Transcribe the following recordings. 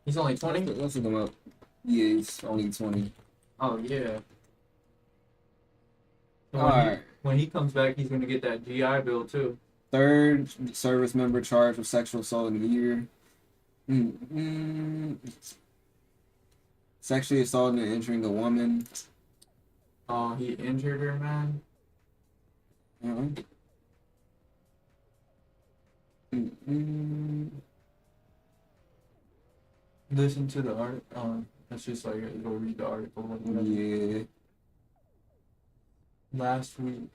He's only 20? Let's look him up. Yeah, he's only 20. Oh yeah. And Alright. when he comes back, he's gonna get that GI Bill too. Third service member charged with sexual assault in a year. Sexually assaulting and injuring a woman. Oh, he injured her, man. Uh, Listen to the art. It's just like go read the article or whatever. yeah. Last week.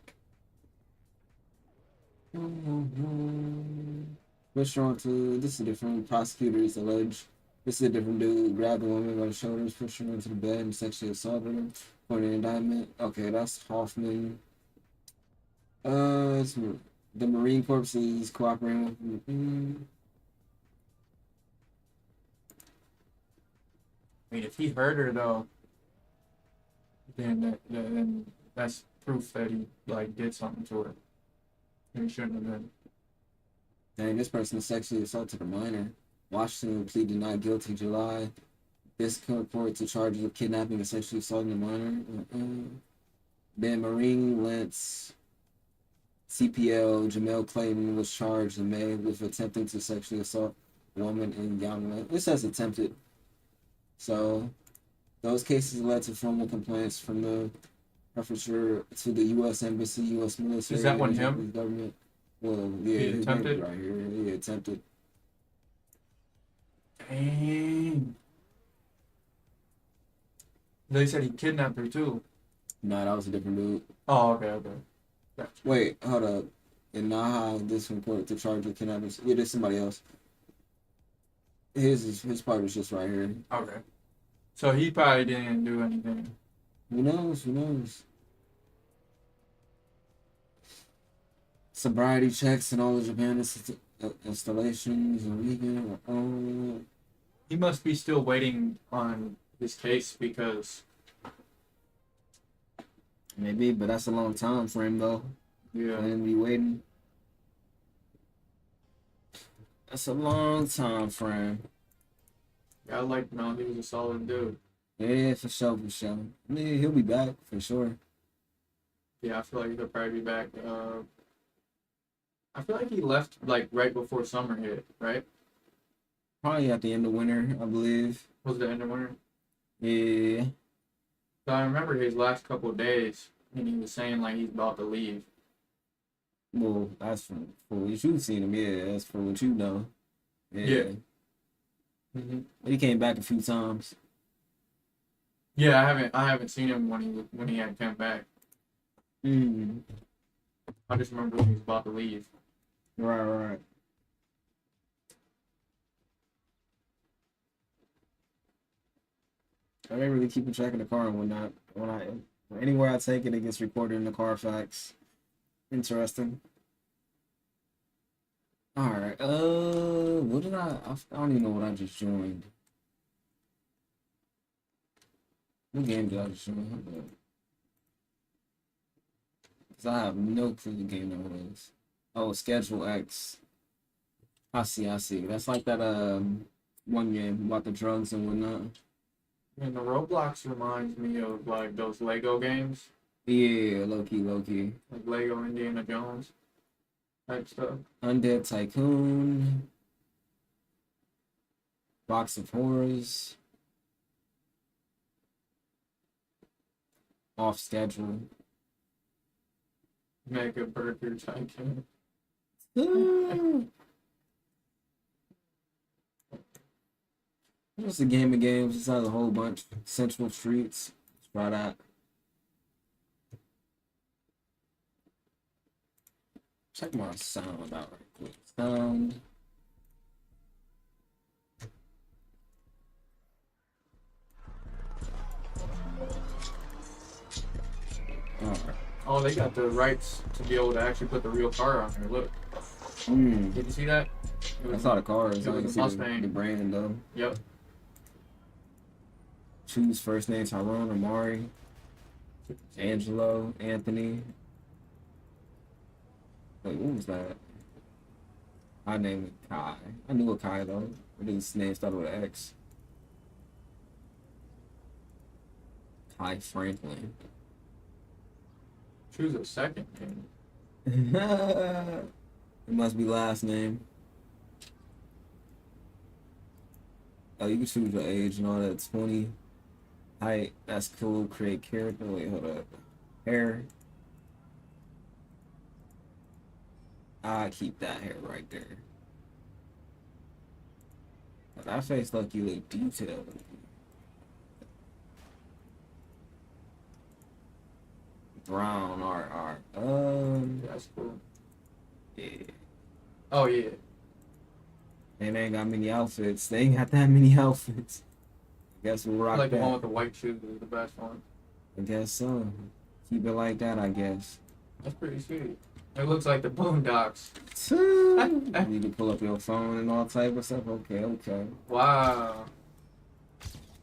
Pushed her onto, this is a different, prosecutors allege this is a different dude, grabbed the woman by the shoulders, pushed her into the bed, and sexually assaulted her. For an indictment. Okay, that's Hoffman. It's, the Marine Corps is cooperating with. I mean, if he hurt her though, then that's proof that he like did something to her. He shouldn't have been. Dang, this person sexually assaulted a minor. Washington pleaded not guilty July. This court to charges of kidnapping and sexually assaulting a minor. Then Marine Lance CPL Jamel Clayton was charged in May with attempting to sexually assault a woman in Yamla. This says attempted. So those cases led to formal complaints from the prefecture to the U.S. Embassy, U.S. military, Is that one and him? Japanese government. Well, yeah, He his name is attempted? right here. He attempted. Dang. They said he kidnapped her too. Nah, that was a different dude. Oh, okay. Gotcha. Wait, hold up. In Naha, this report to charge with kidnapping. Yeah, there's somebody else. His part is just right here. Okay. So he probably didn't do anything. Who knows? Who knows? Sobriety checks and all the Japan installations and weekend. He must be still waiting on his case because Maybe, but that's a long time frame though. yeah. And be waiting. That's a long time frame. I like no, he was a solid dude. Yeah, for sure, for sure. Yeah, he'll be back for sure. Yeah, I feel like he'll probably be back. I feel like he left like right before summer hit, right? Probably at the end of winter, I believe. Was the end of winter? Yeah. So I remember his last couple of days, and he was saying like he's about to leave. Well, that's for what you've seen him. Yeah, that's for what you know. Yeah. Yeah. Mm-hmm. He came back a few times. Yeah, I haven't seen him when he had come back. Mm. I just remember when he was about to leave. Right, right. I ain't really keeping track of the car and whatnot. Anywhere I take it, it gets recorded in the Carfax. Interesting. All right. What did I don't even know what I just joined. What game did I just join? Because I have no clue what game that was. Oh, Schedule X. I see. That's like that one game about the drugs and whatnot. And the Roblox reminds me of like those Lego games, Yeah, low key. like Lego Indiana Jones type stuff. Undead Tycoon. Box of Horrors. Off schedule. Mega Burger Tycoon. Just a game of games. It has a whole bunch. Central Streets. Let's try that. Check my sound out right quick. Sound. Alright. Oh, they got the rights to be able to actually put the real car on there. Look, did you see that? I saw the cars. It I was didn't a see Mustang. the brand though. Yep. Choose first name Tyrone, Amari, Angelo, Anthony. Wait, what was that? I named it Kai. I knew a Kai though. But his name started with an X. Ty Franklin. Choose a second name. It must be last name. Oh, you can choose your age and all that. 20. Height. That's cool. Create character. Wait, hold up. Hair. I keep that hair right there. That face look you look detailed. Brown art. That's cool. Yeah. Oh yeah. And they ain't got many outfits. They ain't got that many outfits. I guess we'll I rock like the that. one with the white shoes is the best one. I guess so. Keep it like that, I guess. That's pretty sweet. It looks like the Boondocks. You can pull up your phone and all type of stuff. Okay. Wow.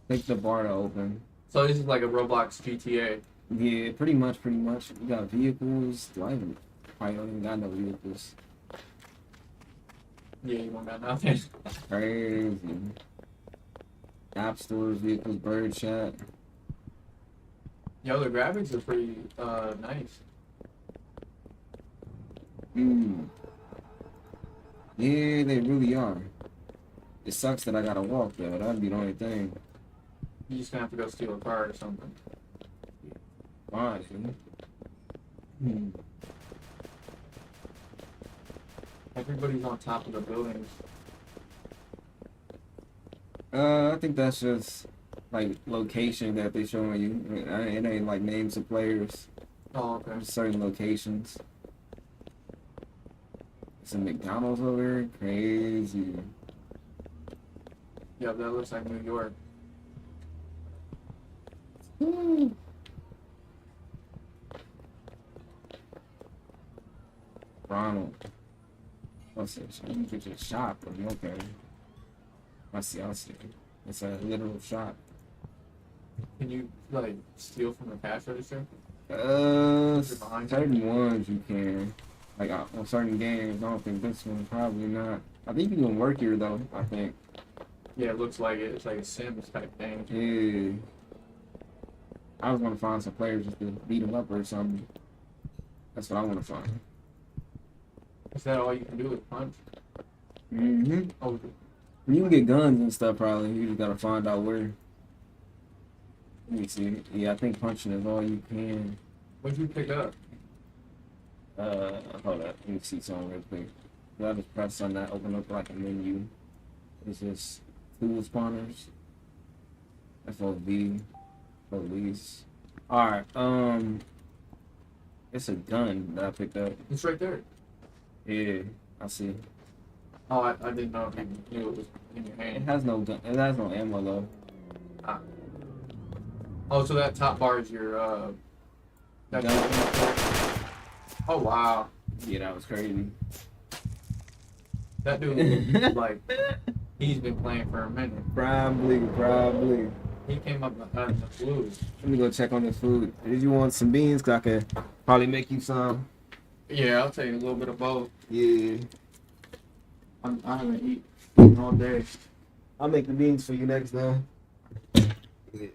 Click the bar to open. So this is like a Roblox GTA. Yeah, pretty much. We got vehicles. Probably don't even got no vehicles. Yeah, you don't got nothing. Crazy. App stores, vehicles, bird chat. Yo, the graphics are pretty nice. Yeah, they really are. It sucks that I gotta walk though. That'd be the only thing. You just gonna have to go steal a car or something. Fine. Everybody's on top of the buildings. I think that's just like location that they showing you. It ain't like names of players. Oh, okay. Just certain locations. Some McDonald's over there. Crazy. Yeah, that looks like New York. Ronald. What's it? You get your shop. Okay. I see. It's a literal shop. Can you like steal from the cash register? Certain ones you can. Like on certain games, I don't think this one probably not. I think you can work here though. I think. Yeah, it looks like it. It's like a Sims type thing. Yeah. I was gonna find some players just to beat them up or something. That's what I want to find. Is that all you can do with punch? Mm-hmm. Oh, You can get guns and stuff probably. You just gotta find out where. Let me see. Yeah, I think punching is all you can. what'd you pick up? Hold up. Let me see something real quick. I just press on that, open up like a menu. It's just tool spawners. FOV. Police. Alright, it's a gun that I picked up. It's right there. Yeah, I see. Oh, I didn't know if you knew it was in your It hand. has no gun. It has no ammo though. Ah. Oh, so that top bar is your that Gun. Oh wow, Yeah, that was crazy. that dude like he's been playing for a minute. Probably. He came up out of the blue. Let me go check on this food. Did you want some beans? 'Cause I could probably make you some. Yeah, I'll take a little bit of both. Yeah. I haven't eaten all day. I'll make the beans for you next time. Yeah.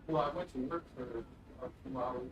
Well, I went to work for a few hours.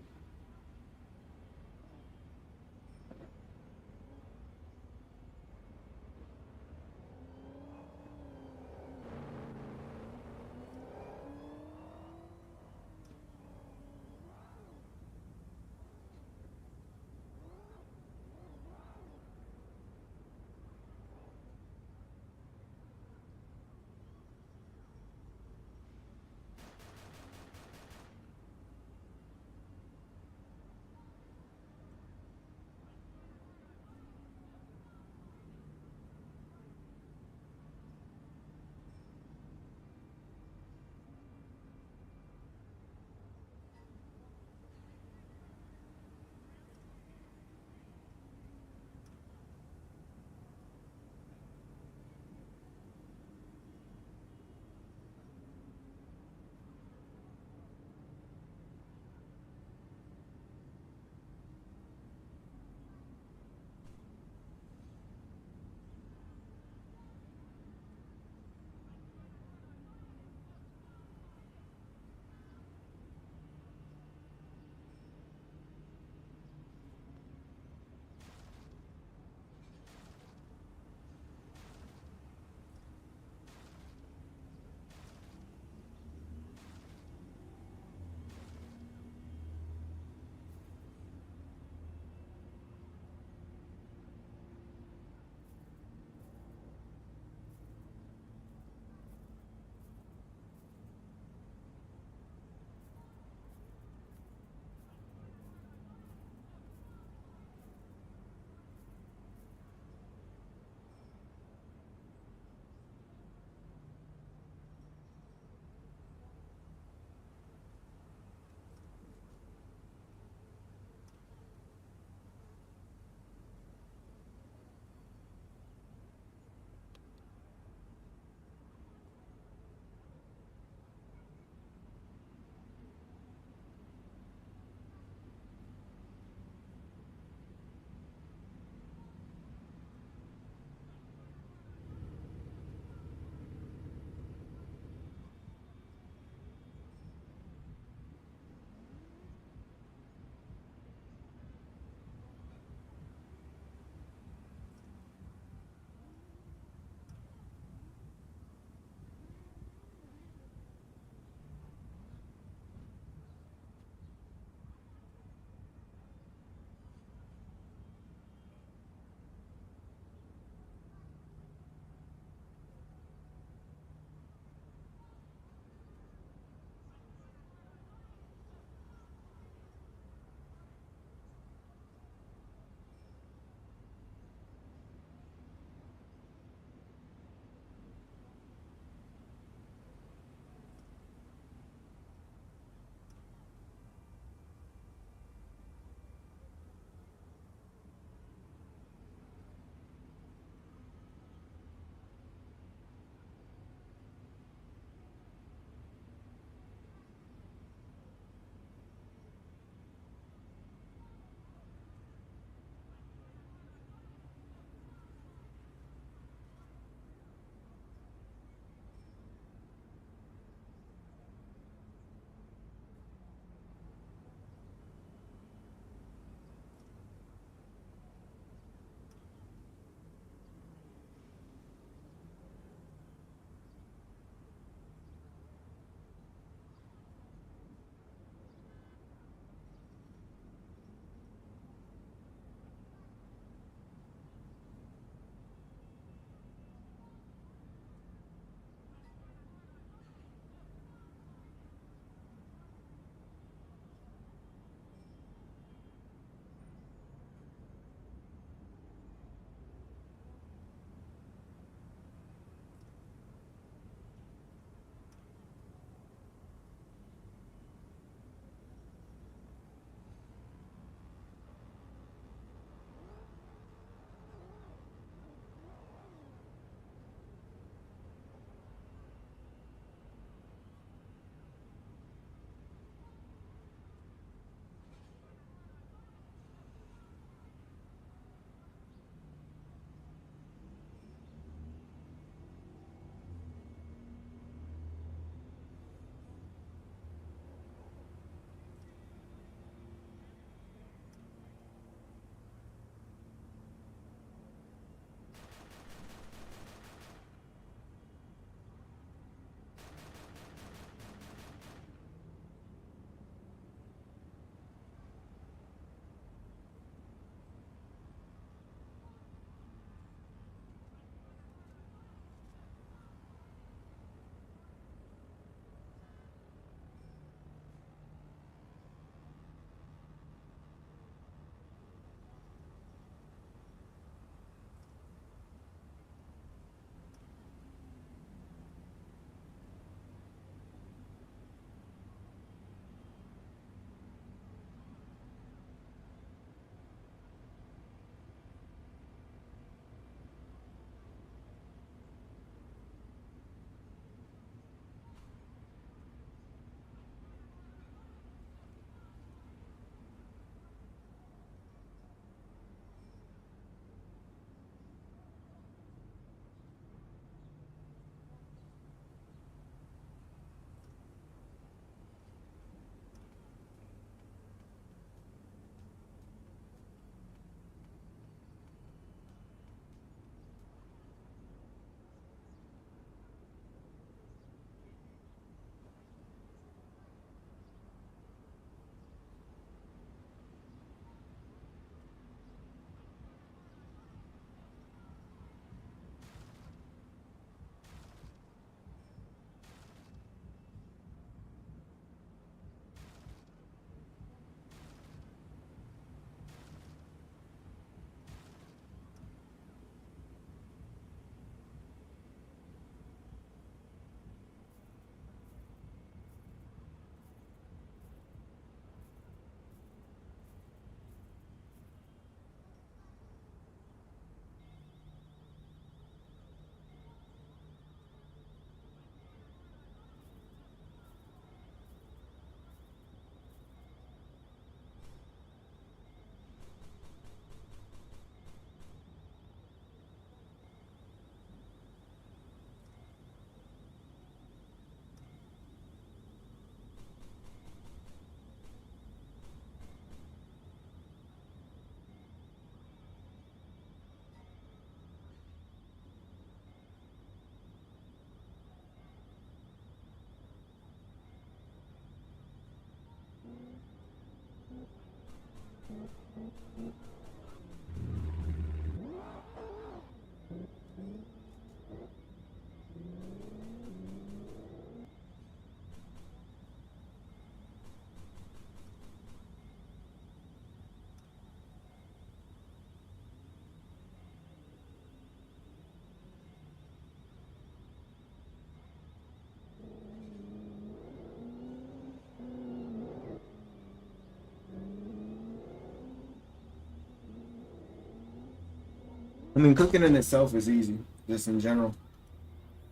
I mean, cooking in itself is easy, just in general.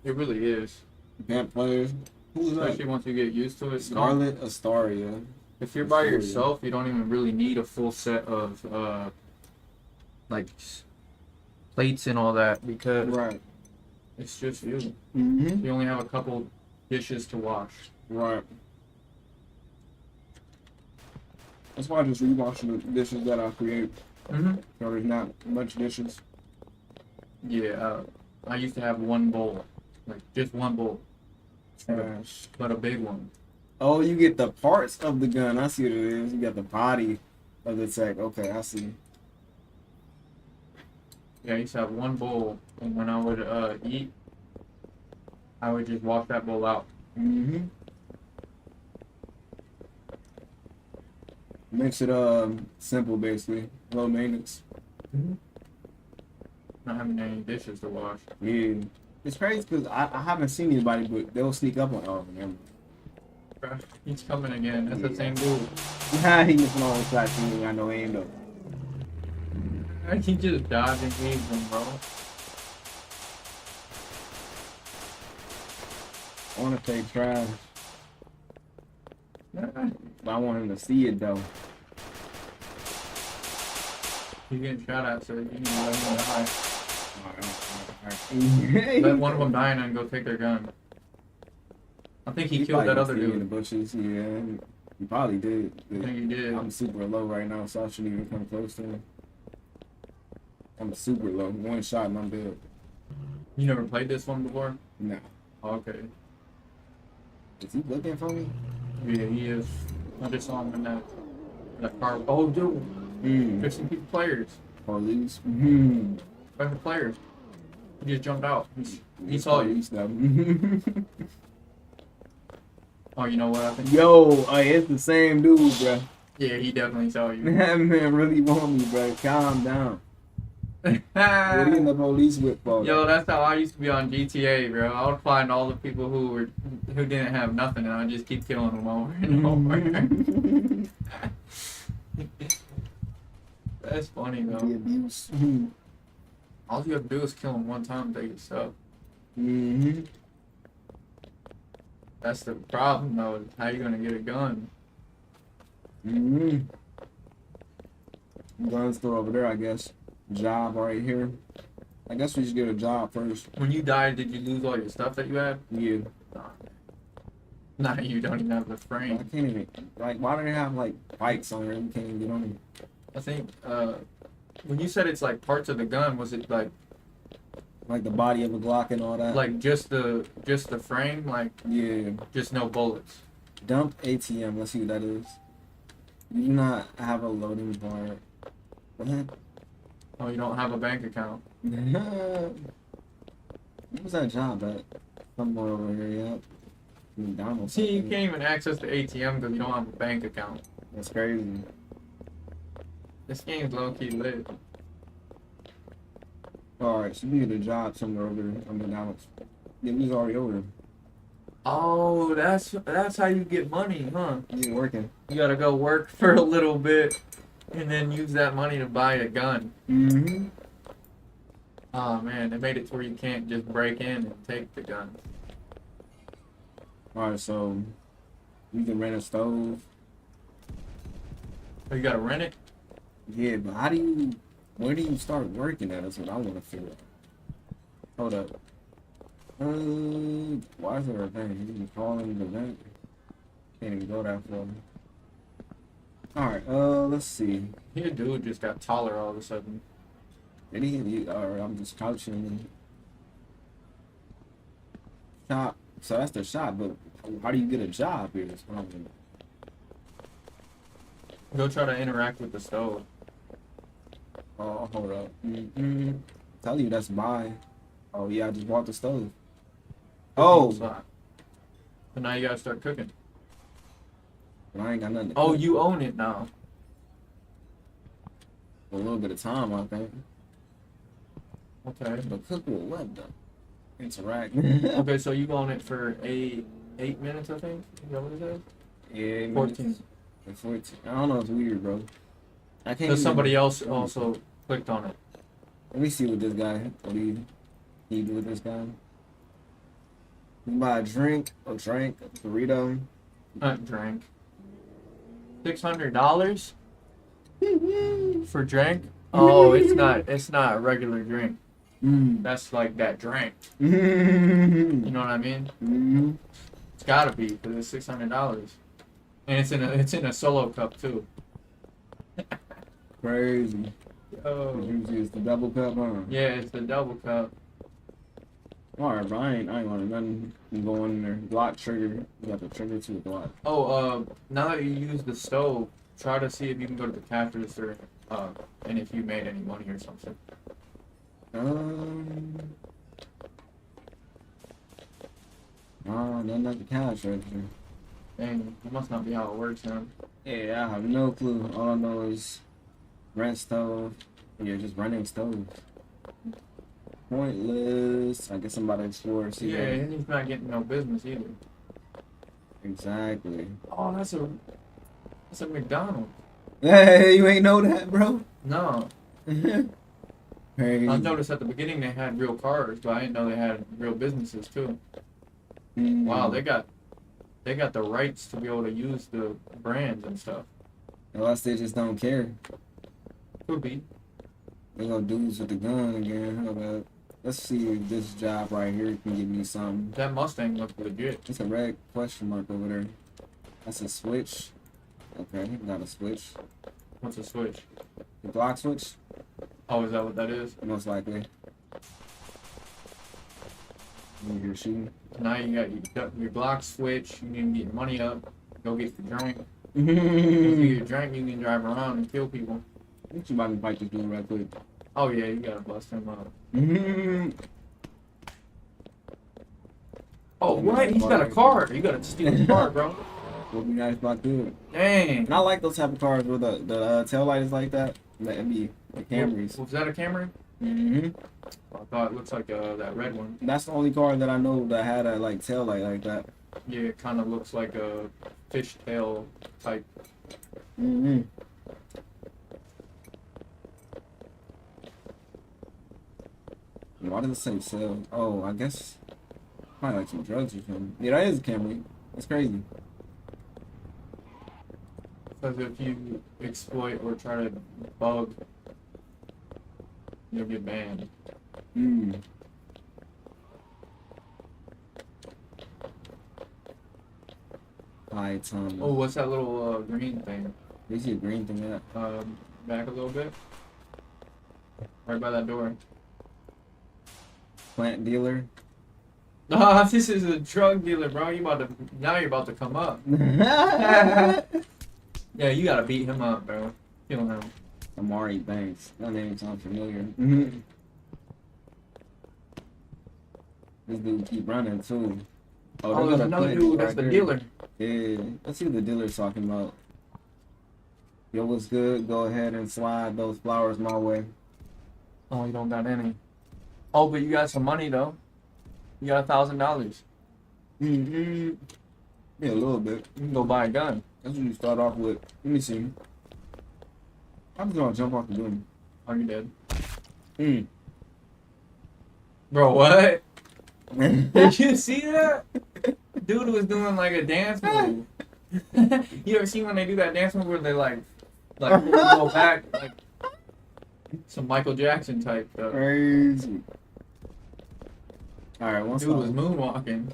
It really is. Band players. Who's Especially that? once you get used to it. Scarlet Astaria. If you're by Astaria. yourself, you don't even really need a full set of like plates and all that because Right. it's just you. Mm-hmm. You only have a couple dishes to wash. Right. That's why I just rewash the dishes that I create. Mm-hmm. So there's not much dishes. Yeah, I used to have one bowl, like just one bowl, Trash. but a big one. Oh, you get the parts of the gun. I see what it is. You got the body of the tech. Okay, I see. Yeah, I used to have one bowl, and when I would eat, I would just wash that bowl out. Mm-hmm. Makes it simple, basically. Low maintenance. Not having any dishes to wash. Yeah. It's crazy because I haven't seen anybody, but they'll sneak up on. Oh, man. He's coming again. That's the Yeah. same dude. He just long shot to me. I know he ain't though. He just dodged and gave him, bro. I want to take trash. But I want him to see it though. He's getting shot at, so you need to let him die. Alright. Let one of them die and then go take their gun. I think he killed that other in the dude. bushes. Yeah, he probably did. I think he did. I'm super low right now, so I shouldn't even come close to him. I'm super low. One shot and I'm dead. You never played this one before? No. Oh, okay. Is he looking for me? Yeah, he is. I just saw him in that car. Oh, dude. There's some people players. Police. Special players. He just jumped out. He saw you. Oh, you know what? I think. Yo, it's the same dude, bro. Yeah, he definitely saw you. That man really want me, bro. Calm down. What are you in the police with, bro? Yo, that's how I used to be on GTA, bro. I would find all the people who didn't have nothing, and I'd just keep killing them over and over. That's funny though. The abuse. All you have to do is kill them one time, take your stuff. That's the problem though. Is how you gonna get a gun? Gun store over there, I guess. Job right here. I guess we should get a job first. When you died, did you lose all your stuff that you had? Yeah. Nah, you don't even have the I frame. can't even. Like, why do they have like bikes on there? You can't even get on them. I think when you said it's like parts of the gun, was it like Like the body of a Glock and all that. just the frame, like Yeah. just no bullets? Dump ATM. Let's see what that is. You do not have a loading bar. What? Oh, you don't have a bank account. What was that job at? Somewhere over here, yeah. McDonald's. See, you can't even access the ATM because you don't have a bank account. That's crazy. This game's low-key lit. Alright, so we get a job somewhere over there on McDonald's. Yeah, we was already over there. Oh, that's how you get money, huh? You ain't working. You gotta go work for a little bit and then use that money to buy a gun. Mm-hmm. Oh man, they made it to where you can't just break in and take the gun. Alright, so you can rent a stove. Oh, you gotta rent it? Yeah, but where do you start working at? That's what I want to figure out. Hold up. Why is there a thing? You can call in the event. Can't even go that far. Alright, let's see. Your dude just got taller all of a sudden. Did he? Alright, I'm just couching. Shop. So that's the shop, but how do you get a job here? That's what I'm doing. Go try to interact with the stove. Oh, hold up. Tell you that's buy. Oh yeah, I just bought the stove. Oh, So now you gotta start cooking. but I ain't got nothing to Oh, cook. you own it now. For a little bit of time, I think. Okay. But cook with what though? Interact. Okay, so you own it for eight minutes, I think. Is that what it is? Yeah, 14. 14. I don't know. It's weird, bro. I can't. Because Even, somebody else also clicked on it. Let me see what this guy. What he do with this guy? You buy a drink, a burrito. Drink. $600 for drink? Oh, it's not a regular drink. That's like that drink. You know what I mean? It's gotta be because it's $600, and it's in a solo cup too. Crazy. Oh. Usually it's the double cup, huh? Yeah, it's the double cup. Alright, bro, I ain't wanting nothing. I'm going in there. Glock trigger. You got the trigger to the Glock. Oh, now that you use the stove, try to see if you can go to the cash register, and if you made any money or something. No, nothing at the cash register. Dang, that must not be how it works, man. Yeah, I have no clue. All I know is rent stove. Yeah, just running stove. Pointless. I guess I'm about to explore. See Yeah, and he's not getting no business either. Exactly. Oh, that's a McDonald's. Hey, you ain't know that, bro? No. Hey. I noticed at the beginning they had real cars, but I didn't know they had real businesses too. Wow, they got the rights to be able to use the brands and stuff. Unless they just don't care. Could be. They go dudes with the gun again. How about? Let's see if this job right here can give me something. That Mustang looked legit. It's a red question mark over there. That's a switch. Okay, got a switch. What's a switch? The Glock switch? Oh, is that what that is? Most likely. You hear shooting? Now you got your Glock switch. You need to get your money up. Go get your drink. Once you You get your drink, you can drive around and kill people. about to fight this dude right quick. Oh yeah, you gotta bust him up. Oh what? He's got a car. You gotta steal his car, bro. Would be nice if I could. Dang. And I like those type of cars where the tail light is like that. That'd be the Camrys. Was that a Camry? Mm-hmm. I thought it looks like that red one. That's the only car that I know that had a like tail light like that. Yeah, it kind of looks like a fishtail type. Mm-hmm. Why does it say sell? Oh, I guess probably like some drugs or something. Yeah, that is a Camry. That's crazy. Because if you exploit or try to bug, you'll get banned. Hi, Tom. Oh, what's that little green thing? You see a green thing at? Back a little bit. Right by that door. Plant dealer. Ah, this is a drug dealer, bro. Now you're about to come up. Yeah, you gotta beat him up, bro. Kill him. Amari Banks. That name sounds familiar. This dude keep running too. Oh, there's another dude. That's the dealer. Yeah, let's see what the dealer's talking about. Yo, what's good? Go ahead and slide those flowers my way. Oh, you don't got any. Oh, but you got some money though. You got $1,000. Yeah, a little bit. You can go buy a gun. That's what you start off with. Let me see. I'm just gonna jump off the building. Oh, you dead. Bro, what? Did you see that? Dude was doing like a dance move. You ever seen when they do that dance move where they like go back like some Michael Jackson type stuff? Crazy. All right, once Dude was moonwalking.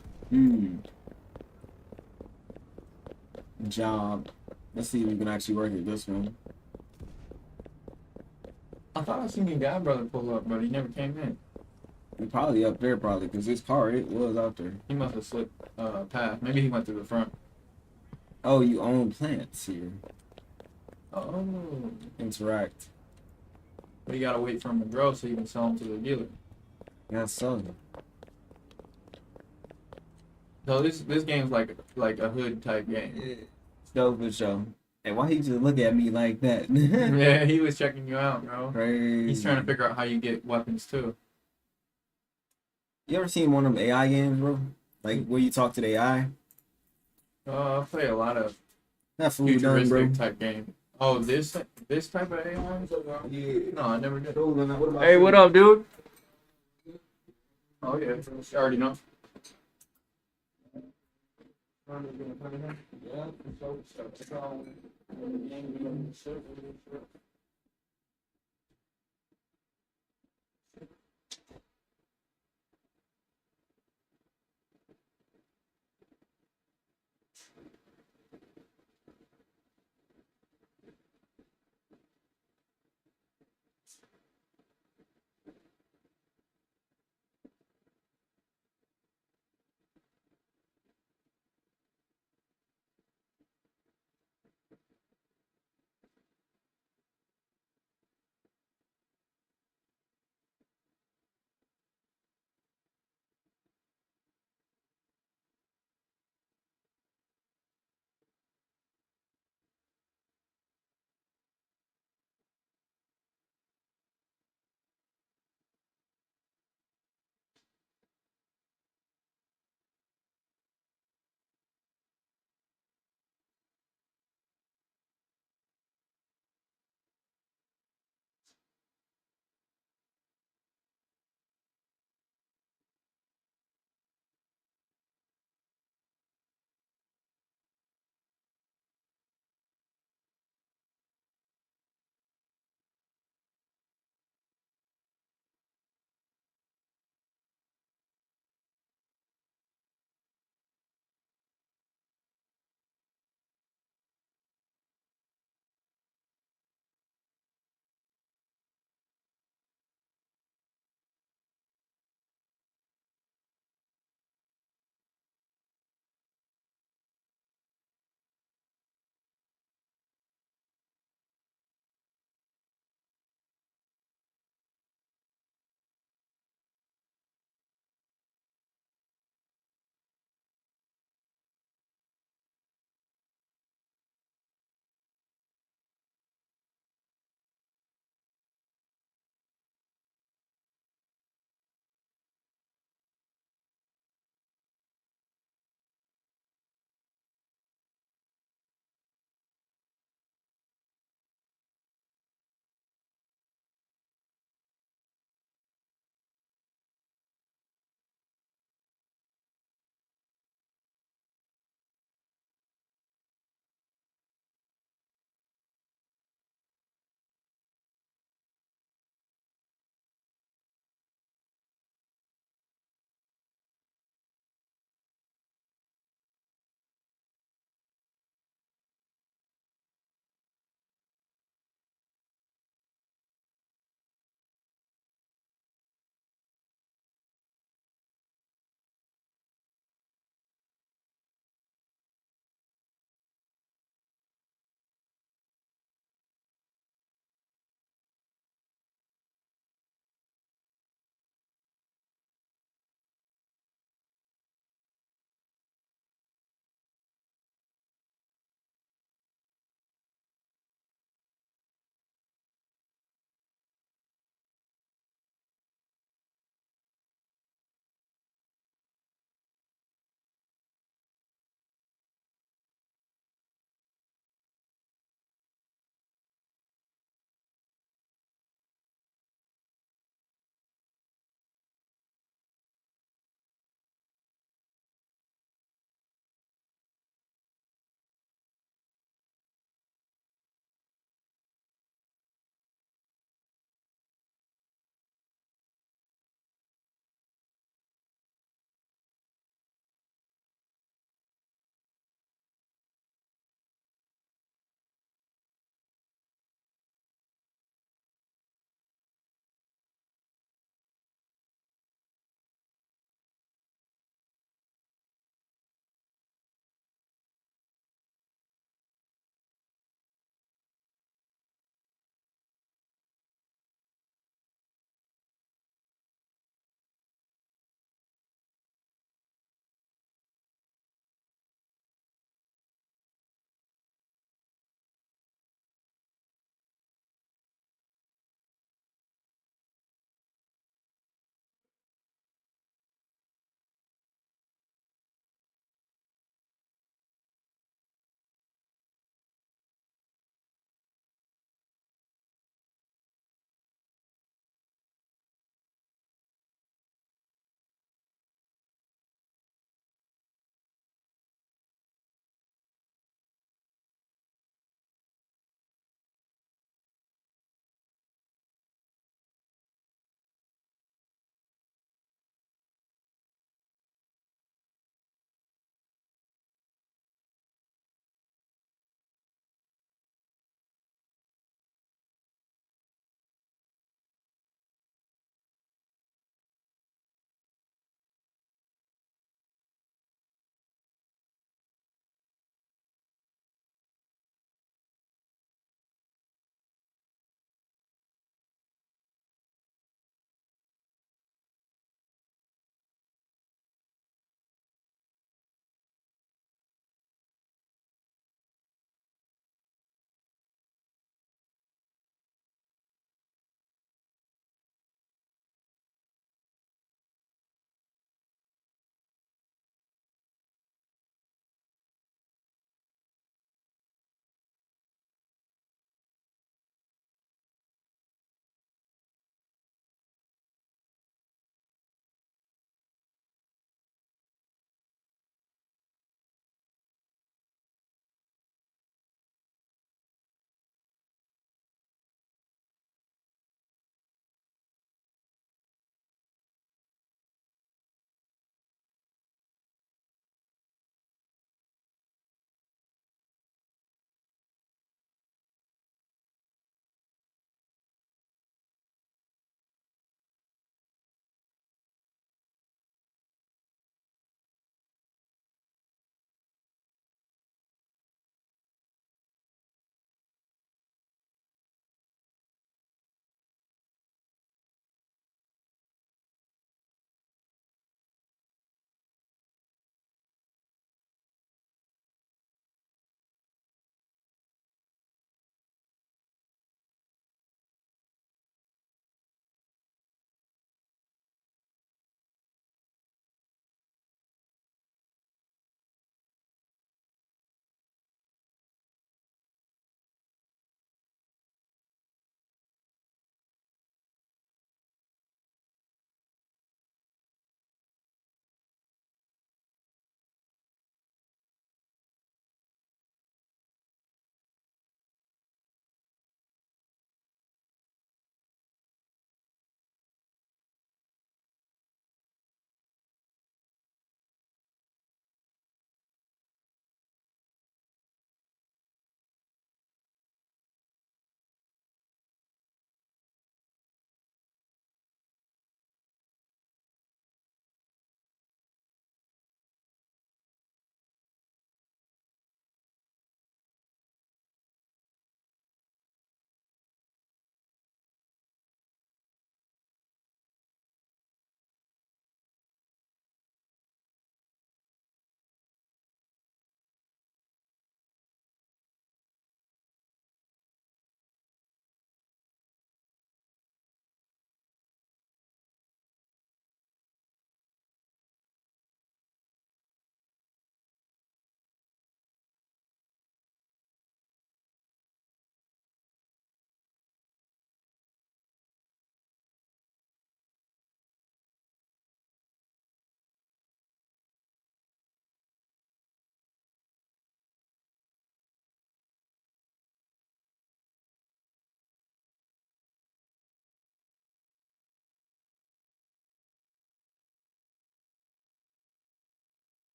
Job. Let's see if we can actually work at this one. I thought I seen your guy brother pull up, but he never came in. He probably up there, because his car it was out there. He must have slipped past. Maybe he went through the front. Oh, you own plants here. Oh. Interact. But you gotta wait for them to grow so you can sell them to the dealer. Yeah, so. So this game's like a hood type game. Yeah. Dope for sure. And why he just look at me like that? Yeah, he was checking you out, bro. Crazy. He's trying to figure out how you get weapons too. You ever seen one of them AI games, bro? Like where you talk to the AI? I play a lot of That fool done, bro. futuristic type game. Oh, this type of AI? Yeah. No, I never did. Hey, what up, dude? Oh yeah, I already know.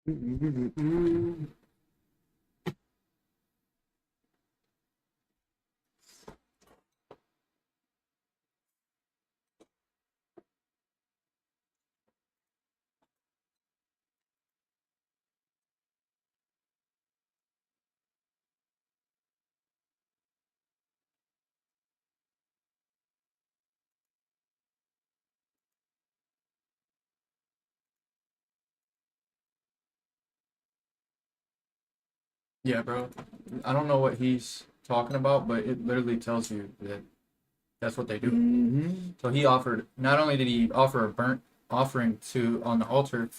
Yeah, bro. I don't know what he's talking about, but it literally tells you that that's what they do. So he offered, not only did he offer a burnt offering to on the altar,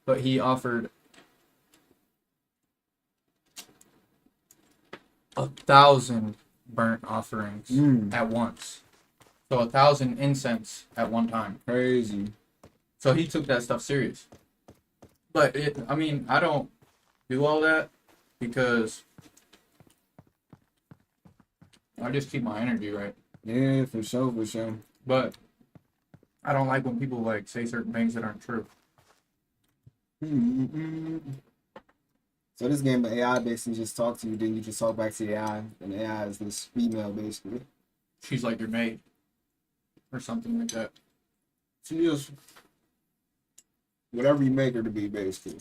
but he offered 1,000 burnt offerings at once. So 1,000 incense at one time. Crazy. So he took that stuff serious. But I mean, I don't do all that because I just keep my energy right. Yeah, for sure, for sure. But I don't like when people like say certain things that aren't true. So this game of AI basically just talk to you, then you just talk back to the AI, and the AI is this female basically. She's like your mate or something like that. She just whatever you make her to be basically.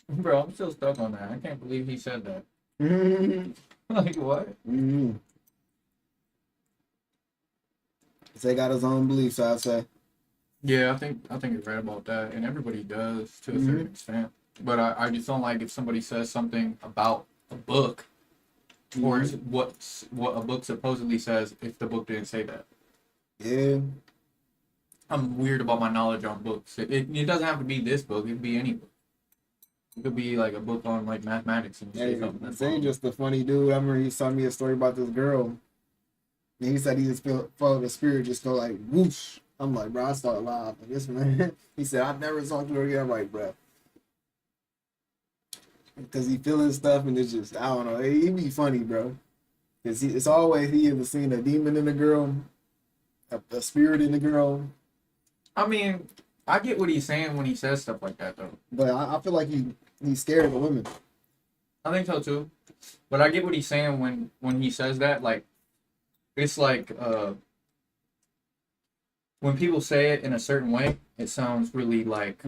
Bro, I'm still stuck on that. I can't believe he said that. Like what? They got his own beliefs, I'd say. Yeah, I think you're right about that, and everybody does to a certain extent. But I just don't like if somebody says something about a book, or what a book supposedly says if the book didn't say that. Yeah. I'm weird about my knowledge on books. It doesn't have to be this book. It could be any book. It could be like a book on like mathematics and say something. That's Zane just a funny dude. I remember he was telling me a story about this girl. And he said he just felt the spirit just go like whoosh. I'm like, bro, I started laughing. This man, he said, I've never talked to her again. I'm like, bro. Because he feeling stuff and it's just, I don't know. He be funny, bro. Because it's always he ever seen a demon in the girl, a spirit in the girl. I mean, I get what he's saying when he says stuff like that, though. But I feel like he's scared of the women. I think so too. But I get what he's saying when he says that. Like, it's like when people say it in a certain way, it sounds really like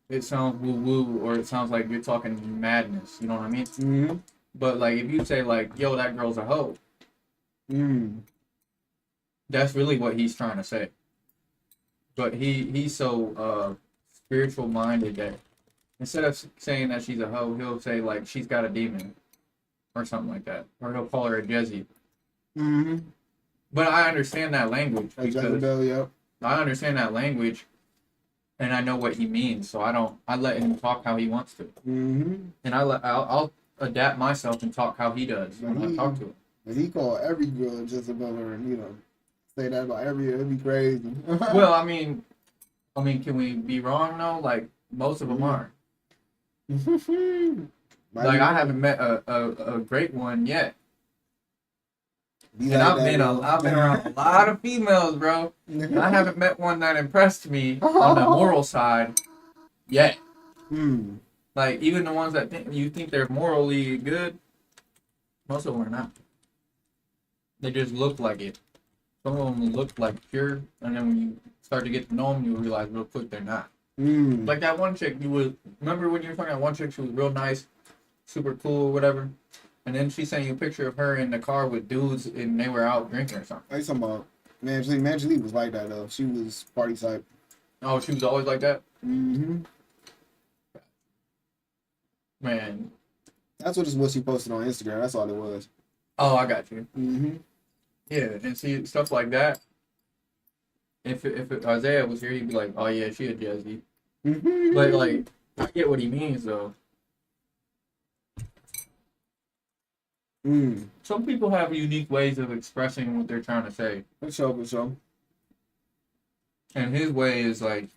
it sounds woo woo, or it sounds like you're talking madness. You know what I mean? But like if you say like, "Yo, that girl's a hoe," that's really what he's trying to say. But he's so spiritual minded that instead of saying that she's a hoe, he'll say like she's got a demon or something like that, or he'll call her a Jezzy. But I understand that language because I understand that language, and I know what he means. So I let him talk how he wants to, and I'll adapt myself and talk how he does when I talk to him. And he called every girl Jezebel, and say that about every. It'd be crazy. Well, I mean, can we be wrong though? Like most of them are. Like I haven't met a great one yet. And I've been around a lot of females, bro. And I haven't met one that impressed me on the moral side yet. Like even the ones that you think they're morally good, most of them are not. They just look like it. Some of them look like pure, and then when you start to get to know them, you realize real quick they're not. Like that one chick, remember when you were talking about one chick? She was real nice, super cool, whatever. And then she sent you a picture of her in the car with dudes, and they were out drinking or something. What are you talking about? Manjali was like that though. She was party type. Oh, she was always like that. Man, that's what she posted on Instagram. That's all it was. Oh, I got you. Yeah, and see stuff like that. If Isaiah was here, he'd be like, "Oh yeah, she a Jezzy." But like, I get what he means though. Some people have unique ways of expressing what they're trying to say. For sure. And his way is like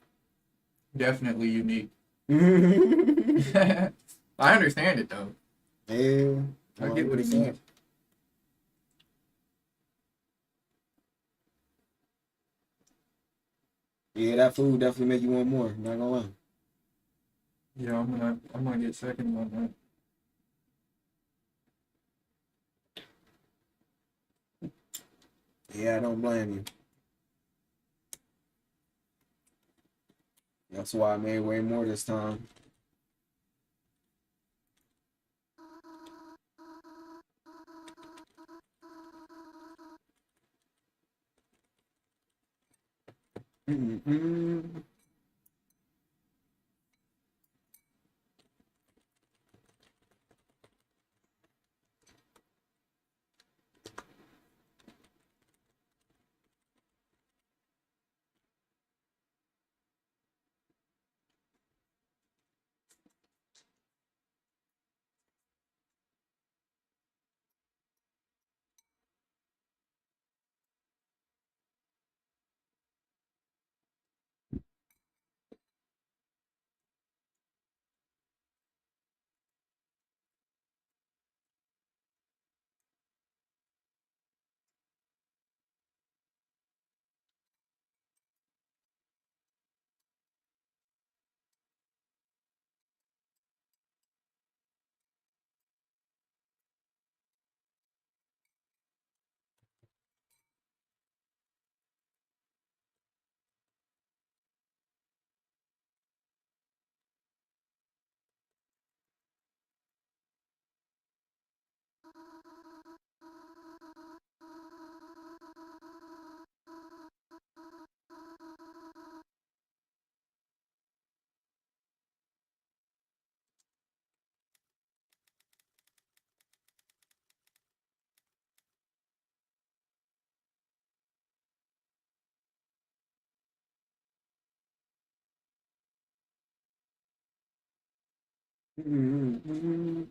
definitely unique. I understand it though. Yeah, I get what he means. Yeah, that food definitely make you want more. Not gonna lie. Yeah, I'm gonna get second on that. Yeah, I don't blame you. That's why I made way more this time. Mm-mm. Mm-mm.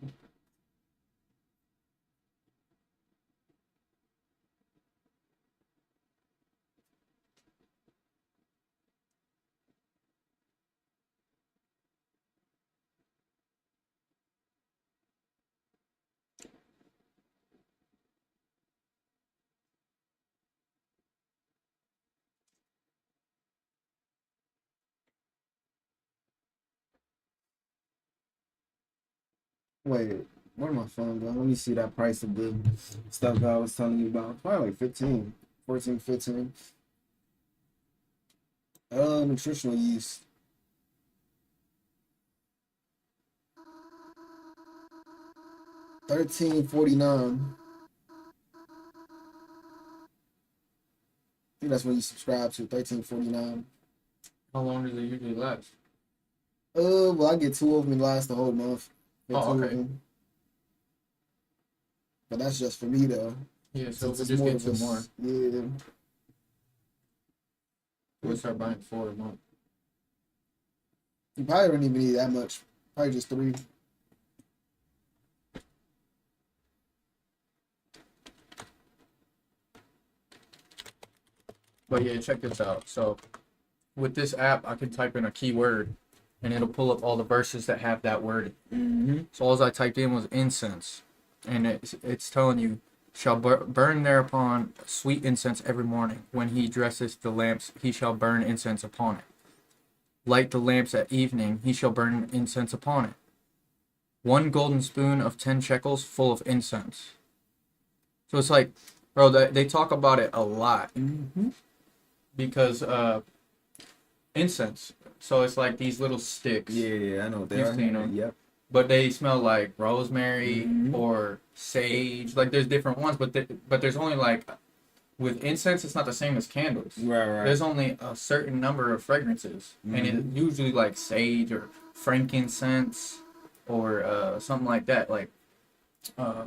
Wait, where my phone go? Let me see that price of the stuff that I was telling you about. Probably like 15, 14, 15. Nutritional yeast. 13.49. I think that's when you subscribe to 13.49. How long does it usually last? Well, I get two of them and last the whole month. Get Oh, two of okay. them. But that's just for me though. Yeah, so Since we it's just more get of two more. us. Yeah. We'll start buying 4 a month. You probably don't even need that much. Probably just three. But yeah, check this out. So with this app, I can type in a keyword, and it'll pull up all the verses that have that word. Mm-hmm. So all I typed in was incense, and it's telling you, shall burn thereupon sweet incense every morning. When he dresseth the lamps, he shall burn incense upon it. Light the lamps at evening, he shall burn incense upon it. 1 golden spoon of 10 shekels full of incense. So it's like, bro, they talk about it a lot Mm-hmm. because incense. So it's like these little sticks. Yeah, I know what they You've are. seen them. Yep. But they smell like rosemary Mhm. or sage. Like there's different ones, but there's only like with incense, it's not the same as candles. Right. There's only a certain number of fragrances, and it usually like sage or frankincense or something like that. Like uh,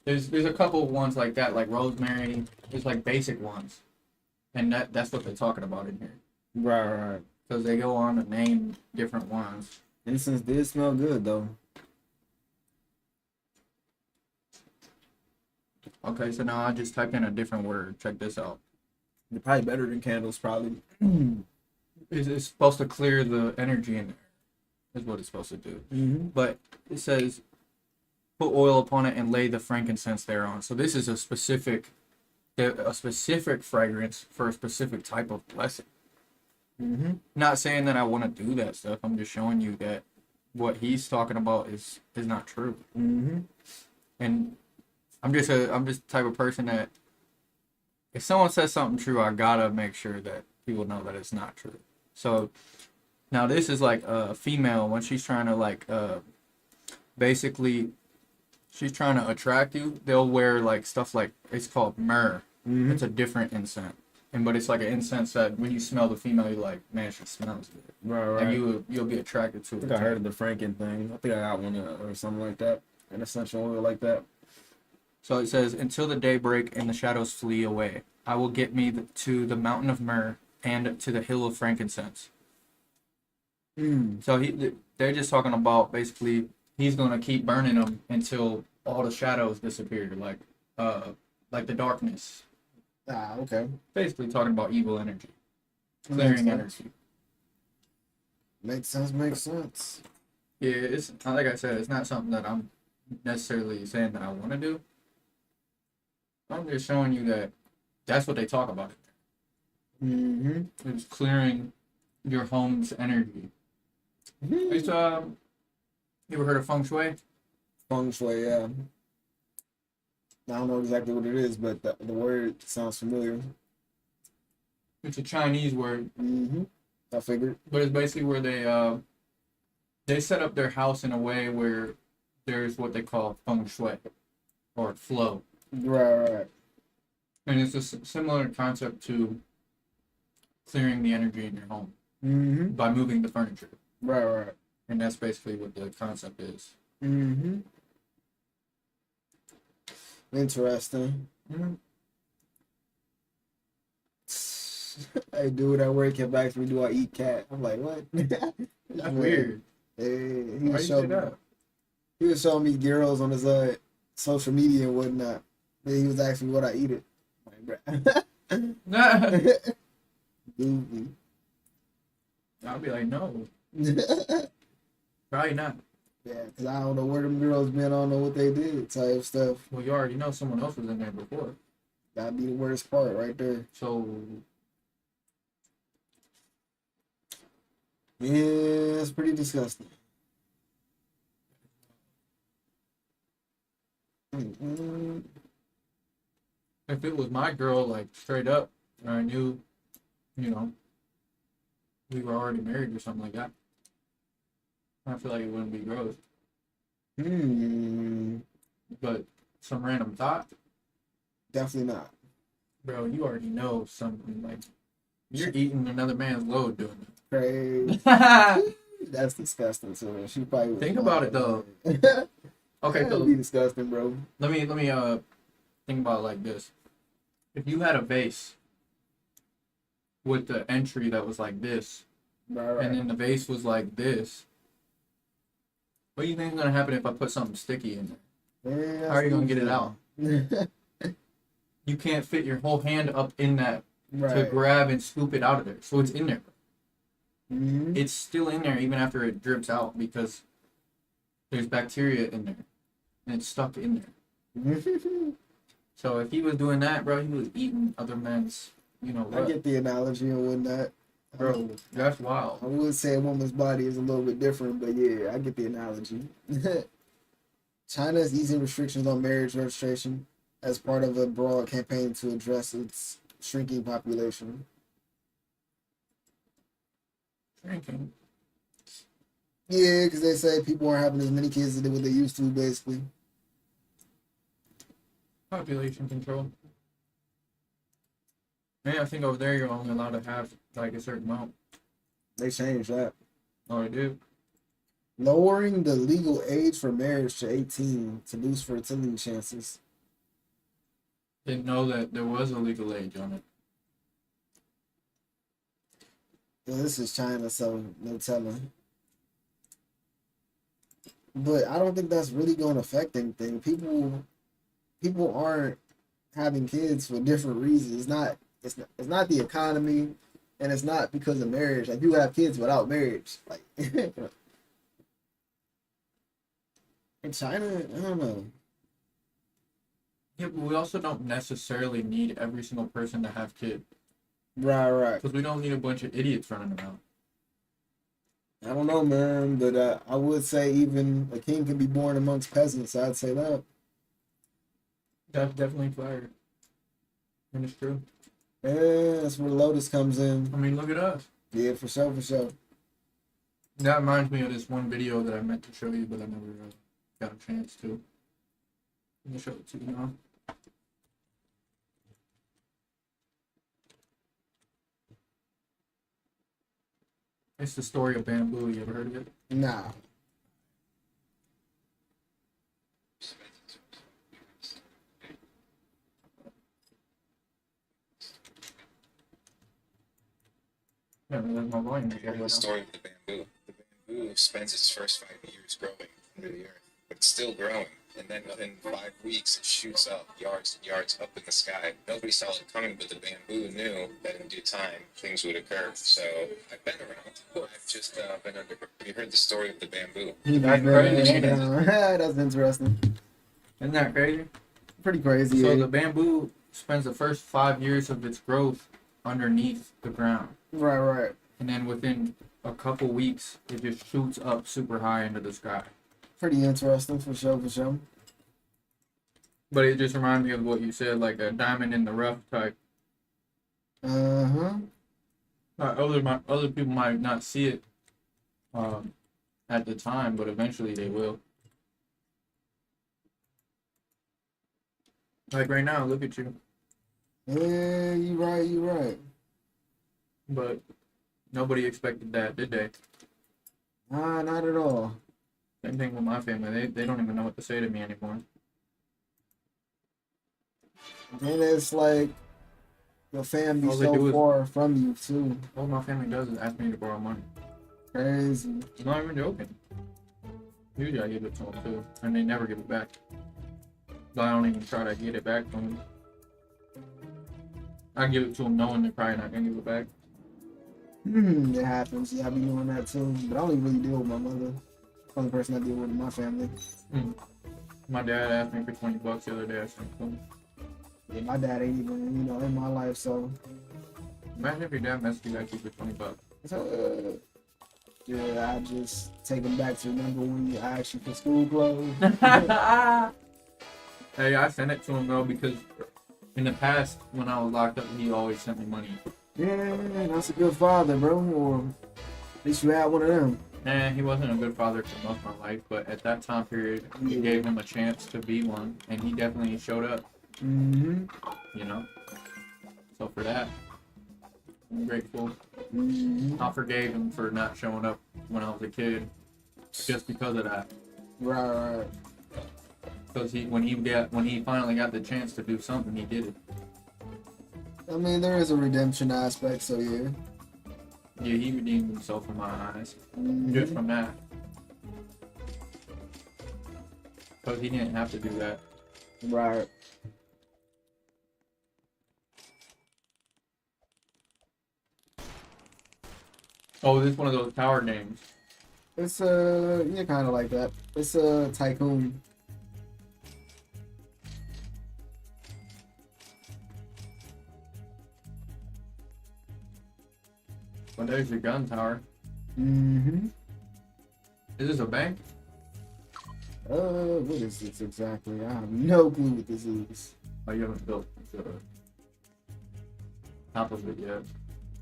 there's a couple of ones like that, like rosemary. There's like basic ones, and that's what they're talking about in here Right. because they go on to name different ones. Incense did smell good though. Okay, so now I just typed in a different word. Check this out. They're probably better than candles, probably. It's supposed to clear the energy in there. Is what it's supposed to do. Mm-hmm. But it says, put oil upon it and lay the frankincense thereon. So this is a specific fragrance for a specific type of blessing. Mm-hmm. Not saying that I want to do that stuff. I'm just showing you that what he's talking about is not true. Mm-hmm. And I'm just the type of person that if someone says something true, I gotta make sure that people know that it's not true. So now this is like a female when she's trying to like basically she's trying to attract you. They'll wear like stuff like it's called myrrh. Mm-hmm. It's a different incense, but it's like an incense that when you smell the female, you're like, man, she smells good. Right, right. Like you'll be attracted to I it. think I heard of the Franken thing. I think I got one or something like that. An essential oil like that. So it says, until the day break and the shadows flee away, I will get me to the mountain of myrrh and to the hill of frankincense. So they're just talking about basically he's gonna keep burning them until all the shadows disappear, like the darkness. Ah, okay. Basically talking about evil energy, clearing energy. Makes sense. Makes sense. Yeah, it's like I said, it's not something that I'm necessarily saying that I want to do. I'm just showing you that that's what they talk about. Mm-hmm. It's clearing your home's energy. It's you ever heard of feng shui? Feng shui, yeah. I don't know exactly what it is, but the word sounds familiar. It's a Chinese word, Mm-hmm. I figured. but it's basically where they set up their house in a way where there's what they call feng shui or flow, Right. and it's a similar concept to clearing the energy in your home Mm-hmm. by moving the furniture, Right. and that's basically what the concept is. Mm-hmm. Interesting. Mm-hmm. Hey, dude at work kept asking me, do I eat cat? I'm like, what? That's weird. Hey, Why you say that? he was showing me girls on his social media and whatnot. Then he was asking me what I eat it. I'm like, bruh. Goofy. I'll be like, no, probably not. Yeah, because I don't know where them girls been. I don't know what they did. Type stuff. Well, you already know someone else was in there before, That'd be the worst part right there. so Yeah, it's pretty disgusting. Mm-mm. if it was my girl, like straight up, and I knew, you know, we were already married or something like that, I feel like it wouldn't be gross. But some random thought, Definitely not. bro, you already know something like you're eating another man's load doing Crazy. it. That's disgusting. So she probably was Think about it, though. Okay, Okay, that'd so be disgusting, bro. let me think about it like this. If you had a vase with the entry that was like this, Right. and then the vase was like this, what do you think is gonna happen if I put something sticky in there? Yeah, How are you gonna get it out? right. You can't fit your whole hand up in that to grab and scoop it out of there. So it's in there. Mm-hmm. It's still in there even after it drips out because there's bacteria in there. And it's stuck in there. So if he was doing that, bro, he was eating other men's, I what? get the analogy and whatnot. Bro, that's wild. I would say a woman's body is a little bit different, but yeah, I get the analogy. China is easing restrictions on marriage registration as part of a broad campaign to address its shrinking population. Drinking. Yeah, because they say people aren't having as many kids as what they used to, basically. Population control. Man, I think over there you're only allowed to have like a certain amount. They changed that. Oh, I do. Lowering the legal age for marriage to 18 to boost fertility chances. Didn't know that there was a legal age on it. Well, this is China, so no telling. But I don't think that's really going to affect anything. People aren't having kids for different reasons. It's not the economy, and it's not because of marriage. Like, you have kids without marriage. Like, in China, I don't know. Yeah, but we also don't necessarily need every single person to have kids. Right. Because we don't need a bunch of idiots running around. I don't know, man, but I would say even a king can be born amongst peasants. I'd say that. That's definitely fire. And it's true. Yeah, that's where Lotus comes in. I mean, look at us. Yeah, for sure, for sure. That reminds me of this one video that I meant to show you, but I never got a chance to. Let me show it to you now. It's the story of bamboo. You ever heard of it? Nah. Yeah, that's my volume. Here's the story of the bamboo. The bamboo spends its first 5 years growing under the earth, but it's still growing. And then within 5 weeks, it shoots up yards and yards up in the sky. Nobody saw it coming, but the bamboo knew that in due time things would occur. So I've been around. I've just been under. Have you heard the story of the bamboo? That's crazy. That's interesting. Isn't that crazy? Pretty crazy. So Yeah. the bamboo spends the first 5 years of its growth underneath the ground. Right, right. And then within a couple weeks, it just shoots up super high into the sky. Pretty interesting, for sure, for sure. But it just reminded me of what you said, like a diamond in the rough type. Uh-huh. Other people might not see it at the time, but eventually they will. Like right now, look at you. Yeah, you right, you right. But nobody expected that, did they? Nah, not at all. Same thing with my family. They don't even know what to say to me anymore. And it's like your family's All they do so is- far from you too. All my family does is ask me to borrow money. Crazy. I'm not even joking. Usually I give it to them too, and they never give it back. But I don't even try to get it back from them. I give it to them knowing they're probably not gonna give it back. It happens. Yeah, I be doing that too. But I don't even really deal with my mother. Only person I deal with in my family. My dad asked me for $20 the other day. I sent it to him. Yeah, my dad ain't even, in my life, so. Imagine if your dad messaged you actually for $20. So, yeah, I just take him back to remember when you asked you for school clothes. Hey, I sent it to him though because in the past when I was locked up, he always sent me money. Yeah, that's a good father, bro. Or at least you had one of them. Nah, he wasn't a good father for most of my life, but at that time period, we gave him a chance to be one, and he definitely showed up. Mm-hmm. You know. So for that, I'm grateful. Mm-hmm. I forgave him for not showing up when I was a kid, just because of that. Right, right. Because when he finally got the chance to do something, he did it. I mean, there is a redemption aspect, so yeah. Yeah, he redeemed himself in my eyes, Mhm. just from that. Because he didn't have to do that. Right. Oh, this is one of those tower games. It's yeah, kind of like that. It's a tycoon. But there's your gun tower. Mm-hmm. Is this a bank? What is this exactly? I have no clue what this is. Oh, you haven't built the top of it yet.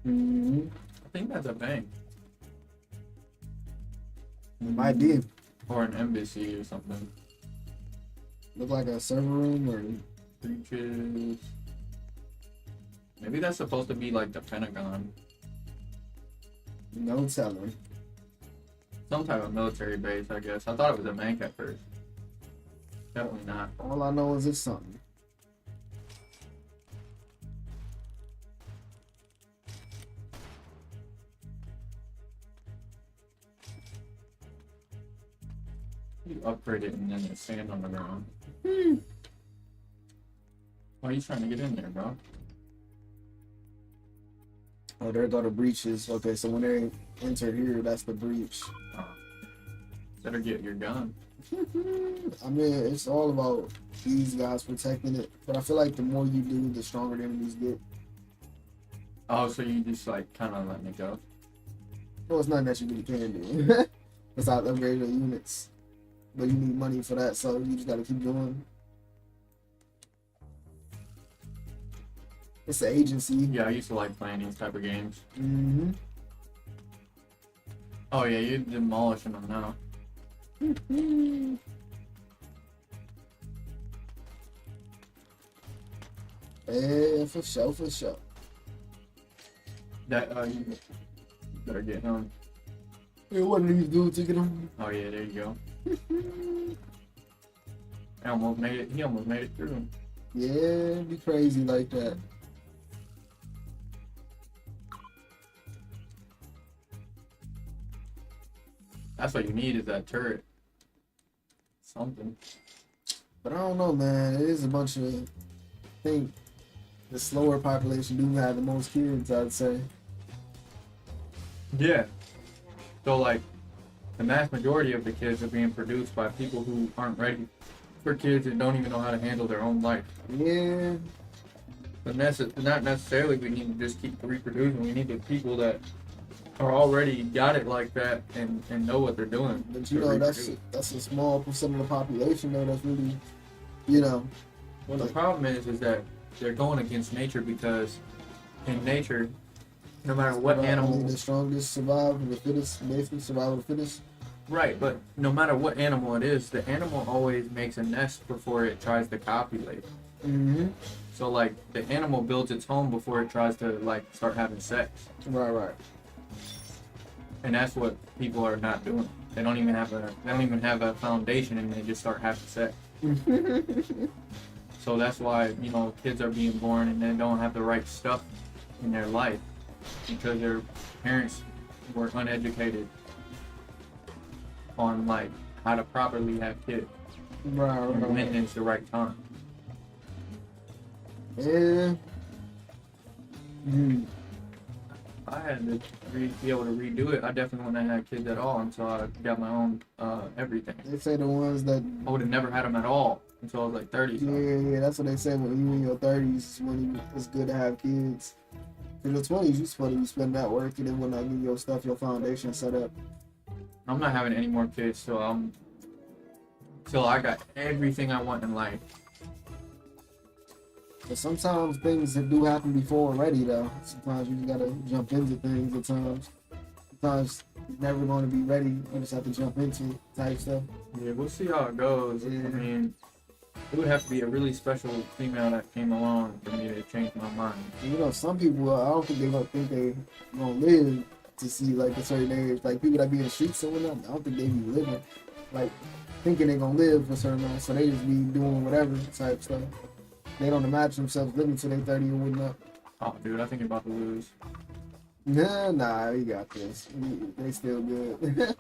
Mm-hmm. I think that's a bank. Might be. Or an embassy or something. Look like a server room or Breaches. Maybe that's supposed to be like the Pentagon. no telling. Some type of military base, I guess. I thought it was a bank at first. Definitely not. All I know is it's something. You upgrade it and then there's sand on the ground. Why are you trying to get in there, bro? Oh, there go the breaches. Okay, so when they enter here, that's the breach. Better get your gun. I mean, it's all about these guys protecting it. But I feel like the more you do, the stronger the enemies get. Oh, so you just like kind of letting it go. Well, it's nothing that you really can do. Besides upgrade your units. But you need money for that, so you just gotta keep doing. It's an agency. Yeah, I used to like playing these type of games. Mm-hmm. Oh yeah, you're demolishing them now. Yeah, for sure, for sure. That you better get him. Hey, what do you do to get them? Oh yeah, there you go. I almost made it. He almost made it through. Yeah, it'd be crazy like that. That's what you need is that turret. Something. But I don't know, man. It is a bunch of. I think the slower population do have the most kids, I'd say. Yeah. So like, the mass majority of the kids are being produced by people who aren't ready for kids and don't even know how to handle their own life. Yeah. But not necessarily we need to just keep reproducing. We need the people that are already got it like that and know what they're doing. But to you know, reproduce. that's a small percent of the population though that's really, you know. Well, the problem is that they're going against nature because in nature, no matter what only animal, the strongest survive, the fittest, basically survival of the fittest. right? But no matter what animal it is, the animal always makes a nest before it tries to copulate. Mm-hmm. So like the animal builds its home before it tries to like start having sex, Right. and that's what people are not doing. They don't even have a foundation, and they just start having sex. So that's why, you know, kids are being born and they don't have the right stuff in their life because their parents were uneducated on like how to properly have kids and when it's the right time. Yeah. If I had to be able to redo it, I definitely wouldn't have had kids at all until I got my own everything. They say the ones that. I would have never had them at all until I was like 30. So. Yeah, that's what they say when you in your 30s when it's good to have kids. In your 20s, you're supposed to be spending that work and then when I get your stuff, your foundation set up. I'm not having any more kids till I got everything I want in life. But sometimes things that do happen before we're ready though. Sometimes you just gotta jump into things at times. Sometimes you're never going to be ready. You just have to jump into it type stuff. Yeah, we'll see how it goes. Yeah. I mean, it would have to be a really special female that came along for me to change my mind. You know, some people, I don't think they're gonna think they're gonna live to see like a certain age. Like people that be in the streets and whatnot, I don't think they be living, like thinking they're gonna live for a certain amount. So they just be doing whatever type stuff. They don't imagine themselves living till they 30 or whatnot. Oh, dude, I think you're about to lose. Nah, you got this. They still good.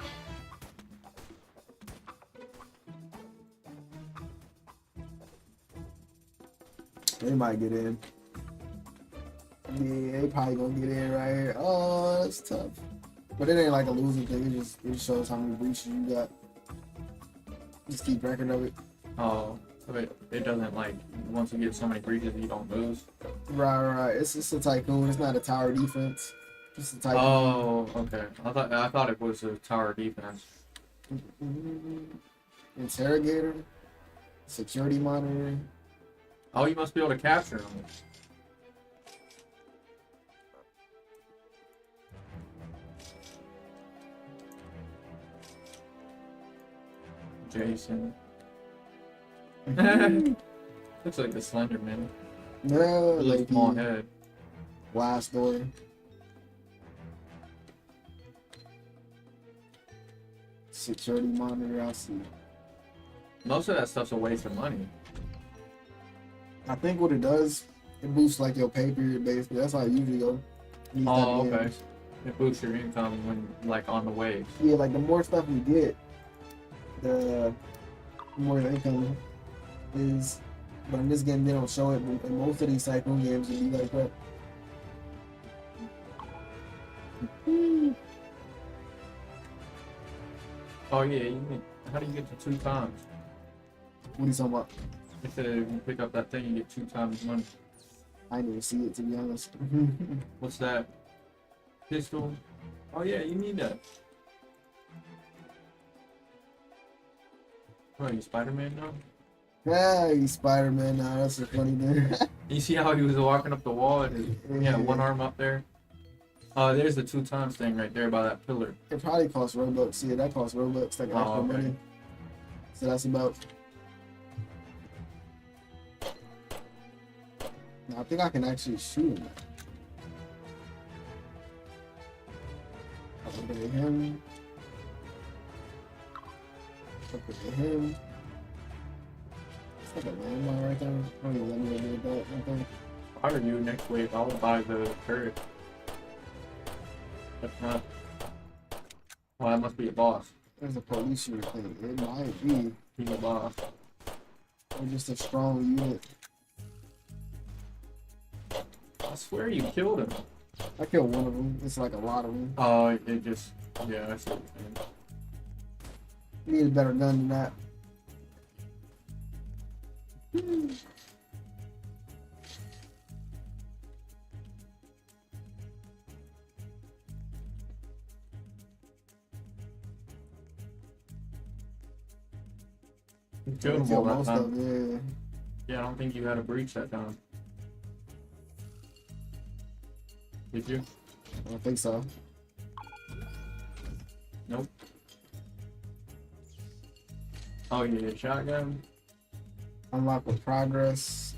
They might get in. Yeah, they probably gonna get in right here. Oh, that's tough. But it ain't like a losing thing. It just shows how many breaches you got. Just keep record of it. Oh, so it doesn't like once you get so many breaches you don't lose. Right. It's a tycoon. It's not a tower defense. Just a tycoon. Oh, okay. I thought it was a tower defense. Interrogator. Security monitor. Oh, you must be able to capture them. Jason. Looks like the Slender Man. Yeah, Really like small the head. last story. Security monitor, I see. Most of that stuff's a waste of money. I think what it does, it boosts like your pay period basically. That's how it usually go. These type Oh, of okay. games. It boosts your income when like on the wave. Yeah, like the more stuff we get, the more the income is. But in this game, they don't show it. But in most of these tycoon games, it be like that. Oh yeah, how do you get to 2 times? What are you talking about? If you pick up that thing, you get 2 times money. I didn't even see it to be honest. What's that? Pistol. Oh yeah, you need that. What are you, Spider-Man now? Yeah, he's Spider-Man now. That's a funny name. You see how he was walking up the wall and yeah, one arm up there? There's the 2 times thing right there by that pillar. It probably costs Robux. Yeah, that costs Robux, like extra okay. money. So that's about. Now, I think I can actually shoot him. Look at him. Look at him. It's like a landmine right there. I don't even let me do that. Okay. If I were you next wave, I would buy the turret. If not, well, that must be a boss. There's a police shooter thing. It might be. He's a boss. Or just a strong unit. I swear you killed him. I killed one of them. It's like a lot of them. Oh, it just, yeah, I see what you're saying. You need a better gun than that. You killed him Kill all that most time. of them, Yeah, I don't think you had to breach that time. Did you? yeah. I don't think so. Nope. Oh, you did shotgun. Unlock with progress.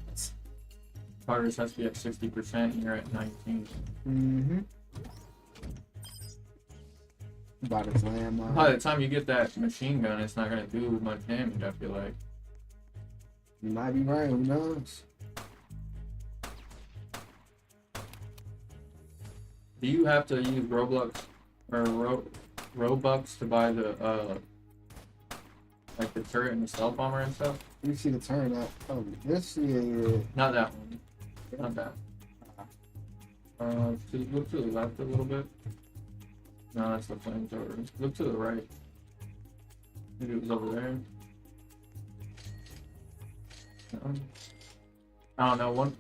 Progress has to be at 60% and you're at 19. Mm-hmm. About his landmine. By the time you get that machine gun, it's not going to do much damage, I feel like. You might be right, who knows? Do you have to use Roblox or Robux to buy the, like the turret and the stealth bomber and stuff? You see the turn up. Oh, this, yeah. Not that one. Not that. Look to the left a little bit. No, that's the flamethrower. Look to the right. Maybe it was over there. No. I don't know.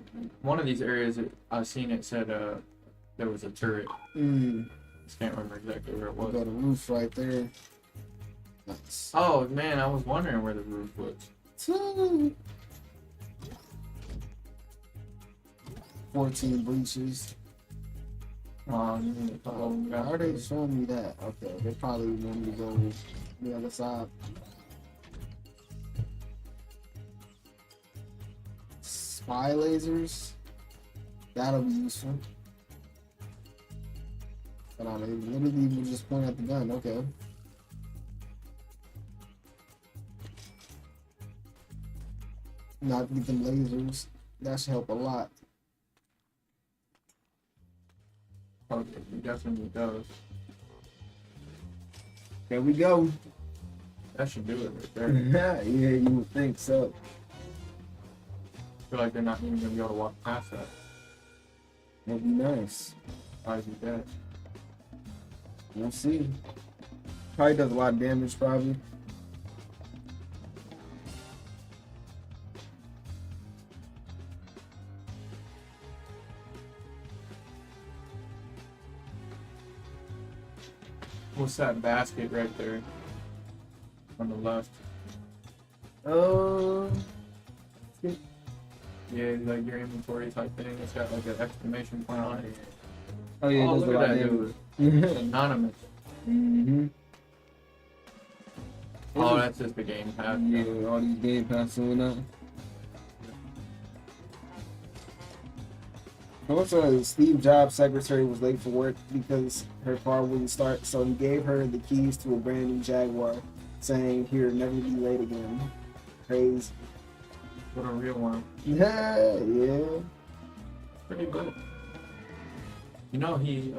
One of these areas I've seen it said there was a turret. Just can't remember exactly where it We was. got a roof right there. Nice. Oh man, I was wondering where the roof was. 14 breaches. Oh, How are they showing me that? Okay, they probably want me to go the other side. Spy lasers. That'll be useful. But I mean, literally will just point at the gun. Okay. Not get them lasers. That should help a lot. Okay, it definitely does. There we go. That should do it right there. Yeah, you would think so. I feel like they're not even gonna be able to walk past that. That'd be nice. I'd be dead. We'll see. Probably does a lot of damage, probably. What's that basket right there? On the left. Yeah, like your inventory type thing. It's got like an exclamation point on it. Oh yeah, Oh, it does a look lot at of that damage. dude. Anonymous. Mm-hmm. Oh, that's just the game pass. Yeah, all these game passes and that. Also, Steve Jobs' secretary was late for work because her car wouldn't start, so he gave her the keys to a brand new Jaguar, saying, "Here, never be late again." Praise. What a real one. Yeah, yeah. Pretty good. You know he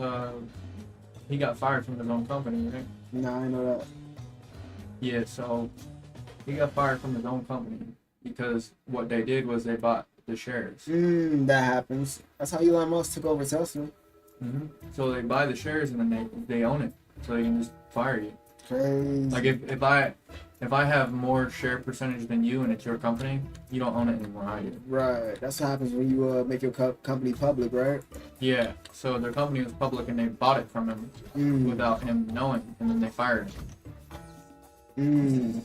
got fired from his own company, right? Nah, I know that. Yeah, so he got fired from his own company because what they did was they bought the shares. That happens. That's how Elon Musk took over Tesla. So they buy the shares and then they own it, so they can just fire you. Crazy. Like if I have more share percentage than you and it's your company, you don't own it anymore, I do. Right. That's what happens when you make your company public, right? Yeah. So their company was public and they bought it from him without him knowing, and then they fired him.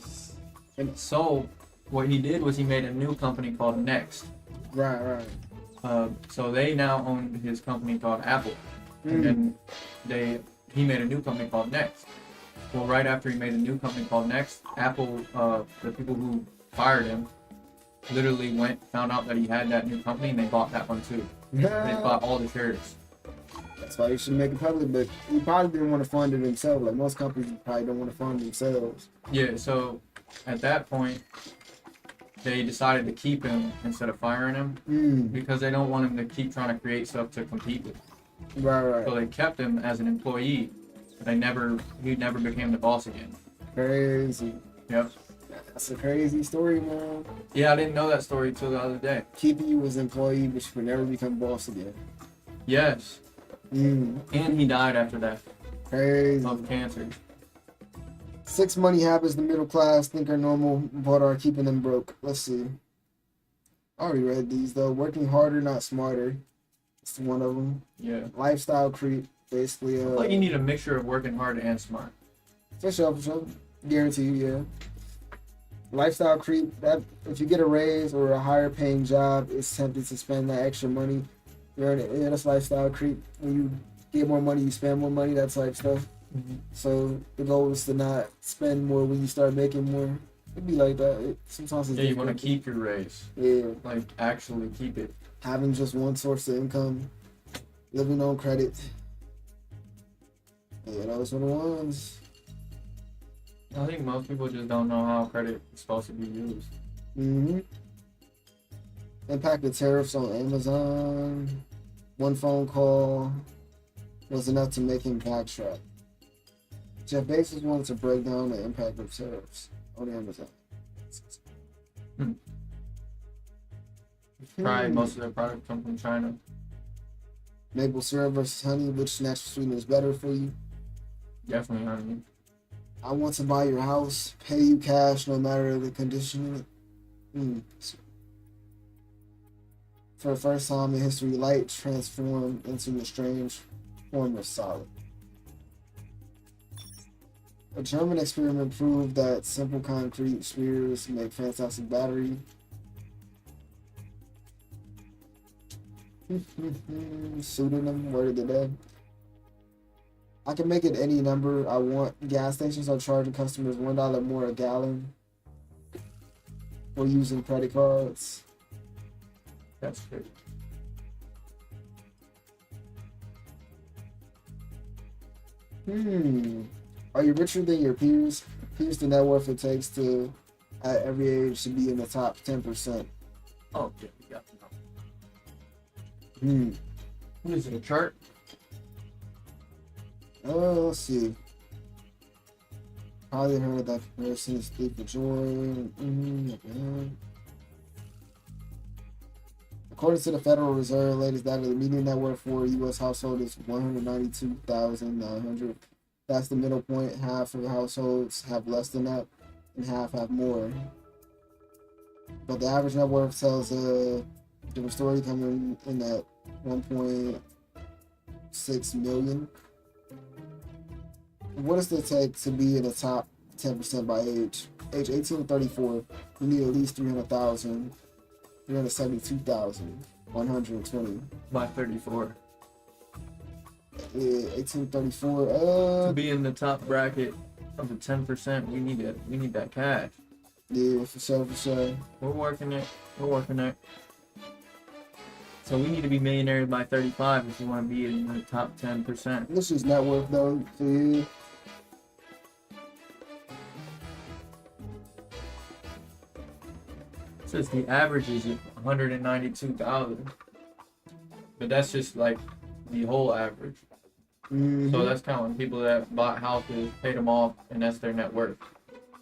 And so what he did was he made a new company called Next. Right. So they now own his company called Apple, and then he made a new company called Next. Well, right after he made a new company called Next, Apple, the people who fired him, literally found out that he had that new company, and they bought that one too. They bought all the shares. That's why you should make it public, but he probably didn't want to fund it himself. Like most companies probably don't want to fund themselves. Yeah. So at that point, they decided to keep him instead of firing him because they don't want him to keep trying to create stuff to compete with. Right. So they kept him as an employee. He never became the boss again. Crazy. Yep. That's a crazy story, man. Yeah, I didn't know that story till the other day. Keeping you as an employee, but you could never become boss again. Yes. And he died after that Crazy. of cancer. 6 money habits the middle class think are normal, but are keeping them broke. Let's see. I already read these though. Working harder, not smarter. It's one of them. Yeah. Lifestyle creep, basically. Like you need a mixture of working hard and smart. For sure. Guaranteed, yeah. Lifestyle creep, that if you get a raise or a higher paying job, it's tempted to spend that extra money. Yeah, that's lifestyle creep. When you get more money, you spend more money, that type stuff. So the goal is to not spend more when you start making more. It'd be like that. Sometimes it's you want to keep your raise. Yeah. Like actually keep it. Having just one source of income, living on credit. Yeah, those are the ones. I think most people just don't know how credit is supposed to be used. Impact of tariffs on Amazon. One phone call was enough to make him backtrack. Jeff Bezos wanted to break down the impact of tariffs on Amazon. Probably most of their products come from China. Maple syrup versus honey, which natural sweetener is better for you? Definitely honey. I want to buy your house, pay you cash no matter the condition. For the first time in history, light transformed into a strange form of solid. A German experiment proved that simple concrete spheres make fantastic battery. Pseudonym, word of the day. I can make it any number I want. Gas stations are charging customers $1 more a gallon for using credit cards. That's good. Are you richer than your peers? Here's the net worth it takes to, at every age, to be in the top 10%. Oh, yeah, we got that. What is it, a chart? Let's see. Probably heard that comparison is deep for joy. According to the Federal Reserve, latest data, the median net worth for a U.S. household is $192,900. That's the middle point. Half of the households have less than that, and half have more. But the average net worth tells a different story, coming in at 1.6 million. What does it take to be in the top 10% by age? Age 18 to 34, you need at least 372,120. By 34. Yeah, 18 to 34. To be in the top bracket of the 10%, we need that cash. Yeah, for sure. We're working it. So we need to be millionaires by 35 if you want to be in the top 10%. This is net worth though. So yeah. It says the average is 192,000, but that's just like the whole average. So that's counting people that bought houses, paid them off, and that's their net worth,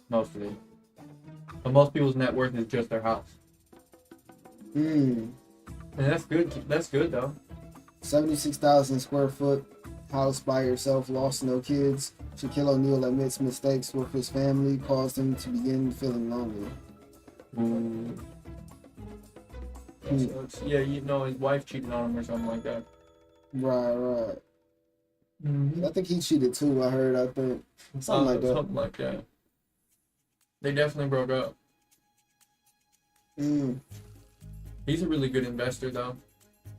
mostly. But most people's net worth is just their house. And that's good. That's good though. 76,000 square foot house by herself, lost no kids. Shaquille O'Neal admits mistakes with his family caused him to begin feeling lonely. Ooh. Hmm. So yeah, you know his wife cheated on him or something like that. Right. Mm-hmm. I think he cheated too. I heard. I think something like that. Something like that. They definitely broke up. He's a really good investor though.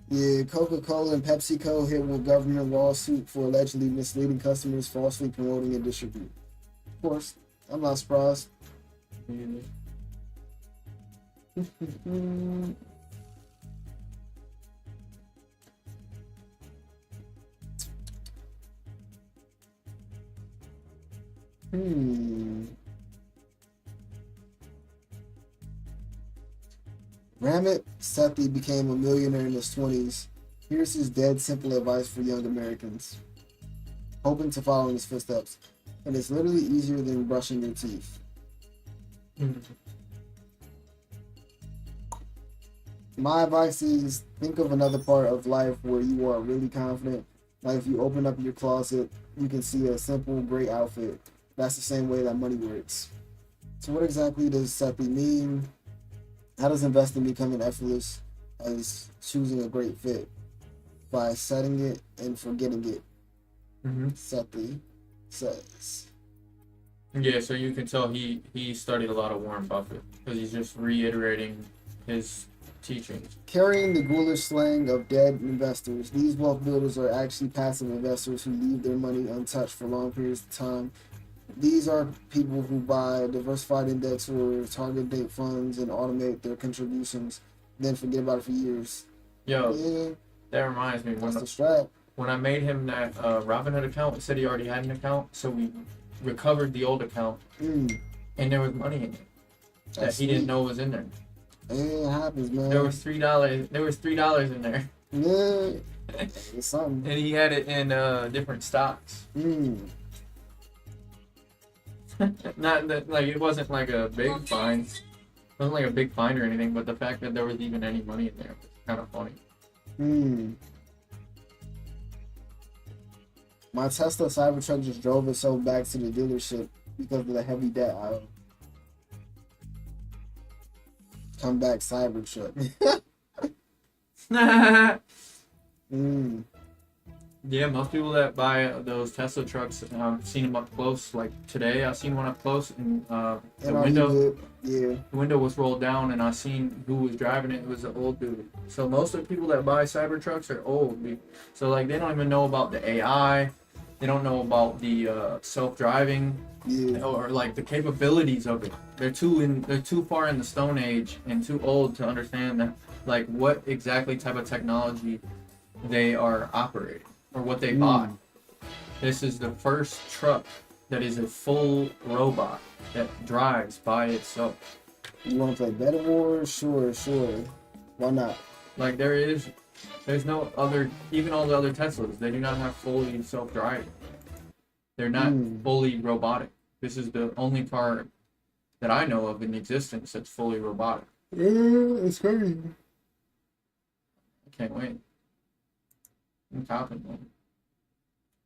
Yeah, Coca-Cola and PepsiCo hit with government lawsuit for allegedly misleading customers, falsely promoting and distributing. Of course, I'm not surprised. Ramit Sethi became a millionaire in his 20s. Here's his dead simple advice for young Americans hoping to follow in his footsteps. And it's literally easier than brushing your teeth. My advice is think of another part of life where you are really confident. Like if you open up your closet, you can see a simple, great outfit. That's the same way that money works. So what exactly does Sethi mean? How does investing become as effortless as choosing a great fit? By setting it and forgetting it. Sethi says. Yeah, so you can tell he studied a lot of Warren Buffett because he's just reiterating his teachings. Carrying the ghoulish slang of dead investors, these wealth builders are actually passive investors who leave their money untouched for long periods of time. These are people who buy diversified index or target date funds and automate their contributions, then forget about it for years. Yo, Yeah, that reminds me that's the strat. when I made him that Robinhood account, it said he already had an account, so we recovered the old account, and there was money in it that he didn't know was in there. It happens, man. There was $3. There was $3 in there. Yeah, it's something. And he had it in different stocks. Not that like it wasn't like a big fine. It wasn't like a big fine or anything, but the fact that there was even any money in there was kind of funny. My Tesla Cybertruck just drove itself back to the dealership because of the heavy debt aisle. Come back, Cybertruck. Yeah, most people that buy those Tesla trucks, I've seen them up close. Like today, I seen one up close, and the window was rolled down, and I seen who was driving it. It was an old dude. So most of the people that buy Cybertrucks are old. So like they don't even know about the AI. They don't know about the self-driving or like the capabilities of it. They're too far in the Stone Age and too old to understand that like what exactly type of technology they are operating or what they bought. This is the first truck that is a full robot that drives by itself. You want to play Better Wars? Sure. Why not? Like there's no other, even all the other Teslas, they do not have fully self-driving. They're not fully robotic. This is the only car that I know of in existence that's fully robotic. Yeah, it's crazy. I can't wait. I'm copping one.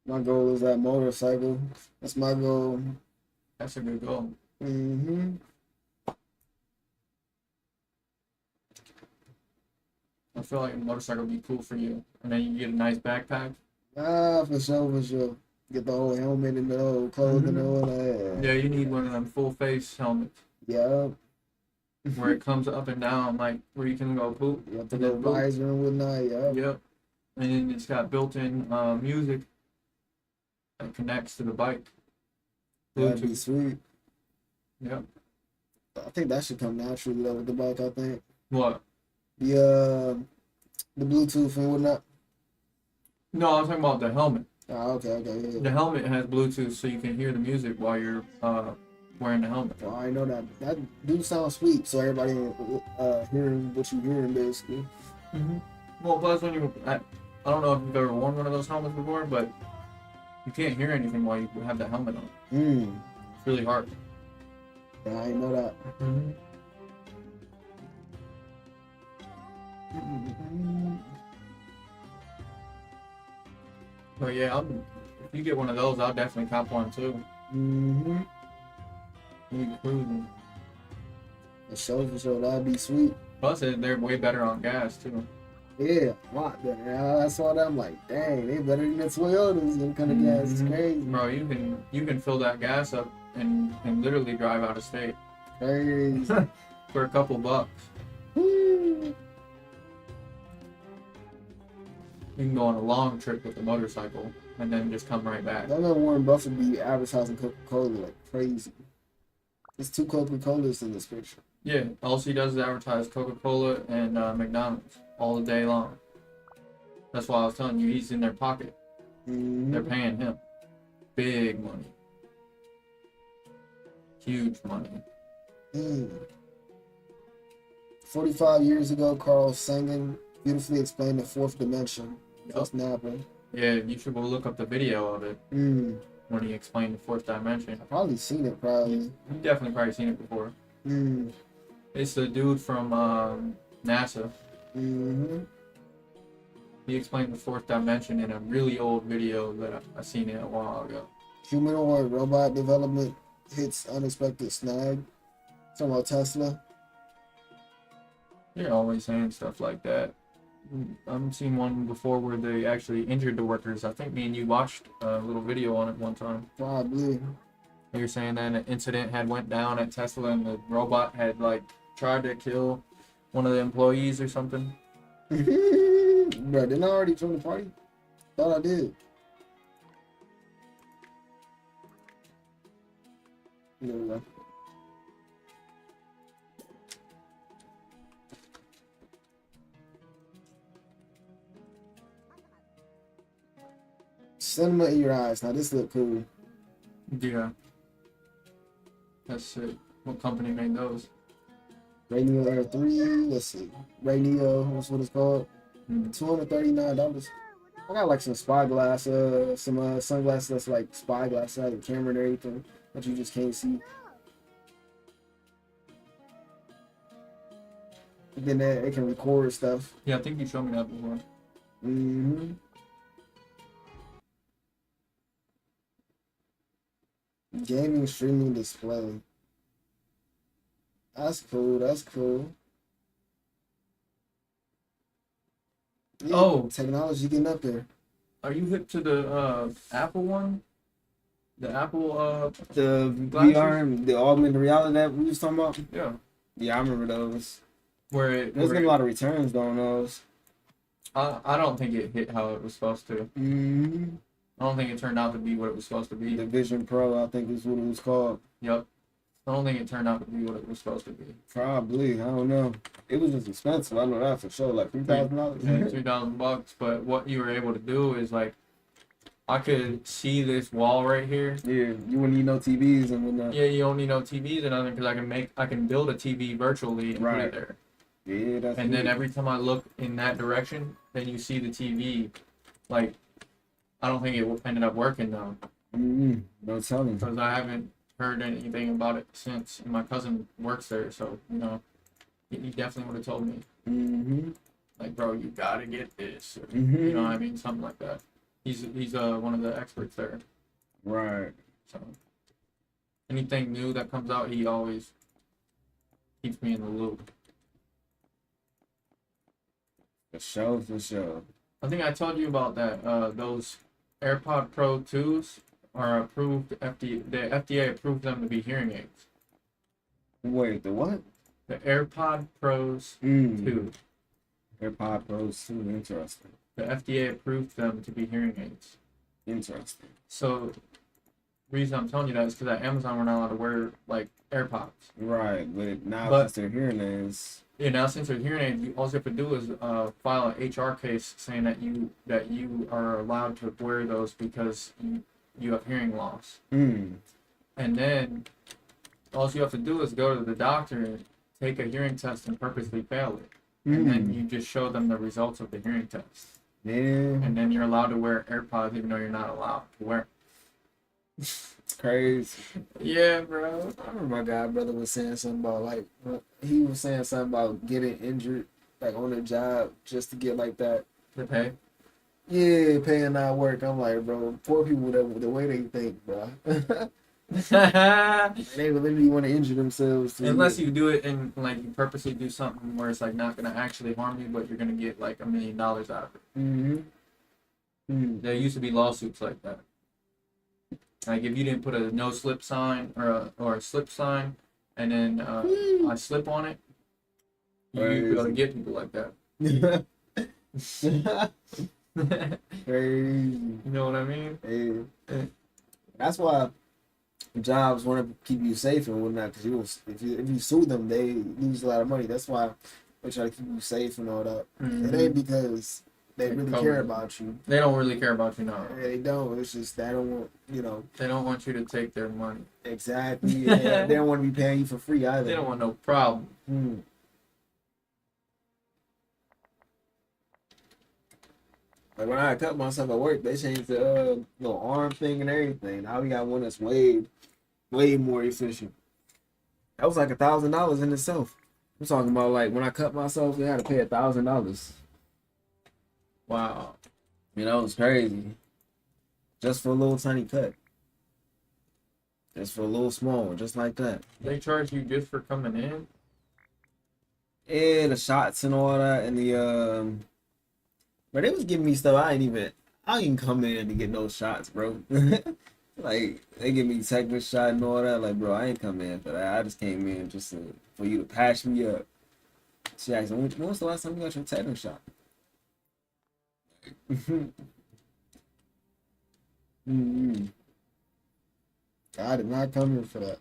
My goal is that motorcycle. That's my goal. That's a good goal. I feel like a motorcycle would be cool for you. And then you get a nice backpack. For sure. Get the whole helmet and the whole clothing and all that. Yeah, you need one of them full face helmets. Yeah. Where it comes up and down, like where you can go poop. You have to go visor and whatnot, Yep. And then it's got built-in music that connects to the bike. That'd be sweet. Yep. I think that should come naturally though with the bike, I think. What? The Bluetooth and whatnot. No, I'm talking about the helmet. Oh, okay, yeah. The helmet has Bluetooth so you can hear the music while you're wearing the helmet. Well, I know that. That do sound sweet, so everybody hearing what you're hearing, basically. Well, plus when I don't know if you've ever worn one of those helmets before, but you can't hear anything while you have the helmet on. It's really hard. Yeah, I know that. But yeah, if you get one of those, I'll definitely cop one too. Mm-hmm. You be cruising. For sure, that'd be sweet. Plus, they're way better on gas too. Yeah, a lot better. I saw that, I'm like, dang, they better than the Toyotas. Them kind of gas is crazy. Bro, you can fill that gas up and literally drive out of state Crazy. for a couple bucks. Woo. You can go on a long trip with a motorcycle and then just come right back. I know Warren Buffett be advertising Coca-Cola like crazy. There's 2 Coca-Colas in this picture. Yeah, all she does is advertise Coca-Cola and McDonald's all the day long. That's why I was telling you, he's in their pocket. Mm-hmm. They're paying him big money, huge money. 45 years ago, Carl Sagan beautifully explained the 4th dimension. That's Napper. Yeah, you should go look up the video of it when he explained the 4th dimension. I've probably seen it, probably. You've definitely probably seen it before. It's the dude from NASA. Mm-hmm. He explained the 4th dimension in a really old video that I seen it a while ago. Humanoid robot development hits unexpected snag. Talking about Tesla. They're always saying stuff like that. I've seen one before where they actually injured the workers. I think me and you watched a little video on it one time. Probably. They were saying that an incident had went down at Tesla and the robot had like tried to kill one of the employees or something. Bro, didn't I already join the party? Thought I did. There we go. Cinema in your eyes. Now this look cool. Yeah. That's it. What company made those? Raineo Air 3. Let's see. Raineo, that's what it's called. $239. I got like some spyglass, some sunglasses that's like spyglass out of the camera and everything that you just can't see. And then it can record stuff. Yeah, I think you showed me that before. Mm-hmm. Gaming streaming display. That's cool. That's cool. Yeah, Oh. technology getting up there. Are you hip to the Apple one? The Apple The glasses? VR and the augmented reality that we was talking about. Yeah. Yeah, I remember those. Where There's been a lot of returns on those. I don't think it hit how it was supposed to. Mm-hmm. I don't think it turned out to be what it was supposed to be. The Vision Pro, I think is what it was called. Yep. I don't think it turned out to be what it was supposed to be. Probably, I don't know. It was just expensive. I know that for sure. Like $3,000. Yeah, $3,000. But what you were able to do is like, I could see this wall right here. Yeah, you wouldn't need no TVs and whatnot. Yeah, you don't need no TVs and nothing because I can build a TV virtually and put it there. Yeah, that's. And then every time I look in that direction, then you see the TV. Like, I don't think it ended up working though. Mm-hmm. Don't tell me. Because I haven't heard anything about it since. And my cousin works there, so you know, he definitely would have told me. Mm-hmm. Like, bro, you gotta get this. Or, Mm-hmm. you know what I mean? Something like that. He's one of the experts there. Right. So anything new that comes out, he always keeps me in the loop. For sure, for sure. I think I told you about that. Those AirPod Pro 2s are approved. The FDA approved them to be hearing aids. Wait, the what? The AirPod Pros 2. AirPod Pros 2. Interesting. The FDA approved them to be hearing aids. Interesting. So, the reason I'm telling you that is because at Amazon we're not allowed to wear like AirPods. Right, but now But- since they're hearing is. Yeah, now since they're hearing aids, all you have to do is file an HR case saying that you are allowed to wear those because you have hearing loss. And then all you have to do is go to the doctor, take a hearing test, and purposely fail it. And then you just show them the results of the hearing test. Yeah. And then you're allowed to wear AirPods even though you're not allowed to wear. It's crazy. Yeah, bro. I remember my guy brother was saying something about like he was saying something about getting injured like on the job just to get like that. To pay. Yeah, paying not work. I'm like, bro, poor people the way they think, bro. They literally want to injure themselves. Unless you do it and like you purposely do something where it's like not gonna actually harm you, but you're gonna get like $1 million out of it. There used to be lawsuits like that. Like if you didn't put a no slip sign or a slip sign, and then I slip on it, you'd be able to get people like that. Crazy. You know what I mean? Hey. That's why jobs want to keep you safe and whatnot. Because if you sue them, they lose a lot of money. That's why they try to keep you safe and all that. Mm-hmm. It ain't because they really care about you. They don't really care about you now. Yeah, they don't. It's just they don't want, you know. They don't want you to take their money. Exactly. Yeah, they don't want to be paying you for free either. They don't want no problem. Like when I cut myself at work, they changed the little arm thing and everything. Now we got one that's way more efficient. That was like $1,000 in itself. I'm talking about like when I cut myself, they had to pay $1,000. Wow. You know, it's crazy. Just for a little tiny cut. Just for a little small one, just like that. They charge you just for coming in? Yeah, the shots and all that, and the but they was giving me stuff I didn't even come in to get no shots, bro. Like they give me tetanus shot and all that. Like, bro, I ain't come in for that. I just came in just for you to patch me up. She asked me, when was the last time you got your tetanus shot? I did not come here for that.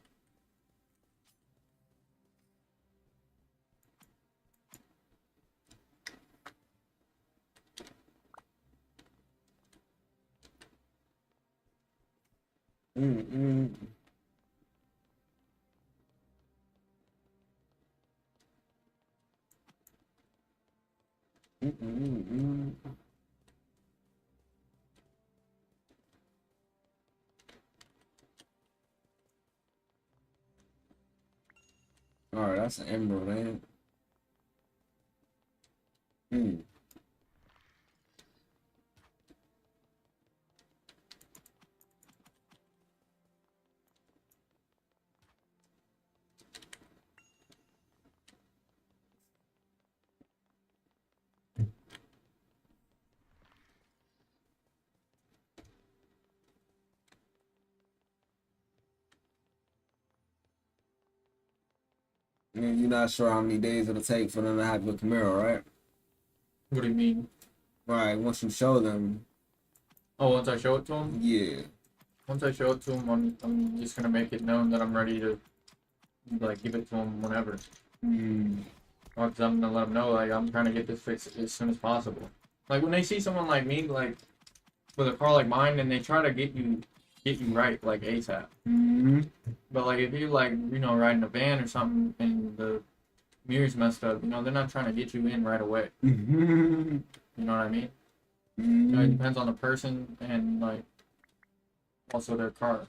All right, that's an emerald, man. You're not sure how many days it'll take for them to have your Camaro, right? What do you mean? Right, once you show them. Oh, once I show it to them? Yeah. Once I show it to them, I'm just gonna make it known that I'm ready to like give it to them whenever. Because I'm gonna let them know like I'm trying to get this fixed as soon as possible. Like when they see someone like me, like with a car like mine, and they try to get you right like ASAP. But like if you like riding a van or something and the mirror's messed up, they're not trying to get you in right away. You know what I mean? It depends on the person and like also their car.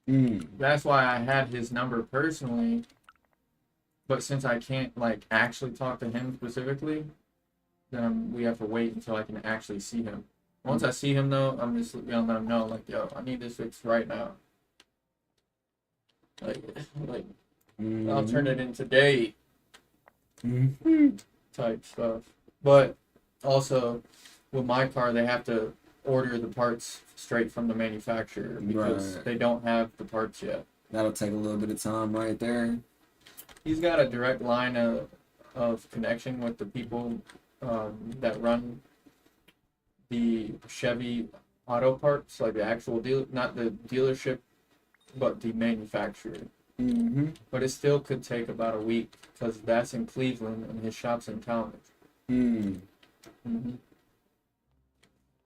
That's why I had his number personally. But since I can't like actually talk to him specifically, then we have to wait until I can actually see him. Once I see him though, I'm just gonna let him know like, yo, I need this fixed right now. Like I'll turn it in today. Type stuff. But also with my car, they have to order the parts straight from the manufacturer because they don't have the parts yet. That'll take a little bit of time right there. He's got a direct line of connection with the people that run the Chevy auto parts, like the actual deal, not the dealership, but the manufacturer. But it still could take about a week because that's in Cleveland and his shop's in Talmadge.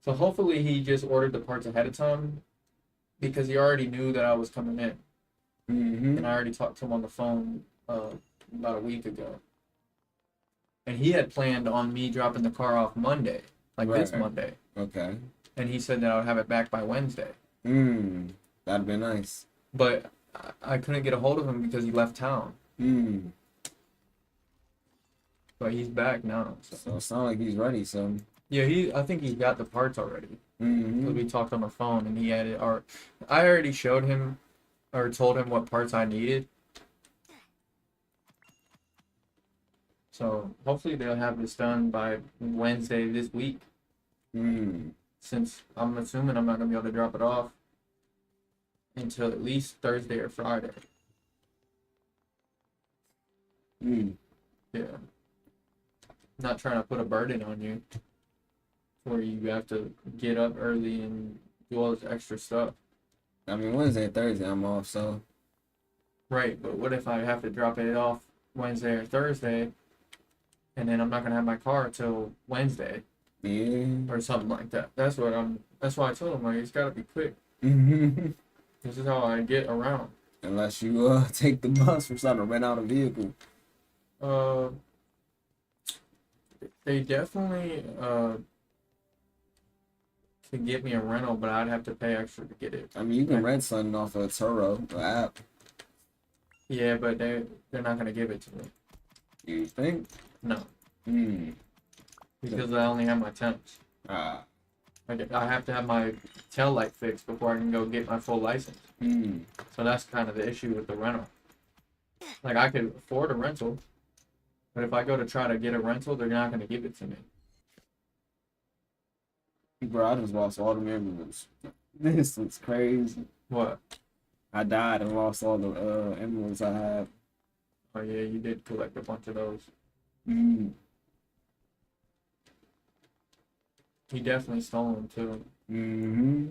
So hopefully he just ordered the parts ahead of time because he already knew that I was coming in. And I already talked to him on the phone about a week ago. And he had planned on me dropping the car off Monday, this Monday. Okay. And he said that I would have it back by Wednesday. That'd be nice. But I couldn't get a hold of him because he left town. But he's back now. So it sounds like he's ready, so. Yeah, I think he got the parts already. Because we Mm-hmm. talked on the phone and he had it. Or I already showed him or told him what parts I needed. So hopefully they'll have this done by Wednesday this week. Mm. Since I'm assuming I'm not gonna be able to drop it off until at least Thursday or Friday. Mm. Yeah. Not trying to put a burden on you where you have to get up early and do all this extra stuff. I mean, Wednesday and Thursday I'm off, so Right, but what if I have to drop it off Wednesday or Thursday and then I'm not gonna have my car until Wednesday yeah. or something like that? That's why I told him like it's gotta be quick. Mm-hmm. This is how I get around. Unless you take the bus or something, rent out a vehicle. Uh they definitely could get me a rental, but I'd have to pay extra to get it. I mean, you can rent something off of Turo, the app. Yeah, but they're not gonna give it to me. You think? No, Hmm. because I only have my temps. Ah. I have to have my tail light fixed before I can go get my full license. Hmm. So that's kind of the issue with the rental. Like I could afford a rental, but if I go to try to get a rental, they're not gonna give it to me. Bro, I just lost all the memories. This is crazy. What? I died and lost all the emblems I had. Oh yeah, you did collect a bunch of those. Mm. He definitely stole them too. Mm-hmm.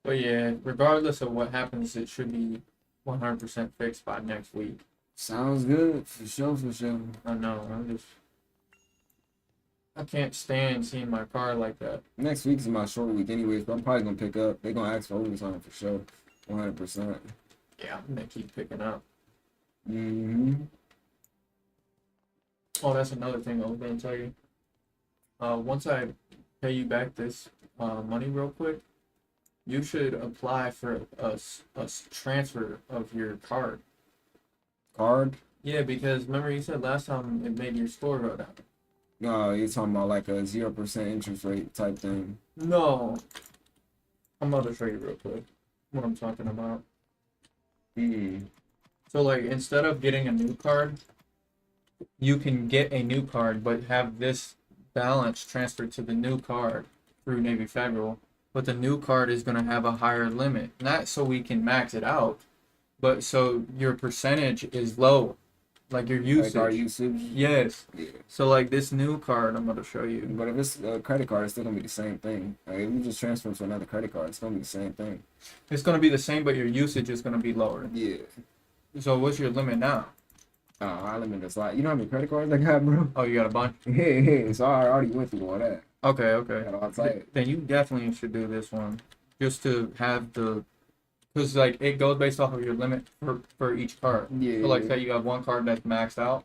But yeah, regardless of what happens, it should be 100% fixed by next week. Sounds good. For sure, for sure. I know. I can't stand seeing my car like that. Next week is my short week anyways, but I'm probably going to pick up. They're going to ask for overtime for sure. 100%. Yeah, I'm gonna keep picking up. Mm-hmm. Oh, that's another thing I was gonna tell you. Once I pay you back this money real quick, you should apply for a transfer of your card. Card? Yeah, because remember you said last time it made your score go down. No, you're talking about like a 0% interest rate type thing. No, I'm about to show you real quick what I'm talking about. Mm. So like instead of getting a new card, you can get a new card, but have this balance transferred to the new card through Navy Federal. But the new card is going to have a higher limit, not so we can max it out, but so your percentage is low, like your usage. Like our usage? Yes. Yeah. So like this new card, I'm going to show you. But if it's a credit card, it's still going to be the same thing. Like if you just transfer to another credit card, it's going to be the same thing. It's going to be the same, but your usage is going to be lower. Yeah. So what's your limit now? Oh, I limit this lot. You know how many credit cards I got, bro? Oh, you got a bunch? Yeah. So I already went through all that. Okay, I okay. got all tight. Then you definitely should do this one, just to have because like it goes based off of your limit for each card. Yeah. So like say you have one card that's maxed out,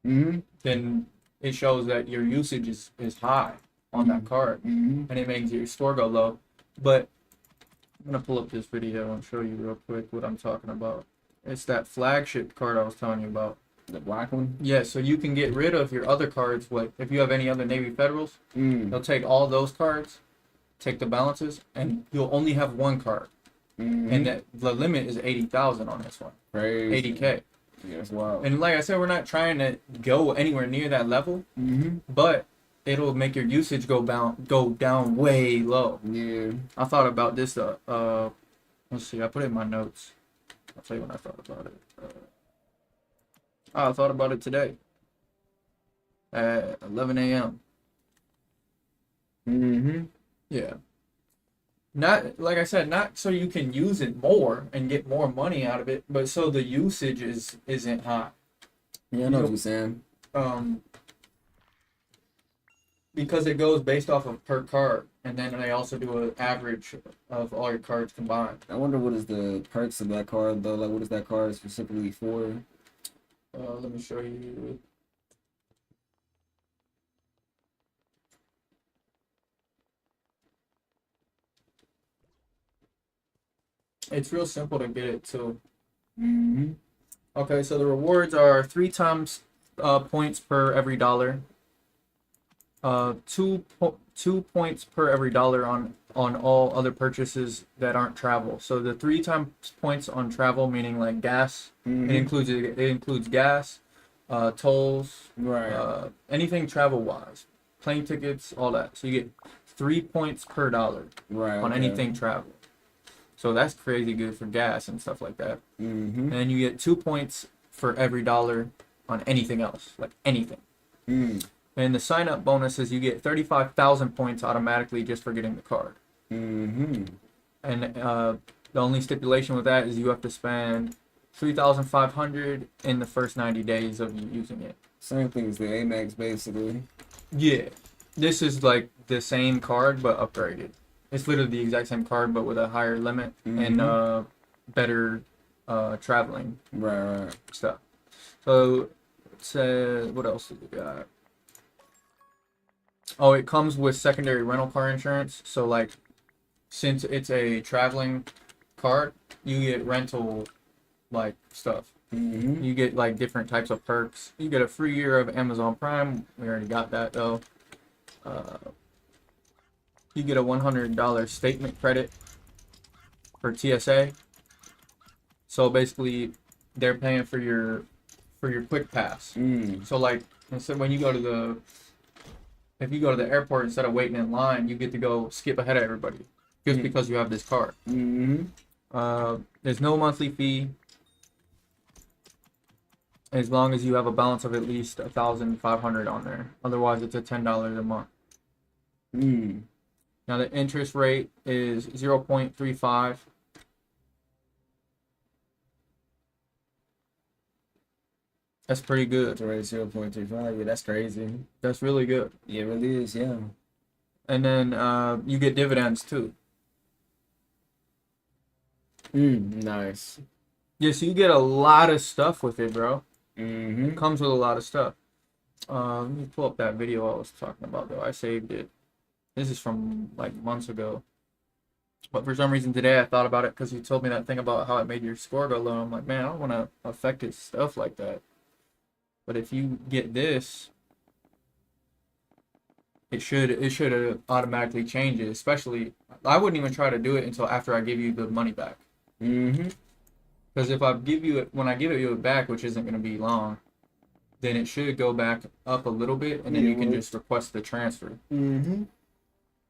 Mm-hmm. then it shows that your usage is high on that card, Mm-hmm. and it makes your score go low. But I'm gonna pull up this video and show you real quick what I'm talking about. It's that flagship card I was telling you about. The black one? Yeah, so you can get rid of your other cards. Like if you have any other Navy Federals, Mm. they'll take all those cards, take the balances, and you'll only have one card. Mm-hmm. And that the limit is 80,000 on this one. Crazy. 80K. Yeah, that's wild. And like I said, we're not trying to go anywhere near that level, Mm-hmm. but it'll make your usage go down way low. Yeah. I thought about this. Let's see. I put it in my notes. I'll tell you when I thought about it. I thought about it today at 11 a.m. Mm-hmm. Yeah. Not like I said, not so you can use it more and get more money out of it, but so the usage isn't high. Yeah, I know what you're saying. Because it goes based off of per card, and then they also do an average of all your cards combined. I wonder what is the perks of that card though. Like, what is that card specifically for? Let me show you. It's real simple to get it too. Mm-hmm. Okay, so the rewards are 3 times points per every dollar. 2 points per every dollar on all other purchases that aren't travel. So the 3 times points on travel, meaning like gas. Mm-hmm. It includes gas, tolls, Right. anything travel wise, plane tickets, all that. So you get 3 points per dollar Right. on Okay. anything travel. So that's crazy good for gas and stuff like that. Mm-hmm. And you get 2 points for every dollar on anything else, like anything. Mm. And the sign up bonus is you get 35,000 points automatically just for getting the card. Mm-hmm. And the only stipulation with that is you have to spend 3,500 in the first 90 days of you using it. Same thing as the Amex, basically. Yeah. This is like the same card but upgraded. It's literally the exact same card but with a higher limit and better traveling Right. stuff. So what else do we got? Oh, it comes with secondary rental car insurance. So like, since it's a traveling card, you get rental like stuff. Mm-hmm. You get like different types of perks. You get a free year of Amazon Prime. We already got that though. You get a $100 statement credit for TSA. So basically, they're paying for your quick pass. Mm. So like, instead when you go to if you go to the airport, instead of waiting in line, you get to go skip ahead of everybody just because you have this card. Mm-hmm. There's no monthly fee as long as you have a balance of at least 1,500 on there. Otherwise, it's a $10 a month. Mm. Now the interest rate is 0.35. That's pretty good. It's already 0.35. Yeah, that's crazy. That's really good. Yeah, it really is. Yeah. And then you get dividends too. Nice. Yeah, so you get a lot of stuff with it, bro. Mm-hmm. It comes with a lot of stuff. Let me pull up that video I was talking about though. I saved it. This is from like months ago. But for some reason today I thought about it because you told me that thing about how it made your score go low. I'm like, man, I don't want to affect his stuff like that. But if you get this, it should automatically change it. Especially, I wouldn't even try to do it until after I give you the money back. Mm-hmm. Because if I give you it, when I give it you back, which isn't going to be long, then it should go back up a little bit, and then you can just request the transfer. Mm-hmm.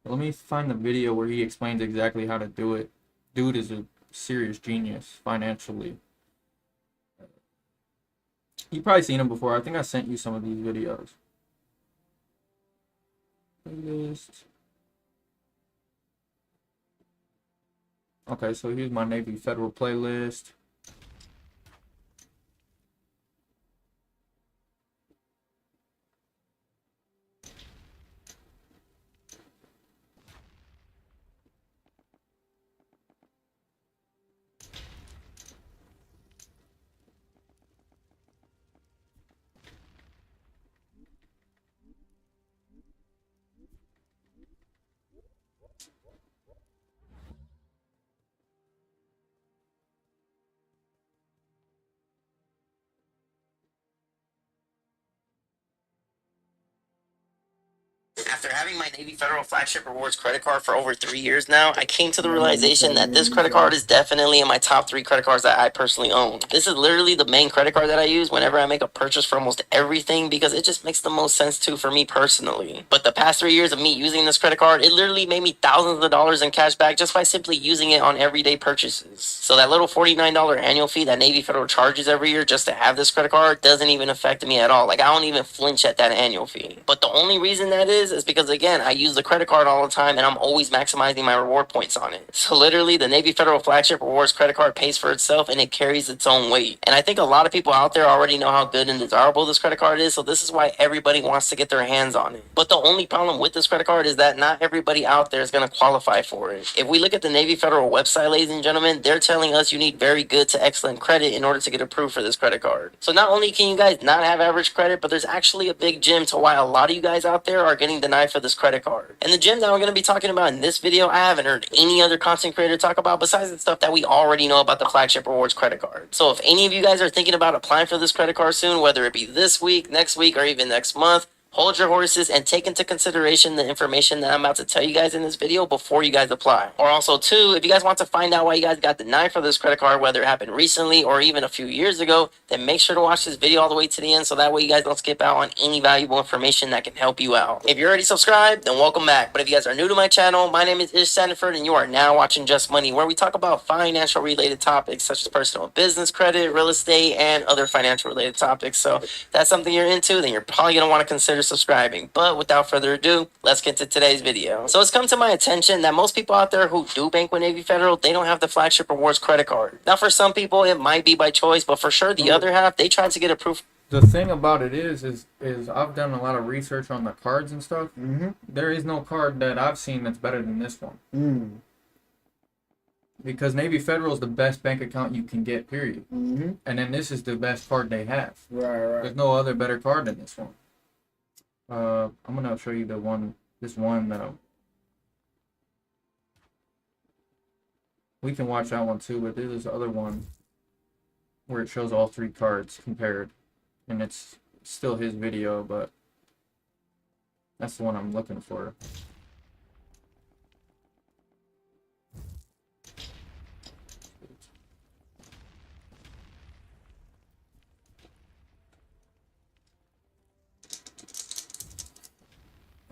Let me find the video where he explains exactly how to do it. Dude is a serious genius financially. You've probably seen him before. I think I sent you some of these videos. Playlist. Okay, so here's my Navy Federal playlist. After having my Navy Federal Flagship Rewards credit card for over 3 years now, I came to the realization that this credit card is definitely in my top 3 credit cards that I personally own. This is literally the main credit card that I use whenever I make a purchase for almost everything because it just makes the most sense to for me personally. But the past 3 years of me using this credit card, it literally made me thousands of dollars in cash back just by simply using it on everyday purchases. So that little $49 annual fee that Navy Federal charges every year just to have this credit card doesn't even affect me at all. Like, I don't even flinch at that annual fee. But the only reason that is because, again, I use the credit card all the time and I'm always maximizing my reward points on it. So literally, the Navy Federal Flagship Rewards credit card pays for itself and it carries its own weight. And I think a lot of people out there already know how good and desirable this credit card is, so this is why everybody wants to get their hands on it. But the only problem with this credit card is that not everybody out there is going to qualify for it. If we look at the Navy Federal website, ladies and gentlemen, they're telling us you need very good to excellent credit in order to get approved for this credit card. So not only can you guys not have average credit, but there's actually a big gem to why a lot of you guys out there are getting denied deny for this credit card. And the gems that we're going to be talking about in this video, I haven't heard any other content creator talk about besides the stuff that we already know about the flagship rewards credit card. So if any of you guys are thinking about applying for this credit card soon, whether it be this week, next week, or even next month, hold your horses and take into consideration the information that I'm about to tell you guys in this video before you guys apply. Or also, too, if you guys want to find out why you guys got denied for this credit card, whether it happened recently or even a few years ago, then make sure to watch this video all the way to the end so that way you guys don't skip out on any valuable information that can help you out. If you're already subscribed, then welcome back. But if you guys are new to my channel, my name is Ish Sandiford and you are now watching Just Money, where we talk about financial related topics such as personal business credit, real estate, and other financial related topics. So if that's something you're into, then you're probably going to want to consider subscribing. But without further ado, let's get to today's video. So it's come to my attention that most people out there who do bank with Navy Federal, they don't have the flagship rewards credit card. Now for some people it might be by choice, but for sure the other half, they tried to get approved. The thing about it is I've done a lot of research on the cards and stuff. There is no card that I've seen that's better than this one. Because Navy Federal is the best bank account you can get, period. And then this is the best card they have. Right. There's no other better card than this one. I'm gonna show you this one that we can watch that one too, but there's this other one where it shows all three cards compared, and it's still his video, but that's the one I'm looking for.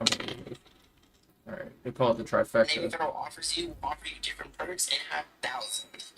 Okay. All right, they call it the Navy trifecta. Federal offer you different perks and have thousands.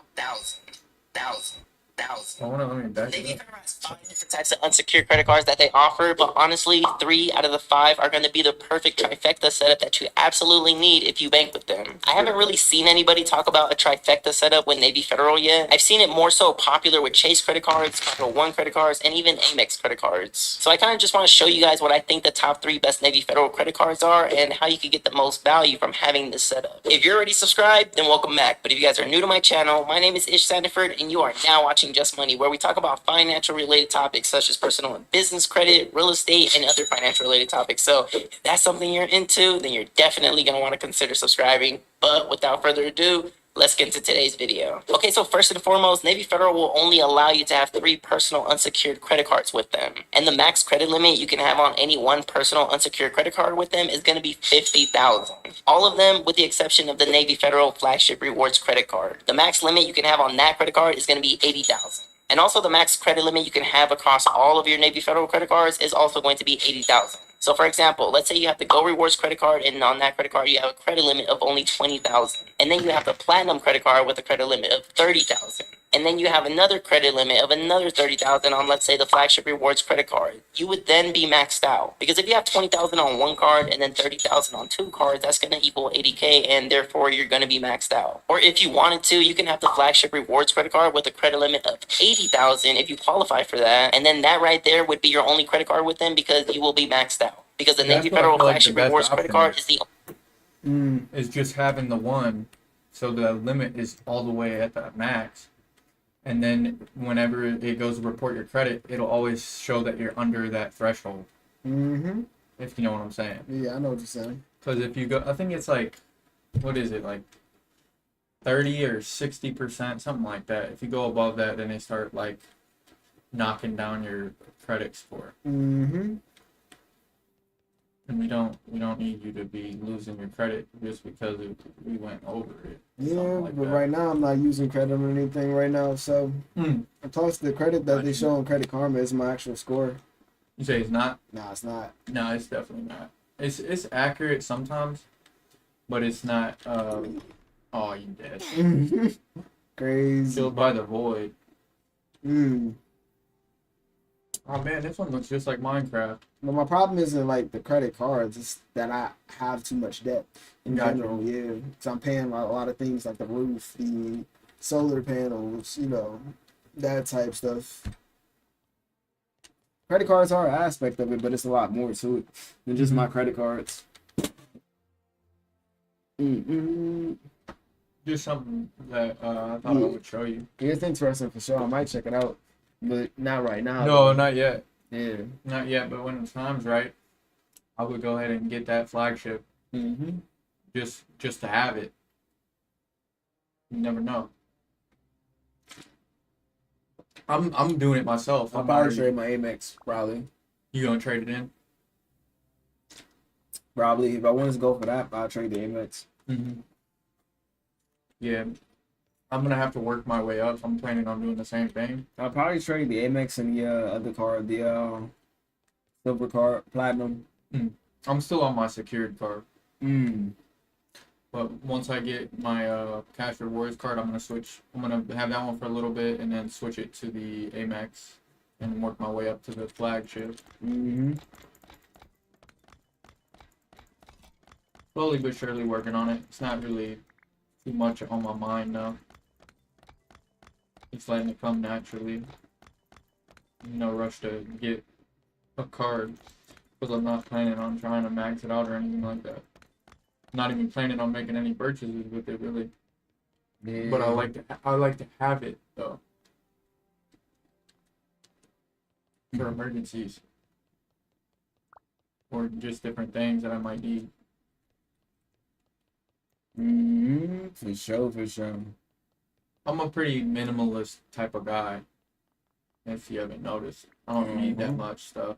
I want to let me back Navy it up. Federal has 5 different types of unsecured credit cards that they offer, but honestly, 3 out of the 5 are going to be the perfect trifecta setup that you absolutely need if you bank with them. I haven't really seen anybody talk about a trifecta setup with Navy Federal yet. I've seen it more so popular with Chase credit cards, Capital One credit cards, and even Amex credit cards. So I kind of just want to show you guys what I think the top 3 best Navy Federal credit cards are and how you can get the most value from having this setup. If you're already subscribed, then welcome back. But if you guys are new to my channel, my name is Ish Sandiford, and you are now watching Just Money, where we talk about financial related topics such as personal and business credit, real estate, and other financial related topics. So if that's something you're into, then you're definitely going to want to consider subscribing. But without further ado, let's get into today's video. Okay, so first and foremost, Navy Federal will only allow you to have 3 personal unsecured credit cards with them. And the max credit limit you can have on any one personal unsecured credit card with them is going to be $50,000. All of them with the exception of the Navy Federal flagship rewards credit card. The max limit you can have on that credit card is going to be $80,000. And also the max credit limit you can have across all of your Navy Federal credit cards is also going to be $80,000. So for example, let's say you have the Go Rewards credit card, and on that credit card you have a credit limit of only $20,000. And then you have the Platinum credit card with a credit limit of $30,000. And then you have another credit limit of another $30,000 on, let's say, the flagship rewards credit card. You would then be maxed out. Because if you have $20,000 on one card and then $30,000 on 2 cards, that's going to equal $80K, and therefore you're going to be maxed out. Or if you wanted to, you can have the flagship rewards credit card with a credit limit of $80,000 if you qualify for that. And then that right there would be your only credit card with them because you will be maxed out. Because the Navy Federal flagship rewards credit card is the is just having the one, so the limit is all the way at the max, and then whenever it goes to report your credit, it'll always show that you're under that threshold. If you know what I'm saying. Yeah, I know what you're saying. Because if you go, I think it's like, what is it, like 30 or 60%, something like that. If you go above that, then they start like knocking down your credit score. And we don't need you to be losing your credit just because we went over it. Yeah, like but that. right now I'm not using credit or anything right now. So I tossed the credit that they show on Credit Karma is my actual score. You say it's not? Nah, it's not. No, it's definitely not. It's accurate sometimes, but it's not. Oh, you dead. Crazy. Filled by the void. Mm. Oh man, this one looks just like Minecraft. But my problem isn't like the credit cards; it's that I have too much debt in Gotcha. general. Yeah, so I'm paying a lot of things like the roof, the solar panels, you know, that type stuff. Credit cards are an aspect of it, but it's a lot more to it than just my credit cards. Just something that I thought I would show you. Yeah, it's interesting for sure. I might check it out, but not right now. No, not yet. Yeah. Not yet, but when the time's right, I would go ahead and get that flagship Mm-hmm. just to have it. You never know. I'm doing it myself. I'll I'm probably already. trade my Amex. Probably. You gonna trade it in? Probably. If I wanted to go for that, I'll trade the Amex. Mm-hmm. Yeah, I'm gonna have to work my way up. I'm planning on doing the same thing. I'll probably trade the Amex and the other card, the silver card, platinum. I'm still on my secured card, Mm. but once I get my cash rewards card, I'm gonna switch. I'm gonna have that one for a little bit and then switch it to the Amex and work my way up to the flagship. Mm-hmm. Slowly but surely working on it. It's not really too much on my mind now. Just letting it come naturally. No rush to get a card because I'm not planning on trying to max it out or anything like that. Not even planning on making any purchases with it really. Yeah. But I like to have it though for emergencies or just different things that I might need. Mm-hmm. For sure, for sure. I'm a pretty minimalist type of guy. If you haven't noticed, I don't need that Mhm. much stuff.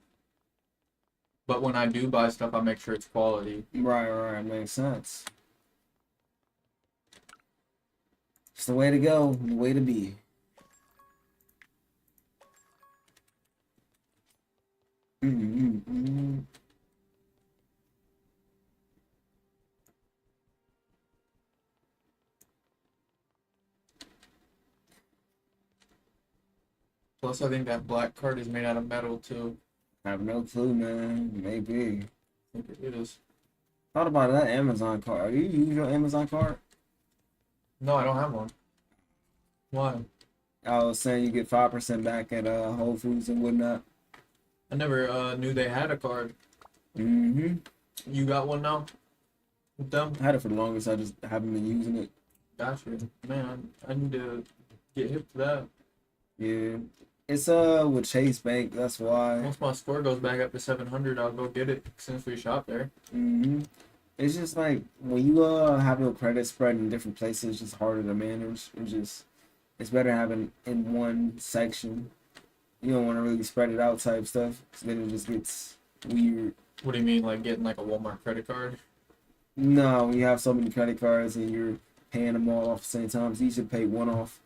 But when I do buy stuff, I make sure it's quality. Right. Makes sense. It's the way to go, the way to be. Mm-hmm. Plus, I think that black card is made out of metal too. I have no clue, man. Maybe. I think it is. Thought about that Amazon card. You use your Amazon card? No, I don't have one. Why? I was saying you get 5% back at Whole Foods and whatnot. I never knew they had a card. Mm-hmm. You got one now? With them? I had it for the longest. I just haven't been using it. Gotcha. Man, I need to get hip to that. Yeah. It's with Chase Bank. That's why. Once my score goes back up to 700, I'll go get it since we shop there. Mm-hmm. It's just like when you have your credit spread in different places, it's just harder to manage. It's better having in one section. You don't want to really spread it out type stuff, so then it just gets weird. What do you mean, like getting like a Walmart credit card? No, when you have so many credit cards and you're paying them all off at the same time, so you should pay one off.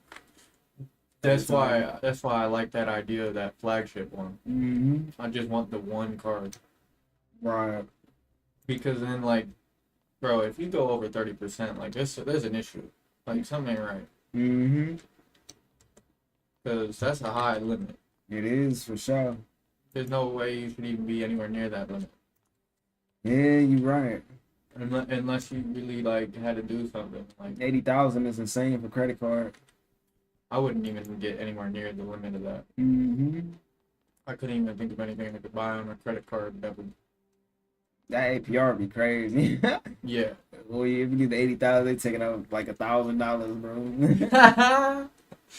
That's why I like that idea of that flagship one. Mm-hmm. I just want the one card. Right. Because then, like, bro, if you go over 30%, like, there's an issue. Like, something ain't right. Mm-hmm. Because that's a high limit. It is for sure. There's no way you should even be anywhere near that limit. Yeah, you're right. Unless you really, like, had to do something. Like, 80,000 is insane for credit card. I wouldn't even get anywhere near the limit of that. Mm-hmm. I couldn't even think of anything I could buy on a credit card that would. That APR would be crazy. Yeah. Well, if you get the 80,000, they taking out like $1,000, bro.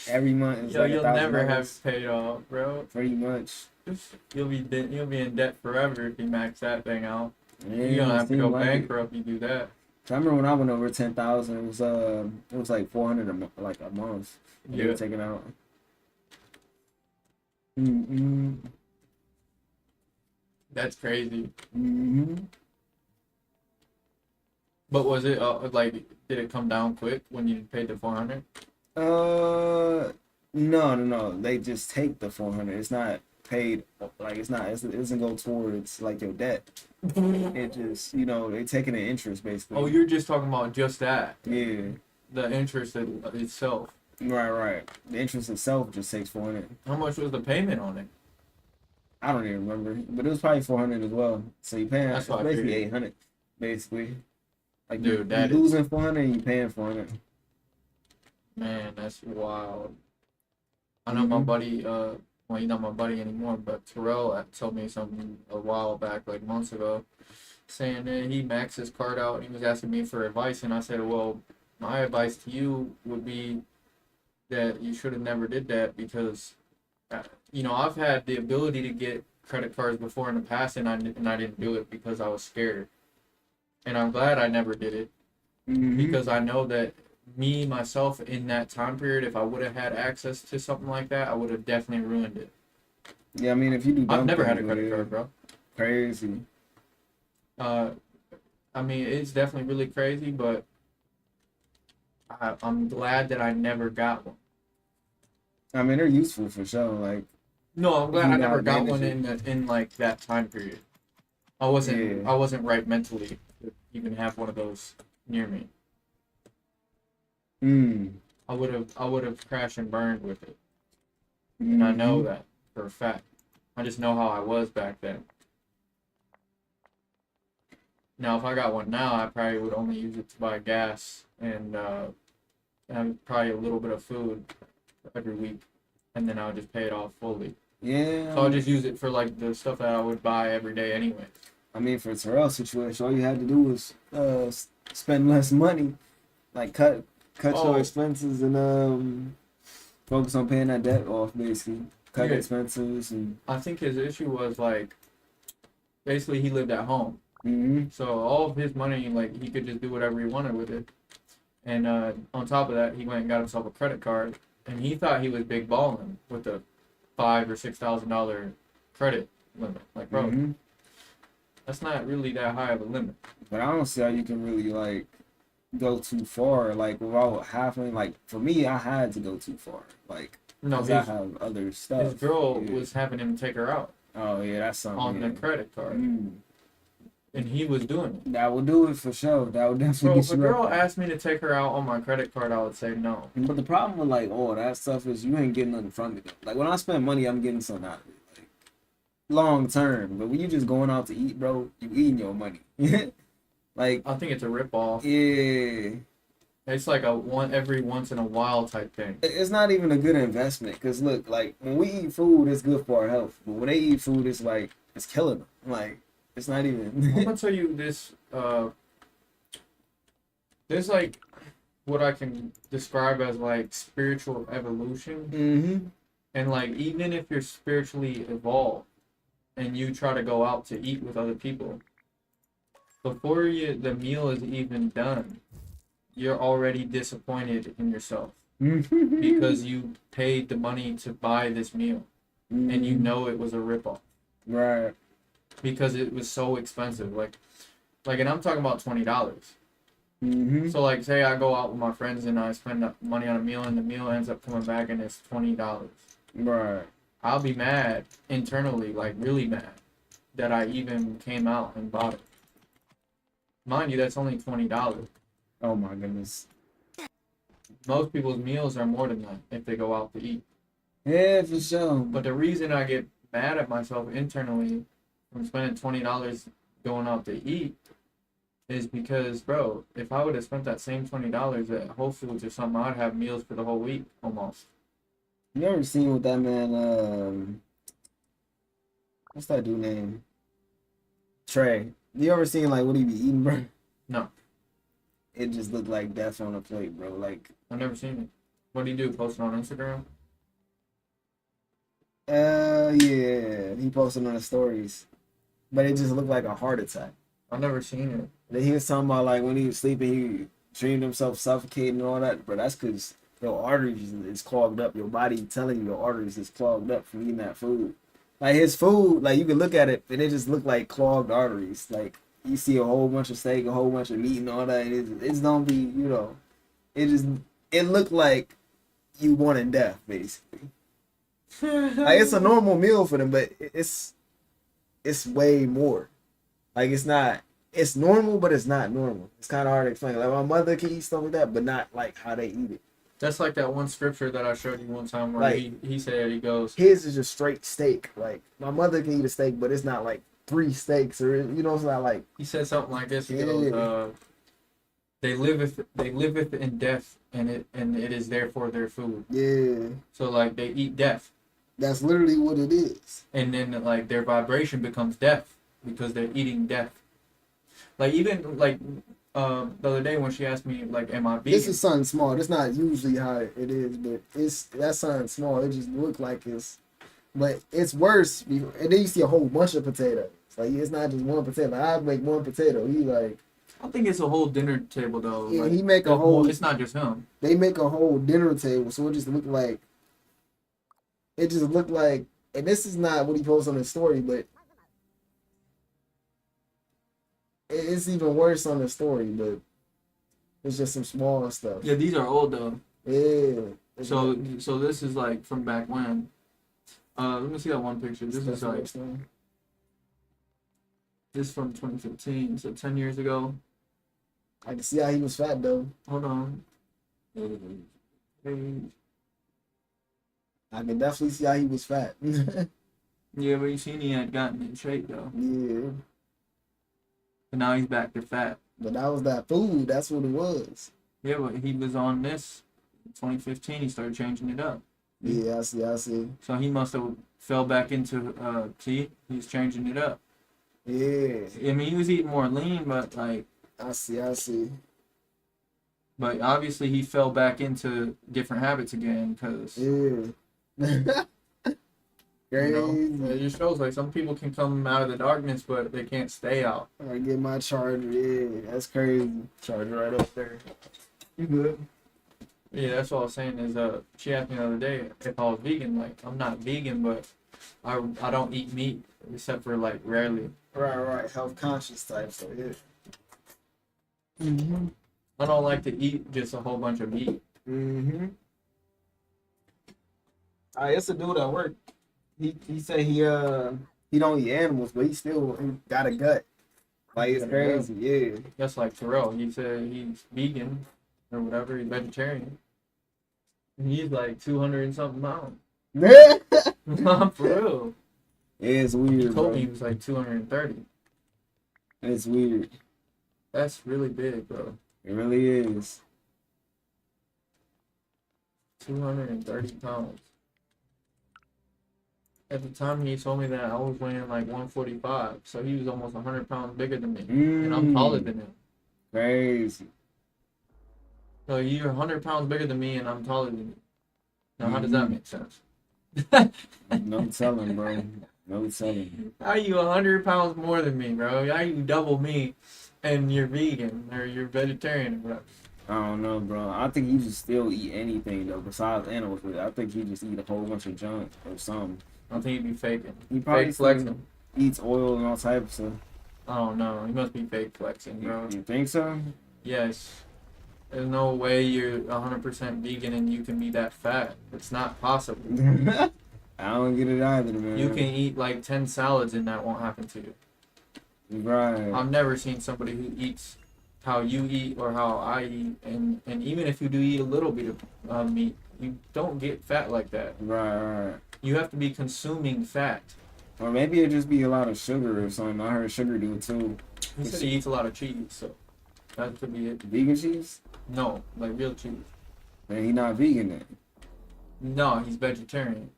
Every month is Yo, like you'll $1,000. never have paid off, bro. Pretty much. You'll be in debt forever if you max that thing out. Yeah, You're gonna have to seems go like it. bankrupt if you do that. I remember when I went over 10,000, it was like 400 like a month. They were Yeah. taking out. Mm-hmm. That's crazy. Mm-hmm. But was it like did it come down quick when you paid the 400? No. They just take the 400. It's not paid. Like it doesn't go towards like your debt. It just they taking the interest basically. Oh, you're just talking about just that. Yeah. The interest itself. Right. The interest itself just takes 400. How much was the payment on it? I don't even remember, but it was probably 400 as well. So you paying That's what I basically figured. 800, basically. Like Dude, you that losing 400 and you paying 400. Man, that's wild. I know my buddy, well, he's not my buddy anymore, but Terrell told me something a while back, like months ago, saying that he maxed his card out and he was asking me for advice, and I said, well, my advice to you would be that you should have never did that because, I've had the ability to get credit cards before in the past, and I didn't do it because I was scared. And I'm glad I never did it because I know that me myself in that time period, if I would have had access to something like that, I would have definitely ruined it. Yeah, I mean, if you do, I've never had a things, credit card, bro. Crazy. I mean, it's definitely really crazy, but I'm glad that I never got one. I mean, they're useful for sure. Like, No, I'm glad You I know how never to got manage one in like that time period. I wasn't right mentally to even have one of those near me. I would have crashed and burned with it. And I know that for a fact. I just know how I was back then. Now, if I got one now, I probably would only use it to buy gas and probably a little bit of food every week, and then I would just pay it off fully. Yeah. So I'll just use it for like the stuff that I would buy every day anyway. I mean, for Terrell's situation, all you had to do was spend less money, like cut your expenses and focus on paying that debt off, basically. Cut expenses and. I think his issue was like, basically he lived at home, Mm-hmm. so all of his money, like, he could just do whatever he wanted with it. And on top of that, he went and got himself a credit card, and he thought he was big balling with a $5,000 or $6,000 credit limit. Like, bro, that's not really that high of a limit. But I don't see how you can really like go too far. Like without having like for me, I had to go too far. Like No, I have other stuff. his girl was having him take her out Oh yeah, that's something on the credit card, and he was doing it. That would do it for sure. That would definitely So get if a you girl up there. asked me to take her out on my credit card, I would say no. But the problem with like all that stuff is you ain't getting nothing from it. Like when I spend money, I'm getting something out of it. Like long term. But when you just going out to eat, bro, you eating your money. Like I think it's a ripoff. yeah. It's like a every once in a while type thing. It's not even a good investment because look, like when we eat food, it's good for our health. But when they eat food, it's like it's killing them. Like it's not even. I'm gonna tell you this. There's like what I can describe as like spiritual evolution, and like even if you're spiritually evolved and you try to go out to eat with other people, before the meal is even done, you're already disappointed in yourself because you paid the money to buy this meal and you know it was a ripoff. Right. Because it was so expensive. Like, and I'm talking about $20. So like, say I go out with my friends and I spend money on a meal and the meal ends up coming back and it's $20. Right. I'll be mad internally, like really mad, that I even came out and bought it. Mind you, that's only $20. Oh my goodness. Most people's meals are more than that if they go out to eat. Yeah, for sure. But the reason I get mad at myself internally from spending $20 going out to eat is because, bro, if I would have spent that same $20 at Whole Foods or something, I'd have meals for the whole week almost. You ever seen what that man, what's that dude name? Trey. You ever seen like what he be eating, bro? No. It just looked like death on a plate, bro. Like I've never seen it. What do you do? Post it on Instagram? yeah. He posted on the stories. But it just looked like a heart attack. I've never seen it. Then he was talking about like when he was sleeping, he dreamed himself suffocating and all that. Bro, that's because your arteries is clogged up. Your body telling you your arteries is clogged up from eating that food. Like his food, like you can look at it and it just looked like clogged arteries. Like you see a whole bunch of steak, a whole bunch of meat and all that. And it's don't be, you know, it looked like you wanted death, basically. Like it's a normal meal for them, but it's way more. Like it's normal, but it's not normal. It's kind of hard to explain. Like my mother can eat stuff like that, but not like how they eat it. That's like that one scripture that I showed you one time where Like, he said, he goes, his is just straight steak. Like my mother can eat a steak, but it's not like 3 steaks or you know, it's not like he said something like this. He Yeah. goes, they liveth in death, and it is therefore their food. yeah. So like they eat death, That's literally what it is. and then like their vibration becomes death because they're eating death. Like even like the other day when she asked me like, am I vegan? This is something small. That's not usually how it is, but that something small. It just look like it's But it's worse. And then you see a whole bunch of potatoes. Like it's not just one potato. Like, I make one potato. He like I think it's a whole dinner table though. yeah, Like, he make a there's whole. more- It's not just him. They make a whole dinner table, so it just looked like. It just looked like, and this is not what he posts on his story, but it's even worse on the story. But it's just some small stuff. Yeah, these are old though. Yeah. So this is like from back when. Let me see that one picture. This is like this from 2015, so 10 years ago. I can see how he was fat though. Hold on. I can definitely see how he was fat. Yeah, but you seen he had gotten in shape though. Yeah. But now he's back to fat. But that was that food. That's what it was. Yeah, but he was on this. 2015, he started changing it up. Yeah, I see. So he must have fell back into see, he's changing it up. Yeah. I mean, he was eating more lean, but like, I see. but obviously he fell back into different habits again because Yeah. you know, Crazy. it just shows like some people can come out of the darkness, but they can't stay out. I get my charger. Yeah, that's crazy. Charger right up there. You good? Yeah, that's what I was saying is she asked me the other day if I was vegan. Like, I'm not vegan, but I don't eat meat except for like rarely. Right. Health conscious type. So yeah. I don't like to eat just a whole bunch of meat. It's a dude at work. He said he don't eat animals, but he got a gut. Like it's crazy. Yeah. Just like Terrell, he said he's vegan or whatever, he's vegetarian. And he's like 200 and something pounds. For real. It's He weird, told bro. me he was like 230. It's weird. That's really big, bro. It really is. 230 pounds. At the time he told me that, I was weighing like 145, so he was almost 100 pounds bigger than me, and I'm taller than him. Crazy. So you're 100 pounds bigger than me, and I'm taller than you. Now, how does that make sense? No telling, bro. No telling. How are you 100 pounds more than me, bro? How you double me, and you're vegan or you're vegetarian or whatever? I don't know, bro. I think he just still eat anything though besides animals. But I think he just eat a whole bunch of junk or something. I think he'd be faking. He probably Fake flexing. eats oil and all types of stuff. I don't know. He must be fake flexing, bro. You think so? Yes. There's no way you're 100% vegan and you can be that fat. It's not possible. I don't get it either, man. You can eat like 10 salads and that won't happen to you. Right. I've never seen somebody who eats how you eat or how I eat. And even if you do eat a little bit of meat, you don't get fat like that. Right. You have to be consuming fat. Or maybe it just be a lot of sugar or something. I heard sugar do it too. He said he eats a lot of cheese, so that could be it. Vegan cheese? No, like real cheese. Man, he not vegan then. No, he's vegetarian.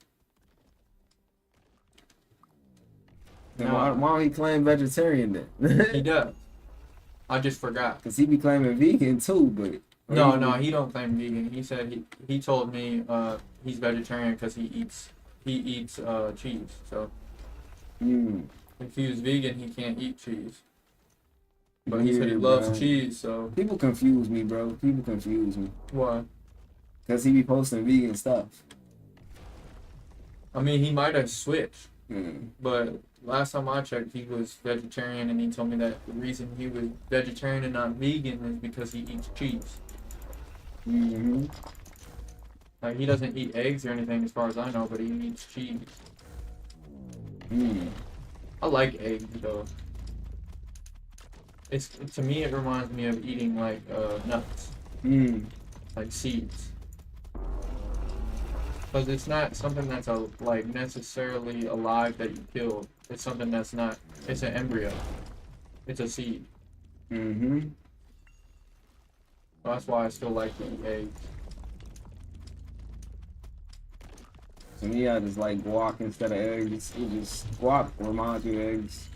Then No. why don't he claim vegetarian then? He does. I just forgot. Cause he be claiming vegan too, but No, he don't claim vegan. He said he told me he's vegetarian because he eats cheese. So if he was vegan, he can't eat cheese. But he said he Weird, loves bro. cheese. So People confuse me, bro. People confuse me. why? Cause he be posting vegan stuff. I mean, he might have switched, Mm. but last time I checked, he was vegetarian, and he told me that the reason he was vegetarian and not vegan is because he eats cheese. Mm-hmm. Like, he doesn't eat eggs or anything, as far as I know, but he eats cheese. I like eggs though. To me, it reminds me of eating like nuts, like seeds. Because it's not something that's like necessarily alive that you killed. It's something that's not. It's an embryo. It's a seed. Mm-hmm. That's why I still like to eat eggs. To me, I just like guac instead of eggs. It just guac reminds me of eggs.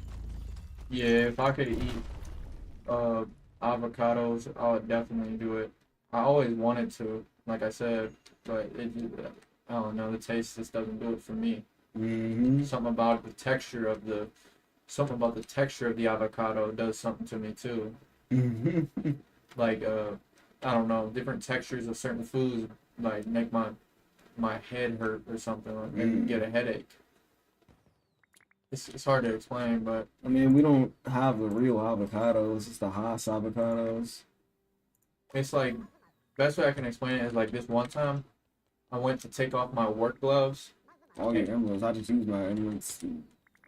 Yeah, if I could eat avocados, I would definitely do it. I always wanted to, like I said, but I don't know, the taste just doesn't do it for me. Mm-hmm. Something about the texture of the avocado does something to me too. Mm-hmm. Like I don't know, different textures of certain foods like make my head hurt or something, like make me get a headache. It's hard to explain, but I mean, we don't have the real avocados. It's the Haas avocados. it's like best way I can explain it is like this one time I went to take off my work gloves. All your emeralds. I just use my emeralds.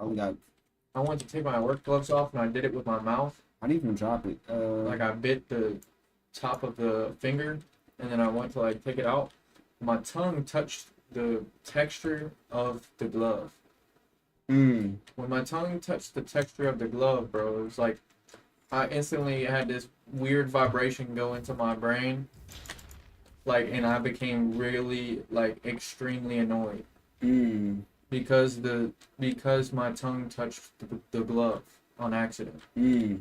I only got. I went to take my work gloves off and I did it with my mouth. I didn't even drop it. Like I bit the top of the finger and then I went to like take it out. My tongue touched the texture of the glove. Mm. When my tongue touched the texture of the glove, bro, it was like I instantly had this weird vibration go into my brain. Like, and I became really like extremely annoyed Mm. because my tongue touched the glove on accident. Mm.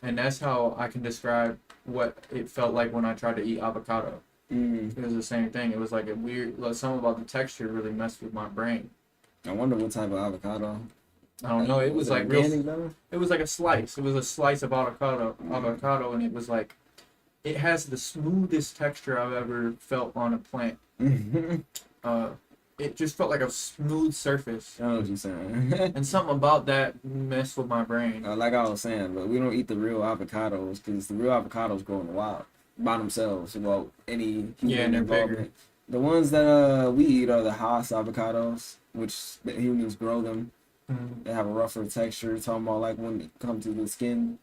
And that's how I can describe what it felt like when I tried to eat avocado. Mm. It was the same thing. It was like a weird, like, something about the texture really messed with my brain. I wonder what type of avocado. I don't know. It was like organic, real. though? It was like a slice. It was a slice of avocado, and it was like, it has the smoothest texture I've ever felt on a plant. Mm-hmm. It just felt like a smooth surface, I know what you're saying. and something about that messed with my brain. Like I was saying, but we don't eat the real avocados because the real avocados grow in the wild by themselves without any Yeah, human and they're involvement. bigger. The ones that we eat are the Haas avocados, which the humans grow them. Mhm. They have a rougher texture. Talking about like when it comes to the skin.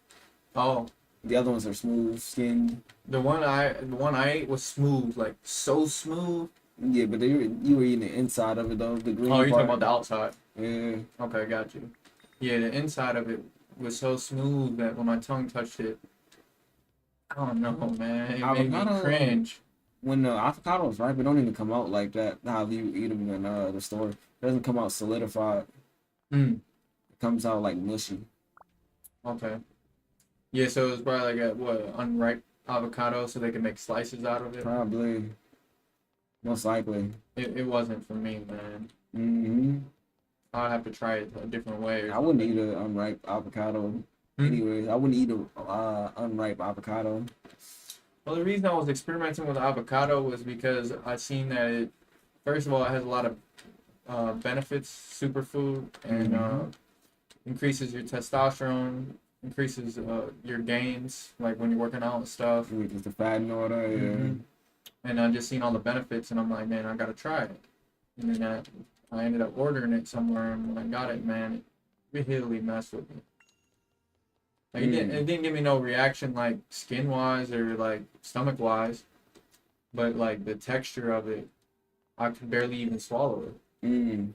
Oh, The other ones are smooth skin. the one I ate was smooth, like so smooth. Yeah, but you were eating the inside of it though. The green Oh, you're talking part. about the outside. Yeah. Okay, got you. Yeah, the inside of it was so smooth that when my tongue touched it, I don't know, man. It made me Avocado- cringe. When the avocados ripe, it don't even come out like that. How you eat them in the store, it doesn't come out solidified. Mm, It comes out like mushy. okay. Yeah, so it was probably like unripe avocado, so they could make slices out of it. Probably, most likely. It wasn't for me, man. Hmm. I'd have to try it a different way. Or I wouldn't something. eat an unripe avocado. Hmm? Anyways, I wouldn't eat a unripe avocado. Well, the reason I was experimenting with avocado was because I seen that it, first of all, it has a lot of benefits, superfood, and increases your testosterone, increases your gains, like when you're working out and stuff. Which is the fat and all that. Yeah. Mhm. And I just seen all the benefits, and I'm like, man, I gotta try it. And then I ended up ordering it somewhere, and when I got it, man, it really messed with me. Like, it didn't give me no reaction, like, skin-wise or, like, stomach-wise. But, like, the texture of it, I could barely even swallow it. Mm.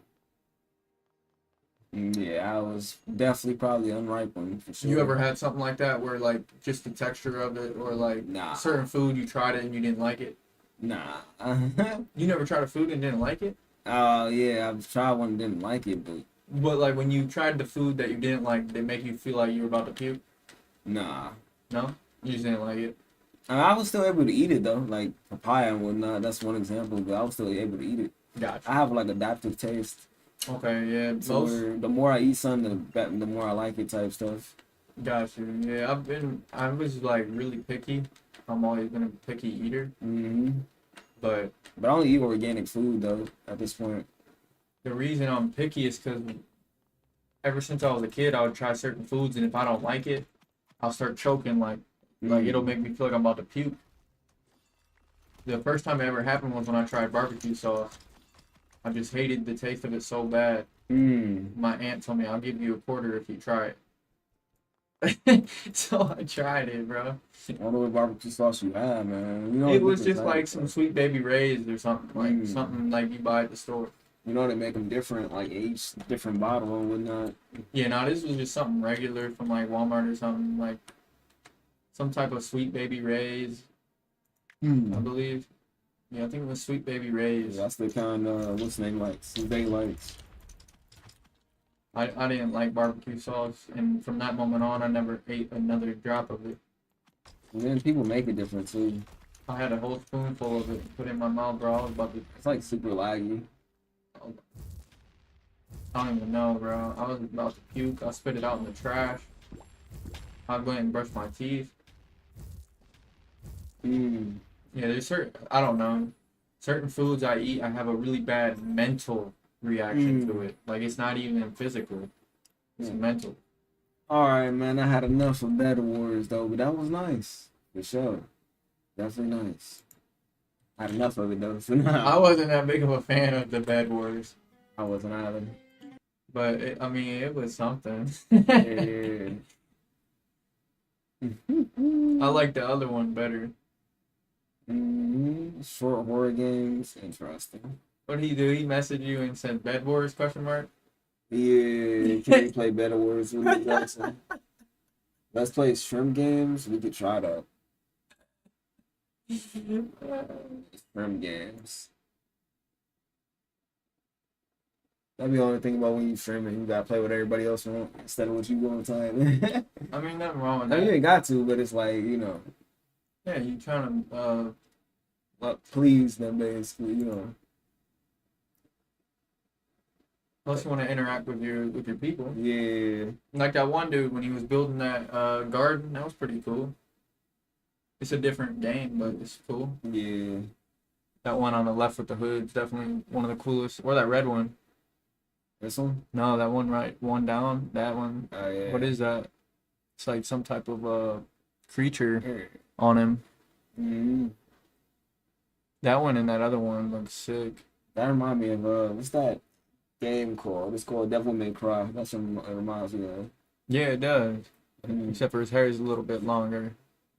Yeah, I was definitely probably unripe one for sure. You ever had something like that where, like, just the texture of it or, like, Nah. certain food, you tried it and you didn't like it? Nah. You never tried a food and didn't like it? Yeah, I've tried one and didn't like it, but But, like, when you tried the food that you didn't like, did it make you feel like you were about to puke? nah. No? You just didn't like it? I was still able to eat it though, like papaya and whatnot. That's one example, but I was still able to eat it. Gotcha. I have like adaptive taste. Okay, yeah. So the more I eat something, the more I like it type stuff. Gotcha. Yeah, I was like really picky. I'm always been a picky eater, but But I only eat organic food though at this point. the reason I'm picky is because ever since I was a kid, I would try certain foods, and if I don't like it, I'll start choking. Like it'll make me feel like I'm about to puke. The first time it ever happened was when I tried barbecue sauce. I just hated the taste of it so bad. My aunt told me, I'll give you $0.25 if you try it. So I tried it, bro. I don't know what barbecue sauce you have, man. You know It was just like some Sweet Baby Ray's or something, like something like you buy at the store. You know they make them different, like each different bottle and whatnot. Yeah, no, this was just something regular from like Walmart or something, like some type of Sweet Baby Ray's, I believe. Yeah, I think it was Sweet Baby Ray's. Yeah, that's the kind what's the name likes. They likes. I didn't like barbecue sauce, and from that moment on, I never ate another drop of it. And then people make it different too. I had a whole spoonful of it put in my mouth, bro. I was about to. It's like super laggy. I don't even know, bro. I was about to puke. I spit it out in the trash. I went and brushed my teeth. Mm. Yeah, there's certain, I don't know, certain foods I eat, I have a really bad mental reaction to it. Like, it's not even physical, it's mental. All right, man. I had enough of Bed Wars though, but that was nice for sure. Definitely nice. I had enough of it though. For now, I wasn't that big of a fan of the Bed Wars, I wasn't either. but I mean, it was something. Yeah. I like the other one better. Short horror games, interesting. What did he do? He messaged you and said Bed Wars question mark? Yeah, can we play Better Words with me, Jackson? Let's play shrimp games. We could try that. Shrimp games. That'd be the only thing about when you streaming. You gotta play what everybody else want instead of what you want to type. I mean, nothing wrong with I mean, you that. ain't got to, but it's like, Yeah, you trying to, please them basically, plus you want to interact with your people. Yeah. Like that one dude when he was building that garden, that was pretty cool. It's a different game, but it's cool. Yeah. That one on the left with the hood's definitely one of the coolest. Or that red one. This one? No, that one right, one down. That one. Oh, yeah. What is that? It's like some type of creature Here. on him. Mm-hmm. That one and that other one looks sick. That remind me of, what's that game called? It's called Devil May Cry. That's what it reminds me of. Yeah, it does. Mm-hmm. Except for his hair is a little bit longer.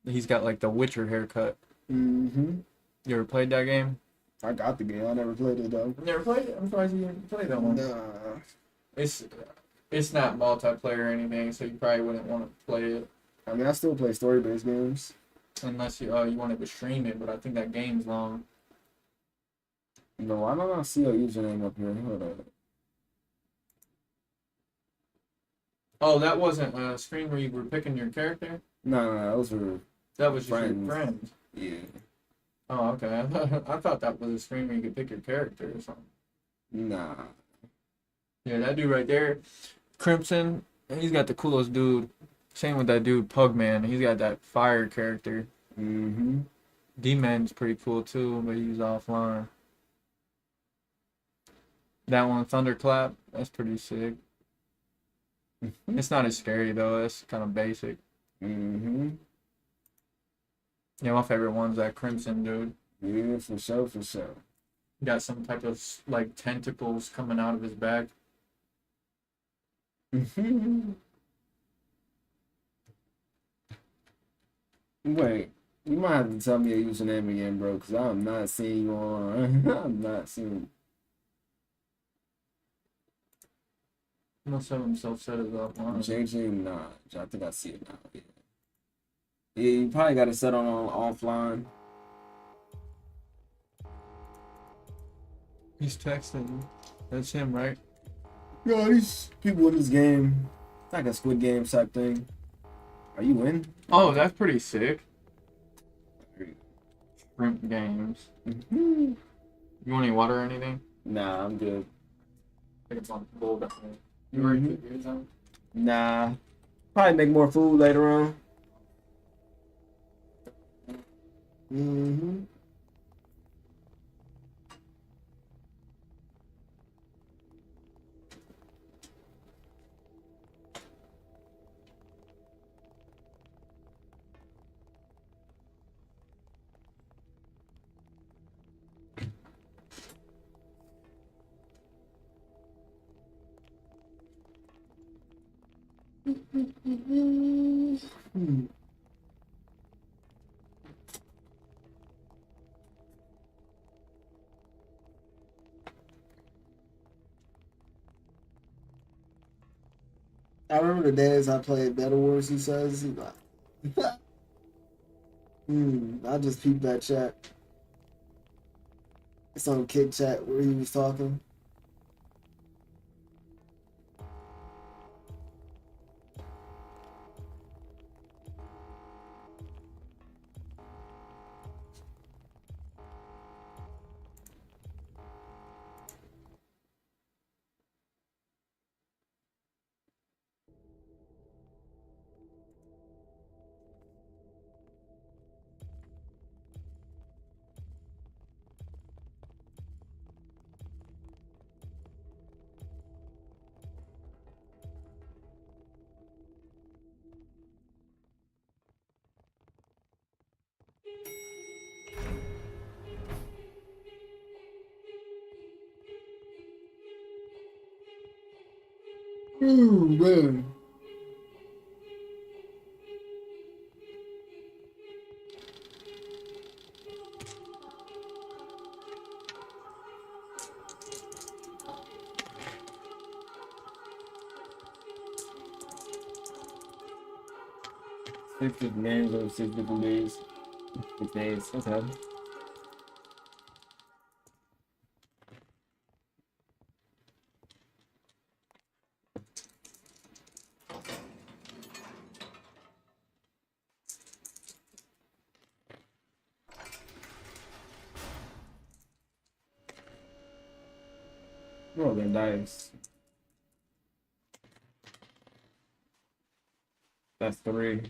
He's got like the Witcher haircut. Mm-hmm. You ever played that game? I got the game. I never played it, though. You never played it? I'm surprised you didn't play that one. Nah. It's not multiplayer or anything, so you probably wouldn't want to play it I mean, I still play story-based games. unless you wanted to stream it. But I think that game's long. No, I don't see your username up here. Hold on. Oh, that wasn't a stream where you were picking your character. No, those were That was just your Friends. friends. yeah. Oh, okay. I thought that was a stream where you could pick your character or something. Nah. Yeah, that dude right there, Crimson. He's got the coolest dude. Same with that dude Pugman. He's got that fire character. Mm-hmm. D-Man's pretty cool too, but he's offline. That one, Thunderclap, that's pretty sick. It's not as scary though. It's kind of basic. Mm-hmm. Yeah, my favorite one's that Crimson dude. Yeah, for sure, for sure. Got some type of like tentacles coming out of his back. Wait, you might have to tell me your username again, bro, because I'm not seeing you on. I'm not seeing. He must have himself set it up on. JJ, nah. I think I see it now. Yeah. Yeah, you probably got it set on offline. He's texting. That's him, right? Yeah, these people in this game, it's like a Squid Game type thing. Are you in? Oh, that's pretty sick. Shrimp games. Mm-hmm. You want any water or anything? Nah, I'm good. I think it's on the bowl definitely. You already took yours out? Nah. Probably make more food later on. Mm-hmm. I remember the days I played Better Wars, he says. He's like, I just peeped that chat. It's on Kid Chat where he was talking. Ooh, man. Six different games over 6 different days. 6 days. Okay. Roll their dice. That's 3.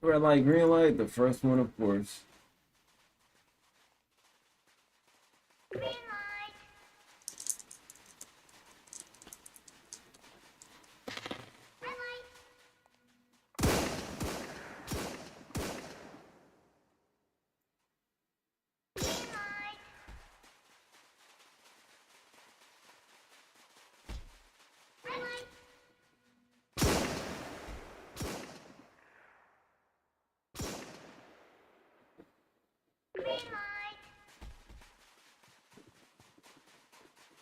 Red light, green light. The first one, of course.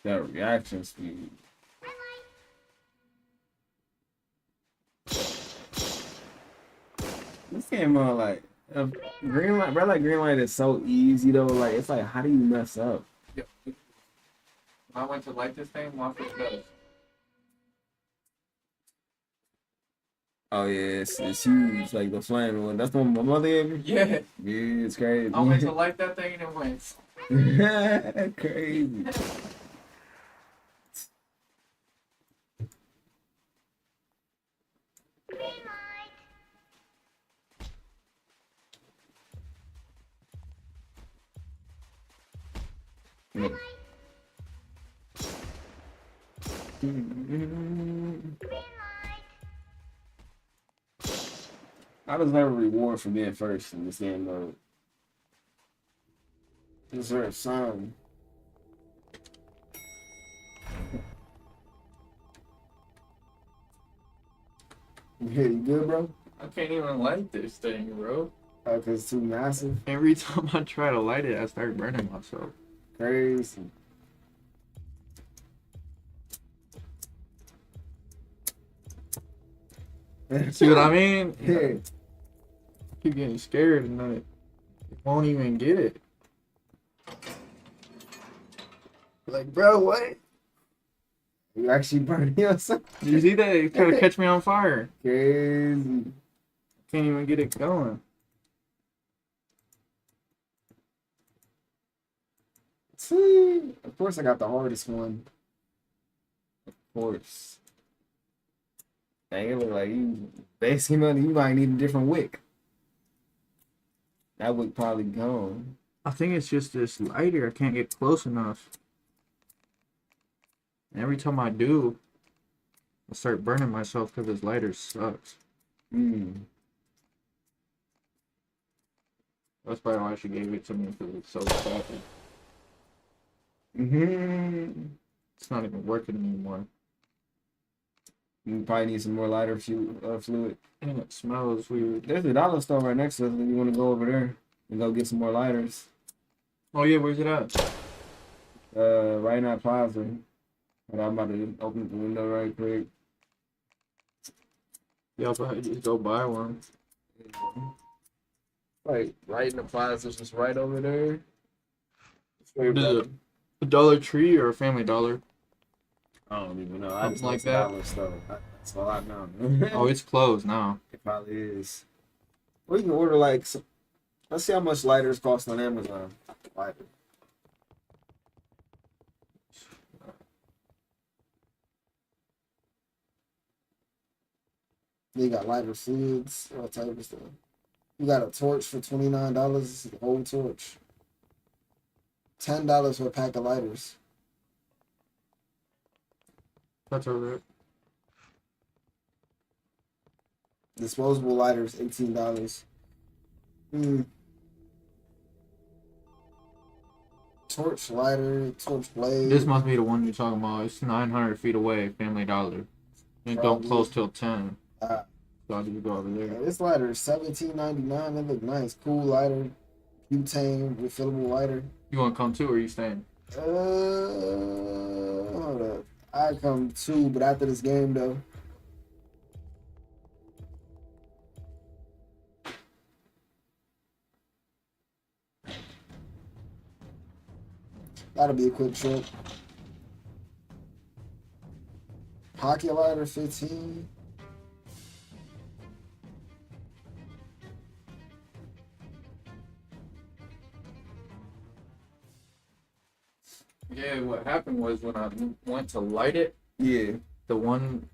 That reaction speed. This game like green light, red light, green light is so easy though. Like it's like, how do you mess up? Yep. I went to light this thing, watch what it does. Oh yeah, it's huge. Like the flame one. That's the one my mother gave me. Yeah. Yeah, it's crazy. I went to light that thing and it went. Crazy. I was never reward for being first in this game mode. Is there a sound? Yeah, you good, bro? I can't even light this thing, bro. Oh, cause it's too massive. Every time I try to light it, I start burning myself. Crazy. See what I mean? Yeah. Keep getting scared and then it won't even get it. Like, bro, what? You actually burning yourself? Did you see that? It tried to catch me on fire. Crazy. Can't even get it going. See, of course I got the hardest one. Of course. Dang, it look like you basically you might need a different wick. That wick probably gone. I think it's just this lighter. I can't get close enough. And every time I do, I start burning myself because this lighter sucks. That's probably why she gave it to me, because it's so crappy. It's not even working anymore. You probably need some more lighter fluid. And it smells weird. There's a dollar store right next to us if you want to go over there and go get some more lighters. Oh yeah, where's it at? Right in that plaza. But I'm about to open the window right quick. Yeah, but just go buy one. Like right in the plaza, just right over there. What is it? A Dollar Tree or a Family Dollar? I don't even know. I Something just like like that. dollar store. That's all I know. Oh, it's closed now. It probably is. We can order like some, let's see how much lighters cost on Amazon. Lighter. They got lighter fluids, all type of stuff. You got a torch for $29. The whole torch. $10 for a pack of lighters. That's alright. Disposable lighters, $18. Torch lighter, torch blade. This must be the one you're talking about. It's 900 feet away, Family Dollar. And don't close till 10. Uh, So I need to go over there. This lighter is $17.99. It look nice. Cool lighter. Butane, refillable lighter. You want to come too, or are you staying? Hold up. I come too, but after this game though. That'll be a quick trip. Pocket lighter 15. Yeah, what happened was when I went to light it, Yeah. the one,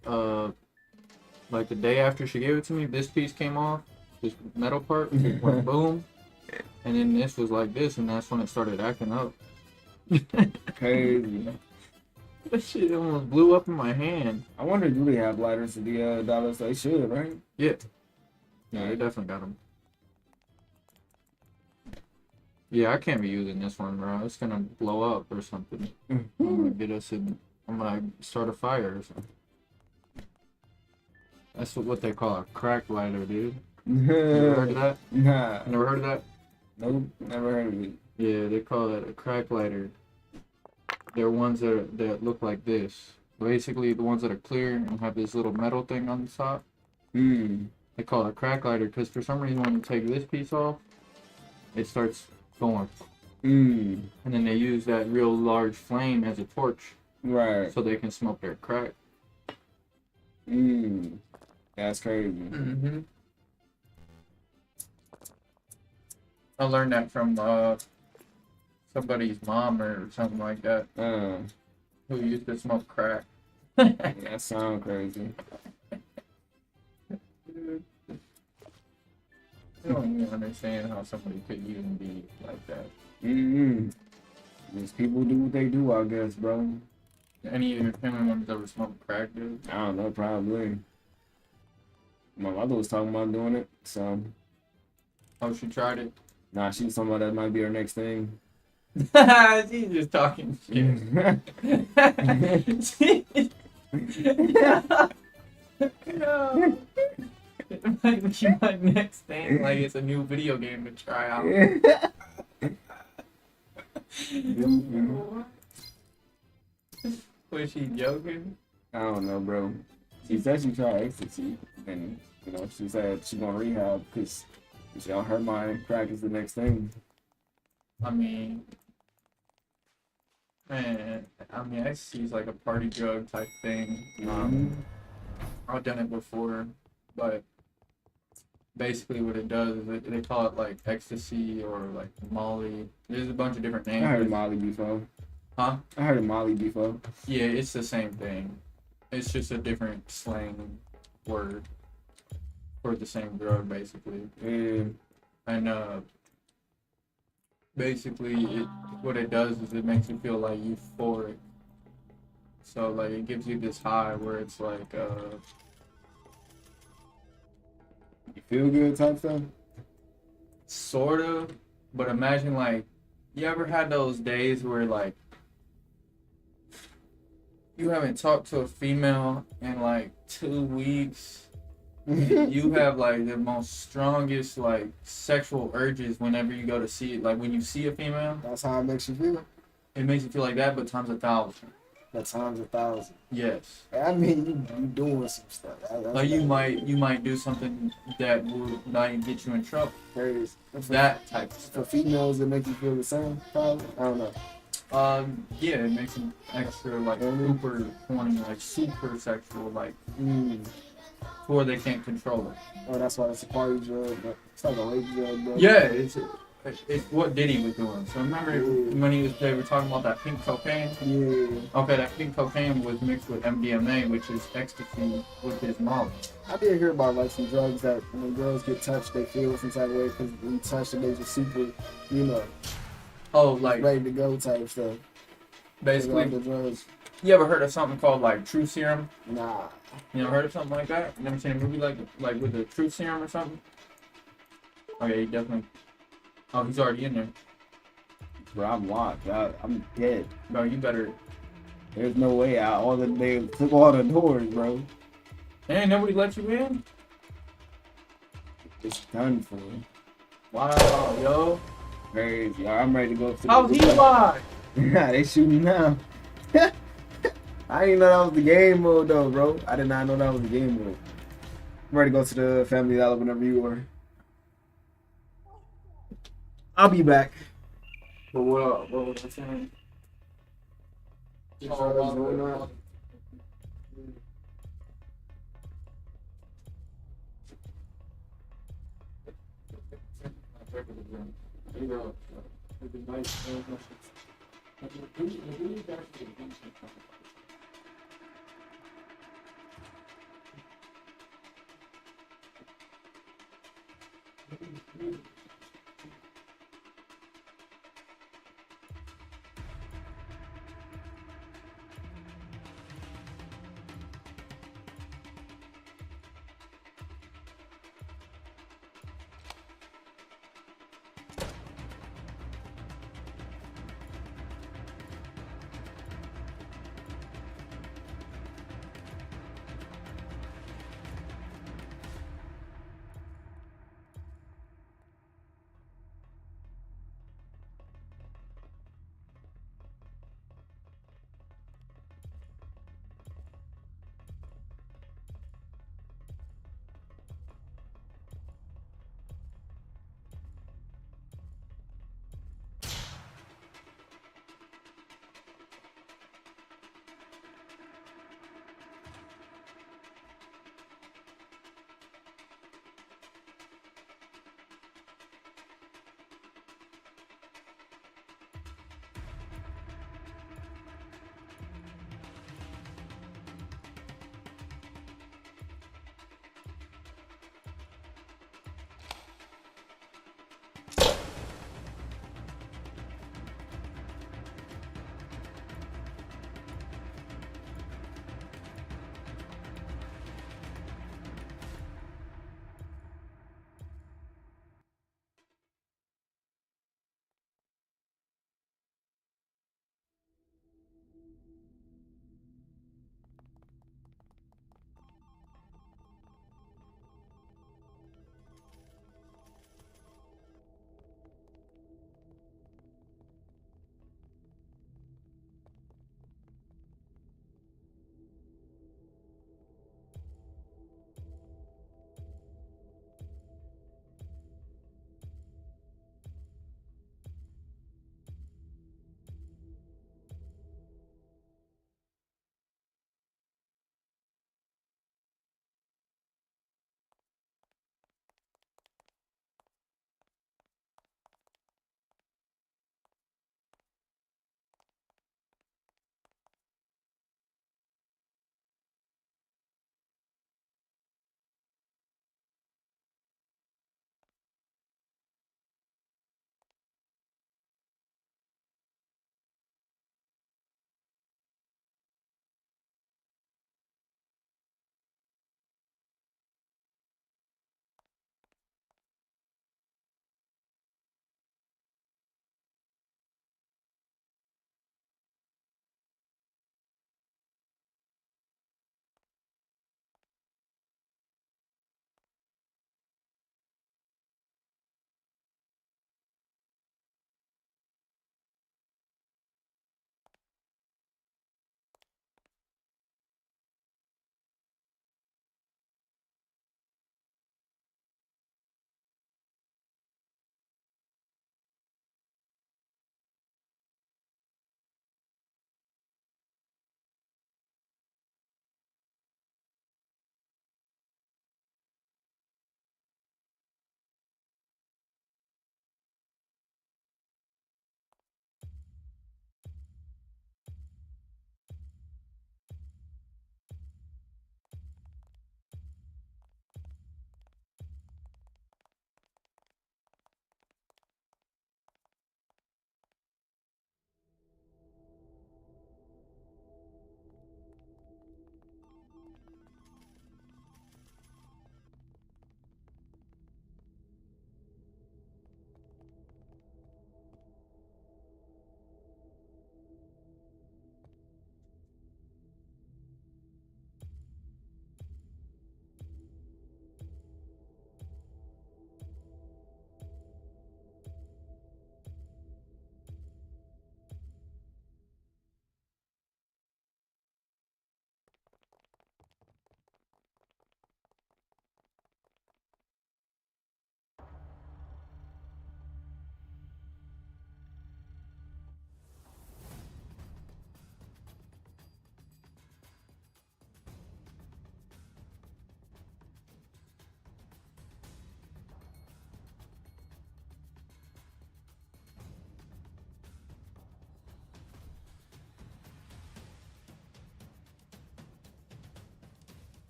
like the day after she gave it to me, this piece came off, this metal part, it went boom, and then this was like this, and that's when it started acting up. Crazy. That shit almost blew up in my hand. I wonder, do they have lighters at the dollar store? They should, right? Yeah. Yeah, they definitely got them. Yeah, I can't be using this one, bro. It's gonna blow up or something. I'm gonna get us in. I'm gonna start a fire or something. That's what they call a crack lighter, dude. You ever heard of that? Nah. Never heard of that? Nope. Never heard of it. Yeah, they call it a crack lighter. They're ones that look like this. Basically, the ones that are clear and have this little metal thing on the top. Hmm. They call it a crack lighter because for some reason when you take this piece off, it starts going. Hmm. And then they use that real large flame as a torch Right. so they can smoke their crack. Hmm. That's crazy. Mm-hmm. I learned that from somebody's mom or something like that who used to smoke crack. That sounds crazy. I don't even understand how somebody could even be like that. Mm-hmm. These people do what they do, I guess, bro. Any of your family members ever smoked crack, dude? I don't know, probably. My mother was talking about doing it, so. Oh, she tried it? Nah, she was talking about that might be her next thing. She's just talking shit. No. It might be my next thing, like it's a new video game to try out. Was she joking? I don't know, bro. She said she tried ecstasy, and you know she said she gonna rehab because on her mind, crack is the next thing. I mean, man, ecstasy is like a party drug type thing. I've done it before, but basically what it does is they call it like ecstasy or like Molly. There's a bunch of different names. I heard of Molly before. Huh? I heard of Molly before. Yeah, it's the same thing. It's just a different slang word for the same drug, basically. Yeah. And basically, what it does is it makes you feel like euphoric. So like it gives you this high where it's like You feel good type stuff? sort of, but imagine like you ever had those days where like you haven't talked to a female in like 2 weeks. You have like the most strongest like sexual urges whenever you go to see it. Like when you see a female, That's how it makes you feel. it makes you feel like that, but times 1,000. That times 1,000. Yes. I mean, you doing some stuff. Like you might do something that might get you in trouble. Crazy. That type of For stuff. females, it makes you feel the same. Probably. I don't know. Yeah, it makes them extra like super horny, like super sexual, like where they can't control it. Oh, that's why it's a party drug. But it's like a rape drug, bro. Yeah, it's what Diddy was doing. So remember when they were talking about that pink cocaine? Yeah. Okay, that pink cocaine was mixed with MDMA, which is ecstasy with his Molly. I did hear about like some drugs that when girls get touched, they feel some type of way because when you touch them, they just super, you know, Oh, like ready to go type stuff. Take off the basically, drugs. you ever heard of something called like True Serum? Nah. You ever heard of something like that? You never seen a movie like with the True Serum or something? Okay, he definitely. Oh, he's already in there. Bro, I'm locked. I'm dead. Bro, you better. There's no way out. They took all the doors, bro. Ain't nobody let you in? It's done for. Wow, yo. Crazy. I'm ready to go to How's he alive? Nah, they shooting now. I didn't know that was the game mode though, bro. I did not know that was the game mode. I'm ready to go to the family dollar whenever you are. I'll be back. But what was I saying?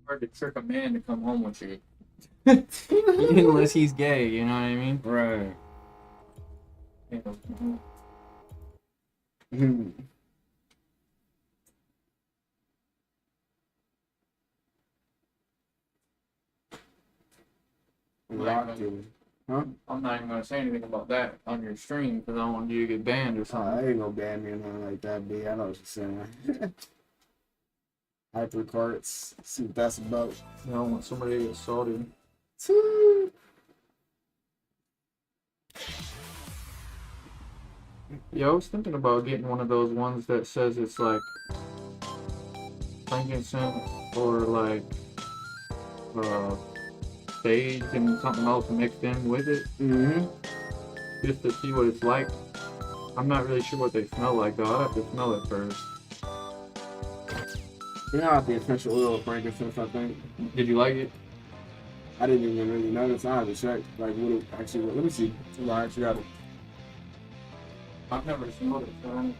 hard to trick a man to come home with you. Unless he's gay, you know what I mean? Right. Yeah. Hmm. Locked in. Huh? I'm not even gonna say anything about that on your stream because I don't want you to get banned or Oh, something. I ain't gonna ban me or nothing like that, B. I know what you're saying. Hyper cards. See what that's about. I don't want somebody to get assaulted. Yeah, I was thinking about getting one of those ones that says it's like frankincense or like sage and something else mixed in with it, Mm-hmm. just to see what it's like. I'm not really sure what they smell like though. I'll have to smell it first. You know, the essential oil of frankincense, I think. Did you like it? I didn't even really notice. I had to check. Like, what it actually, let me see. See, I actually got it. I've never smelled it, so I don't know.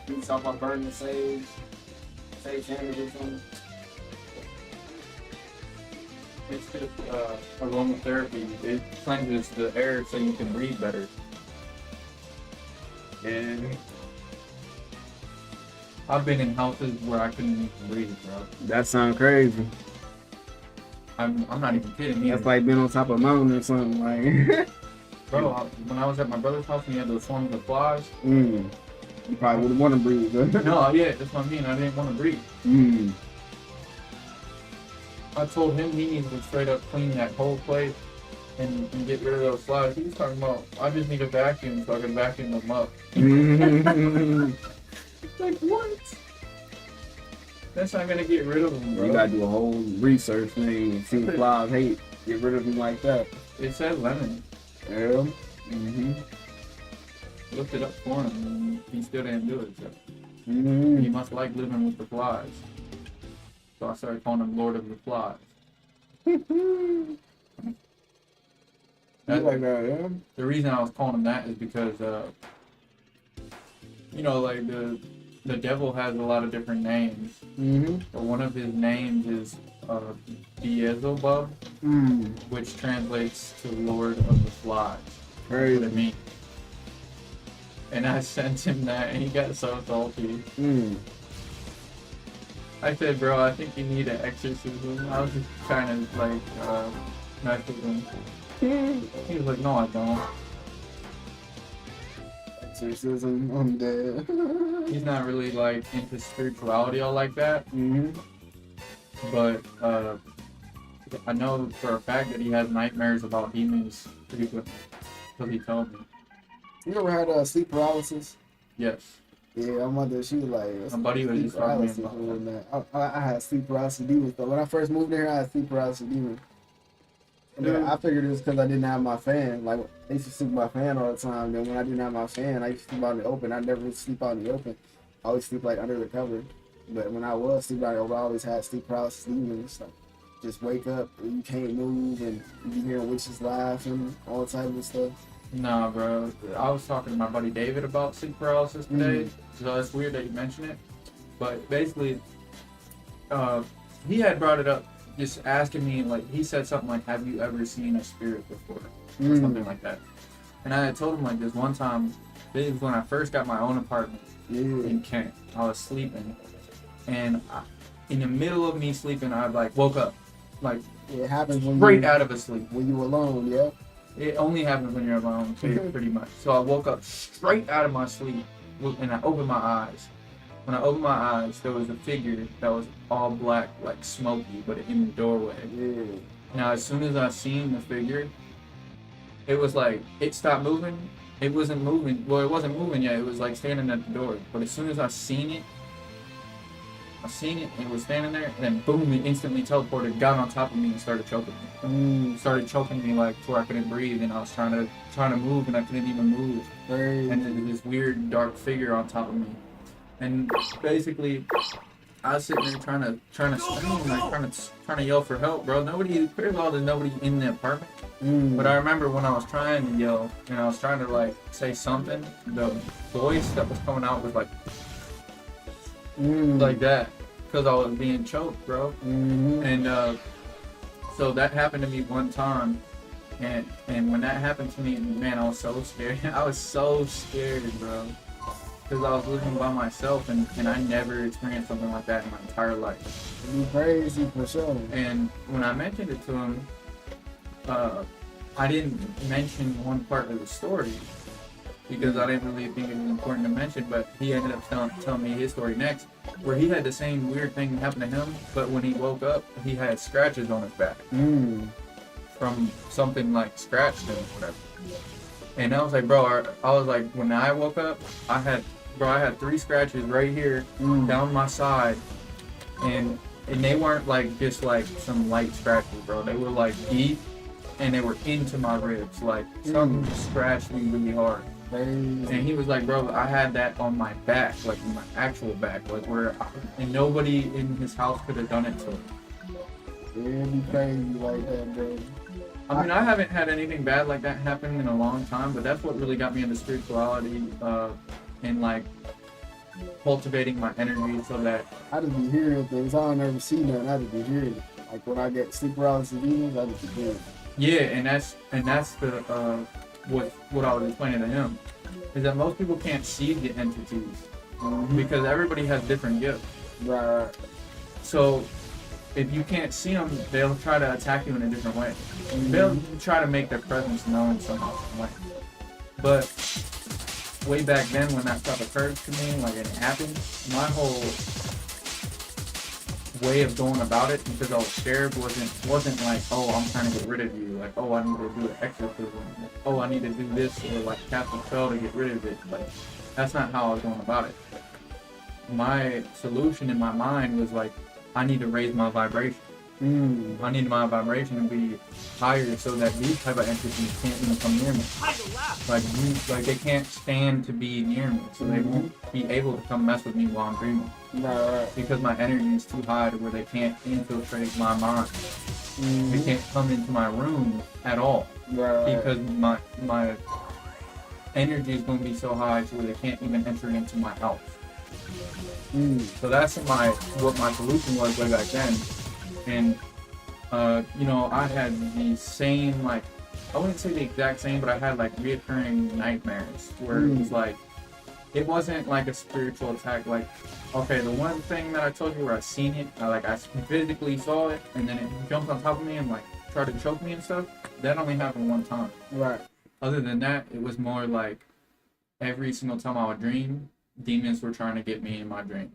You talk about burning sage candles or something. It's just aromatherapy. It cleanses the air so you can breathe better. And I've been in houses where I couldn't even breathe, bro. That sounds crazy. I'm not even kidding either. That's like being on top of a mountain or something. Like, Bro, when I was at my brother's house and he had those swarms of flies. you probably wouldn't want to breathe. No, yeah, that's what I mean. I didn't want to breathe. I told him he needed to straight up clean that whole place and get rid of those flies. He was talking about, I just need a vacuum so I can vacuum them up. Like, what? That's not gonna get rid of them, bro. You gotta do a whole research thing and see flies hate. Get rid of them like that. It said lemon. Yeah. Looked it up for him and he still didn't do it. So Mm-hmm. he must like living with the flies. So I started calling him Lord of the Flies. Like that, yeah. The reason I was calling him that is because, you know, like the devil has a lot of different names. But one of his names is Beelzebub, which translates to Lord of the Flies. That's what it means. And I sent him that, and he got so salty. I said, bro, I think you need an exorcism. I was just trying to, like, mess with him. He was like, no, I don't. Exorcism, I'm dead. He's not really, like, into spirituality or like that. But, I know for a fact that he has nightmares about demons frequently. So he told me. You ever had sleep paralysis? Yes. Yeah, my mother, she was like, My buddy was sleep just talking to me paralysis about and whatnot. I had sleep paralysis demons, but when I first moved here, I had sleep paralysis demons. And then Dude. I figured it was because I didn't have my fan. Like, I used to sleep with my fan all the time. Then when I didn't have my fan, I used to sleep out in the open. I never sleep out in the open. I always sleep like under the cover. But when I was sleeping out in the open, I always had sleep paralysis demons. Like, just wake up and you can't move and you be hearing witches laughing, all type of stuff. Nah, bro. I was talking to my buddy David about sleep paralysis today, so it's weird that you mention it. But basically, he had brought it up, just asking me, like, he said something like, have you ever seen a spirit before? Or something like that. And I had told him, like, this one time, this was when I first got my own apartment in Kent. I was sleeping, and in the middle of me sleeping, I, like, woke up, like, It happens when straight you, out of a sleep. when you alone, yeah. It only happens when you're alone, pretty much. So I woke up straight out of my sleep, and I opened my eyes. When I opened my eyes, there was a figure that was all black, like smoky, but in the doorway. Yeah. Now, as soon as I seen the figure, it was like, it stopped moving. It wasn't moving. Well, it wasn't moving yet. It was like standing at the door. But as soon as I seen it, it was standing there, and then boom, it instantly teleported, got on top of me, and started choking me. Started choking me like to where I couldn't breathe, and I was trying to move, and I couldn't even move. And then this weird dark figure on top of me, and basically, I was sitting there trying to scream, like trying to yell for help, bro. Nobody, first of all, there's nobody in the apartment. But I remember when I was trying to yell, and I was trying to like say something, the voice that was coming out was like that, because I was being choked, bro. And so that happened to me one time, and when that happened to me, man, I was so scared. I was so scared, bro, because I was living by myself, and I never experienced something like that in my entire life. It'd be crazy for sure. And when I mentioned it to him, I didn't mention one part of the story because I didn't really think it was important to mention, but he ended up telling me his story next, where he had the same weird thing happen to him, but when he woke up, he had scratches on his back from something like scratched him or whatever. And I was like, bro, I was like, when I woke up, I had 3 scratches right here down my side, and they weren't like just like some light scratches, bro. They were like deep, and they were into my ribs, like something scratched me really hard. And he was like, bro, I had that on my back, like my actual back, like and nobody in his house could have done it to him. It'd be crazy like that, bro. I mean, I haven't had anything bad like that happen in a long time, but that's what really got me into spirituality, and like cultivating my energy so that I just be hearing things. I don't ever see nothing. I just be hearing it. Like when I get sleep paralysis demons, I just be hearing it. yeah, and that's the what I was explaining to him is that most people can't see the entities because everybody has different gifts. Right. So if you can't see them, they'll try to attack you in a different way. They'll try to make their presence known somehow. Like, but way back then when that stuff occurred to me, like it happened, my whole way of going about it, because I was scared, wasn't like, oh, I'm trying to get rid of you, like, oh, I need to do an exorcism, like, oh, I need to do this, or like cast a spell to get rid of it. Like, that's not how I was going about it. My solution in my mind was like, I need to raise my vibration. I need my vibration to be higher so that these type of entities can't even come near me. Like they can't stand to be near me, so they won't be able to come mess with me while I'm dreaming. Right. Because my energy is too high to where they can't infiltrate my mind. They can't come into my room at all. Right. Because my energy is going to be so high to where they can't even enter into my house. So that's what my solution was way back then. And I had the same, like, I wouldn't say the exact same, but I had like reoccurring nightmares where it was like, it wasn't like a spiritual attack. Like, okay, the one thing that I told you where I seen it, I physically saw it, and then it jumped on top of me and like tried to choke me and stuff. That only happened one time. Right. Other than that, it was more like every single time I would dream, demons were trying to get me in my dreams.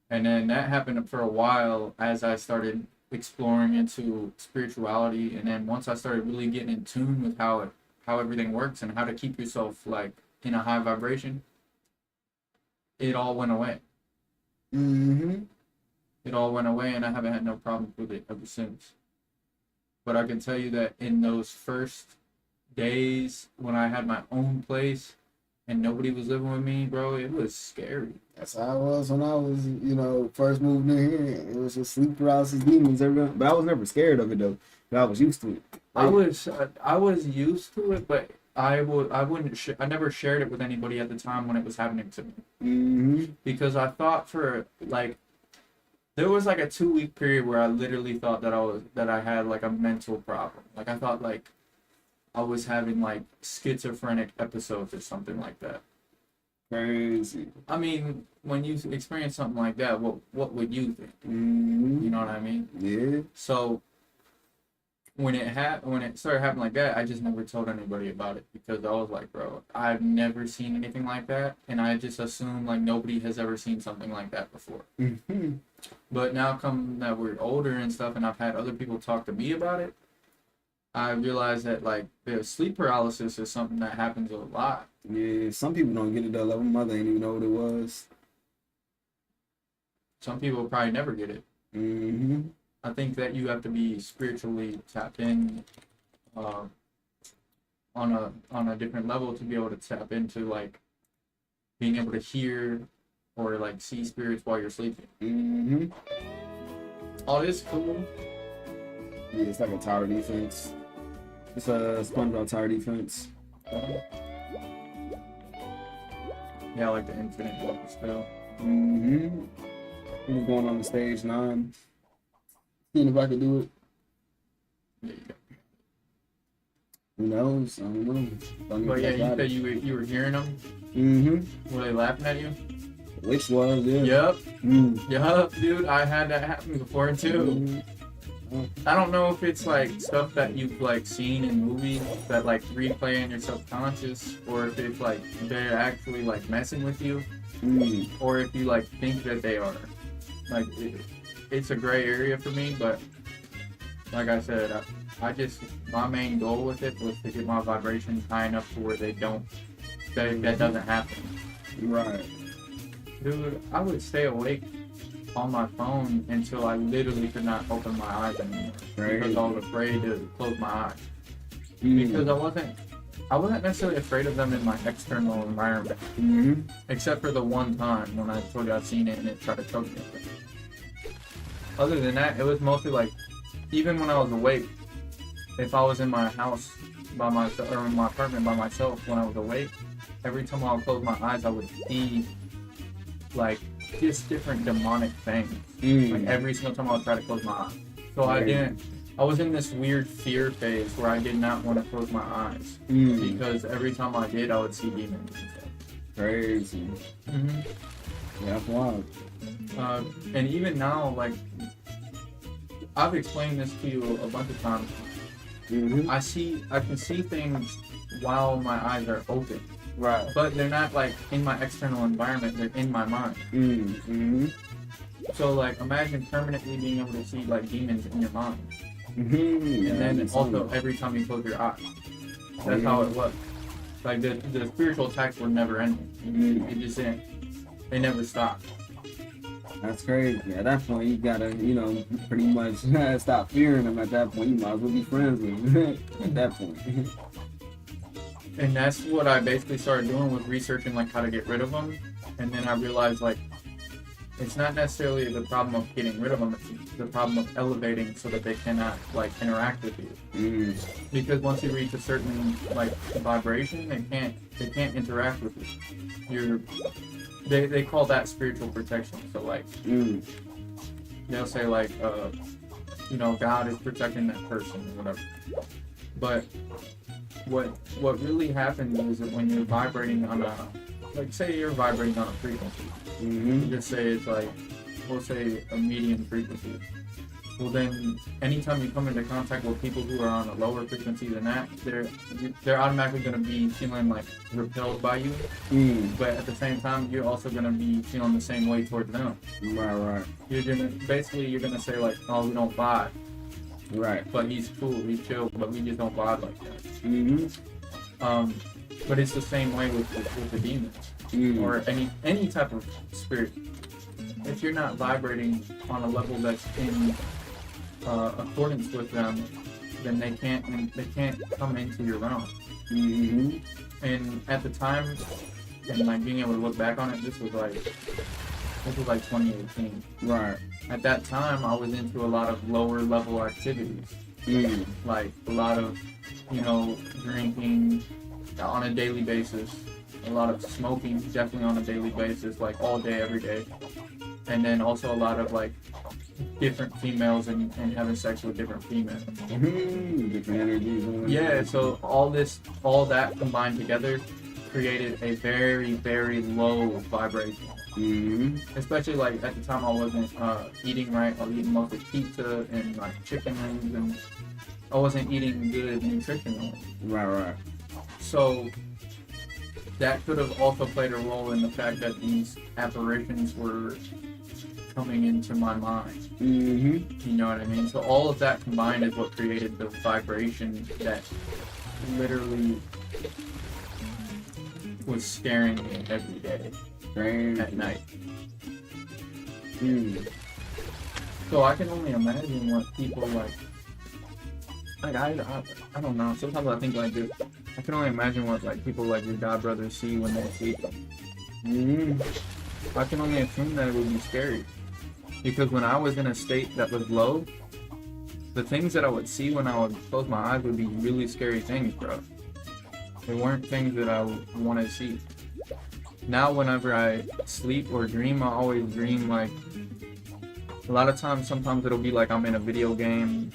And then that happened for a while as I started exploring into spirituality. And then once I started really getting in tune with how everything works and how to keep yourself like in a high vibration, it all went away. Mm-hmm. It all went away, and I haven't had no problems with it ever since. But I can tell you that in those first days when I had my own place and nobody was living with me, bro, it was scary. That's how I was when I was, first moved in here. It was just sleep paralysis, demons, everything. But I was never scared of it though. But I was used to it. I was used to it, but I never shared it with anybody at the time when it was happening to me. Mm-hmm. Because I thought there was like a 2-week period where I literally thought that I had like a mental problem. Like I thought like I was having like schizophrenic episodes or something like that. Crazy. I mean, when you experience something like that, what would you think? Mm-hmm. You know what I mean? Yeah. So when it started happening like that, I just never told anybody about it because I was like, bro, I've never seen anything like that, and I just assumed like nobody has ever seen something like that before. Mm-hmm. But now, come that we're older and stuff, and I've had other people talk to me about it, I realized that like the sleep paralysis is something that happens a lot. Yeah, some people don't get it though. Like my mother ain't even know what it was. Some people probably never get it. Mm-hmm. I think that you have to be spiritually tapped in on a different level to be able to tap into like being able to hear or like see spirits while you're sleeping. Mm-hmm. Oh, this is cool. Yeah, it's like a tower defense. It's a SpongeBob tower defense. Yeah, I like the infinite look spell. Mm-hmm. We're going on to stage 9. Seeing if I could do it. There you go. Who knows? I don't know. But yeah, you said you were hearing them. Mm-hmm. Were they laughing at you? Which was, yeah. Yep. Mm. Yup, dude. I had that happen before too. I don't know if it's like stuff that you've like seen in movies that like replay in your subconscious, or if it's like they're actually like messing with you, or if you like think that they are. Like it's a gray area for me, but like I said, my main goal with it was to get my vibrations high enough to where that doesn't happen. Right. Dude, I would stay awake on my phone until I literally could not open my eyes anymore because I was afraid to close my eyes. Because I wasn't necessarily afraid of them in my external environment, except for the one time when I told you I've seen it and it tried to choke me. Other than that, it was mostly like, even when I was awake, if I was in my house by myself or in my apartment by myself when I was awake, every time I would close my eyes, I would see like just different demonic things. Like every single time I would try to close my eyes. So I was in this weird fear phase where I did not want to close my eyes because every time I did, I would see demons and stuff. Crazy. Yeah, that's wild. And even now, like, I've explained this to you a bunch of times. I can see things while my eyes are open. Right. But they're not like in my external environment, they're in my mind. So like imagine permanently being able to see like demons in your mind. And then also every time you close your eyes. That's how it was. Like the spiritual attacks were never ending. It just didn't. They never stopped. That's crazy. At that point, you gotta, pretty much stop fearing them. At that point, you might as well be friends with them. At that point. And that's what I basically started doing, was researching like how to get rid of them. And then I realized like it's not necessarily the problem of getting rid of them, it's the problem of elevating so that they cannot like interact with you. Because once you reach a certain like vibration, they can't interact with you. They call that spiritual protection. So like they'll say like God is protecting that person or whatever. But what really happens is that when you're vibrating on say you're vibrating on a frequency, you just say it's like, we'll say a medium frequency. Well then, anytime you come into contact with people who are on a lower frequency than that, they're automatically going to be feeling like repelled by you. But at the same time, you're also going to be feeling the same way towards them. Right. You're gonna say like, oh, we don't vibe. Right. But he's cool, he's chill, but we just don't vibe like that. But it's the same way with the demons. or any type of spirit, if you're not vibrating on a level that's in accordance with them, then they can't come into your realm. And at the time, and like being able to look back on it, this was like 2018. Right. At that time, I was into a lot of lower level activities, like a lot of, drinking on a daily basis, a lot of smoking definitely on a daily basis, like all day, every day, and then also a lot of like different females and having sex with different females. Different energies. Yeah, so all that combined together created a very, very low vibration. Especially like at the time I wasn't eating right. I was eating mostly pizza and like chicken wings, and I wasn't eating good nutrition. Right. So that could have also played a role in the fact that these apparitions were coming into my mind. You know what I mean? So all of that combined is what created the vibration that literally was scaring me every day at night. So I can only imagine what people like I don't know. Sometimes I think like this. I can only imagine what like people like your god brothers see when they sleep. I can only assume that it would be scary. Because when I was in a state that was low, the things that I would see when I would close my eyes would be really scary things, bro. They weren't things that I would want to see. Now, whenever I sleep or dream, I always dream like, a lot of times, sometimes it'll be like I'm in a video game,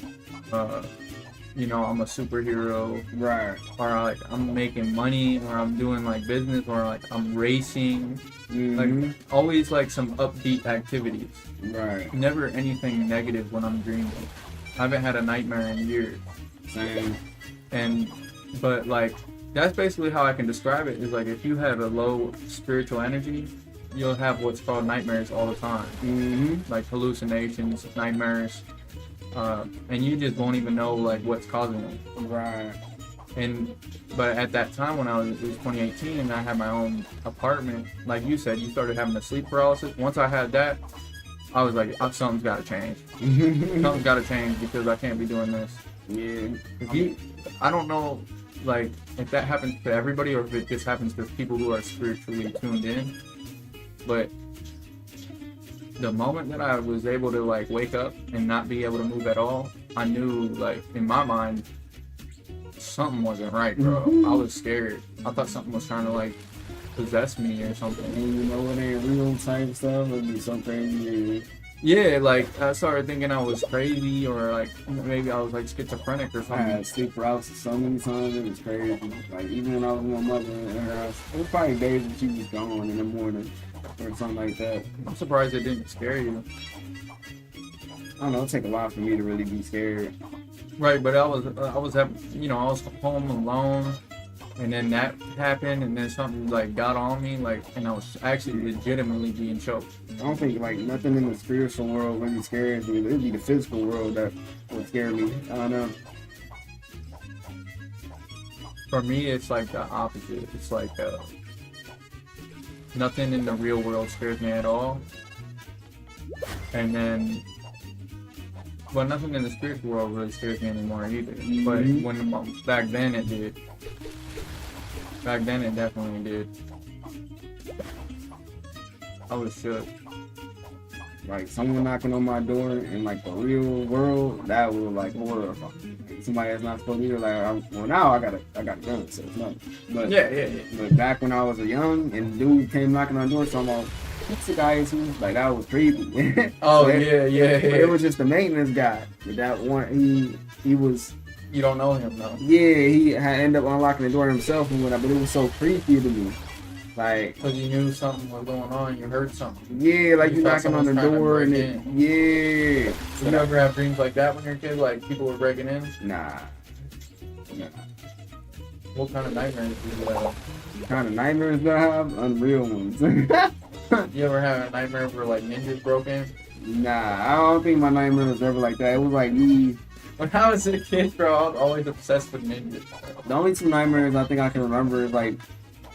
I'm a superhero, right? Or like I'm making money, or I'm doing like business, or like I'm racing, like always like some upbeat activities. Right. Never anything negative when I'm dreaming. I haven't had a nightmare in years. Same. But like that's basically how I can describe it. Is like if you have a low spiritual energy, you'll have what's called nightmares all the time. Like hallucinations, nightmares. And you just won't even know like what's causing them. Right. But at that time when it was 2018 and I had my own apartment, like you said, you started having the sleep paralysis. Once I had that, I was like, something's got to change. Something's got to change because I can't be doing this. Yeah. I don't know, like if that happens to everybody or if it just happens to people who are spiritually tuned in. But the moment that I was able to like wake up and not be able to move at all, I knew like in my mind something wasn't right, bro. I was scared. I thought something was trying to like possess me or something. And it ain't real type stuff. It'd be so crazy. Yeah, like I started thinking I was crazy or like maybe I was like schizophrenic or I something. had sleep paralysis so many times. It was crazy. Like even when I was with my mother in her house, it was probably days when she was gone in the morning or something like that. I'm surprised it didn't scare you. I don't know. It take a lot for me to really be scared. Right, but I was home alone, and then that happened, and then something like got on me, like, and I was actually legitimately being choked. I don't think like nothing in the spiritual world really scares me. It'd be the physical world that would scare me. I don't know. For me, it's like the opposite. It's like nothing in the real world scares me at all, and then. But nothing in the spiritual world really scares me anymore either. But back then it did. Back then it definitely did. I was shook. Like someone knocking on my door in like the real world, that was like horrifying. Like, somebody that's not supposed to be there, like, now I got a gun, so it's nothing. But yeah. But back when I was young and dude came knocking on the door, so I'm like, what's the guy who like that was creepy. Oh so yeah. It was just the maintenance guy. But that one, he was. You don't know him though. Yeah, he had ended up unlocking the door himself and whatnot, but it was so creepy to me. Like, because you knew something was going on, you heard something. Yeah, like you knocking on the door and then yeah. You never have dreams like that when you're a kid, like people were breaking in? Nah. What kind of nightmares do you have? What kind of nightmares do I have? Unreal ones. You ever have a nightmare where like ninjas broke in? Nah, I don't think my nightmare was ever like that. It was like me. When I was a kid, bro, I was always obsessed with ninjas. The only two nightmares I think I can remember is like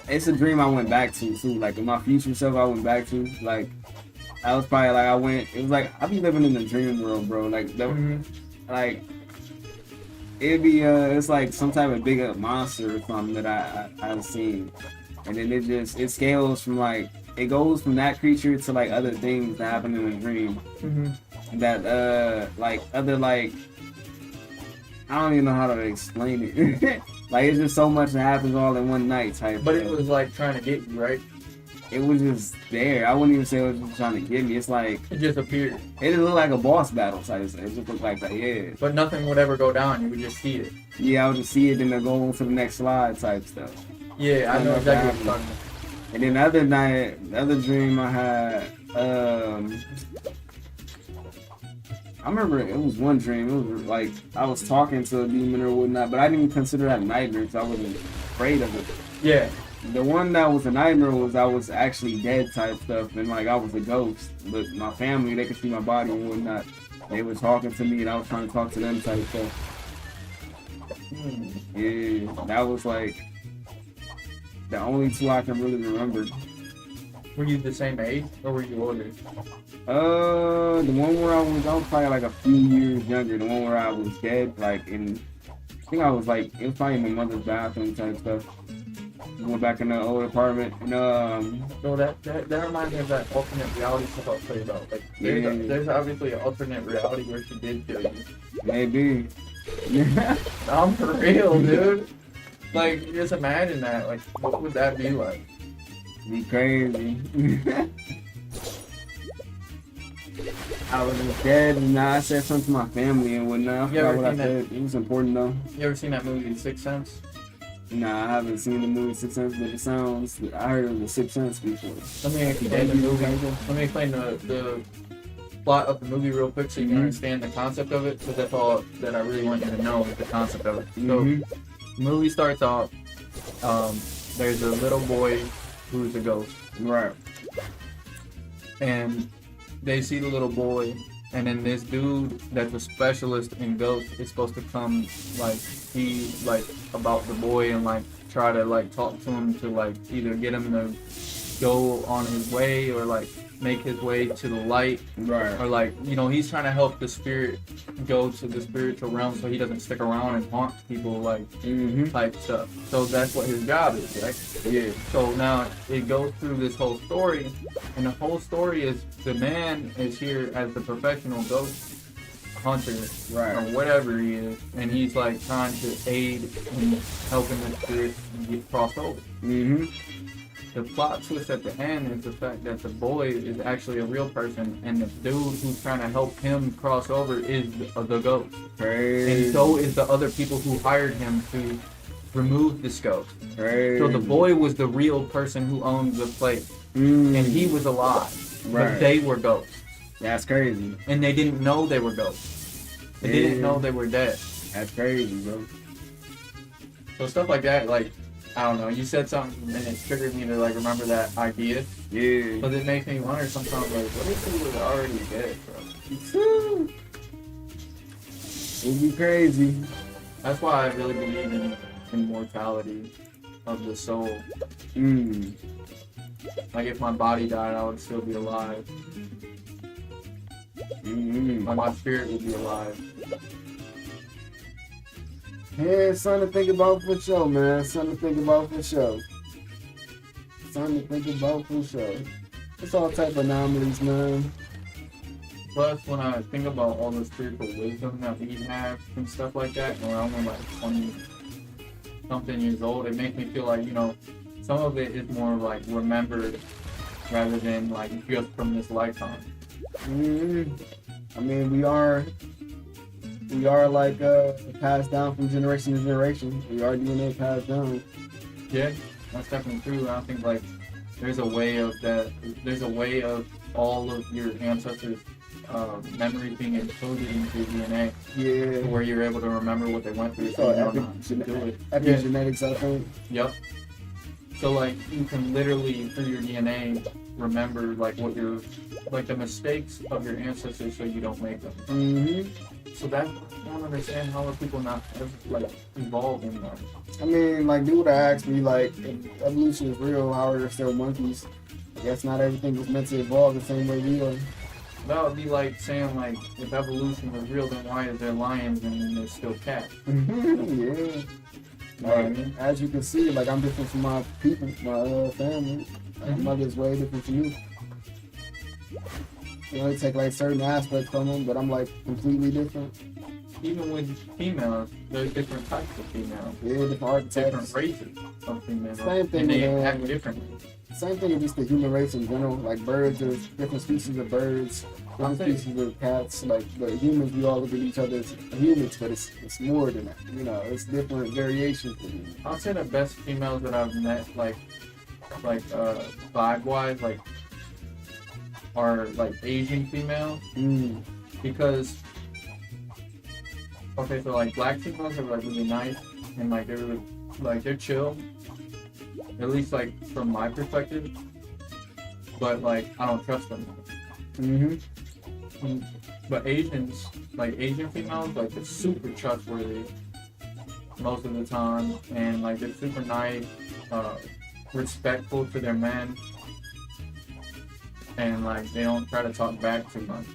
it's a dream I went back to too. Like in my future self, I went back to. Like I was probably like I went. It was like I be living in the dream world, bro. Like like it'd be it's like some type of big monster or something that I've seen, and then it scales from like it goes from that creature to like other things that happen in a dream. That like other like I don't even know how to explain it. Like it's just so much that happens all in one night type. But it was like trying to get you, right? It was just there. I wouldn't even say it was just trying to get me. It's like It just appeared. it didn't look like a boss battle type. It just looked like that. Yeah. But nothing would ever go down. You would just see it. Yeah, I would just see it, then they'll go on to the next slide type stuff. Yeah, I know exactly what you're talking about. And then the other night, the other dream I had, I remember it was one dream. It was like I was talking to a demon or whatnot, but I didn't even consider that a nightmare because I wasn't afraid of it. Yeah. The one that was a nightmare was I was actually dead type stuff, and like I was a ghost. But my family, they could see my body and whatnot. They were talking to me, and I was trying to talk to them type stuff. Yeah, that was like the only two I can really remember. Were you the same age or were you older? The one where I was probably like a few years younger. The one where I was dead, like in, I think I was like, it was probably in my mother's bathroom type stuff. Went back in the old apartment, and So that reminds me of that alternate reality stuff I'll tell you about. Like, there's obviously an alternate reality where she did kill you. maybe. I'm for real, dude. Like, just imagine that. Like, what would that be like? Be crazy. I was dead, and I said something to my family and whatnot. I You ever forgot what I seen that? said. It was important though. You ever seen that movie, Sixth Sense? Nah, I haven't seen the movie Sixth Sense, but it sounds. I heard of the Sixth Sense before. Let me explain the movie. Let me explain the plot of the movie real quick so you can understand the concept of it, because that's all that I really want you to know is the concept of it. So, the movie starts off, there's a little boy who's a ghost, Right. and they see the little boy, and then this dude that's a specialist in ghosts is supposed to come, like, he, like, about the boy and, like, try to, like, talk to him to, like, either get him to go on his way or, like, make his way to the light, Right. or, like, you know, he's trying to help the spirit go to the spiritual realm so he doesn't stick around and haunt people, like, type stuff. So that's what his job is, right? Yeah. So now it goes through this whole story, and the whole story is the man is here as the professional ghost hunter, Right. or whatever he is, and he's like trying to aid in helping the spirit get crossed over. The plot twist at the end is the fact that the boy is actually a real person, and the dude who's trying to help him cross over is the ghost. Crazy. And so is the other people who hired him to remove this ghost. Crazy. So the boy was the real person who owned the place, and he was alive, Right. but they were ghosts, That's crazy. and they didn't know they were ghosts. They didn't know they were dead. That's crazy, bro. So stuff like that, like, I don't know, you said something and it triggered me to, like, remember that idea, Yeah. but it makes me wonder sometimes, like, what if he was already dead, bro? It'd be crazy. That's why I really believe in immortality of the soul. Like, if my body died, I would still be alive. Like, my spirit would be alive. Yeah, it's something to think about for sure, man. Something to think about for sure. Something to think about for sure. It's all type of anomalies, man. Plus, when I think about all the spiritual wisdom that we have and stuff like that, and we're only like 20-something years old, it makes me feel like, you know, some of it is more like remembered rather than like just from this lifetime. I mean, we are like passed down from generation to generation. We are DNA passed down. Yeah, that's definitely true. I think like there's a way of that. There's a way of all of your ancestors' memories being included into your DNA, Yeah. where you're able to remember what they went through. So So you don't have to do it. epigenetics, I think. Yep. So like you can literally through your DNA remember like what your like the mistakes of your ancestors so you don't make them. Mm-hmm. So that I don't understand how are people not like evolved in that. I mean, like, dude asked me, like, if evolution is real, how are there still monkeys? I guess not everything was meant to evolve the same way we are. That would be like saying like if evolution was real then why is there lions and there's still cats? Yeah. You know what I mean? As you can see, like, I'm different from my people, my family. My Mhm. mother's way different from you. You only take, like, certain aspects from them, but I'm, like, completely different. Even with females, there's different types of females, Yeah, different archetypes. different races of females, Same thing and they with, act differently. Same thing with just the human race in general. Like, birds, there's different species of birds, different Okay. species of cats. Like, but humans, we all look at each other as humans, but it's more than that. You know, it's different variations of humans. I'll say the best females that I've met, like vibe wise, like are like Asian females because okay, so like black females are like really nice and like they're really like they're chill, at least like from my perspective. But like I don't trust them. Mm-hmm. But Asians, like Asian females, like they're super trustworthy most of the time, and like they're super nice, respectful to their men, and like they don't try to talk back too much.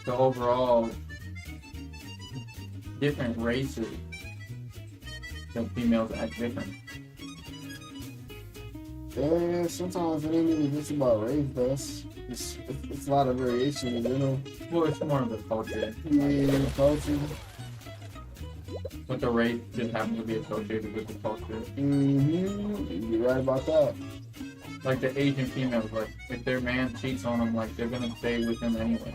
So overall, different races, the females act different. Yeah, sometimes it ain't even just about race, though. It's a lot of variation, you know. Well, it's more of the culture, Yeah, culture. but the race just happens to be associated with the culture. Mm-hmm. You're right about that. Like the Asian females, like if their man cheats on them, like they're gonna stay with him anyway.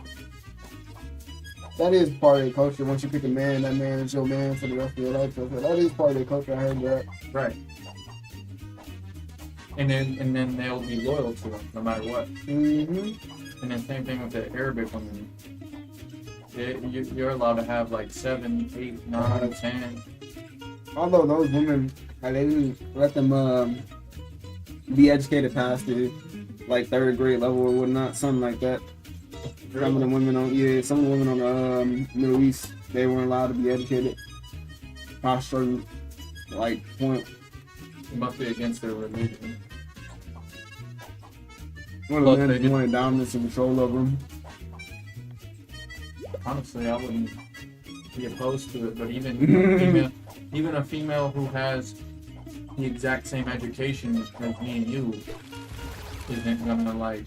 That is part of the culture. Once you pick a man, that man is your man for the rest of your life. So that is part of the culture. I heard that. Right. And then they'll be loyal to him no matter what. Mm-hmm. And then same thing with the Arabic women. You're allowed to have like 7, 8, 9, 10. Although those women, like, they didn't let them be educated past the like 3rd grade level or whatnot, something like that. Some of the women some of the women on the Middle East, they weren't allowed to be educated past certain like point. It must be against their religion. One Plus, of the they men just- wanted dominance and control over them. Honestly, I wouldn't be opposed to it, but even a female who has the exact same education as me and you isn't gonna like,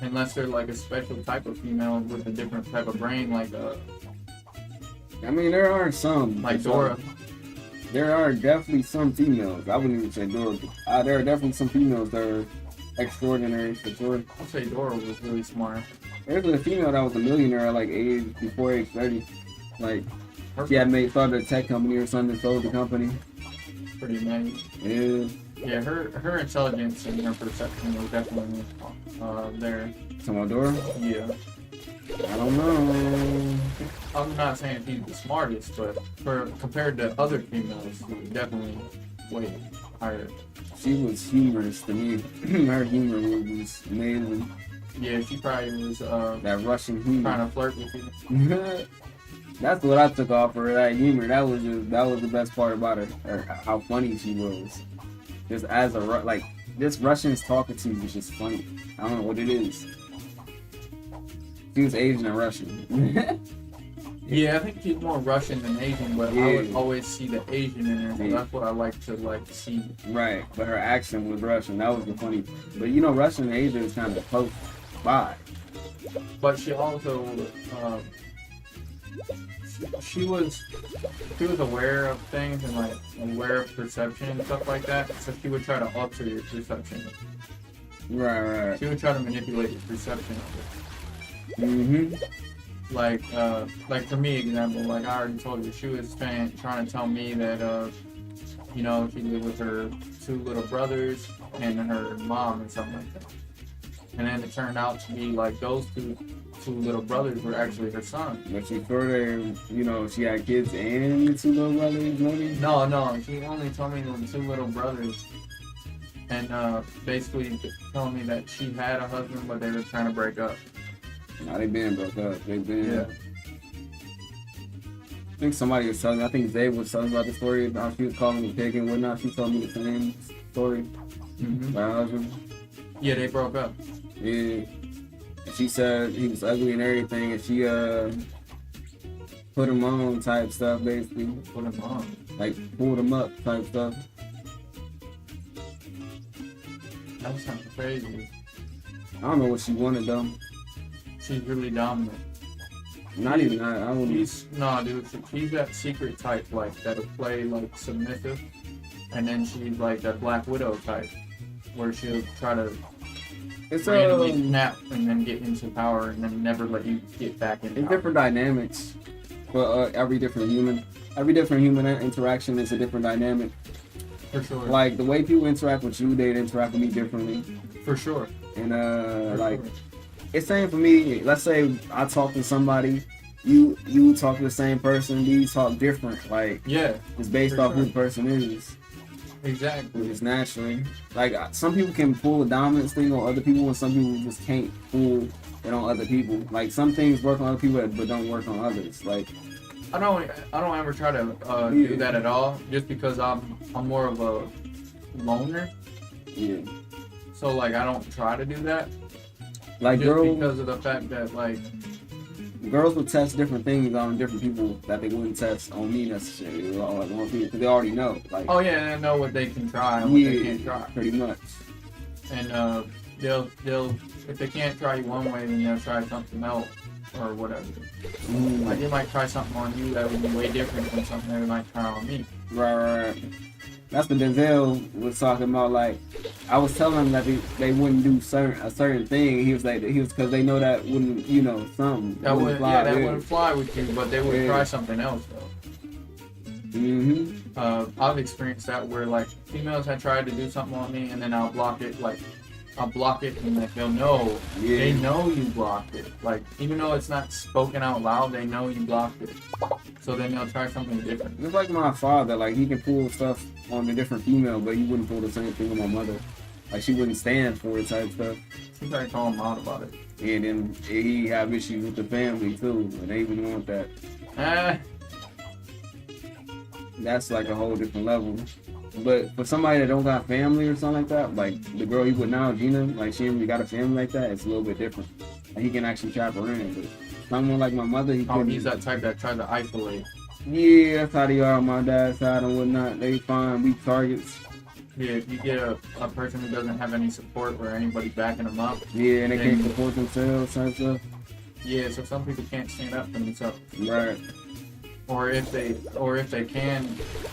unless they're like a special type of female with a different type of brain, like I mean, there are some. like Dora. There are definitely some females. I wouldn't even say Dora. But, there are definitely some females that are extraordinary for sure. I'll say Dora was really smart. There's a female that was a millionaire at like before age 30. Like, Her she had started a tech company or something, sold the company. pretty amazing. Yeah. Yeah, her intelligence and her perception was definitely there. Talking about Dora? Yeah. I don't know. I'm not saying she's the smartest, but compared to other females, she was definitely way higher. She was humorous to me. Her humor was amazing. Yeah, she probably was That Russian humor. trying to flirt with you. That's what I took off for that humor. That was the best part about her, how funny she was. Just as this Russian's talking to you was just funny. I don't know what it is. She was Asian and Russian. Yeah, I think she's more Russian than Asian, but I Yeah. would always see the Asian in her, so that's what I like to see. Right, but her accent was Russian. That was the funny. But you know, Russian and Asian is kind of close by. But she also she was aware of things and like aware of perception and stuff like that. So she would try to alter your perception. Right. She would try to manipulate your perception of it. Mm-hmm. Like for me, example, like I already told you, she was trying to tell me that she lived with her 2 little brothers and her mom and something like that. and then it turned out to be like those two little brothers were actually her son. But she further, she had kids and the 2 little brothers, maybe? No, she only told me the 2 little brothers, and basically told me that she had a husband, but they were trying to break up. Nah, they been broke up. They been. Yeah. I think somebody was telling me. I think Dave was telling about the story about she was calling me pig and whatnot. She told me the same story. Mm-hmm. My husband. Yeah, they broke up. Yeah. And she said he was ugly and everything, and she put him on type stuff, basically. Put him on. Like pulled him up type stuff. That was kind of crazy. I don't know what she wanted though. She's really dominant. Not even that. I don't. She's that secret type like that'll play like submissive, and then she's like that Black Widow type, where she'll try to It's randomly snap and then get into power and then never let you get back in. It's different dynamics for every different human. Every different human interaction is a different dynamic. For sure. Like the way people interact with you, they interact with me differently. For sure. And For like sure. it's same for me. Let's say I talk to somebody, you talk to the same person, we talk different. Like Yeah. it's based For off who sure. the person is. Exactly. It's naturally. Like some people can pull the dominance thing on other people, and some people just can't pull it on other people. Like some things work on other people, but don't work on others. Like I don't ever try to do that at all, just because I'm more of a loner. yeah, So like I don't try to do that. like Just girls. because of the fact that like Girls will test different things on different people that they wouldn't test on me necessarily, or like on people, because they already know. Like, oh yeah, they know what they can try and what they can't try. pretty much. And they'll if they can't try you one way, then they'll try something else or whatever. Like they might try something on you that would be way different than something they might try on me. Right. That's what Denzel was talking about. Like, I was telling him that they wouldn't do a certain thing. He was because they know that wouldn't, something. That wouldn't fly. wouldn't fly with you, but they would try something else though. Mm-hmm. I've experienced that where like females had tried to do something on me, and then I'll block it. Like I'll block it, and like they'll know. Yeah. They know you blocked it. Like even though it's not spoken out loud, they know you blocked it. So then they'll try something different. It's like my father. Like he can pull stuff on a different female, but he wouldn't pull the same thing on my mother. Like she wouldn't stand for it type stuff. She tried to call him out about it. And then he have issues with the family too, and they even want that. That's like a whole different level. But for somebody that don't got family or something like that, like the girl he with now, Gina, like she ain't really got a family like that, it's a little bit different. Like he can actually trap her in. But someone like my mother, he couldn't. He's that type that tries to isolate. Yeah, that's how they are on my dad's side and whatnot. They find weak targets. Yeah, if you get a person who doesn't have any support or anybody backing them up. Yeah, and they then- can't support themselves type stuff. Yeah, so some people can't stand up for themselves. Right. Or if they can,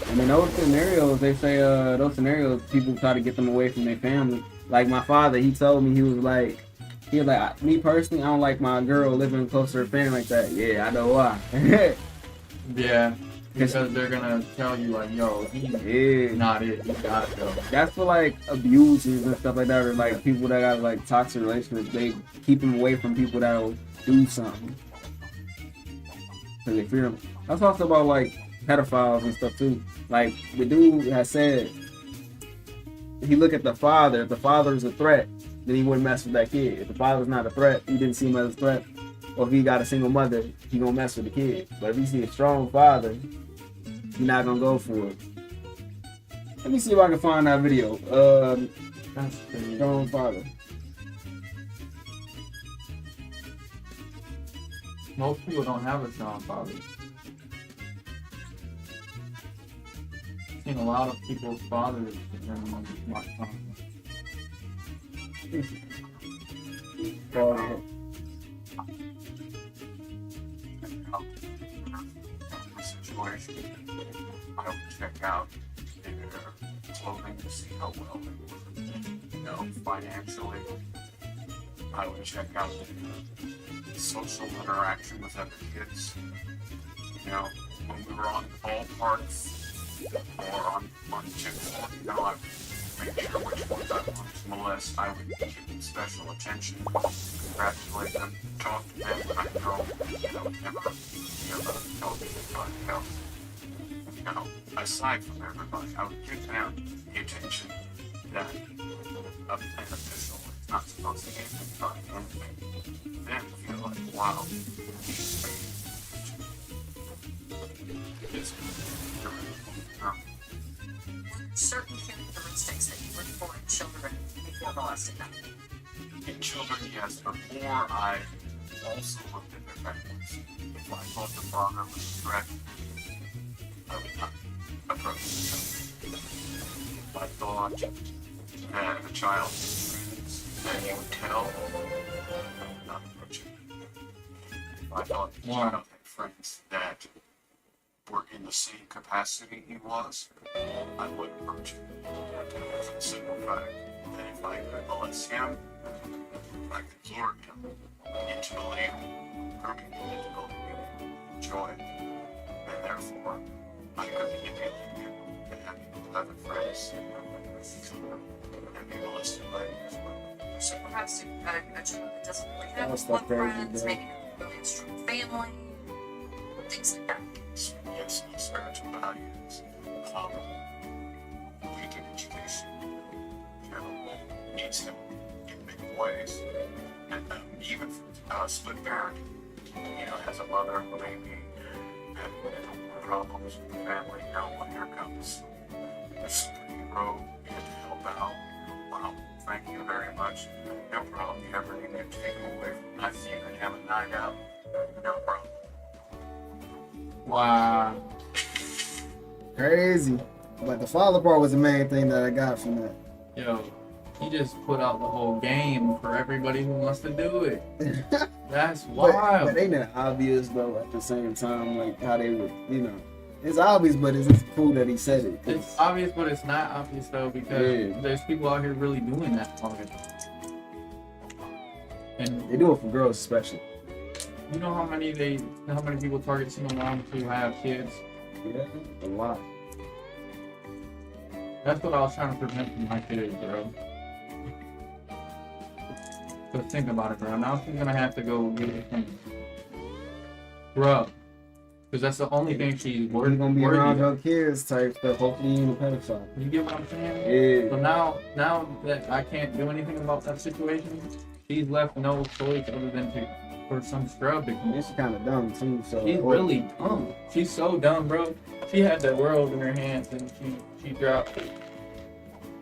And in those scenarios, they say those scenarios, people try to get them away from their family. Like my father, he told me, he was like, me personally, I don't like my girl living close to her family like that. Yeah, I know why. yeah, because they're gonna tell you like, yo, he's Yeah. not it. You gotta go. That's for like abusers and stuff like that, or like people that got like toxic relationships. They keep them away from people that'll do something because they fear them. That's also about like pedophiles and stuff too. Like the dude has said, if you look at the father, if the father is a threat, then he wouldn't mess with that kid. If the father's not a threat, he didn't see him as a threat. Or if he got a single mother, he gonna mess with the kid. But if you see a strong father, you're not gonna go for it. Let me see if I can find that video. That's crazy. Strong father. Most people don't have a strong father. I've seen a lot of people's fathers in my time. Situation, I would check out their clothing to see how well they were, financially. I would check out their social interaction with other kids. When we were on ballparks or on chicks, I make sure which ones I wanted to molest. I would give them special attention, congratulate them, talk to them. I know, never be able to tell anybody else. Aside from everybody, I would give them the attention that an official is not supposed to give anybody anything. Then feel like, wow, it's certain characteristics that you look for in children before molesting them. in children, yes, but more I also looked at their families. If I thought the father was a threat, I would not approach the child. If I thought that the child was friends, then you would tell, I would not approach him. If I thought the child had friends that were in the same capacity he was, I would approach him. For the simple fact that if I could molest him, if I could lure him into believing, grooming him into believing joy, and therefore I could manipulate him and have him have friends and be molested by him as well. So perhaps a child that doesn't really have That's one not crazy, friends, bro. maybe not really a strong family, things like that. Yes, and spiritual values, weak in education, needs him in many ways, and even split parenting. Has a mother who may be having problems with the family. Now, here comes a superhero in to help out. Wow, thank you very much. No problem. You ever need to take him away from us, you can have a night out. No problem. Wow. Crazy. But the father part was the main thing that I got from that. Yo, he just put out the whole game for everybody who wants to do it. That's wild. But ain't that obvious though at the same time, like how they would, it's obvious, but it's just cool that he said it. 'Cause It's obvious, but it's not obvious though, because there's people out here really doing that already. And they do it for girls especially. you know how many people target single moms who have kids? Yeah, a lot. That's what I was trying to prevent from my kids, bro. But think about it, bro. Now she's gonna have to go get it from bro. Because that's the only thing she's We're gonna be worthy around of. your kids type stuff. Hopefully you ain't a pedophile. You get what I'm saying? Yeah. So now that I can't do anything about that situation, she's left no choice other than for some scrub to come. And she's kind of dumb too. So She's really dumb. She's so dumb, bro. She had the world in her hands and she dropped it.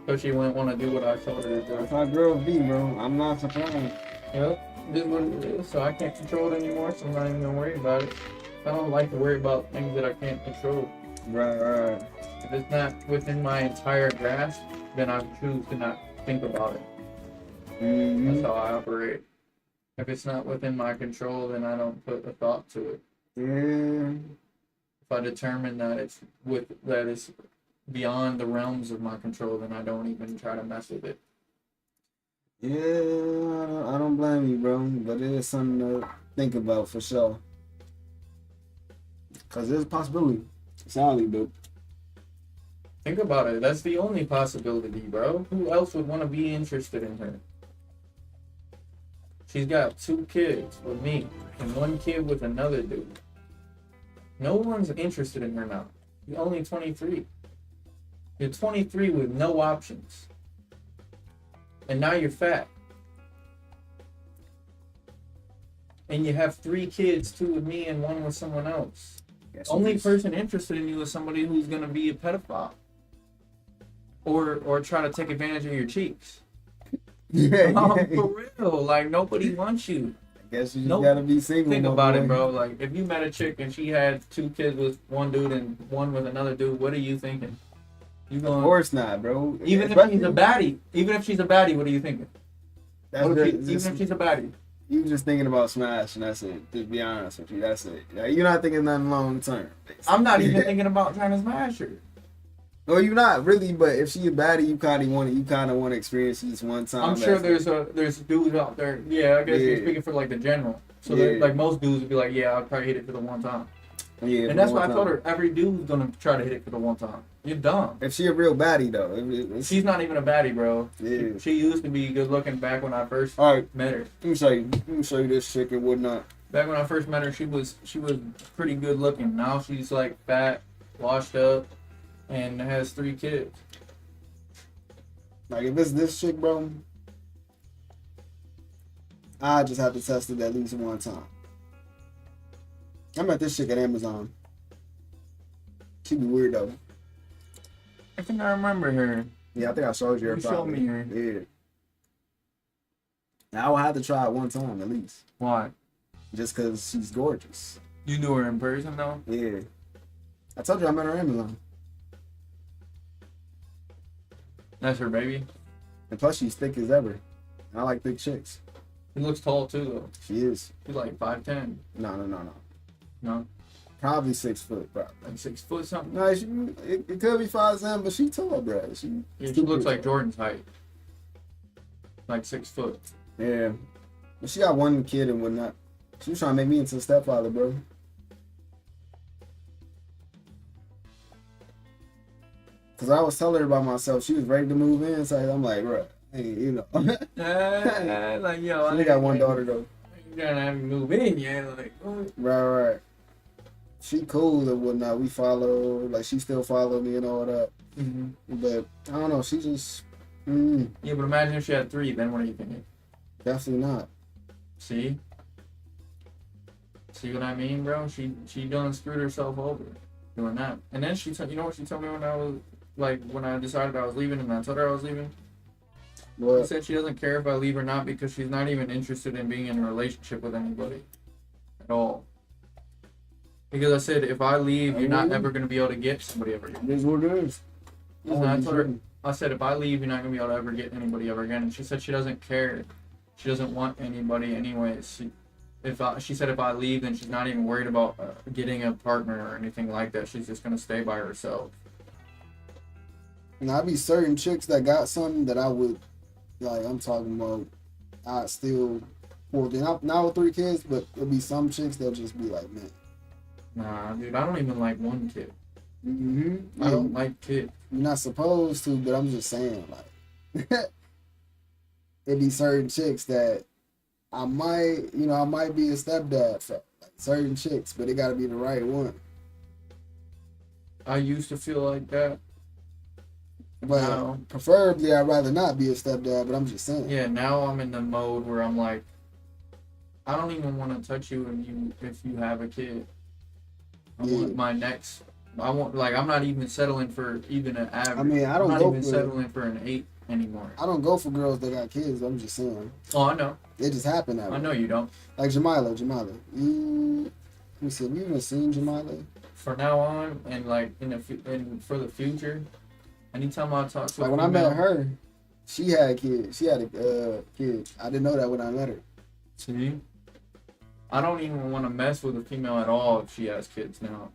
So she wouldn't want to do what I told her to do. That's how girls be, bro. I'm not surprised. Yep, this is what it is. So I can't control it anymore, so I'm not even gonna worry about it. I don't like to worry about things that I can't control. Right. If it's not within my entire grasp, then I choose to not think about it. Mm-hmm. That's how I operate. If it's not within my control, then I don't put a thought to it. Yeah. If I determine that it's beyond the realms of my control, then I don't even try to mess with it. Yeah, I don't blame you, bro. But it is something to think about for sure. Cause there's a possibility. Solidly, dude. Think about it. That's the only possibility, bro. Who else would want to be interested in her? She's got 2 kids with me and 1 kid with another dude. No one's interested in her now. You're only 23. You're 23 with no options. And now you're fat. And you have 3 kids, 2 with me and 1 with someone else. Only person interested in you is somebody who's gonna be a pedophile. Or try to take advantage of your cheeks. Yeah. For real. Like nobody wants you. I guess you just gotta be single. Think my about boy. it, bro. Like if you met a chick and she had 2 kids with 1 dude and 1 with another dude, what are you thinking? You going? Of course not, bro. Even if she's a baddie, what are you thinking? Even if she's a baddie. You just thinking about smash, and that's it. Just be honest with you, that's it. Like, you're not thinking nothing long term. I'm not even thinking about trying to smash her. No, you're not really. But if she a baddie, you kind of want to experience this one time. I'm sure there's dudes out there. Yeah, I guess you're speaking for like the general. So like most dudes would be like, yeah, I'll probably hit it for the one time. Yeah, and that's why I told her every dude's gonna try to hit it for the one time. You're dumb. If she a real baddie though, She's not even a baddie, bro. Yeah. She used to be good looking back when I first All right, met her. let me show you this chick and whatnot. Back when I first met her, she was pretty good looking. Now she's like fat, washed up, and has 3 kids. Like if it's this chick, bro, I just have to test it at least one time. I met this chick at Amazon. She be weird though. I think I remember her. Yeah, I think I showed you her. You showed probably. me her. Yeah. Now, I will have to try it one time at least. Why? Just because she's gorgeous. You knew her in person though? Yeah. I told you I met her at Amazon. That's her baby. And plus, she's thick as ever. I like thick chicks. She looks tall too though. She is. She's like 5'10". No. No? Probably 6 foot, bro. Like 6 foot something? No, it could be 5'7", but she tall, bro. Yeah, she looks like Jordan's height. Like 6 foot. Yeah. But she got one kid and whatnot. She was trying to make me into a stepfather, bro. Because I was telling her about myself. She was ready to move in. So I'm like, bro, hey, you know. Like, yo, I got one daughter, though. You gotta have me move in, yeah. Like, oh. Right. She cool and whatnot. We follow. Like, she still follow me and all that. Mm-hmm. But, I don't know. She just... Yeah, but imagine if she had 3, then what are you thinking? Definitely not. See what I mean, bro? She done screwed herself over doing that. And then you know what she told me when I was like when I decided I was leaving and I told her I was leaving? What? She said she doesn't care if I leave or not because she's not even interested in being in a relationship with anybody at all. Because I said if I leave, you're not ever gonna be able to get somebody ever again. It is what it is. And I told her, I said if I leave, you're not gonna be able to ever get anybody ever again. And she said she doesn't care. She doesn't want anybody anyways. She said if I leave, then she's not even worried about getting a partner or anything like that. She's just gonna stay by herself. And I be certain chicks that got something that I would, like, I'm talking about, I still, well, not with 3 kids, but there'll be some chicks that'll just be like, man. Nah, dude, I don't even like one kid. Mm-hmm. I don't like kids. You're not supposed to, but I'm just saying, like, it'd be certain chicks that I might be a stepdad for, like, certain chicks, but it gotta be the right one. I used to feel like that. But now, preferably, I'd rather not be a stepdad, but I'm just saying. yeah, now I'm in the mode where I'm like, I don't even want to touch you if you have a kid. I want my next. I'm not even settling for even an average. I mean, I'm not even settling for an 8 anymore. I don't go for girls that got kids. I'm just saying. Oh, I know. It just happened that way. I know you don't. Like Jamila. Let me see. Have you even seen Jamila? For now on, and like for the future, anytime I talk to like when I met her, she had kids. She had a kid. I didn't know that when I met her. See, I don't even want to mess with a female at all if she has kids now.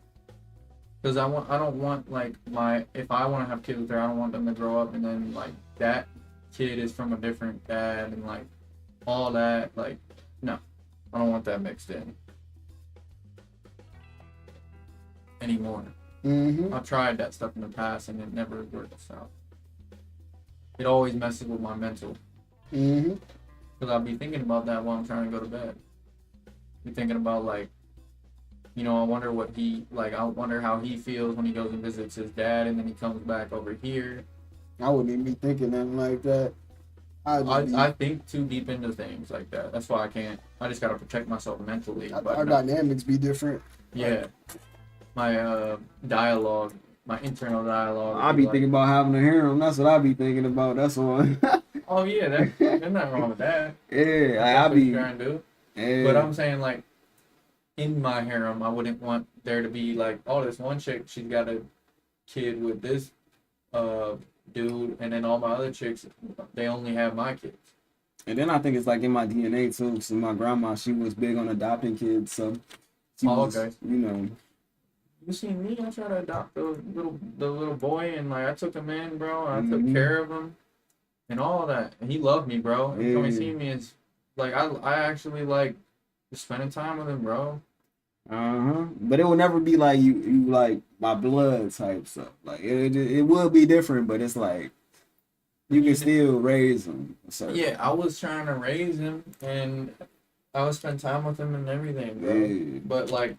Because I don't want like if I want to have kids with her, I don't want them to grow up and then like that kid is from a different dad and like all that. Like, no, I don't want that mixed in anymore. Mm-hmm. I've tried that stuff in the past and it never works out. It always messes with my mental. Mm-hmm. Because I'll be thinking about that while I'm trying to go to bed. Be thinking about like, I wonder I wonder how he feels when he goes and visits his dad and then he comes back over here. I wouldn't even be thinking nothing like that. I think too deep into things like that. That's why I just gotta protect myself mentally. Our dynamics be different. Yeah. My dialogue, my internal dialogue. I be thinking about having a harem. That's what I be thinking about. That's all. Oh yeah, there's nothing wrong with that. Yeah, I be trying to do. Yeah. But I'm saying like, in my harem, I wouldn't want there to be like, oh, this one chick, she's got a kid with this dude, and then all my other chicks, they only have my kids. And then I think it's like in my DNA too. So my grandma, she was big on adopting kids, so she was, okay. You see me, I tried to adopt the little boy, and like I took him in, bro. And I took care of him, and all that, and he loved me, bro. And when he see me, it's like I actually like spending time with him, bro. But it will never be like you like my blood type stuff. Like it will be different, but it's like you can still raise them. So Yeah, I was trying to raise him, and I would spend time with him and everything, bro. Yeah. But like,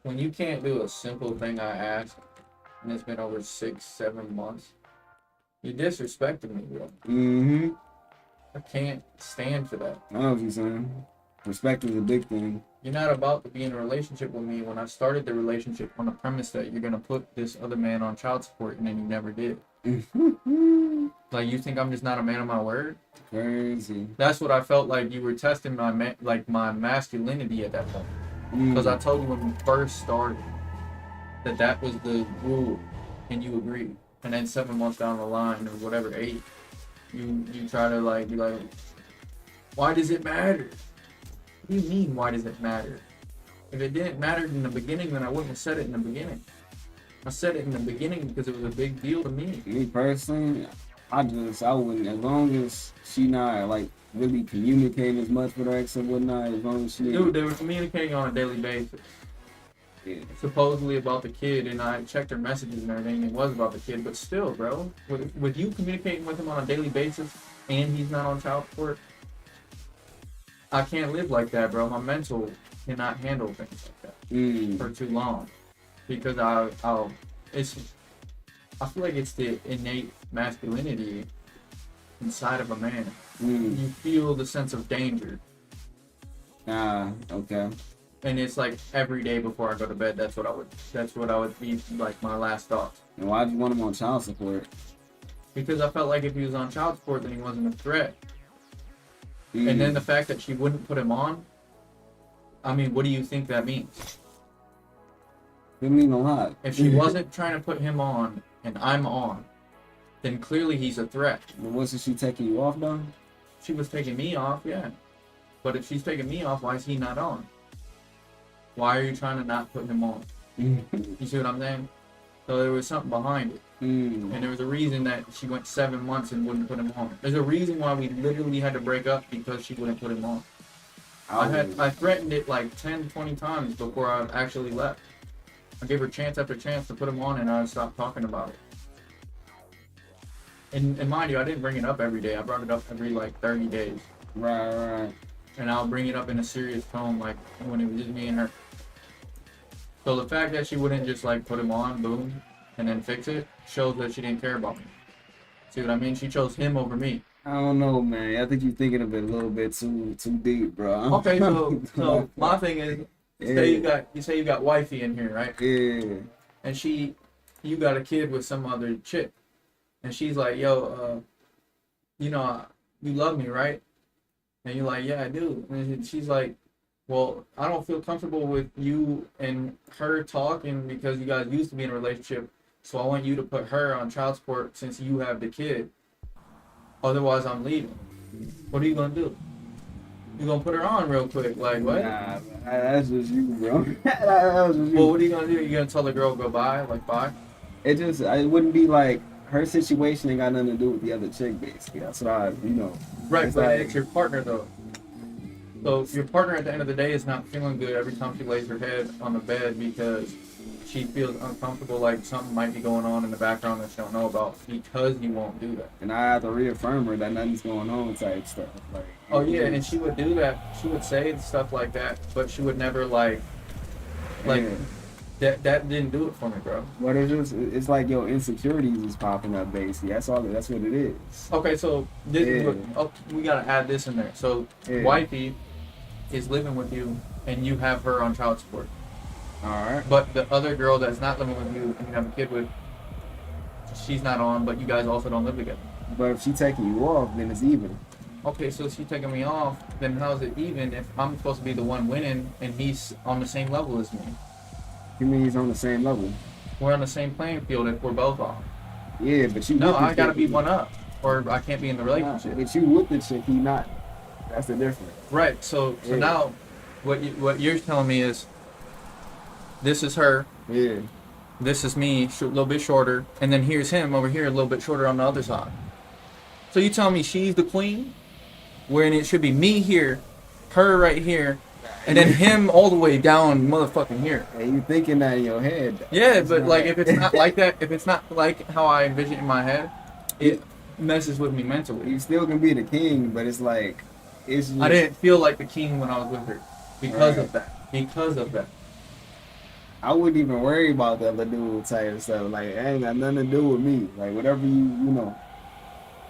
when you can't do a simple thing I ask, and it's been over 6-7 months, you disrespected me, bro. Mm-hmm. I can't stand for that. I know what you're saying. Respect is a big thing. You're not about to be in a relationship with me when I started the relationship on the premise that you're gonna put this other man on child support, and then you never did. Like, you think I'm just not a man of my word? Crazy. That's what I felt like you were testing my masculinity at that point. Because I told you when we first started that was the rule, and you agreed. And then 7 months down the line, or whatever, 8, you try to like be like, why does it matter? What do you mean, why does it matter? If it didn't matter in the beginning, then I wouldn't have said it in the beginning. I said it in the beginning because it was a big deal to me. Me personally, I wouldn't, as long as she not like really communicating as much with her ex and whatnot, as long as she Dude, they were communicating on a daily basis. Yeah. Supposedly about the kid, and I checked her messages and everything. It was about the kid, but still, bro, with you communicating with him on a daily basis, and he's not on child support, I can't live like that, bro. My mental cannot handle things like that for too long, because I feel like it's the innate masculinity inside of a man. You feel the sense of danger. Okay. And it's like every day before I go to bed, that's what I would be like my last thoughts. And why'd you want him on child support? Because I felt like if he was on child support, then he wasn't a threat. And then the fact that she wouldn't put him on, I mean, what do you think that means? It mean a lot. If she wasn't trying to put him on and I'm on, then clearly he's a threat. But wasn't she taking you off though? She was taking me off, yeah. But if she's taking me off, why is he not on? Why are you trying to not put him on? You see what I'm saying? So there was something behind it. And there was a reason that she went 7 months and wouldn't put him on. There's a reason why we literally had to break up, because she wouldn't put him on. I threatened it like 10, 20 times before I actually left. I gave her chance after chance to put him on, and I stopped talking about it. And mind you, I didn't bring it up every day. I brought it up every like 30 days. Right. And I'll bring it up in a serious tone, like when it was just me and her. So the fact that she wouldn't just like put him on, boom, and then fix it, shows that she didn't care about me. See what I mean? She chose him over me. I don't know, man. I think you're thinking of it a little bit too deep, bro. Okay, so my thing is, you say you got wifey in here, right? Yeah. And you got a kid with some other chick, and she's like, yo, you love me, right? And you're like, yeah, I do. And she's like, well, I don't feel comfortable with you and her talking because you guys used to be in a relationship. So I want you to put her on child support since you have the kid. Otherwise, I'm leaving. What are you going to do? You going to put her on real quick? Like, what? Nah, that's just you, bro. That was just you. Well, what are you going to do? You going to tell the girl go bye? Like, bye? It wouldn't be like, her situation ain't got nothing to do with the other chick, basically. That's what Right, but like, it's your partner, though. So your partner at the end of the day is not feeling good every time she lays her head on the bed because she feels uncomfortable, like something might be going on in the background that she don't know about, because you won't do that. And I have to reaffirm her that nothing's going on type stuff. Like, oh yeah, and she would do that. She would say stuff like that, but she would never like yeah. that didn't do it for me, bro. But it's like your insecurities is popping up, basically. That's what it is. Okay, so this is what we gotta add this in there. So wifey is living with you, and you have her on child support. All right. But the other girl that's not living with you and you have a kid with, she's not on, but you guys also don't live together. But if she's taking you off, then it's even. Okay, so she's taking me off, then how's it even if I'm supposed to be the one winning and he's on the same level as me? You mean he's on the same level? We're on the same playing field if we're both off. Yeah, but you. No, I gotta be one up, or I can't be in the relationship. But you with the chick, he not. That's the difference. Right. So now, what you're telling me is, this is her. Yeah. This is me, a little bit shorter, and then here's him over here, a little bit shorter on the other side. So you tell me she's the queen, when it should be me here, her right here, and then him all the way down motherfucking here. And you thinking that in your head. Yeah, It's but not- like if it's not like that, if it's not like how I envision it in my head, it messes with me mentally. You still can be the king, but it's like it's. Just, I didn't feel like the king when I was with her because Right. of that. Because of that. I wouldn't even worry about the other dude type of stuff. Like, it ain't got nothing to do with me. Like, whatever you know.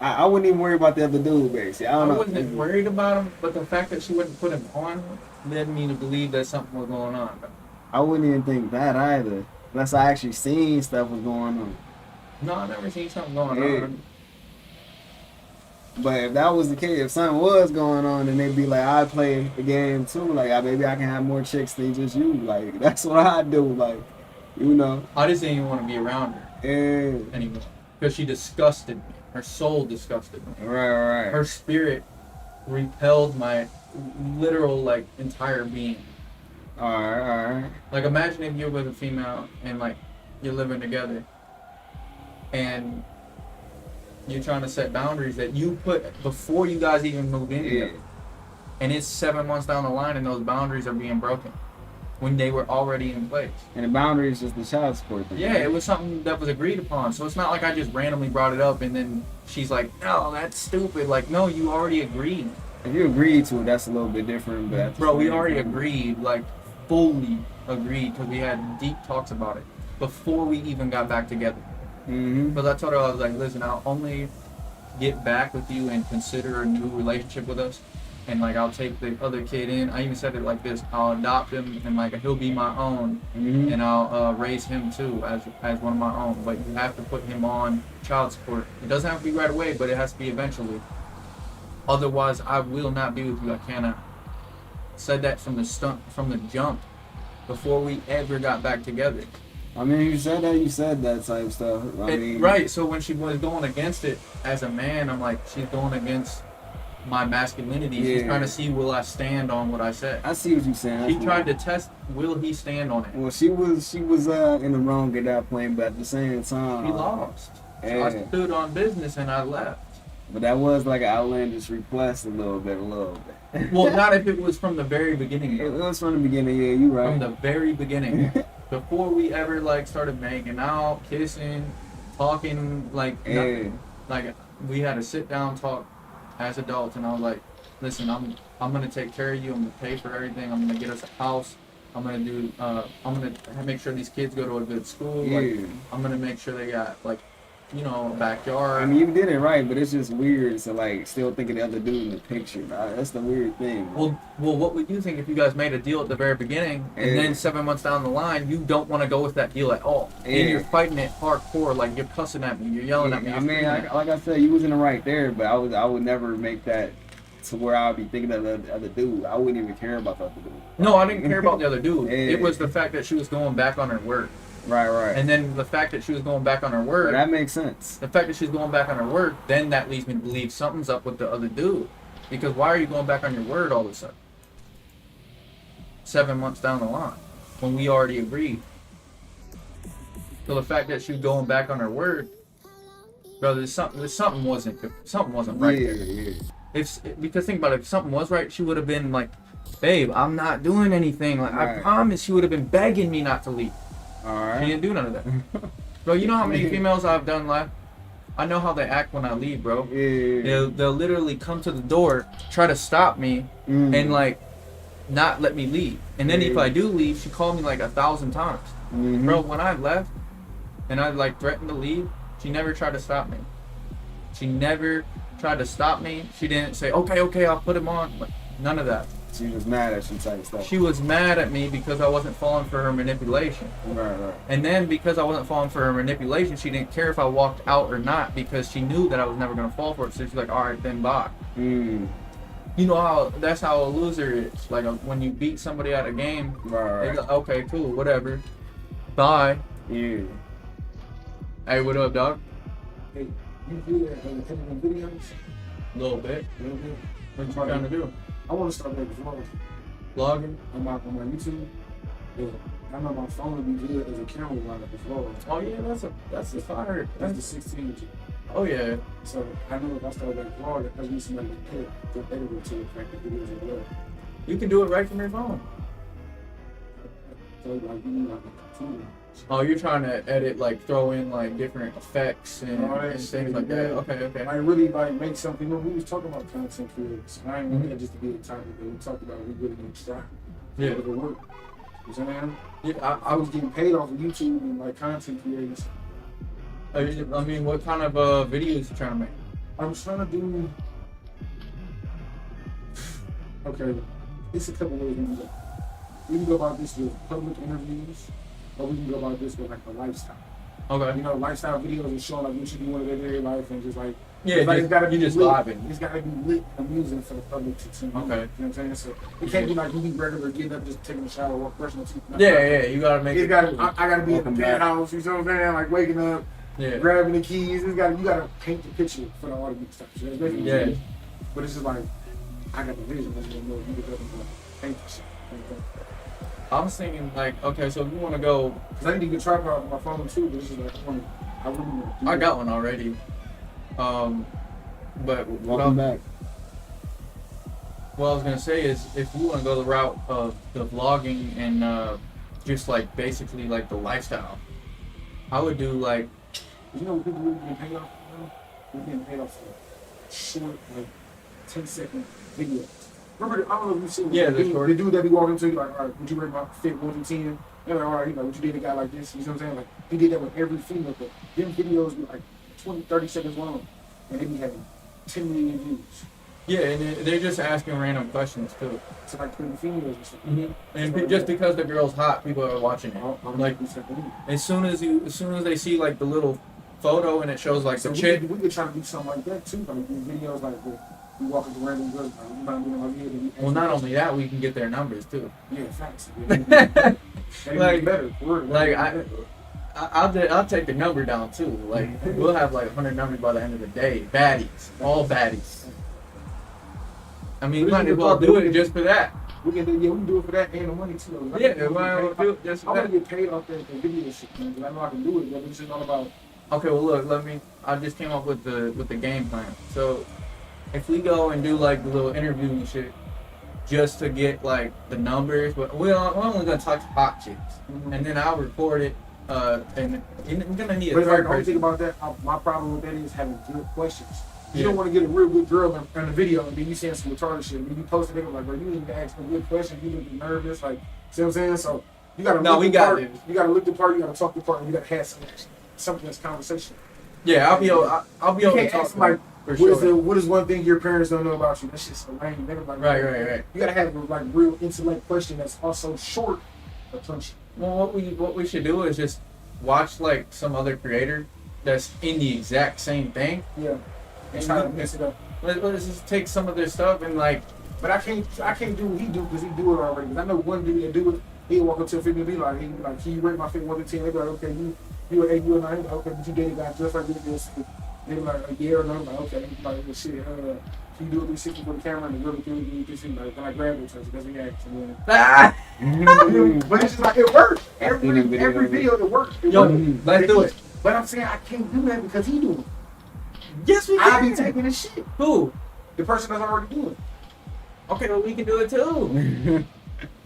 I wouldn't even worry about the other dude, basically. I I don't know. wasn't worried about him, but the fact that she wouldn't put him on led me to believe that something was going on. I wouldn't even think that either. Unless I actually seen stuff was going on. No, I never seen something going Yeah. on. But if that was the case, if something was going on, then they'd be like, I play the game too. Like, maybe I can have more chicks than just you. Like, that's what I do. Like, you know. I just didn't even want to be around her And anymore because she disgusted me. Her soul disgusted me. right. Her spirit repelled my literal like entire being. All right. Like imagine if you're with a female and like you're living together and you're trying to set boundaries that you put before you guys even move in Yeah. together. And it's 7 months down the line and those boundaries are being broken when they were already in place. And the boundary is just the child support thing. Yeah, it was something that was agreed upon. So it's not like I just randomly brought it up and then she's like, no, that's stupid. Like, no, you already agreed. If you agreed to it, that's a little bit different. But at the Bro, we same already time- agreed, like fully agreed because we had deep talks about it before we even got back together. Mhm. But I told her, I was like, listen, I'll only get back with you and consider a new relationship with us. And like, I'll take the other kid in. I even said it like this: I'll adopt him, and like he'll be my own, Mhm. and I'll raise him too as one of my own. But you have to put him on child support. It doesn't have to be right away, but it has to be eventually. Otherwise, I will not be with you. I cannot. Said that from the jump, before we ever got back together. I mean, you said that type of stuff. I mean, Right. So when she was going against it as a man, I'm like, she's going against my masculinity. She's Yeah. trying to see, will I stand on what I said? I see what you're saying. She tried to test, will he stand on it? Well, she was in the wrong at that point, but at the same time, He lost. So Yeah. I stood on business and I left. But that was like an outlandish request, a little bit. Well, not if it was from the very beginning. It was from the beginning. Yeah, you right. From the very beginning. Before we ever like started making out, kissing, talking, like Yeah. nothing. Like we had a sit down talk as adults, and I was like, listen, I'm gonna take care of you. I'm gonna pay for everything. I'm gonna get us a house. I'm gonna make sure these kids go to a good school. Yeah. Like I'm gonna make sure they got like, a backyard. I mean, you did it right, but it's just weird to like still think of the other dude in the picture. That's the weird thing. Well, what would you think if you guys made a deal at the very beginning, and Yeah. then 7 months down the line, you don't want to go with that deal at all, and Yeah. you're fighting it hardcore, like you're cussing at me, you're yelling at me. I you're mean, screaming at me. like I said, you was in the right there, but I would never make that to where I would be thinking of the other dude. I wouldn't even care about the other dude. No, I didn't care about the other dude. Yeah. It was the fact that she was going back on her word, Right. and then the fact that she was going back on her But word. that makes sense. The fact that she's going back on her word, then that leads me to believe something's up with the other dude, because why are you going back on your word all of a sudden? 7 months down the line, when we already agreed. So the fact that she's going back on her word, brother, something wasn't right Yeah, there. yeah. Because think about it, if something was right, she would have been like, babe, I'm not doing anything. Like I Right. promise, she would have been begging me not to leave. All She right. didn't do none of that. Bro, you know how many females I've done left? I know how they act when I leave, bro. Yeah. They'll literally come to the door, try to stop me, Mm. and like not let me leave. And then if Yeah. I do leave, she called me like 1,000 times. Mhm. Bro, when I left and I like threatened to leave, she never tried to stop me. She never tried to stop me. She didn't say, okay, I'll put him on. Like, none of that. She was mad at you type stuff. She was mad at me because I wasn't falling for her manipulation. Right. And then because I wasn't falling for her manipulation, she didn't care if I walked out or not because she knew that I was never going to fall for it. So she's like, all right, then bye. Mm. You know that's how a loser is. Like when you beat somebody at a game, Right. they go, okay, cool, whatever. Bye. Yeah. Hey, what up, dog? Hey, you do that on the videos? A little bit. A little bit. What you trying to do? I want to start making vlogs. Vlogging? On my YouTube. Yeah. I know my phone would be good as a camera while I can vlog. Oh yeah, that's a fire. That's the 16 inch. Oh yeah. So I know if I start that vlog, I need somebody to edit it to affect the videos as well. You can do it right from your phone. So like you need like a computer. Oh, you're trying to edit, like throw in like different effects and, Oh, and things like that. Okay. Like really like make something. You know, we was talking about content creators. I ain't want Mhm. that just to be a topic, but we talked about we really need to start. Yeah. It work. You know what I'm saying? Yeah, I was getting paid off of YouTube and like content creators. I mean, what kind of videos you trying to make? I'm trying to do. Okay, it's a couple ways we can go. We can go about this with public interviews, or we can go about this with like a lifestyle. Okay. You know, lifestyle videos and showing like what you do in everyday life and just like Yeah, it's like, just, it's gotta you be just lit. vibing. It's gotta be lit and amusing for the public to tune in. Okay. You know what I'm saying? So it can't be like you be regular getting up, just taking a shower, walk brushing your teeth. Yeah, you gotta make It gotta. I gotta be in the Welcome back. penthouse. You know what I'm saying? Like waking up, Yeah. grabbing the keys. You gotta paint the picture for the audience. So that's basically what it Yeah. is. But it's just like I got the vision. That's what I'm doing. You get up and like paint the shit. I was thinking like, okay, so if you want to go, Cause I need to get a tripod on my phone too. But it's just like I really want to do I it. got one already. But Welcome back. what I was gonna say is, if you want to go the route of the vlogging and just like basically like the lifestyle, I would do like, You know what people really getting paid off now? We're getting paid off for short, like 10-second videos. Remember, I don't know if you seen Yeah, the they're dude, short. the dude that be walking to you like, all right, would you rate my fit 1 to 10? They're like, all right, you know, what you did a guy like this, you know what I'm saying? Like, he did that with every female, but them videos be like 20, 30 seconds long, and they be having 10 million views. yeah, and they're just asking random questions too. So like 20 females and stuff. And just because the girl's hot, people are watching it. Like, as soon as they see like the little photo and it shows like so the chick. we could try to do something like that too, like do videos like where we walk into random girls, like, you might be in our head and we ask Well, not them only that, we can get their numbers too. Yeah, facts. Yeah, that'd Like- be better. For real. Like I'll take the number down too. Like we'll have like 100 numbers by the end of the day. Baddies, all baddies. I mean, we might as well do it just for that. we can do it for that and the money too. Though. Yeah, we might as well do it just I for want that. to get paid off that video shit, man. 'Cause I know I can do it, but it's just all about. Okay, well look, I just came up with the game plan. So if we go and do like the little interview and shit, just to get like the numbers, but we're only gonna talk to hot chicks, and then I'll record it. And you're gonna need a But if I third don't think person. about that, my problem with that is having good questions. You Yeah. don't want to get a real good girl in the video and then you saying some retarded shit. And then you post it, like, bro, you need to ask them good questions. You need to be nervous. Like, see what I'm saying? So you gotta No, look we the got part. it. You gotta look the part. You gotta talk the part. And you gotta have something that's conversational. Yeah, I'll be able You to can't talk ask to like, them, for what, sure. what is one thing your parents don't know about you? That shit's so lame. They're like, Right. You gotta have a like real intellect question that's also short but punchy. Well, what we should do is just watch like some other creator that's in the exact same thing. Yeah. And And try to we- mix it up. Let's just take some of their stuff and like, But I can't do what he do because he do it already. 'Cause I know one dude that do it. He'll walk up to a female and be like, can you rate my fit 1 to 10? They be like, okay, you an 8, you a 9. Like, okay, but you dated a guy just like this. They be like, a year or no. Like, okay, like, well, shit. Can you do a 360 for the camera and really do it? This like, can I grab it? Because he asked. And then, but it's just like it works. Every video it works. It yo, works. let's do it. But I'm saying I can't do that because he doing it. Yes, we I be can. taking his shit. Who? The person that's already doing it. Okay, well we can do it too.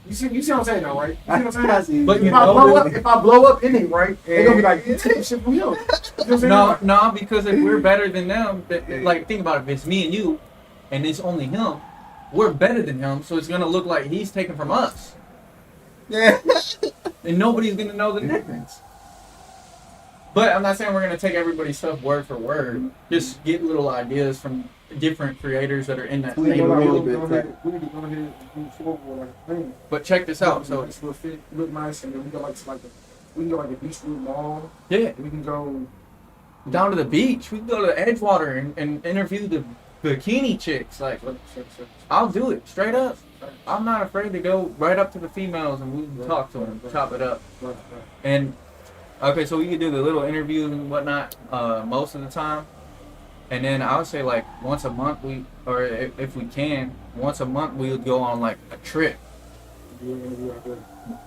You see what I'm saying, though, right? You see what I'm saying? But you if I know, blow up in it, right? They gonna be like, you take shit from him. You know what I'm saying? no, because if we're better than them, like think about it. If it's me and you, and it's only him, we're better than him, so it's gonna look like he's taking from us, Yeah. and nobody's gonna know the difference. But I'm not saying we're gonna take everybody's stuff word for word. Just get little ideas from different creators that are in that Tweak same it a little field. bit. We need to go ahead and move forward like a plan. But check this out. So Nice, little fit, look nice, and then we go we can go like a beach room mall. yeah, We can go. down to the beach. We can go to Edgewater and interview the bikini chicks. Like, I'll do it straight up. I'm not afraid to go right up to the females and we can talk to them, chop it up. And okay, so we can do the little interviews and whatnot most of the time. And then I would say like once a month or if we can, once a month we would go on like a trip.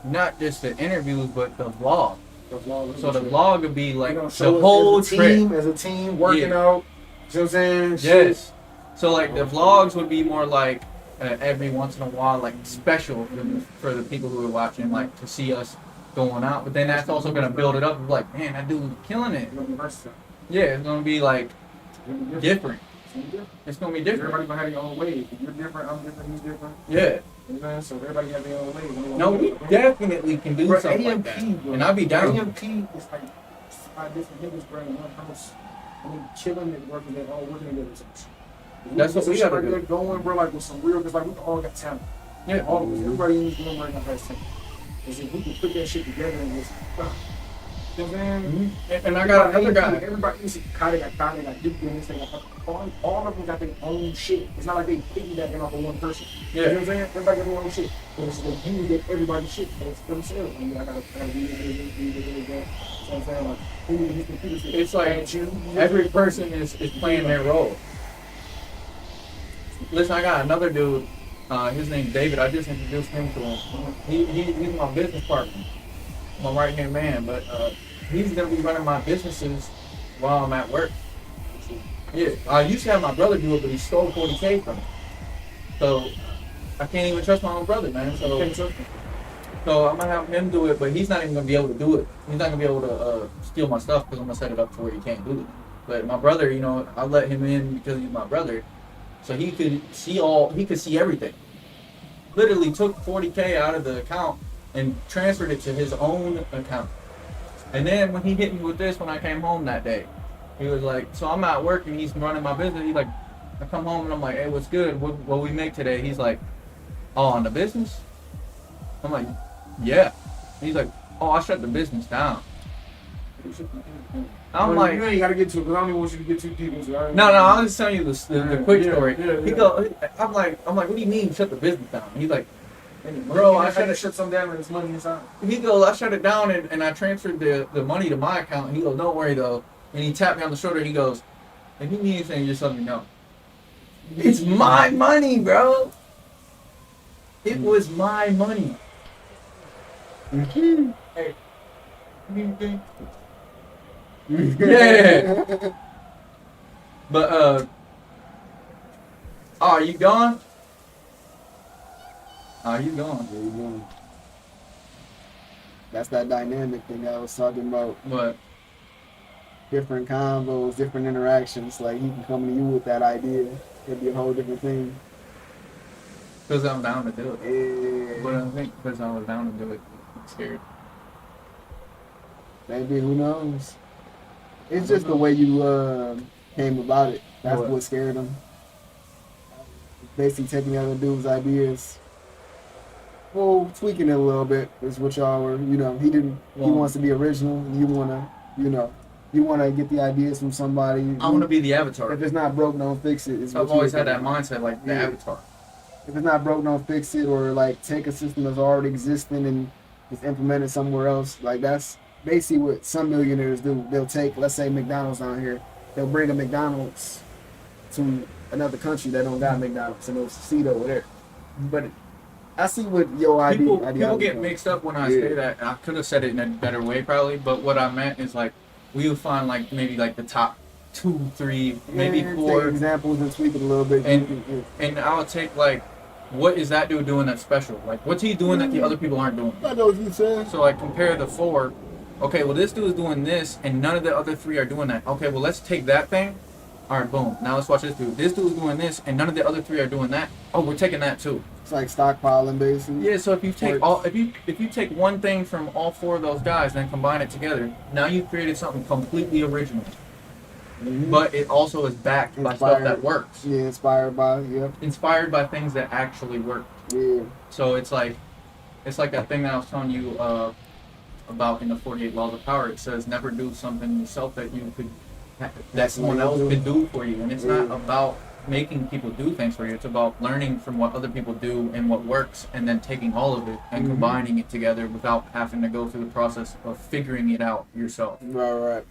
Not just the interviews, but the vlog. So the vlog would be like the whole trip. As a team working Yeah. out. You know what I'm saying? Yes. So like the vlogs would be more like every once in a while, like special for the people who are watching, like to see us going out. But then that's also gonna build it up. Of like, man, that dude's killing it. It's gonna be versatile. Yeah, it's gonna be like It's gonna be different. It's gonna be different. It's gonna be different. Everybody gonna have their own way. If you're different, I'm different, he's different. Yeah. You know what I'm saying? So everybody have their own way. No, we definitely can do Bro, something like AMP, that. bro. And I'll be down. AMP is like 5 different niggas, bro, in one house. I mean, chilling and working, they're all working together. That's what we gotta do. Like going, bro, like with some real, because like we all got talent. Yeah. All of us, everybody in this room right now has talent. Because if we can put that shit together and just, you know what I'm saying? And I got another guy. Everybody, you see, Kanye got Duke, and this thing, all of them got their own shit. It's not like they piggybacking off of one person. Yeah. You know what I'm saying? Everybody got their own shit. But it's like you get everybody's shit for themselves. I mean, I gotta be there. So I'm saying, like, who needs his computer shit? It's like And you. every person is playing their role. Listen, I got another dude. His name's David. I just introduced him to him. He's my business partner, my right hand man. But he's gonna be running my businesses while I'm at work. Yeah, I used to have my brother do it, but he stole 40K from me. So I can't even trust my own brother, man. So I'm gonna have him do it, but he's not even gonna be able to do it. He's not gonna be able to steal my stuff because I'm gonna set it up to where he can't do it. But my brother, you know, I let him in because he's my brother, so he could see everything. Literally took 40K out of the account and transferred it to his own account. And then when he hit me with this when I came home that day, he was like, so I'm at work and he's running my business. He's like, I come home and I'm like, hey, what's good? What we make today? He's like, oh, on the business? I'm like, yeah. He's like, oh, I shut the business down. I'm like, you ain't gotta get to it because I don't even want you to get too deep into it. no, I'm just telling you the quick story. Yeah. He go, I'm like, what do you mean shut the business down? He's like, bro, I shut something down and it's money inside. He goes, I shut it down and I transferred the money to my account. And he goes, don't worry though. And he tapped me on the shoulder. He goes, if you need anything, just let me know. It's my money, bro. It was my money. Hey, anything? Yeah. But are you gone? Are you gone? There you go. That's that dynamic thing I was talking about. What? Different combos, different interactions. Like he can come to you with that idea. It'd be a whole different thing. Because I'm down to do it. Yeah. But I think because I was down to do it, I'm scared. Maybe, who knows? It's just the way you came about it. That's what scared him. Basically taking the other dude's ideas. Well, tweaking it a little bit is what y'all were, you know, he wants to be original. And you want to, you want to get the ideas from somebody. I want to be the avatar. If it's not broke, don't fix it. I've always had that mindset, like the avatar. If it's not broke, don't fix it, or like take a system that's already existing and just implement it somewhere else. Like that's basically what some millionaires do. They'll take, let's say McDonald's down here, they'll bring a McDonald's to another country that don't got McDonald's and they'll succeed over there. But I see what your idea. People get mixed up when I say that. I could have said it in a better way probably, but what I meant is like we would find like maybe like the top 2, 3, maybe 4 take examples and tweak it a little bit. And I would take like, what is that dude doing that's special? Like, what's he doing that the other people aren't doing? I know what you're saying. So like compare the 4. Okay, well this dude is doing this, and none of the other 3 are doing that. Okay, well let's take that thing. All right, boom. Now let's watch this dude. This dude's doing this, and none of the other 3 are doing that. Oh, we're taking that too. It's like stockpiling, basically. Yeah. So if you take if you take one thing from all 4 of those guys, then combine it together, now you've created something completely original. Mm-hmm. But it also is backed by stuff that works. Yeah, inspired by. Yep. Inspired by things that actually work. Yeah. So it's like that thing that I was telling you about in the 48 Laws of Power. It says never do something yourself that you could that someone else could do for you, and it's not about making people do things for you. It's about learning from what other people do and what works, and then taking all of it and combining it together without having to go through the process of figuring it out yourself. Right.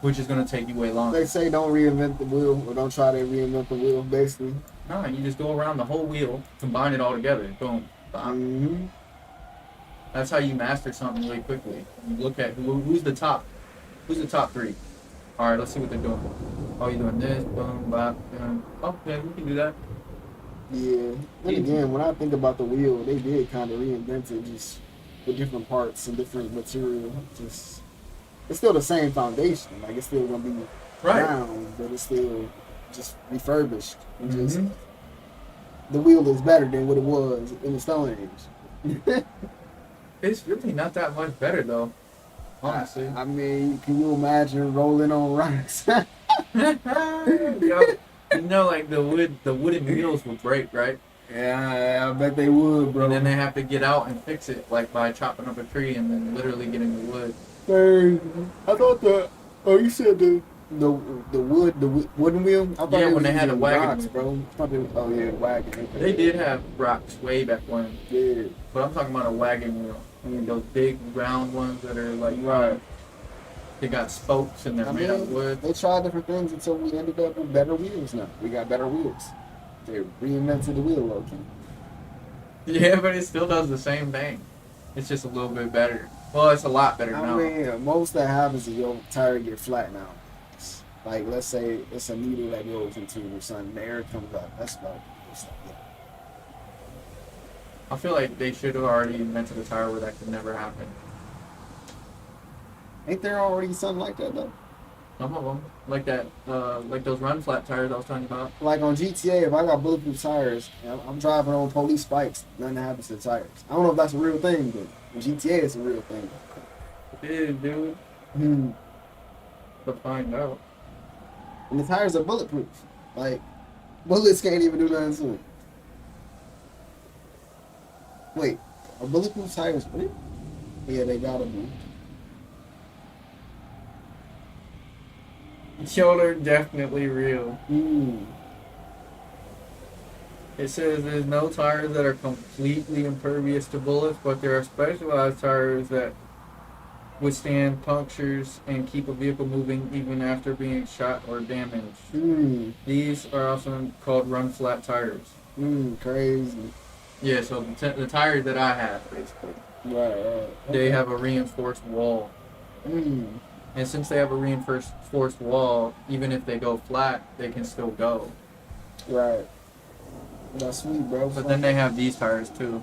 Which is going to take you way longer. They say don't reinvent the wheel, or don't try to reinvent the wheel, basically. No, you just go around the whole wheel, combine it all together, boom. Mm-hmm. That's how you master something really quickly. You look at who's the top 3. All right, let's see what they're doing. Oh, you're doing this, boom, bop, boom. Okay, we can do that. Yeah. And again, when I think about the wheel, they did kind of reinvent it just with different parts and different material. Just it's still the same foundation. Like it's still gonna be Right. round, but it's still just refurbished. And just Mhm. the wheel is better than what it was in the Stone Age. It's really not that much better though, honestly. I mean, can you imagine rolling on rocks? Yo, you know, like the wooden wheels will break, right? Yeah, I bet they would, bro. And then they have to get out and fix it, like by chopping up a tree and then literally getting the wood. Hey, I thought you said the wooden wheel. I thought Yeah, they when was they had a using wagon rocks, wheel. bro. I thought oh yeah, wagon. Okay. They did have rocks way back when, Yeah, but I'm talking about a wagon wheel. I mean, those big round ones that are like, right. they got spokes and they're I made out of mean, wood. they tried different things until we ended up with better wheels. Now we got better wheels. They reinvented the wheel, okay. Yeah, but it still does the same thing. It's just a little bit better. Well, it's a lot better I now. mean, most that happens is your tire get flat now. Like let's say it's a needle that goes into something, the air comes out. That's about it's like, I feel like they should have already invented a tire where that could never happen. ain't there already something like that though? Some of them, like that, like those run flat tires I was talking about. Like on GTA, if I got bulletproof tires, and I'm driving on police spikes, nothing happens to the tires. I don't know if that's a real thing, but in GTA it's a real thing. It is, dude. Hmm. But find out. And the tires are bulletproof. Like bullets can't even do nothing to it. Wait, are bulletproof tires real? Yeah, they gotta be. Yo, they're definitely real. Hmm. It says there's no tires that are completely impervious to bullets, but there are specialized tires that withstand punctures and keep a vehicle moving even after being shot or damaged. Hmm. These are also called run flat tires. Hmm. Crazy. Yeah, so the tires that I have, basically, Right. they have a reinforced wall. Hmm. And since they have a reinforced wall, even if they go flat, they can still go. Right. That's sweet, bro. But then they have these tires too.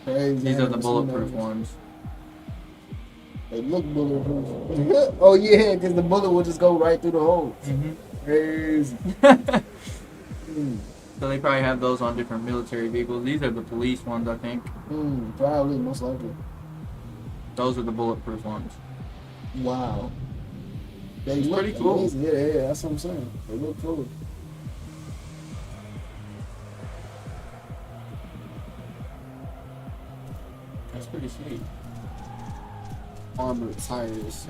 Crazy. These are the I've bulletproof seen those. ones. They look bulletproof. Oh yeah, because the bullet will just go right through the hole. Mm-hmm. Crazy. Hmm. So they probably have those on different military vehicles. These are the police ones, I think. Probably, most likely. Those are the bulletproof ones. Wow. They It's look pretty cool. amazing. Yeah, that's what I'm saying. They look cool. That's pretty sweet. Armored tires.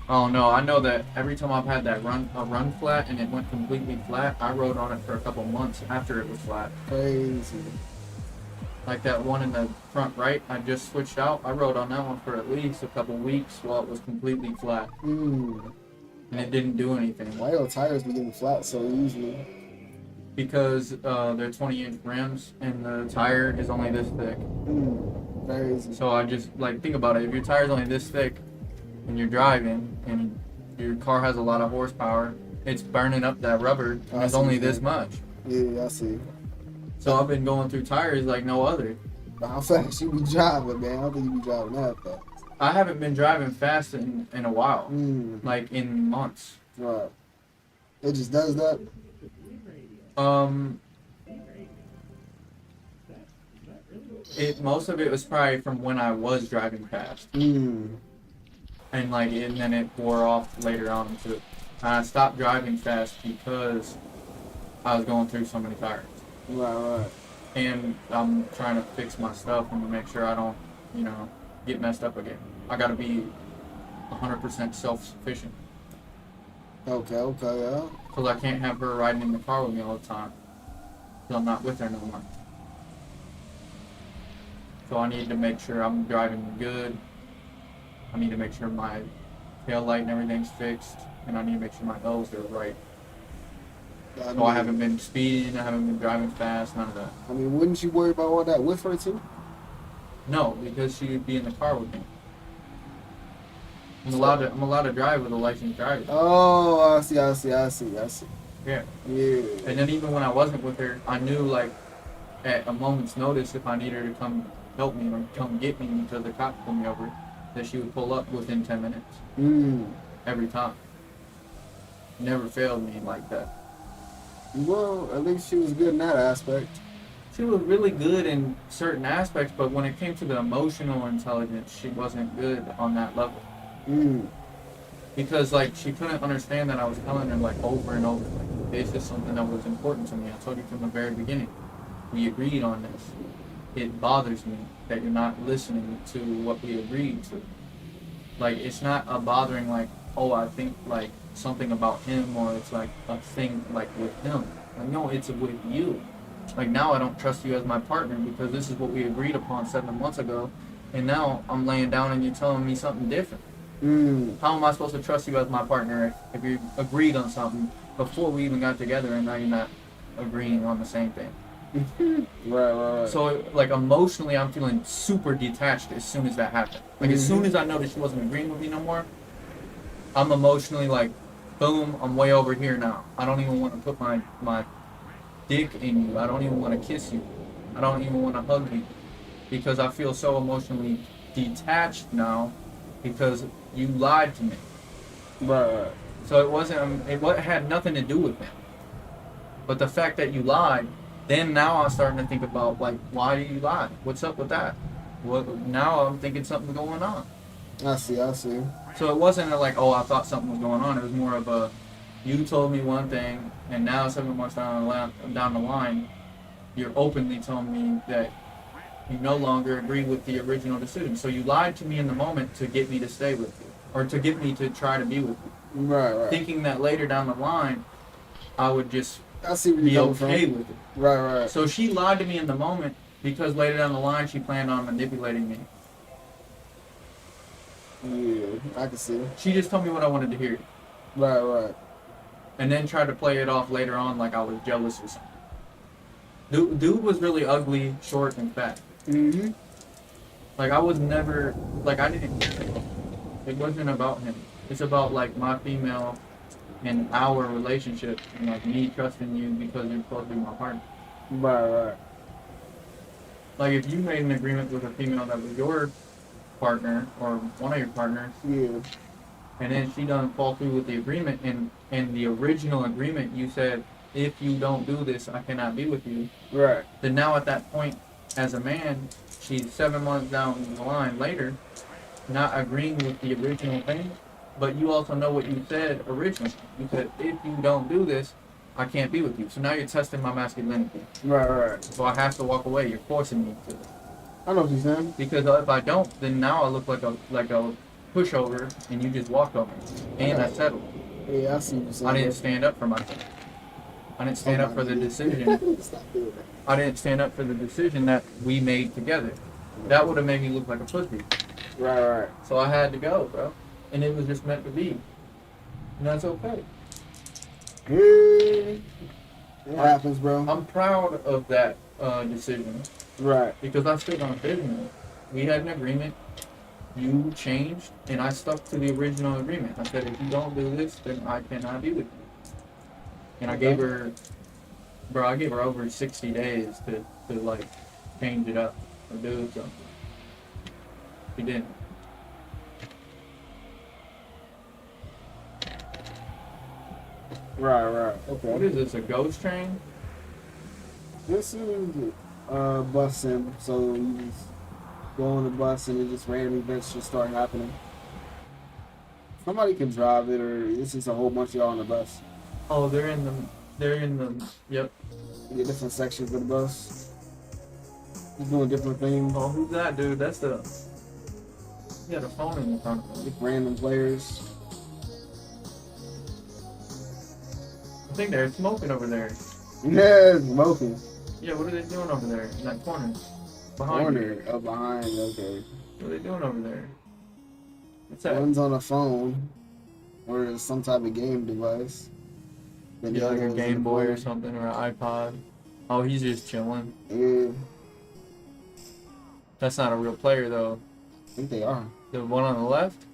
Oh no, I know that every time I've had that run flat and it went completely flat, I rode on it for a couple months after it was flat. Crazy. Like that one in the front right, I just switched out. I rode on that one for at least a couple weeks while it was completely flat, and it didn't do anything Why your tires be getting flat so easily? because they're 20-inch rims and the tire is only this thick. Crazy. So I just like think about it. If your tire's only this thick and you're driving and your car has a lot of horsepower, it's burning up that rubber and I it's see only what this you're much. Yeah, I see. So I've been going through tires like no other. How fast you be driving, man? I don't think you be driving that fast. I haven't been driving fast in a while, Mm. like in months. Right. It just does that. Most of it was probably from when I was driving fast, and then it wore off later on too. I stopped driving fast because I was going through so many tires, Right. and I'm trying to fix my stuff and make sure I don't, get messed up again. I gotta be 100% self-sufficient, Okay, yeah. because I can't have her riding in the car with me all the time, because I'm not with her no more. So I need to make sure I'm driving good. I need to make sure my tail light and everything's fixed, and I need to make sure my L's are right. So I haven't been speeding, I haven't been driving fast, none of that. I mean, wouldn't you worry about all that with her too? No, because she would be in the car with me. I'm allowed to drive with a licensed driver. Oh, I see. Yeah. Yeah. And then even when I wasn't with her, I knew like at a moment's notice if I needed her to come help me or come get me because the cop pulled me over, that she would pull up within 10 minutes. Every time. Never failed me like that. Well, at least she was good in that aspect. She was really good in certain aspects, but when it came to the emotional intelligence, she wasn't good on that level. Because like she couldn't understand that I was telling her like over and over, like this is something that was important to me. I told you from the very beginning. We agreed on this. It bothers me that you're not listening to what we agreed to. Like it's not a bothering like, oh, I think like something about him, or it's like a thing like with him. Like no, it's with you. Like now I don't trust you as my partner because this is what we agreed upon 7 months ago, and now I'm laying down and you're telling me something different. How am I supposed to trust you as my partner if you agreed on something before we even got together and now you're not agreeing on the same thing? Right. So like emotionally, I'm feeling super detached as soon as that happened. Like as soon as I noticed she wasn't agreeing with me no more, I'm emotionally like, boom, I'm way over here now. I don't even want to put my dick in you. I don't even want to kiss you. I don't even want to hug you because I feel so emotionally detached now because you lied to me. Right. So it wasn't. It had nothing to do with him. But the fact that you lied, then now I'm starting to think about like, why do you lie? What's up with that? Now I'm thinking something's going on. I see. So it wasn't like, oh, I thought something was going on. It was more of a, you told me one thing, and now 7 months down the line, you're openly telling me that you no longer agree with the original decision. So you lied to me in the moment to get me to stay with you, or to get me to try to be with you. Right. Thinking that later down the line, I would just I see where be you're okay coming from. with it. Right. So she lied to me in the moment because later down the line she planned on manipulating me. Yeah, I can see. She just told me what I wanted to hear. Right. And then tried to play it off later on like I was jealous or something. Dude was really ugly, short, and fat. Like I was never, like I didn't care. It wasn't about him. It's about like my female and our relationship and like me trusting you because you're supposed to be my partner. Right. Like if you made an agreement with a female that was your partner or one of your partners, Yeah. and then she doesn't fall through with the agreement, and the original agreement you said, if you don't do this, I cannot be with you. Right. Then now at that point, as a man, she's 7 months down the line later, not agreeing with the original thing, but you also know what you said originally. You said, if you don't do this, I can't be with you. So now you're testing my masculinity. Right. So I have to walk away. You're forcing me to. I know what you're saying. Because if I don't, then now I look like a pushover, and you just walked over me. And I settled. Yeah, I see what you're saying. I didn't stand up for myself. I didn't stand up for the decision. Stop doing that. I didn't stand up for the decision that we made together. That would have made me look like a pussy. Right. So I had to go, bro. And it was just meant to be. And that's okay. It happens, bro. I'm proud of that decision. Right. Because I stood on business. We had an agreement. You changed, and I stuck to the original agreement. I said, if you don't do this, then I cannot be with you. And I gave her over 60 days to like change it up or do something. She didn't. Right. What Okay. is this, a ghost train? This is bus sim. So you just go on the bus and it just random events just start happening. Somebody can drive it, or it's just a whole bunch of y'all on the bus. Oh, they're in the, yep. You get different sections of the bus. Just doing different things. Oh, who's that, dude? That's the, he had a phone in the front of him. Random players. I think they're smoking over there. Yeah, smoking. Yeah, what are they doing over there in that corner? Behind you. Corner up behind. Okay. What are they doing over there? What's that? One's on a phone or some type of game device. Then the Yeah, like other a one's in Game the Boy or corner. something, or an iPod. Oh, he's just chilling. Yeah. That's not a real player though. I think they are. The one on the left.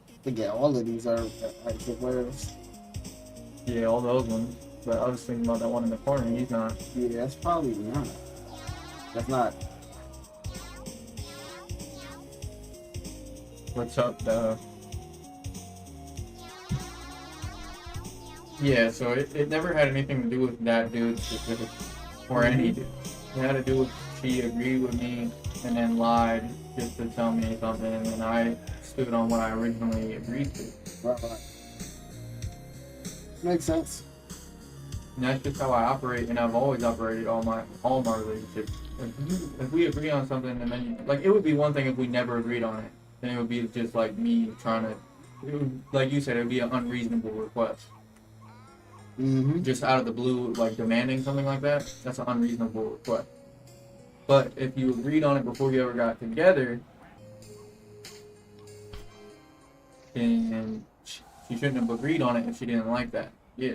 I think all of these are actual players. Yeah, all those ones. But I was thinking about that one in the corner. He's not. Yeah, that's probably not. That's not. What's up, Yeah, so it never had anything to do with that dude specific or any dude. It had to do with she agreed with me and then lied just to tell me something, and then I stood on what I originally agreed to. Right. Makes sense. And that's just how I operate, and I've always operated all my relationships. If we agree on something, and then like it would be one thing if we never agreed on it, then it would be just like me trying to, like you said, it would be an unreasonable request. Mm-hmm. Just out of the blue, like demanding something like that, that's an unreasonable request. But if you agreed on it before you ever got together, then she shouldn't have agreed on it if she didn't like that. Yeah.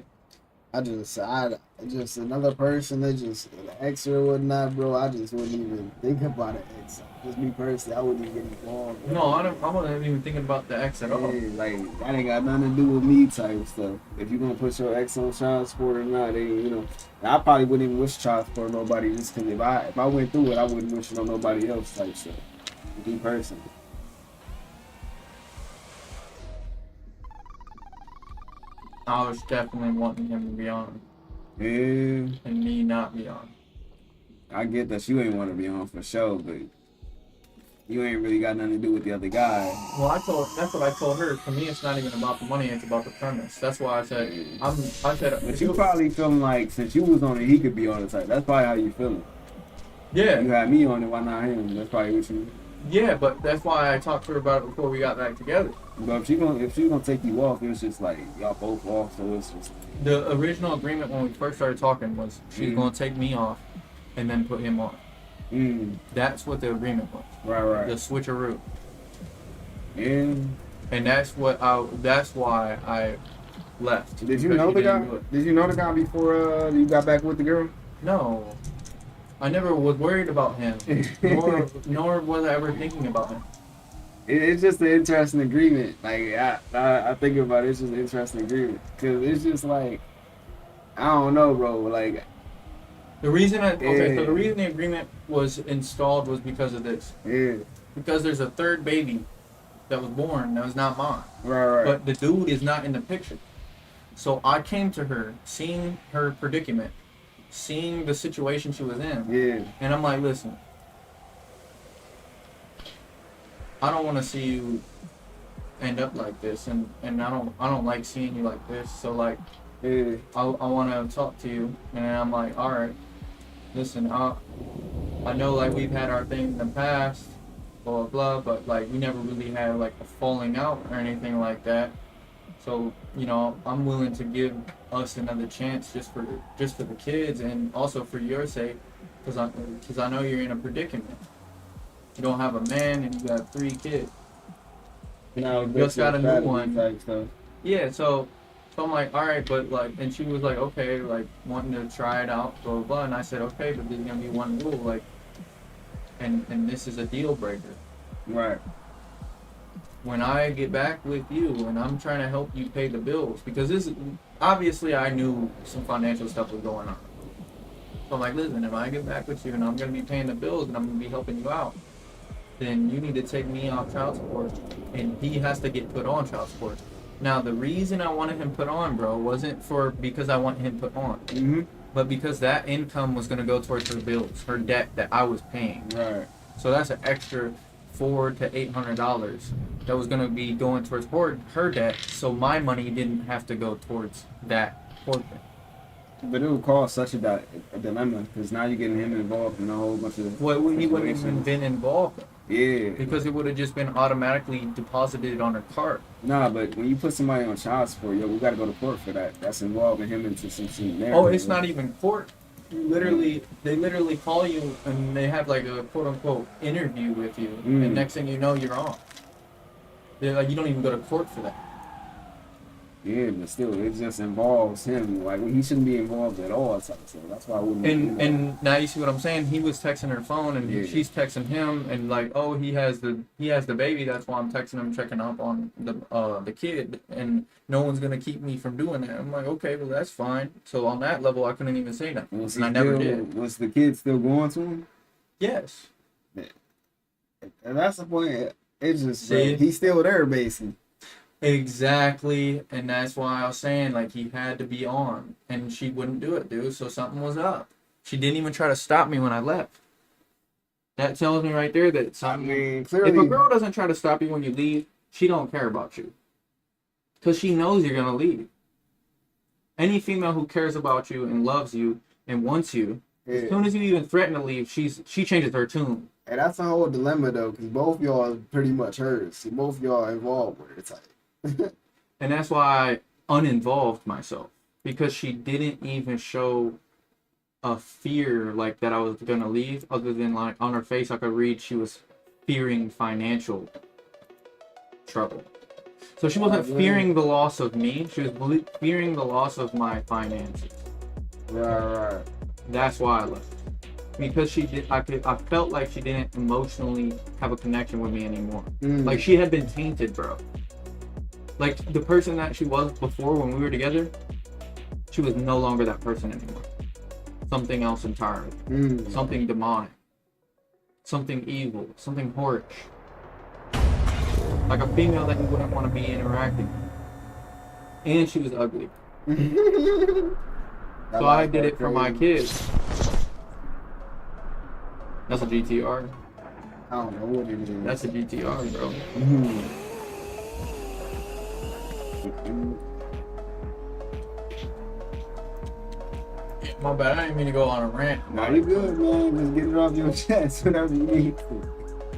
I just another person that just an ex or whatnot, bro. I just wouldn't even think about an ex. Just me personally, I wouldn't even get involved. No, I wasn't even thinking about the ex at all. Yeah, like that ain't got nothing to do with me type stuff. If you gonna put your ex on child support or not, I probably wouldn't even wish child support on nobody just because if I went through it, I wouldn't wish it on nobody else type stuff. Me personally. I was definitely wanting him to be on, Yeah, and me not be on. I get that you ain't want to be on for sure, but you ain't really got nothing to do with the other guy. Well, that's what I told her. For me, it's not even about the money; it's about the premise. That's why I said But you probably feeling like since you was on it, he could be on the type. That's probably how you feeling. Yeah. You had me on it, why not him? That's probably what you. Yeah, but that's why I talked to her about it before we got back together. But if she gonna take you off, it's just like y'all both off, so it's just. The original agreement when we first started talking was she's gonna take me off, and then put him on. That's what the agreement was. Right. The switcheroo. Yeah. And that's why I left. Did you know the guy? Did you know the guy before you got back with the girl? No. I never was worried about him, nor was I ever thinking about him. It's just an interesting agreement. Like I think about it, it's just an interesting agreement because it's just like I don't know, bro. Like the reason the reason the agreement was installed was because of this. Yeah. Because there's a third baby that was born that was not mine. Right. But the dude is not in the picture. So I came to her, seeing her predicament, seeing the situation she was in. Yeah. And I'm like, listen, I don't want to see you end up like this, and I don't like seeing you like this. So like, yeah. I want to talk to you, and I'm like, all right, listen, I know like we've had our things in the past, blah blah, but like we never really had like a falling out or anything like that. So I'm willing to give us another chance just for the kids and also for your sake, because I know you're in a predicament. You don't have a man and you got 3 kids. No, you just got a new one. Yeah, so I'm like, all right, but like, and she was like, okay, like wanting to try it out, blah blah blah, and I said, okay, but there's gonna be one rule, like, and this is a deal breaker. Right. When I get back with you and I'm trying to help you pay the bills, because this obviously I knew some financial stuff was going on. So I'm like, listen, if I get back with you and I'm gonna be paying the bills and I'm gonna be helping you out, then you need to take me off child support and he has to get put on child support. Now the reason I wanted him put on, bro, wasn't because I want him put on, but because that income was gonna go towards her bills, her debt that I was paying. Right. So that's an extra $400 to $800 that was gonna be going towards her debt, so my money didn't have to go towards that portion. But it would cause such a dilemma because now you're getting him involved in a whole bunch of. Well, he wouldn't even been involved. Yeah. Because it would have just been automatically deposited on her card. Nah, but when you put somebody on child support, we got to go to court for that. That's involving him into some narrative. Oh, it's not even court. They literally call you and they have like a quote unquote interview with you, and next thing you know, you're on. They're like, you don't even go to court for that. Yeah, but still, it just involves him. Like, he shouldn't be involved at all. So that's why I wouldn't. And now you see what I'm saying. He was texting her phone, and Yeah. she's texting him, and like, oh, he has the baby. That's why I'm texting him, checking up on the kid, and no one's gonna keep me from doing that. I'm like, okay, well that's fine. So on that level, I couldn't even say that, and I never did. Was the kid still going to him? Yes. And that's the point. It's just See? he's still there, basically. Exactly, and that's why I was saying like he had to be on, and she wouldn't do it, dude. So something was up. She didn't even try to stop me when I left. That tells me right there that I something. mean, If clearly, a girl doesn't try to stop you when you leave, she don't care about you, cause she knows you're gonna leave. Any female who cares about you and loves you and wants you, as yeah. soon as you even threaten to leave, she changes her tune. And that's a whole dilemma though, because both y'all are pretty much hers. See, both y'all are involved with it. It's like, And that's why I uninvolved myself, because she didn't even show a fear like that I was gonna leave, other than like on her face I could read she was fearing financial trouble. So she wasn't fearing the loss of me, she was fearing the loss of my finances. right. That's why I left. Because she did, I felt like she didn't emotionally have a connection with me anymore. Like she had been tainted, bro. Like the person that she was before when we were together, she was no longer that person anymore. Something else entirely. Something demonic. Something evil. Something horish. Like a female that you wouldn't want to be interacting with. And she was ugly. So I did it for my kids. That's a GTR. I don't know what it is. That's a GTR, bro. My bad, I didn't mean to go on a rant. Nah, you good, man. Just get it off your chest whenever you need to.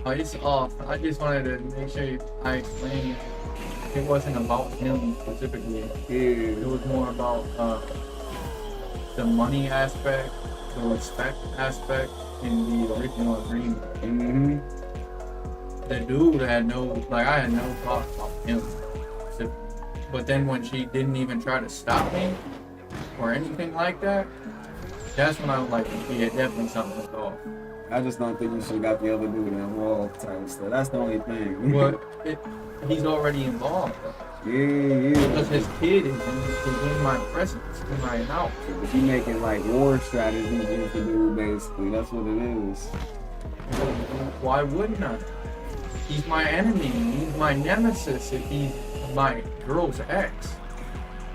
Oh, it's off. I just wanted to make sure I explained it wasn't about him specifically. It Yeah. was more about the money aspect, the respect aspect, in the original agreement. The dude had no, like, I had no thought about him. But then when she didn't even try to stop me or anything like that, that's when I was like, yeah, definitely something was off. I just don't think you should have got the other dude involved type stuff. That's the only thing. But he's already involved. Yeah. Because his kid is in my presence, in my house. But you making like war strategies with the dude, basically. That's what it is. Why wouldn't I? He's my enemy. He's my nemesis if he's my girl's ex.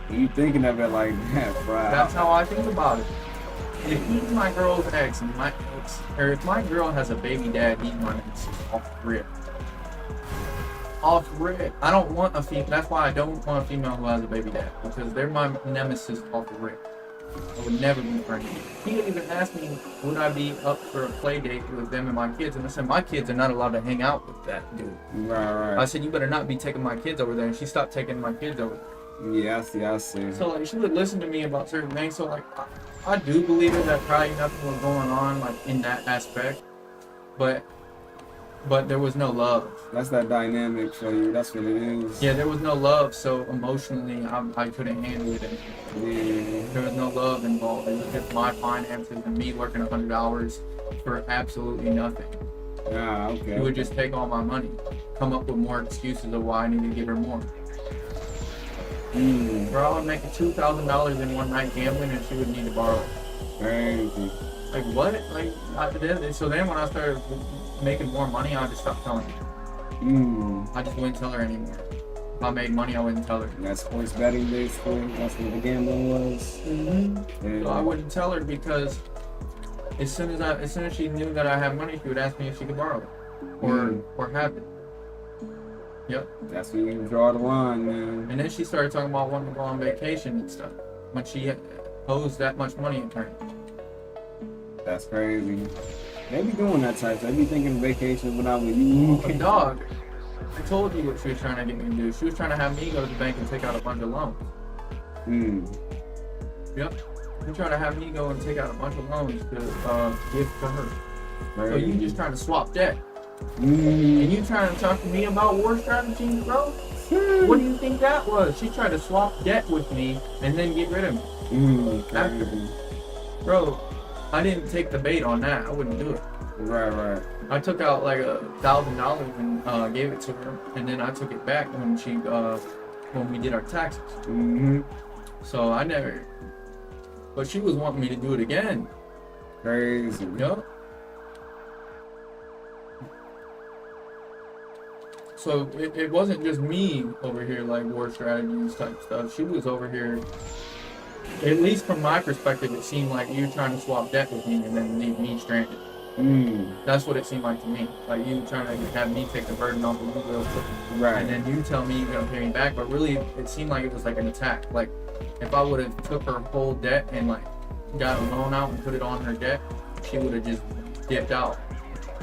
You thinking of it like that, bro? That's how I think about it. If he's my girl's ex, and or if my girl has a baby dad, he's my nemesis off rip. Off rip. I don't want a female. That's why I don't want a female who has a baby dad, because they're my nemesis off rip. I would never be friendly. He even asked me, would I be up for a play date with them and my kids? And I said, my kids are not allowed to hang out with that dude. Right. I said, you better not be taking my kids over there. And she stopped taking my kids over there. Yeah, I see. So, like, she would listen to me about certain things. So, like, I do believe it that probably nothing was going on, like, in that aspect. But there was no love. That's that dynamic for you. That's what it is. Yeah, there was no love. So, emotionally, I couldn't handle it anymore. Yeah. There was no love involved. It was just my finances and me working 100 hours for absolutely nothing. Ah, okay. She would just take all my money, come up with more excuses of why I need to give her more. Bro, I would make $2,000 in one night gambling and she would need to borrow it. Crazy. Like, what? Like, so then when I started making more money, I just stopped telling her. I just wouldn't tell her anymore. If I made money, I wouldn't tell her. That's sports betting, basically. That's what the gambling was. Yeah. So I wouldn't tell her because as soon as she knew that I had money, she would ask me if she could borrow it or have it. Yep. That's when you draw the line, man. And then she started talking about wanting to go on vacation and stuff when she owes that much money in turn. That's crazy. They be doing that type. They be thinking vacation without you. But dog, I told you what she was trying to get me to do. She was trying to have me go to the bank and take out a bunch of loans. Yep. She's trying to have me go and take out a bunch of loans to give to her. So you just trying to swap debt. And you trying to talk to me about war strategies, bro? What do you think that was? She tried to swap debt with me and then get rid of me. After. Bro, I didn't take the bait on that. I wouldn't do it. Right. I took out like $1,000 and gave it to her, and then I took it back when we did our taxes. So I never, but she was wanting me to do it again. Crazy. Yup. So it wasn't just me over here like war strategies type stuff. She was over here. At least from my perspective, it seemed like you trying to swap debt with me and then leave me stranded. That's what it seemed like to me. Like you trying to have me take the burden off of you real quick. Right. And then you tell me you're gonna pay me back, but really it seemed like it was like an attack. Like if I would have took her whole debt and like got a loan out and put it on her debt, she would have just dipped out.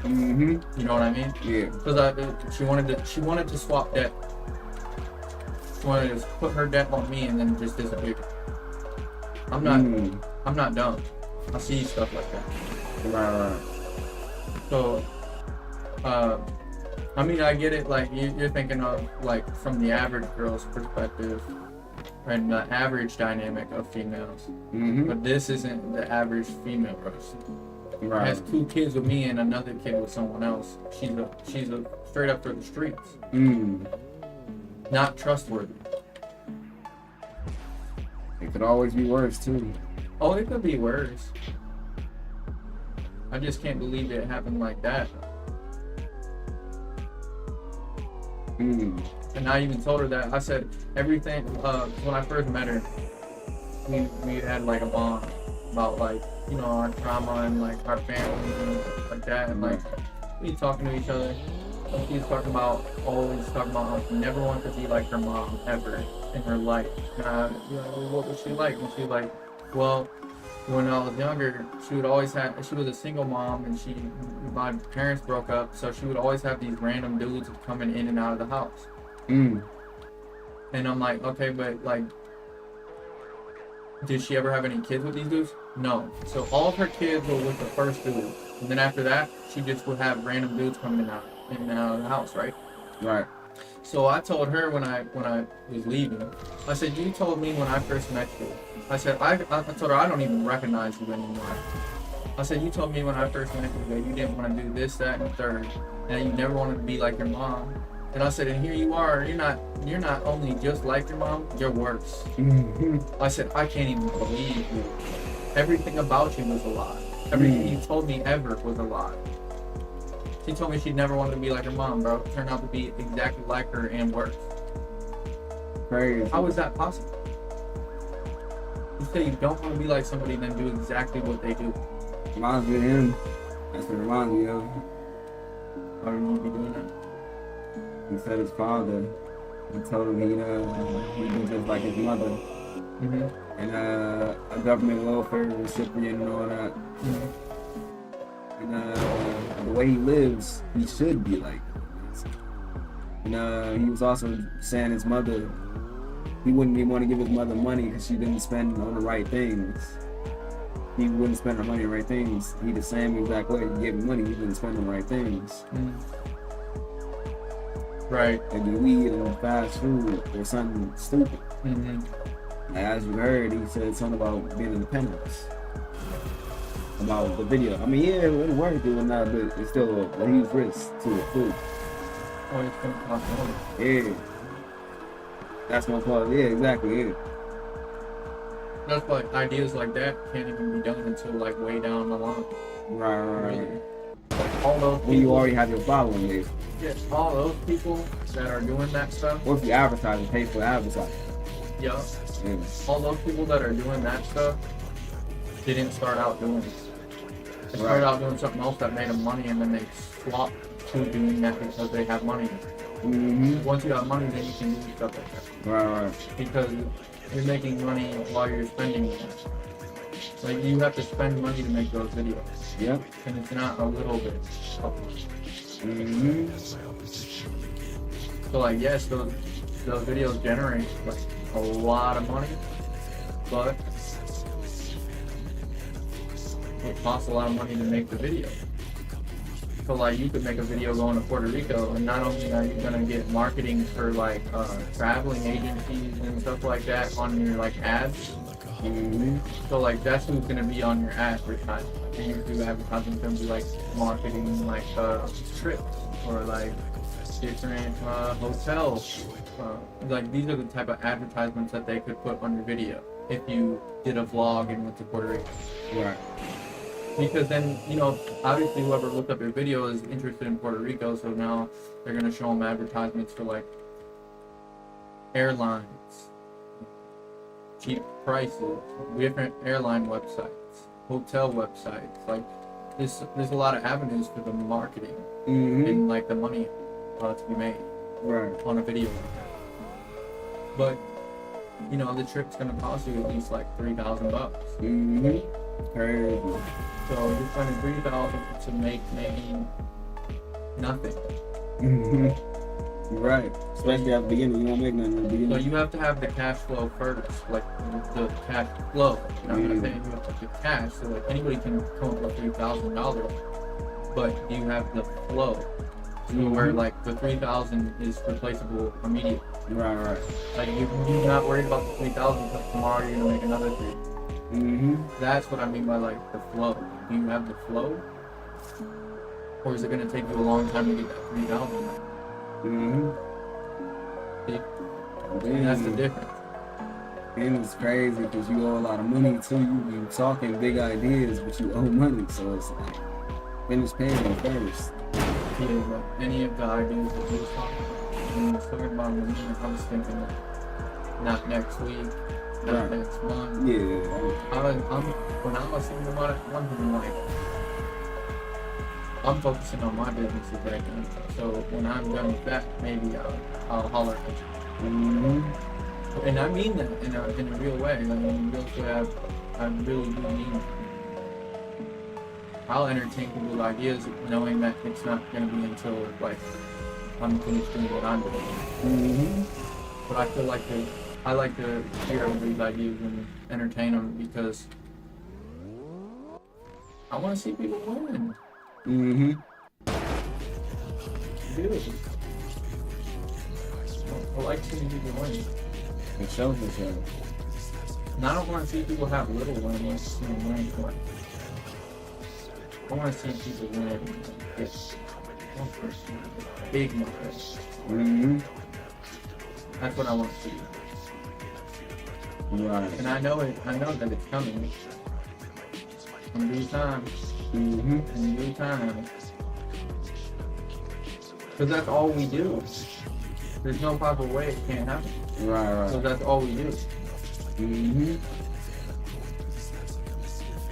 You know what I mean? Yeah. Because she wanted to swap debt. She wanted to put her debt on me and then just disappear. I'm not dumb. I see stuff like that. Right. So, I mean, I get it. Like you're thinking of like from the average girl's perspective and the average dynamic of females, but this isn't the average female person. Right. Has 2 kids with me and another kid with someone else. She's a straight up for the streets. Not trustworthy. It could always be worse too. Oh, it could be worse. I just can't believe it happened like that. And I even told her that. I said everything. When I first met her, we had like a bond about like our trauma and like our families and stuff like that, and like we talking to each other. She's always talking about how she never wanted to be like her mom ever in her life. And what was she like? And she's like, well, when I was younger, she was a single mom, and my parents broke up, so she would always have these random dudes coming in and out of the house. And I'm like, okay, but like, did she ever have any kids with these dudes? No. So all of her kids were with the first dude, and then after that, she just would have random dudes coming in and out of the house, right? Right. So I told her when I was leaving, I said, you told me when I first met you. I said, I told her I don't even recognize you anymore. I said, you told me when I first met you that you didn't want to do this, that, and the third, and that you never wanted to be like your mom. And I said, and here you are, you're not only just like your mom, you're worse. I said, I can't even believe you. Everything about you was a lie. Everything you told me ever was a lie. She told me she'd never wanted to be like her mom, bro. It turned out to be exactly like her and worse. Crazy. How is that possible? You say you don't want to be like somebody, then do exactly what they do. Reminds me of him. That's what it reminds me of. How would you be doing that? He said his father. He told him he'd be just like his mother. And a government welfare recipient and all that. And the way he lives, he should be like this. And he was also saying his mother, he wouldn't even want to give his mother money because she didn't spend on the right things. He wouldn't spend her money on the right things. He the same exact way. He gave him money, he didn't spend on the right things. Right. Like weed and fast food or something stupid. As you heard, he said something about being independent. About the video. I mean, yeah, it worked doing that, but it's still a huge risk to it too. Oh, it's going to cost money. Yeah. That's my fault. Yeah, exactly. Yeah. That's why ideas like that can't even be done until like way down the line. Right. Like all those people, When you already have your following base. yeah, all those people that are doing that stuff. Or if you advertise, pay for advertising. Yeah. Yeah. All those people that are doing that stuff didn't start out doing it. They started out doing something else that made them money, and then they swapped to doing that because they have money. Once you have money, then you can do stuff like that. Right. Because you're making money while you're spending money. Like you have to spend money to make those videos. Yep. And it's not a little bit. So like yes, those videos generate like a lot of money, but it costs a lot of money to make the video. So like you could make a video going to Puerto Rico, and not only are you gonna get marketing for like traveling agencies and stuff like that on your like ads. Mm-hmm. So like that's who's gonna be on your advertising. So you do advertising gonna be like marketing like trips or like different hotels. Like these are the type of advertisements that they could put on your video if you did a vlog and went to Puerto Rico. Right. Because then, you know, obviously whoever looked up your video is interested in Puerto Rico, so now they're going to show them advertisements for, like, airlines, cheap prices, different airline websites, hotel websites. Like, there's a lot of avenues for the marketing Mm-hmm. and, like, the money to be made Right. on a video like that. But, you know, the trip's going to cost you at least, like, $3,000. Mm-hmm. Crazy. So you're spending $3,000 to make maybe nothing. Mm-hmm. Right. Especially at the beginning, you won't make nothing at the So beginning. you have to have the cash flow first, like the cash flow. You know what I'm Mm. saying? You have to have the cash, so like anybody can come up with $3,000, but you have the flow. So where like the 3,000 is replaceable immediately. Right. Like you're not worried about the 3,000 because tomorrow you're gonna make another 3. Mm-hmm. That's what I mean by like the flow. Do you have the flow, or is it gonna take you a long time to get that 3,000? Mm-hmm. And that's the difference. And it's crazy because you owe a lot of money too. You talking big ideas, but you owe money, so it's like finish paying them first. Yeah, but any of the ideas that you was talking about, when you was talking about money, I was thinking like, not next week, not Right. next month. Yeah. When I was thinking about it, I'm thinking like, I'm focusing on my businesses right now. So when I'm done with that, maybe I'll holler at you. Mm-hmm. And I mean that in a real way. Like, in a real way, I really do mean it. I'll entertain people's ideas knowing that it's not going to be until, like, I'm finished doing what I'm doing. Mm-hmm. But I like to hear everybody's ideas and entertain them because I want to see people win. Mm-hmm. Dude. I like seeing people win. For sure. And I don't want to see people have little wins. I want to see them win. Like, I want to see people win and get big money. Mm-hmm. That's what I want to see. Right. And I know that it's coming. In due time. Mm-hmm. In due time. Because that's all we do. There's no proper way it can't happen. Right. So that's all we do. Mm-hmm.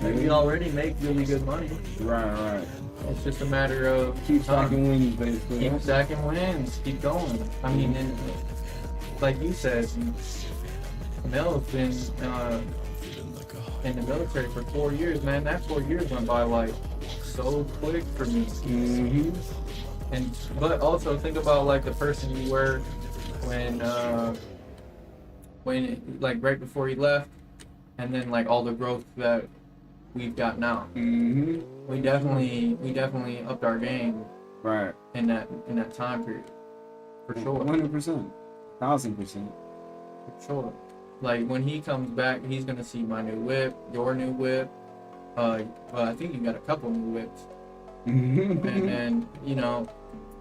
Like, we already make really good money. Right. It's just a matter of Keep stacking wins, basically. Keep stacking wins. Keep going. I mean, and, like you said, Mel's been in the military for 4 years, man. That 4 years went by like so quick for me. Mm-hmm. But also think about like the person you were when like right before you left, and then like all the growth that we've got now. Mm-hmm. We definitely upped our game Right. in that time period, for sure. 100%. 1000%. For sure. Like when he comes back, he's gonna see my new whip, your new whip. Well, I think you got a couple new whips, and then you know,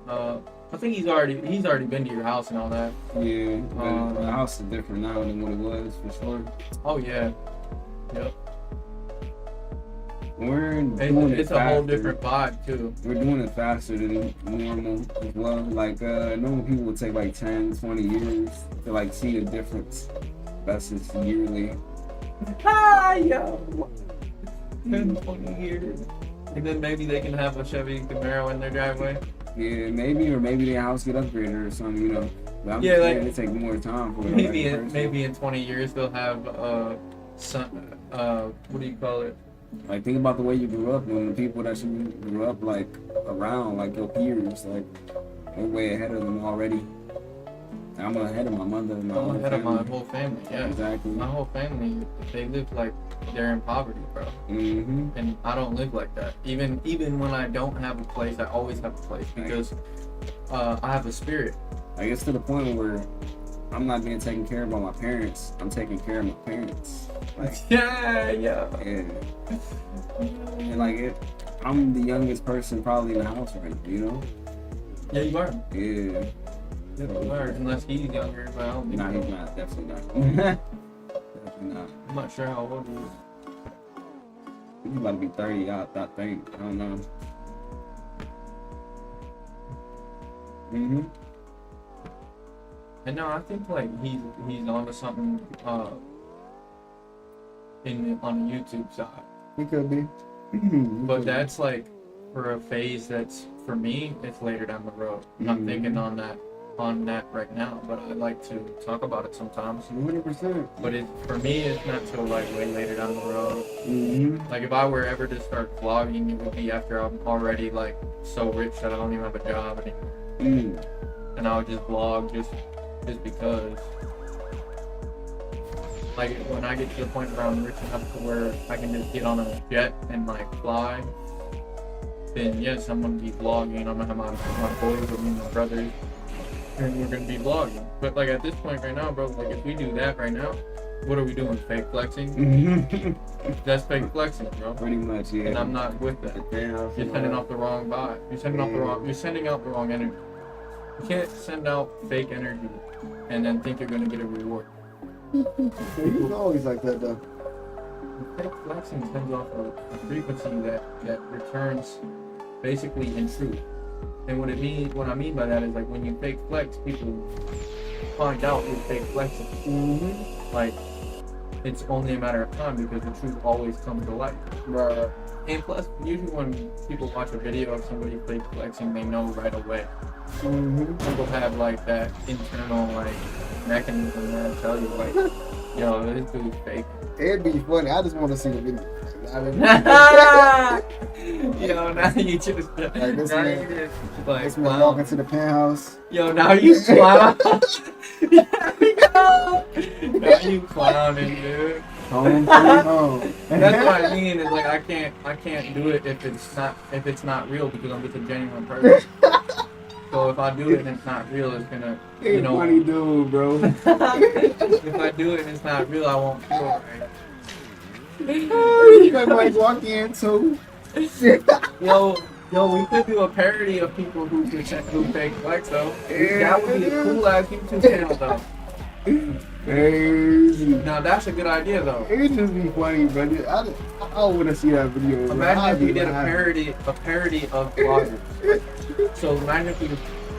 I think he's already been to your house and all that. Yeah, but the house is different now than what it was, for sure. Oh yeah, yep. We're doing It's it a whole faster. different vibe too. We're doing it faster than normal as well. Like, normal people would take like 10, 20 years to like see the difference. That's just yearly. Yo. 10, 20 years. And then maybe they can have a Chevy Camaro in their driveway. Yeah, maybe, or maybe their house get upgraded or something, you know. But I'm Yeah, just like, saying it take more time for Maybe in 20 years they'll have what do you call it? Like, think about the way you grew up, when the people that you grew up like around, like your peers, like they're way ahead of them already. I'm ahead of my mother. I'm ahead of my whole family. Yeah, Exactly. my whole family, they live like they're in poverty, bro. Mm-hmm. And I don't live like that. Even when I don't have a place, I always have a place because I have a spirit. I guess to the point where I'm not being taken care of by my parents. I'm taking care of my parents. Like, Yeah. and like I'm the youngest person probably in the house right now. You know? Yeah, you are. Yeah. You are, unless he's younger, but I don't think Nah, so. he's not. Definitely not. Definitely not. I'm not sure how old he is. He's about to be 30. I think. I don't know. Mm-hmm. And no, I think like he's onto something on the YouTube side. He could be. But that's like for a phase that's for me, it's later down the road. I'm not thinking on that right now, but I like to talk about it sometimes. 100%. But for me, it's not till like way later down the road. Mm-hmm. Like if I were ever to start vlogging, it would be after I'm already like so rich that I don't even have a job anymore, and I would just vlog just because. Like when I get to the point where I'm rich enough to where I can just get on a jet and like fly, then yes, I'm gonna be vlogging. I'm gonna have my boys with me, my brothers, and we're gonna be vlogging. But like at this point right now, bro, like if we do that right now, what are we doing? Fake flexing? That's fake flexing, bro. Pretty much, yeah. And I'm not with that. You're sending off the wrong vibe. You're sending out the wrong energy. You can't send out fake energy and then think you're gonna get a reward. He's always like that though. Fake flexing sends off a frequency that returns basically in truth. And what I mean by that is like when you fake flex, people find out you're fake flexing. Like it's only a matter of time because the truth always comes to light. Right. And plus, usually when people watch a video of somebody fake flexing, they know right away. People have like that internal like mechanism that tell you like, yo, this dude's fake. It'd be funny. I just want to see the video. Yo, now you just Like this now man, you just like this man clown. walking to the penthouse. Yo, now you clown. Now you clowning, dude. Home, sweet home. That's what I mean. Is like I can't do it if it's not real because I'm just a genuine person. So if I do it and it's not real, it's gonna, you know. Funny dude, bro. If I do it and it's not real, I won't feel right. You might walk in too. Yo, we could do a parody of people who fake flex though. That would be a cool ass YouTube channel though. Crazy. Now that's a good idea though. It just be funny, bro. I want to see that video. Bro. Imagine if we did a parody of vloggers. So imagine if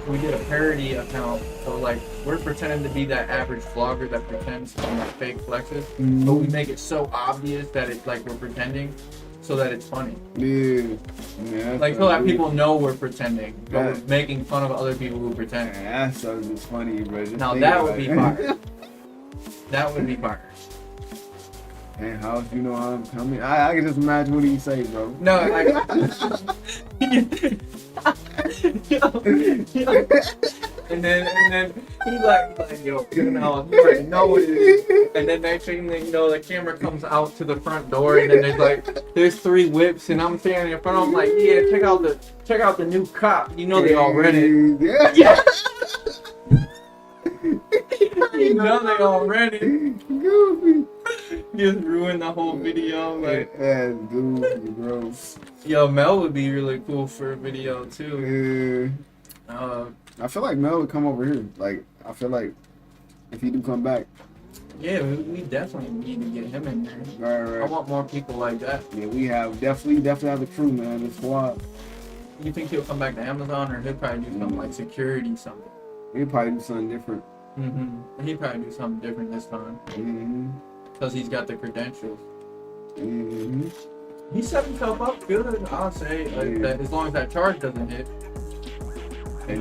we did a parody account. So like we're pretending to be that average vlogger that pretends to like fake flexes, but we make it so obvious that it's like we're pretending, so that it's funny. Yeah. Like so that people know we're pretending, but we're making fun of other people who pretend. That sounds just funny, bro. Just Now think that about would be it. fire. That would be fire. And how you know I'm coming? I can just imagine what he say, bro. No, like. And then he like yo, you know, you already know what it is. And then next thing you know, the camera comes out to the front door, and then there's 3 whips, and I'm standing in front of him like, yeah, check out the new cop. You know they all rented. Yeah. You know they all rented. Goofy. Just ruined the whole video. Like, Yeah, goofy, bro. yo, Mel would be really cool for a video too. I feel like Mel would come over here. Like, I feel like if he do come back. Yeah, we definitely need to get him in there. Right. I want more people like that. Yeah, we have definitely have the crew, man. The squad. You think he'll come back to Amazon, or he'll probably do something like security something? He'll probably do something different. He'd probably do something different this time because he's got the credentials. He set himself up good, I'll say. That as long as that charge doesn't hit, I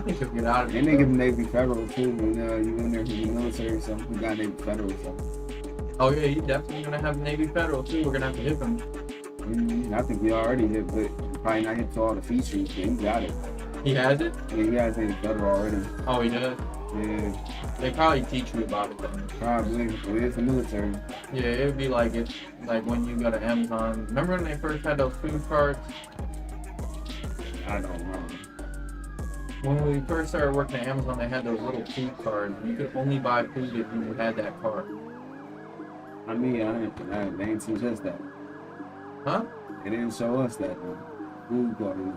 think he'll get out of And it. they give him Navy Federal too when you in there for the military or something. We got Navy Federal or something. Oh yeah, he's definitely gonna have Navy Federal too. We're gonna have to hit him. I think we already hit, but probably not hit to all the features. But he got it. He has it. Yeah, he has Navy Federal already. Oh, he does. Yeah, They probably teach you about it then. probably. Well, it's the military. Yeah, it would be like if, like when you go to Amazon. Remember when they first had those food cards? I don't know. When we first started working at Amazon, they had those little food cards. You could only buy food if you had that card. I mean, they didn't teach us that. Huh? They didn't show us that. Food card.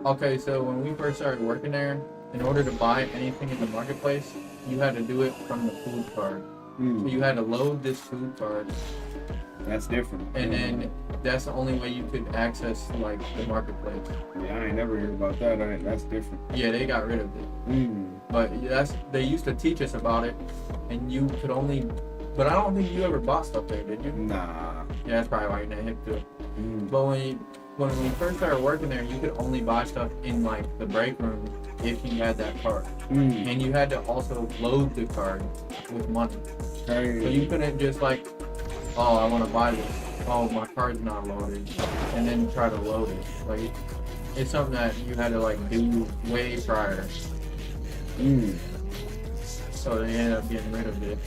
Okay, so when we first started working there, in order to buy anything in the marketplace, you had to do it from the food card. So you had to load this food card, That's different. and then that's the only way you could access like the marketplace. Yeah, I ain't never heard about that. That's different. Yeah, they got rid of it. But they used to teach us about it, and you could only. But I don't think you ever bought stuff there, did you? Nah. Yeah, that's probably why you're not hip to it. But when we first started working there, you could only buy stuff in like the break room if you had that card, and you had to also load the card with money. So you couldn't just like, oh, I want to buy this. Oh, my card's not loaded, and then try to load it. Like it's something that you had to like do way prior. So they ended up getting rid of it.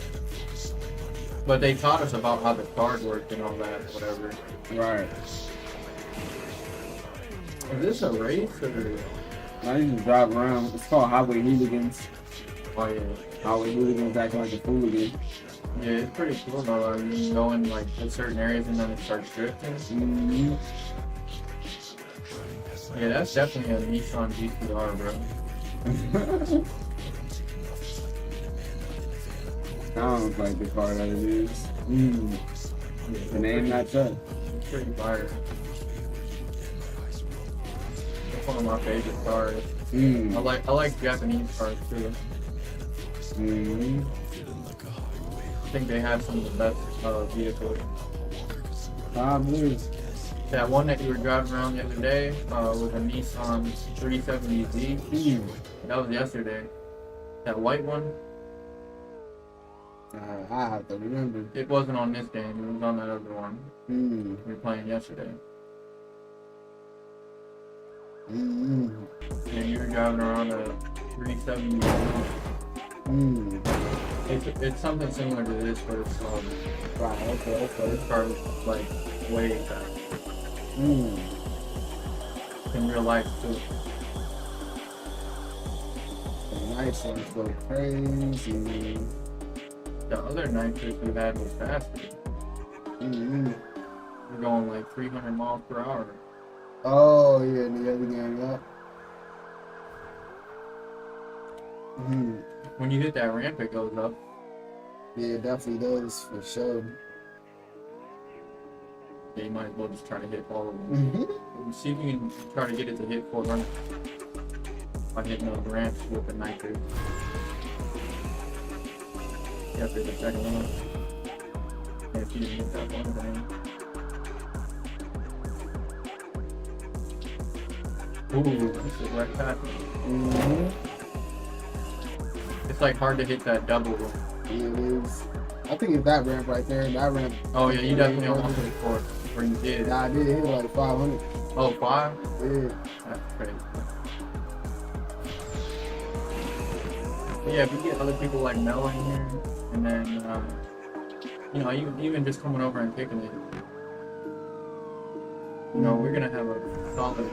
But they taught us about how the card worked and all that, whatever. Right. Is this a race or? I used to drive around. It's called Highway Hooligans. Oh yeah. Highway Hooligans acting like a hooligan. Yeah, it's pretty cool though. I mean, you go in like to certain areas and then it starts drifting. Yeah, that's definitely a Nissan GTR, bro. Sounds like the car that it is. Yeah, The name not that. it's pretty fire. It's one of my favorite cars. I like Japanese cars too. I think they have some of the best vehicles. Probably. That one that you were driving around the other day was a Nissan 370Z. That was yesterday. That white one. I have to remember. It wasn't on this game. It was on that other one we were playing yesterday. Yeah, you were driving around a 370. It's something similar to this, but it's Right, okay. this car is like way fast. In real life too. The nice ones go crazy. The other nitrous we had was faster. We're going like 300 miles per hour. Oh yeah, the other game, yeah. When you hit that ramp, it goes up. Yeah, it definitely does for sure. Yeah, you might as well just try to hit all of them. See if you can try to get it to hit 400 by hitting those ramps with the nitrous. Yep, there's a second one. Yeah, if you didn't hit that one, then. Ooh, this is right past me. It's like hard to hit that double one. Yeah, it is. I think it's that ramp right there. That ramp. Oh yeah, you definitely almost hit 4, or you did. Nah, I did hit like 500. Oh, 5? Yeah. That's crazy. But yeah, if we get other people like Mel in here, and then, you know, even just coming over and kicking it, you know, we're gonna have a solid,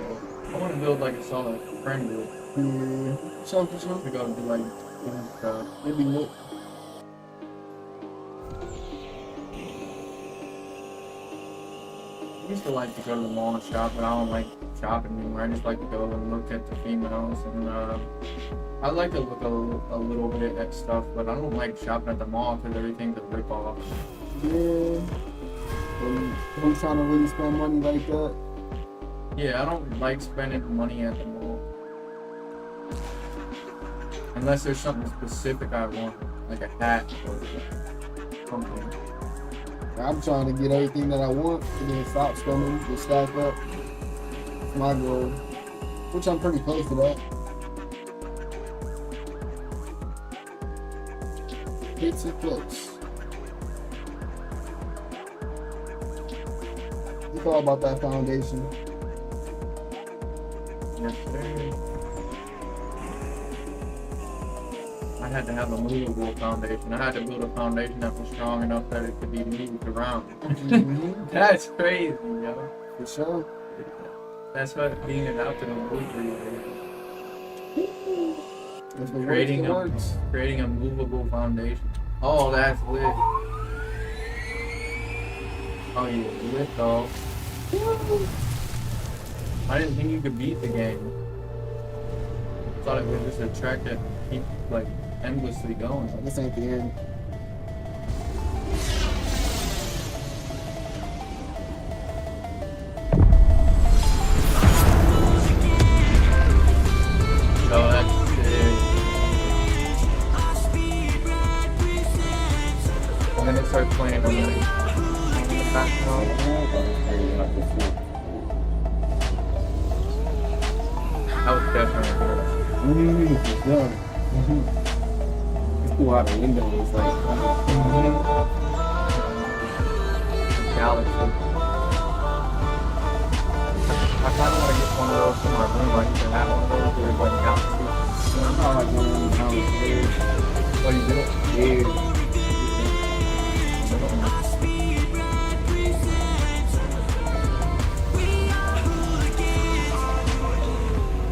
I want to build like a solid friend group. Yeah. Sure, for sure. We go do like doing stuff. Maybe look. I used to like to go to the mall and shop, but I don't like shopping anymore. I just like to go and look at the females, and I like to look a little bit at stuff, but I don't like shopping at the mall because everything's a rip-off. Yeah. When trying to really spend money like that. Yeah, I don't like spending money at the mall. Unless there's something specific I want, like a hat or something. I'm trying to get everything that I want and then stop spending, just stack up. That's my goal. Which I'm pretty close to that. Pretty close. It's all about that foundation. Yes, sir. I had to have a movable foundation. I had to build a foundation that was strong enough that it could be moved around. Mhm. That's crazy, yo. For sure. That's what being adopted on Blueberry If it creating works, creating a movable foundation. Oh, that's lit. Oh yeah, lit though. I didn't think you could beat the game. I thought it was just a track that keep like endlessly going. this ain't the end. So that's it. And then it starts playing on the background. That was definitely good. It's done. It's cool how the window is like. Galaxy. I kind of want to get one of those for my room. I used to have one of those where it's like Galaxy. I like one of them downstairs. What do you do? Yeah.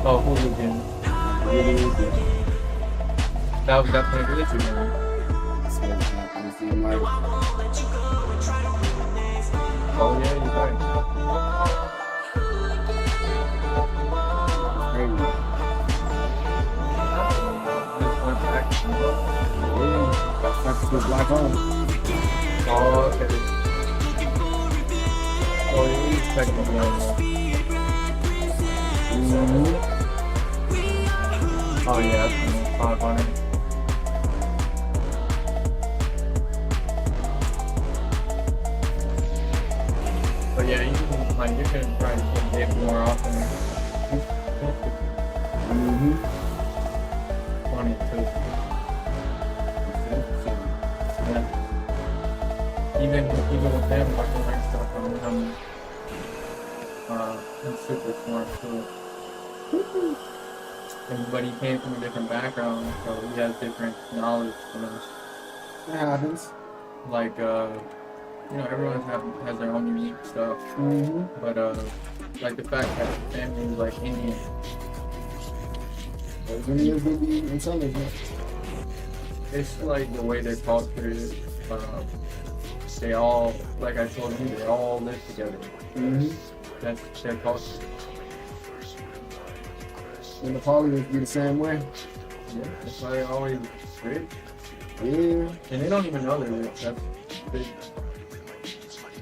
Oh, Hulu game. That was definitely a glitchy game. Oh yeah, you're right. Just went back. Black hole. Oh, okay. Oh, yeah, you expect me to Oh yeah, that's 500. But yeah, you can try to get more often. Funny too. Yeah. Even with them, I can learn stuff from him. He's super smart too. But he came from a different background, so he has different knowledge than us. It happens. Like, everyone has their own unique stuff. But, like the fact that the family is like Indian. Indians will be intelligent. It's like the way their culture is. They all, like I told you, they all live together. That's their culture. And the Napoleons be the same way. Yeah, that's why they're always rich. Yeah. And they don't even know they're rich. That's big.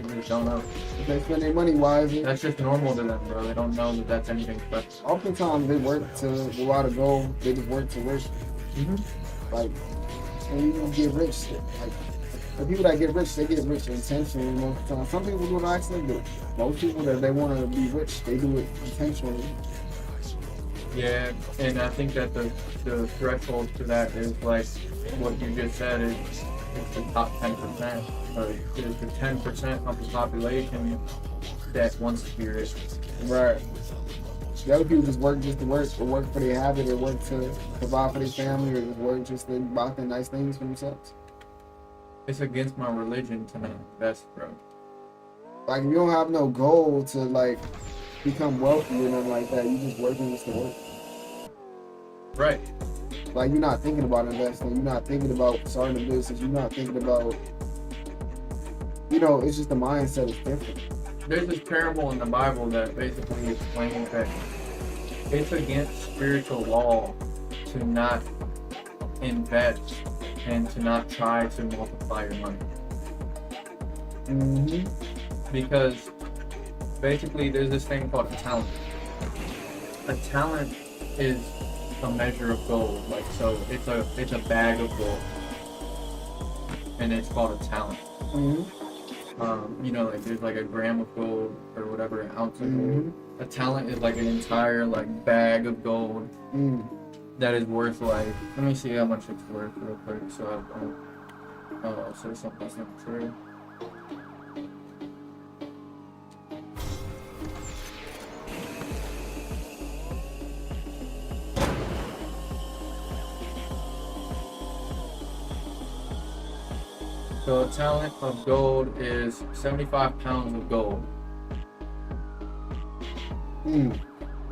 They just don't know. If they spend their money wisely. That's just normal to them, bro. They don't know that that's anything special. Oftentimes they work to a lot of gold. They just work to work. Like, when you get rich, like, the people that get rich, they get rich intentionally most of the time. Some people do it on accident, but most people that they want to be rich, they do it intentionally. Yeah, and I think that the threshold to that is like what you just said is it's the top 10%. Or it's the 10% of the population that wants to be rich. Right. The other people just work to work, or work for their habit, or work to provide for their family, or just work just to buy the nice things for themselves. It's against my religion to not invest, bro. Like, if you don't have no goal to, like, become wealthy or nothing like that, you just working just to work. Right. Like, you're not thinking about investing, you're not thinking about starting a business, you're not thinking about, it's just the mindset is different. There's this parable in the Bible that basically explains that it's against spiritual law to not invest and to not try to multiply your money. Because basically there's this thing called a talent. A talent is a measure of gold, like, so it's a bag of gold, and it's called a talent. Like there's like a gram of gold or whatever, an ounce of gold. A talent is like an entire like bag of gold that is worth like, let me see how much it's worth real quick so I don't say something that's not true. So a talent of gold is 75 pounds of gold, Mm,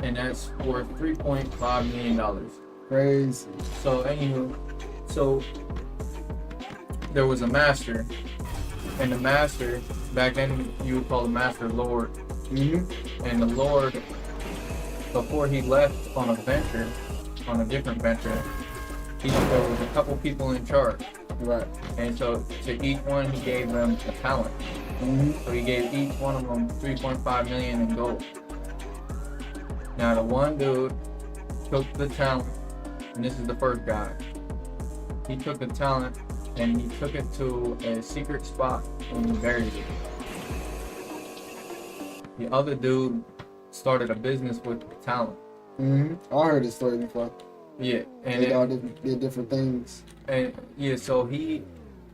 and that's worth $3.5 million. crazy. So anywho, so there was a master, and the master back then you would call the master Lord, Mm-hmm. and the Lord before he left on a venture, on a different venture, there was a couple people in charge, Right. and so to each one he gave them a talent. Mm-hmm. So he gave each one of them 3.5 million in gold. Now the one dude took the talent, and this is the first guy. He took the talent and he took it to a secret spot and he buried it. The other dude started a business with the talent. Mm-hmm. I heard this story before. Yeah, and They all did different things. so he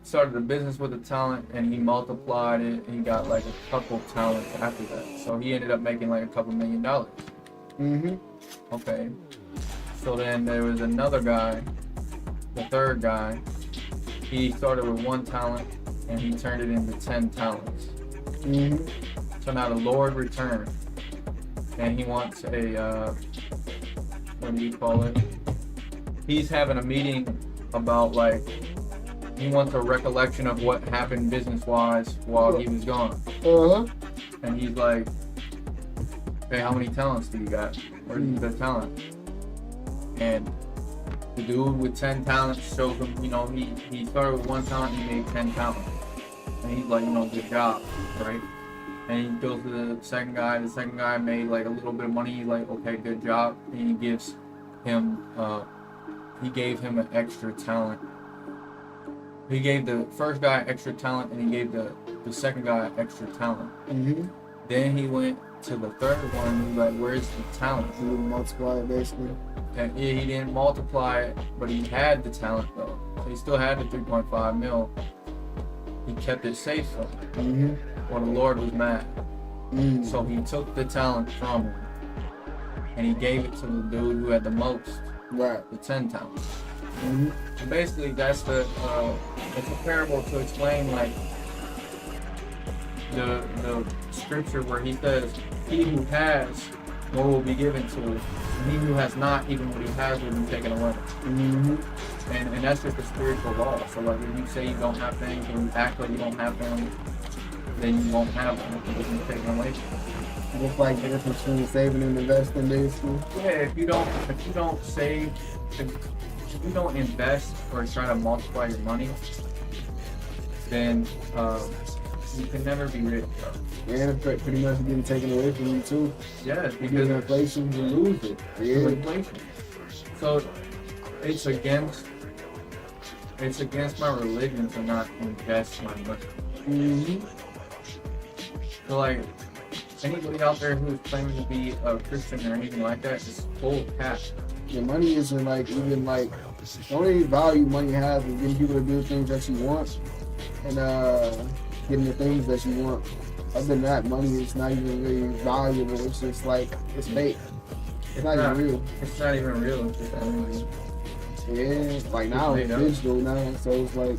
started a business with the talent and he multiplied it and he got like a couple talents after that. So he ended up making like a couple $1 million. Mm-hmm. Okay. So then there was another guy, the third guy. He started with one talent and he turned it into 10 talents. Mm-hmm. So now the Lord returned and he wants what do you call it? He's having a meeting about like, he wants a recollection of what happened business-wise while he was gone. Uh-huh. And he's like, hey, how many talents do you got? Where's the talent? And the dude with 10 talents shows him, he started with one talent and he made 10 talents. And he's like, good job, right? And he goes to the second guy. The second guy made like a little bit of money. He's like, okay, good job. And he gives him, he gave him an extra talent. He gave the first guy extra talent and he gave the second guy extra talent. Mm-hmm. Then he went to the third one and he's like, where's the talent? You multiply it basically. And yeah, he didn't multiply it, but he had the talent though. So he still had the 3.5 mil. He kept it safe though. Mm-hmm. Well, the Lord was mad. Mm. So he took the talent from him and he gave it to the dude who had the most, Right. the 10 talents. Mm-hmm. So basically, that's it's a parable to explain like the scripture where he says, "He who has, more will be given to him, and he who has not, even what he has will be taken away." Mm-hmm. And that's just a spiritual law. So like, if you say you don't have things, or you act like you don't have them, then you won't have them. It's going to be taken away from you. Just like the difference between saving and investing basically. Yeah, if you don't save, if you don't invest or try to multiply your money, then you can never be rich, bro. And it's pretty much getting taken away from you too. Yeah, Because because of inflation, you lose it. of Yeah. inflation. So it's against my religion to not invest my money. Mm-hmm. So like, anybody out there who's claiming to be a Christian or anything like that is full of cash. Your money isn't like even like the only value money has is getting people to do things that you want and getting the things that you want. Other than that, money is not even really valuable. It's just like it's fake. It's not even real. It's not even real. It's just energy. Yeah, like now it's made up. digital now, so it's like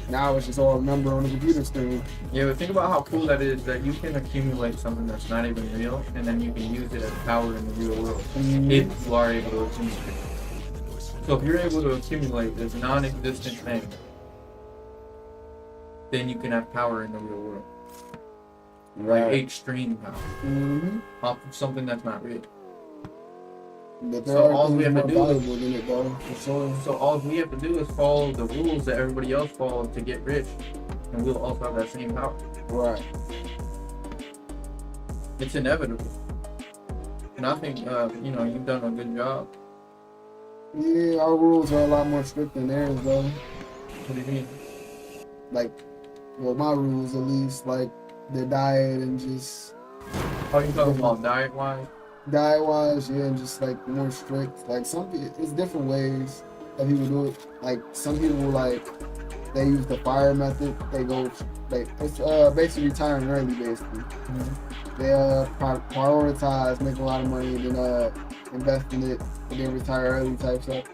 now it's just all a number on the computer screen. Yeah, but think about how cool that is that you can accumulate something that's not even real and then you can use it as power in the real world. If you are able to accumulate it. So if you're able to accumulate this non-existent thing, then you can have power in the real world. Like extreme power. Mm-hmm. Off of something that's not real. But there So are all things we have more to do valuable than it though, for sure. So all we have to do is follow the rules that everybody else follows to get rich. And we'll also have that same power. Right. It's inevitable. And I think, you've done a good job. Yeah, our rules are a lot more strict than theirs though. What do you mean? Like, well, my rules at least, like the diet and just Oh, you talking about diet-wise? diet-wise, yeah, and just like more strict. Like some people, it's different ways that people do it. Like some people like they use the fire method. They go, it's basically retiring early, basically. Mm-hmm. They prioritize making a lot of money and then invest in it and then retire early type stuff.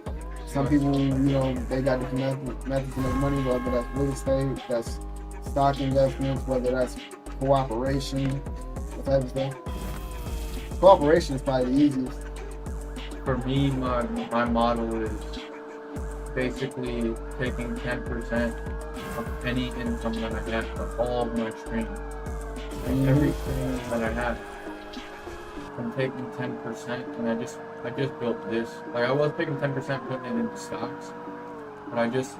Some people, you know, they got different methods to make money, whether that's real estate, that's stock investments, whether that's cooperation, that type of stuff. Cooperation is probably the easiest. For me, my model is basically taking 10% of any income that I have for all of my streams. Like every stream that I have, I'm taking 10%, and I just built this. Like I was taking 10%, putting it into stocks, but I just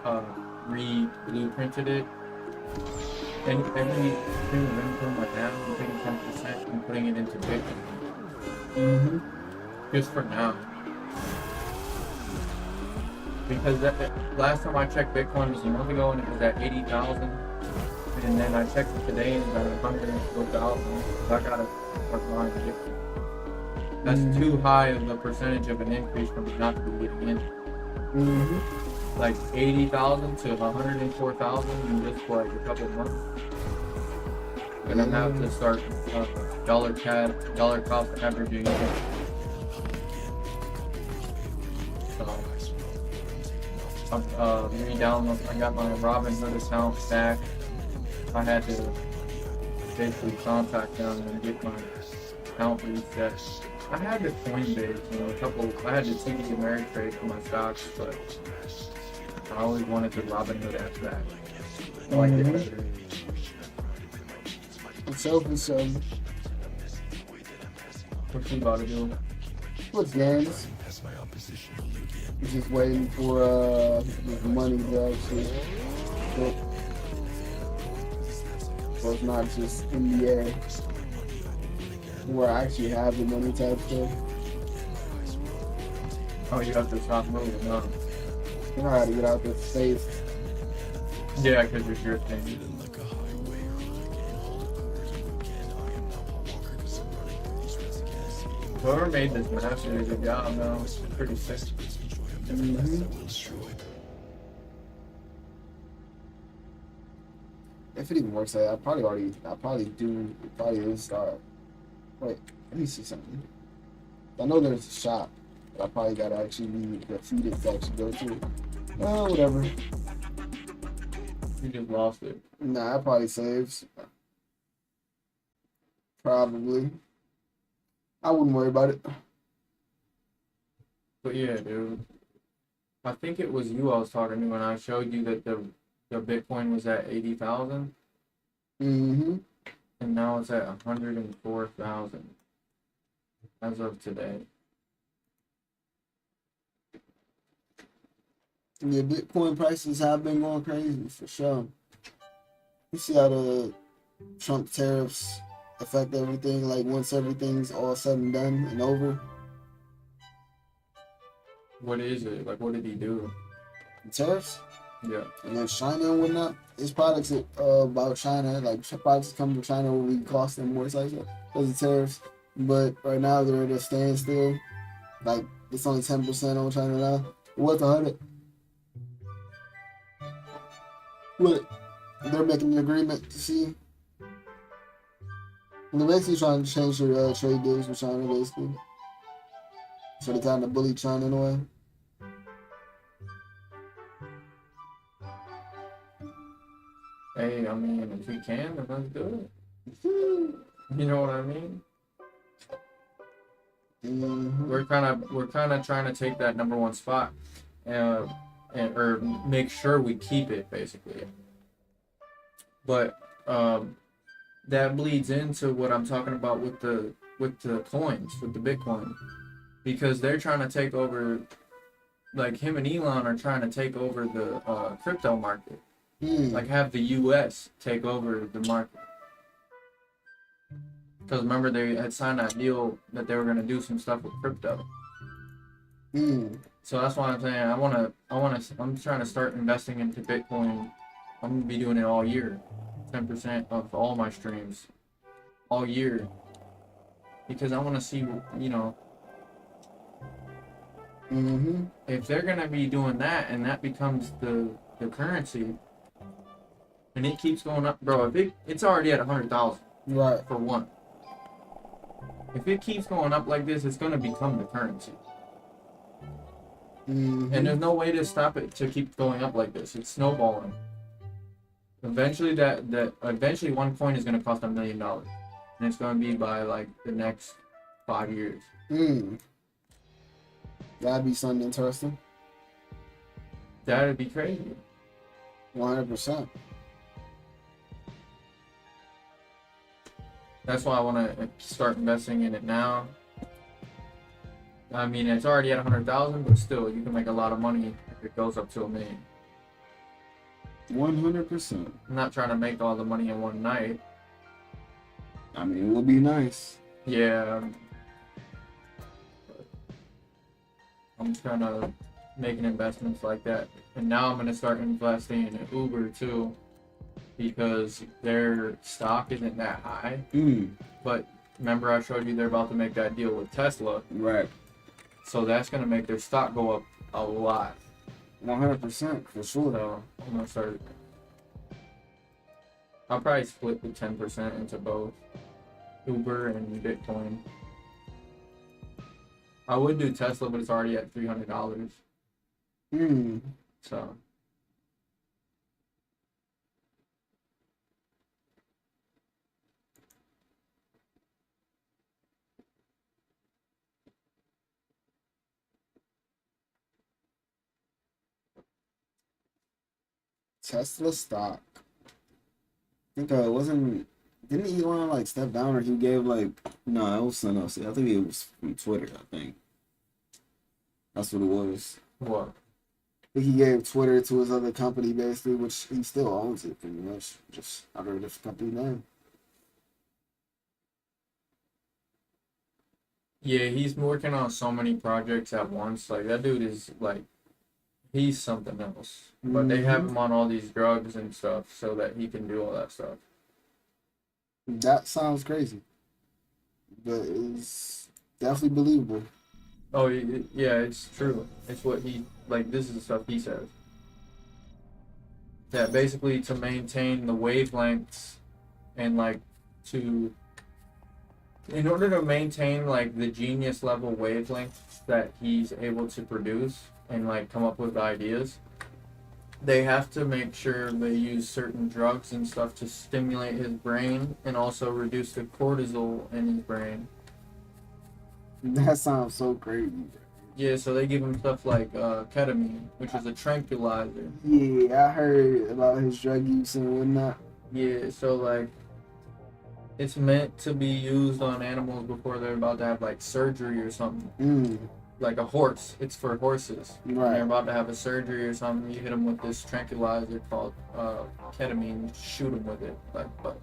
re-blueprinted it. And every stream of income I have, I'm taking 10% and putting it into Bitcoin. Just for now. Because last time I checked Bitcoin was a month ago and it was at 80,000. And then I checked it today and it's at 104,000. So I gotta start buying Bitcoin. That's too high of a percentage of an increase from not getting in. Like 80,000 to 104,000 in just like a couple of months. And I'm gonna have to start dollar cost averaging it. I got my Robinhood account back. I had to basically contact them and get my account reset. I had the Coinbase, I had the TD Ameritrade for my stocks, but I always wanted the Robinhood app back. I like it better. It's What's he about to do? what's games? Just waiting for the money to actually hit. So it's not just in the air where I actually have the money type stuff. Oh, you have to stop moving, huh? You know how to get out the space. Yeah, because it's your thing. Whoever made this map did a good job, though. It's pretty sick. If it even works out, I probably is start. Wait, let me see something. I know there's a shop, but I probably gotta actually be defeated to actually go to. Oh, whatever. You just lost it. Nah, I probably saves. Probably. I wouldn't worry about it. But yeah, dude. I think it was you I was talking to when I showed you that the Bitcoin was at 80,000. And now it's at 104,000 as of today. Yeah, Bitcoin prices have been going crazy for sure. You see how the Trump tariffs affect everything, like once everything's all said and done and over. What is it? Like, what did he do? The tariffs? Yeah. And then China and whatnot. His products about China, like products come from China will be cost them more, like that. Those are tariffs. But right now they're at a standstill. Like it's only 10% on China now. It was 100. But they're making an agreement to see. And they're basically trying to change their trade deals with China, basically. So they kind of bully China in a way. Hey, I mean, if we can, then let's do it. You know what I mean? We're kind of trying to take that number one spot, or make sure we keep it, basically. But that bleeds into what I'm talking about with the coins, with the Bitcoin, because they're trying to take over. Like him and Elon are trying to take over the crypto market. Like have the U.S. take over the market. Because remember they had signed that deal that they were gonna do some stuff with crypto. So that's why I'm saying I'm trying to start investing into Bitcoin. I'm gonna be doing it all year, 10% of all my streams, all year. Because I want to see, you know, if they're gonna be doing that and that becomes the currency. And it keeps going up, bro. If it's already at 100,000, right? For one. If it keeps going up like this, it's gonna become the currency. Mhm. And there's no way to stop it to keep going up like this. It's snowballing. Eventually, eventually one coin is gonna cost $1 million, and it's gonna be by like the next 5 years. That'd be something interesting. That'd be crazy. 100%. That's why I want to start investing in it now. I mean, it's already at 100,000, but still, you can make a lot of money if it goes up to $1 million. 100%. I'm not trying to make all the money in one night. I mean, it would be nice. Yeah. I'm trying to make investments like that. And now I'm going to start investing in Uber too, because their stock isn't that high. But remember I showed you they're about to make that deal with Tesla. Right. So that's going to make their stock go up a lot. 100% for sure. So I'm going to start. I'll probably split the 10% into both Uber and Bitcoin. I would do Tesla, but it's already at $300. So. Tesla stock. I think it wasn't. Didn't Elon like step down, or he gave like? No, it was something else. I think it was from Twitter, I think. That's what it was. What? I think he gave Twitter to his other company, basically, which he still owns it pretty much, just under a different company name. Yeah, he's working on so many projects at once. Like, that dude is like, he's something else. But they have him on all these drugs and stuff so that he can do all that stuff. That sounds crazy, but it's definitely believable. Oh, yeah, it's true. It's what he, like, this is the stuff he says. That basically to maintain the wavelengths and, like, in order to maintain, like, the genius level wavelengths that he's able to produce and, like, come up with ideas, they have to make sure they use certain drugs and stuff to stimulate his brain and also reduce the cortisol in his brain. That sounds so crazy. Yeah, so they give him stuff like ketamine, which is a tranquilizer. Yeah, I heard about his drug use and whatnot. Yeah, so like, it's meant to be used on animals before they're about to have like surgery or something. Like a horse, it's for horses. When they're about to have a surgery or something, you hit them with this tranquilizer called ketamine, shoot them with it, like, but,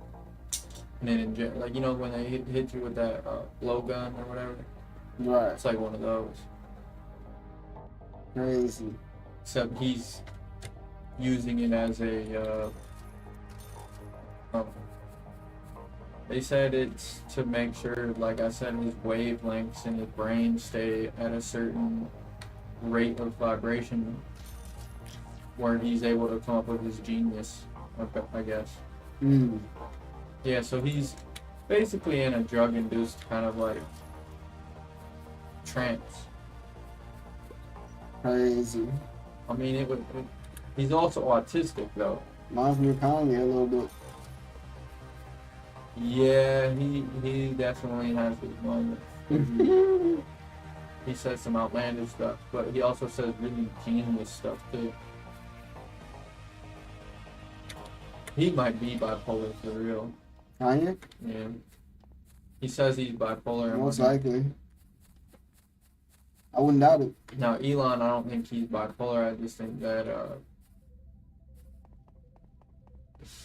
and then inject, like, you know, when they hit you with that blowgun or whatever. Right. It's like one of those. Crazy. Except he's using it as a. They said it's to make sure, like I said, his wavelengths in his brain stay at a certain rate of vibration where he's able to come up with his genius, I guess. Yeah, so he's basically in a drug-induced kind of like trance. Crazy. I mean, he's also autistic though. Reminds me of Kanye a little bit. Yeah, he definitely has his moments. He says some outlandish stuff, but he also says really genius stuff too. He might be bipolar for real. Kanye? Yeah. He says he's bipolar. Most likely. I wouldn't doubt it. Now, Elon, I don't think he's bipolar. I just think that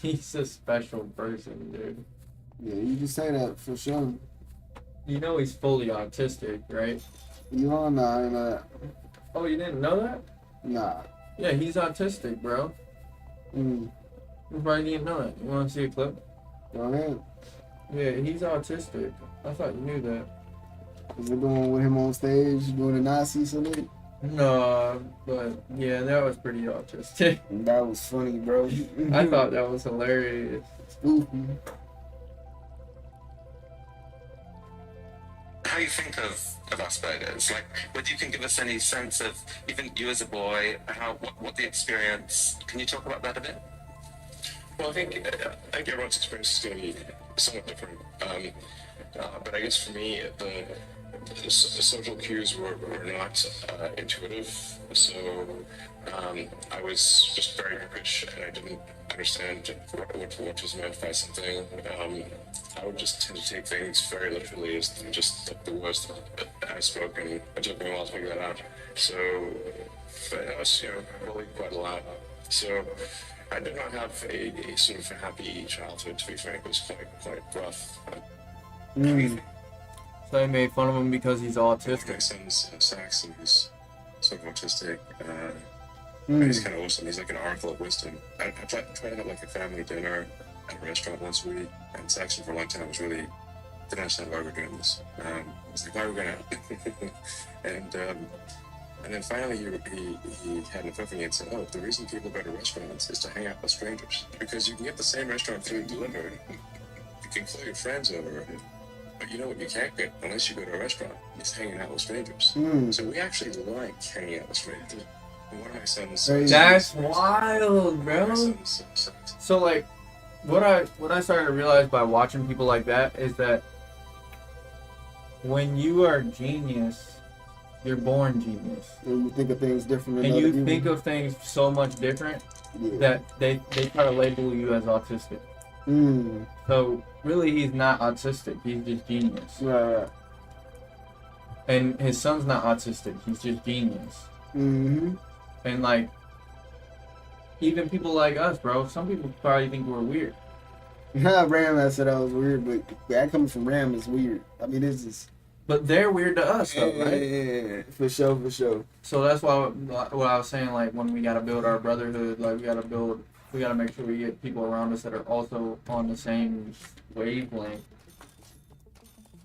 he's a special person, dude. Yeah, you can say that for sure. You know he's fully autistic, right? Elon, nah, I know that. Oh, you didn't know that? Nah. Yeah, he's autistic, bro. You probably didn't know that. You want to see a clip? Go ahead. Yeah, he's autistic. I thought you knew that. Is it going with him on stage doing the Nazi salute? No, but yeah, that was pretty autistic. That was funny, bro. I thought that was hilarious. Spooky. how you think of Asperger's. Like, whether you can give us any sense of, even you as a boy, what the experience. Can you talk about that a bit? Well, I think everyone's experience is going to be somewhat different. But I guess for me, the social cues were not intuitive. So I was just very bookish, and I didn't understand what was meant by something. I would just tend to take things very literally as just like the words that I spoke, and it took me a while to figure that out. So, but I was, bullied quite a lot. So I did not have a sort of a happy childhood, to be frank. It was quite rough. So they made fun of him because he's My autistic. son's Saxon, who's sort of autistic. He's kind of awesome. He's like an oracle of wisdom. I try to have like a family dinner at a restaurant once a week, and Saxon for a long time was really didn't understand why we're doing this. I was like, why are we going out? And then finally he had an epiphany and said, oh, the reason people go to restaurants is to hang out with strangers. Because you can get the same restaurant food delivered. You can call your friends over. But you know what you can't get unless you go to a restaurant? It's hanging out with strangers. So we actually like hanging out with strangers. And one of my sons... That's wild, bro. So like, what I started to realize by watching people like that is that when you are genius, you're born genius. And you think of things different. And you think of things so much different that they try to label you as autistic. So really, he's not autistic. He's just genius. Right. And his son's not autistic. He's just genius. And like, even people like us, bro. Some people probably think we're weird. Ram, I said I was weird, but that coming from Ram is weird. I mean, it's just. But they're weird to us, though, right? Yeah, for sure. So that's why what I was saying, like, when we gotta build our brotherhood, like, we gotta make sure we get people around us that are also on the same wavelength,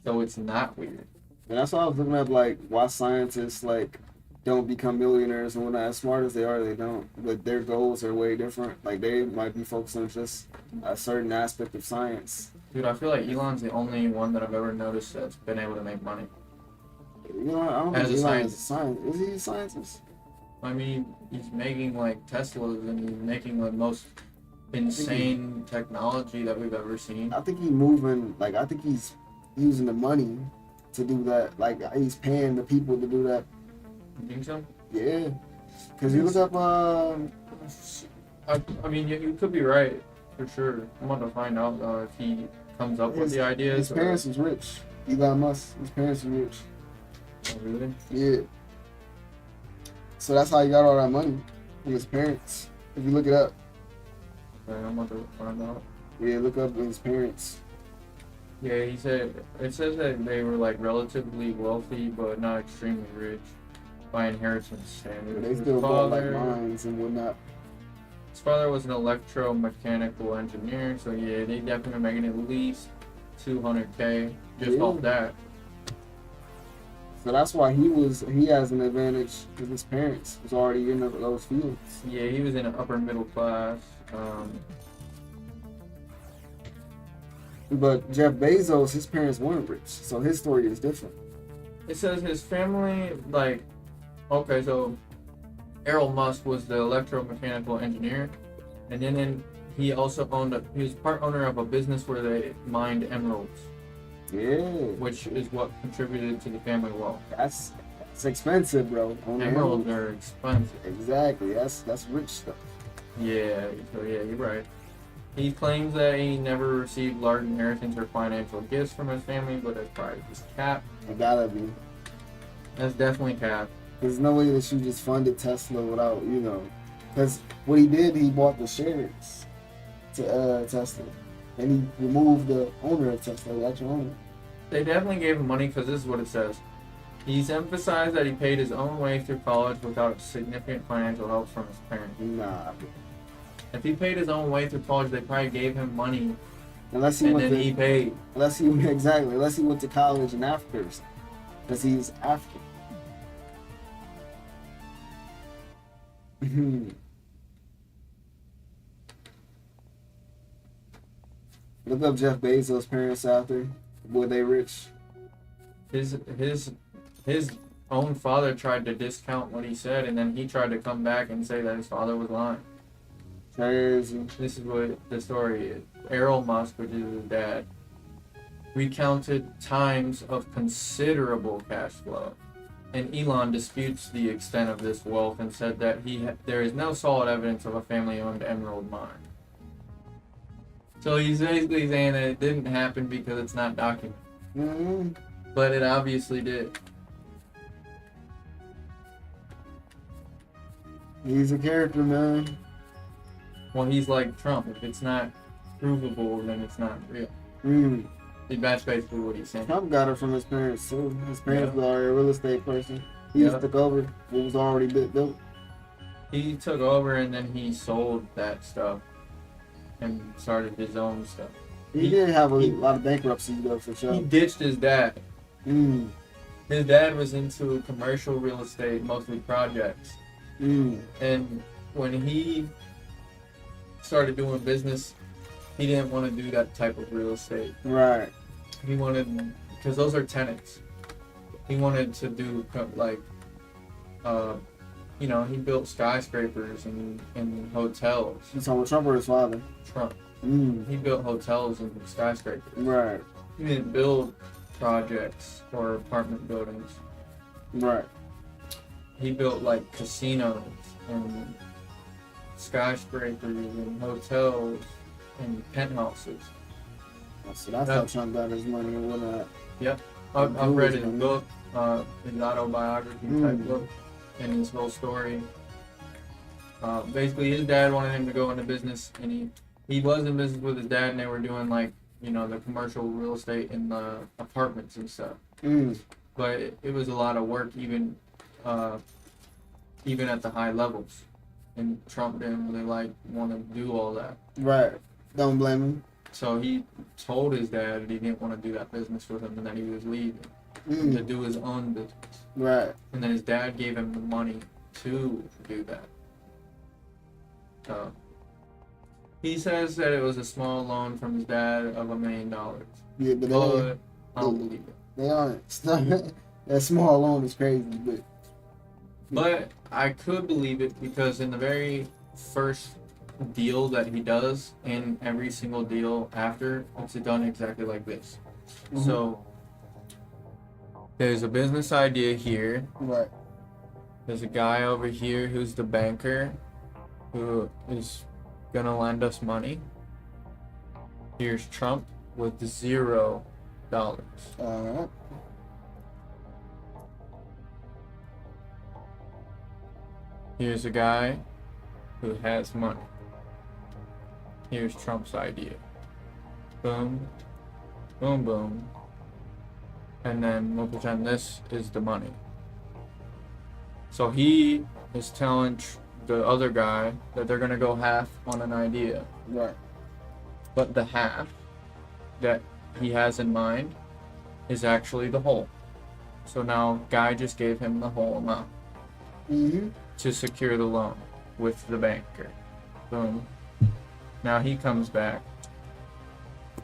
so it's not weird. And that's why I was looking at, like, why scientists, like, don't become millionaires and whatnot. As smart as they are, they don't. But their goals are way different. Like, they might be focused on just a certain aspect of science. Dude, I feel like Elon's the only one that I've ever noticed that's been able to make money. You know, I don't As think a Elon is a scientist. Is he a scientist? I mean, he's making, like, Teslas, and he's making the most insane technology that we've ever seen. I think he's moving, like, I think he's using the money to do that. Like, he's paying the people to do that. You think so? Yeah. Because you look up, I mean, you could be right, for sure. I'm about to find out if he comes up with the ideas. His parents was rich. Elon Musk, his parents were rich. Oh, really? Yeah. So that's how he got all that money from his parents. If you look it up. Okay, I'm about to find out. Yeah, look up his parents. Yeah, it says that they were, like, relatively wealthy, but not extremely rich by inheritance standards. They still bought, like, mines and whatnot. His father was an electromechanical engineer, so yeah, they definitely making at least $200K just off that. So that's why he has an advantage because his parents was already in those fields. Yeah, he was in an upper middle class. But Jeff Bezos, his parents weren't rich, so his story is different. It says his family, like, okay, so Errol Musk was the electromechanical engineer, and then he also he was part owner of a business where they mined emeralds. Yeah. Which is what contributed to the family wealth. That's expensive, bro. Emeralds are expensive. Exactly. That's rich stuff. Yeah, so yeah, you're right. He claims that he never received large inheritance or financial gifts from his family, but that's probably just cap. It gotta be. That's definitely cap. There's no way that you just funded Tesla without, because what he did, he bought the shares to Tesla, and he removed the owner of Tesla, the actual owner. They definitely gave him money because this is what it says. He's emphasized that he paid his own way through college without significant financial help from his parents. Nah. If he paid his own way through college, they probably gave him money. Unless he he paid. Unless he went to college in Africa or something, because he's African. Look up Jeff Bezos' parents out there. Were they rich? his own father tried to discount what he said, and then he tried to come back and say that his father was lying. Crazy. This is what the story is. Errol Musk, which is his dad, recounted times of considerable cash flow, and Elon disputes the extent of this wealth and said that there is no solid evidence of a family-owned emerald mine. So he's basically saying that it didn't happen because it's not documented, Mm-hmm. but it obviously did. He's a character, man. Well, he's like Trump. If it's not provable, then it's not real. Mm. That's basically what he's saying. Trump got it from his parents too. His parents Yeah. were already a real estate person. He just Yeah. took over what was already built. He took over and then he sold that stuff and started his own stuff. He did have a lot of bankruptcy though, for He sure. ditched his dad. Mm. His dad was into commercial real estate, mostly projects. Mm. And when he started doing business, he didn't want to do that type of real estate. Right. He wanted, because those are tenants. He wanted to do like, he built skyscrapers and hotels. He's talking with Trump or his father. Trump. Mm. He built hotels and skyscrapers. Right. He didn't build projects or apartment buildings. Right. He built like casinos and skyscrapers and hotels and penthouses. So that's how Trump got his money and whatnot. Yep. I've read his book, his autobiography type book, and his whole story. Basically, his dad wanted him to go into business, and he was in business with his dad, and they were doing like, the commercial real estate in the apartments and stuff. Mm. But it was a lot of work, even at the high levels. And Trump didn't really want to do all that. Right. Don't blame him. So he told his dad that he didn't want to do that business with him and that he was leaving to do his own business. Right. And then his dad gave him the money to do that. So he says that it was a small loan from his dad of $1 million. Yeah, but I don't believe it. they aren't. That small loan is crazy, But I could believe it because in the very first deal that he does, and every single deal after, it's done exactly like this. Mhm. So there's a business idea here. right. There's a guy over here who's the banker who is gonna lend us money. Here's Trump with $0. Alright. Here's a guy who has money. Here's Trump's idea. Boom, boom, boom. And then we'll pretend this is the money. So he is telling the other guy that they're gonna go half on an idea. Right. But the half that he has in mind is actually the whole. So now guy just gave him the whole amount Mm-hmm. to secure the loan with the banker. Boom. Now he comes back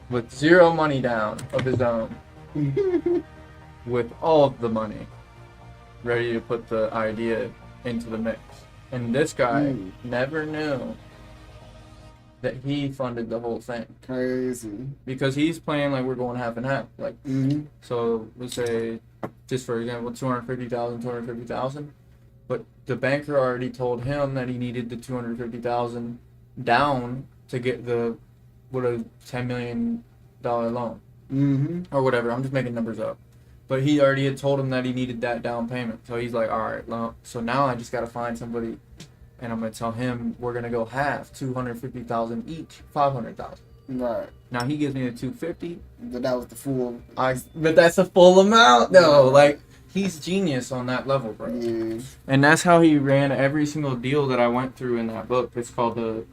with zero money down of his own, with all of the money ready to put the idea into the mix. And this guy never knew that he funded the whole thing Crazy. because he's playing like we're going half and half. Like, Mm-hmm. so let's say, just for example, 250,000. But the banker already told him that he needed the 250,000 down to get the $10 million loan Mm-hmm. or whatever. I'm just making numbers up. But he already had told him that he needed that down payment. So he's like, all right, well, so now I just got to find somebody, and I'm gonna tell him we're gonna go half, 250,000 each, 500,000. Right. Now he gives me the 250. But that was the full. But that's a full amount though. Like, he's genius on that level, bro. Yeah. And that's how he ran every single deal that I went through in that book. It's called the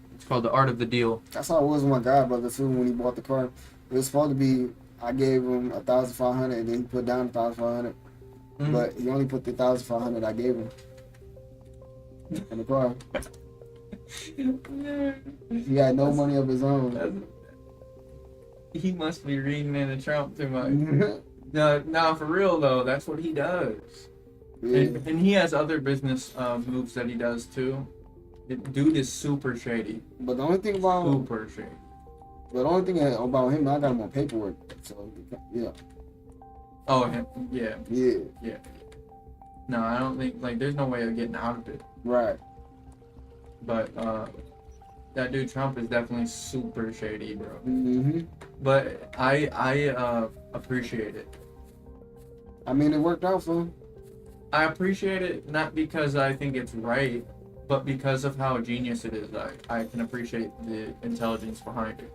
Art of the Deal. That's how it was with my godbrother too when he bought the car. It was supposed to be, I gave him 1,500 and then he put down 1,500. Mhm. But he only put the 1,500 I gave him in the car. He had no money of his own. He must be reading into Trump too much. No, for real though, that's what he does. Yeah. And he has other business moves that he does too. Dude is super shady. But the only thing about Super shady. about him, I got him on paperwork. So yeah. Oh, yeah. Yeah. No, I don't think like there's no way of getting out of it. Right. But that dude Trump is definitely super shady, bro. Mm-hmm. But I appreciate it. I mean, it worked out for him. I appreciate it not because I think it's right, but because of how genius it is. I can appreciate the intelligence behind it.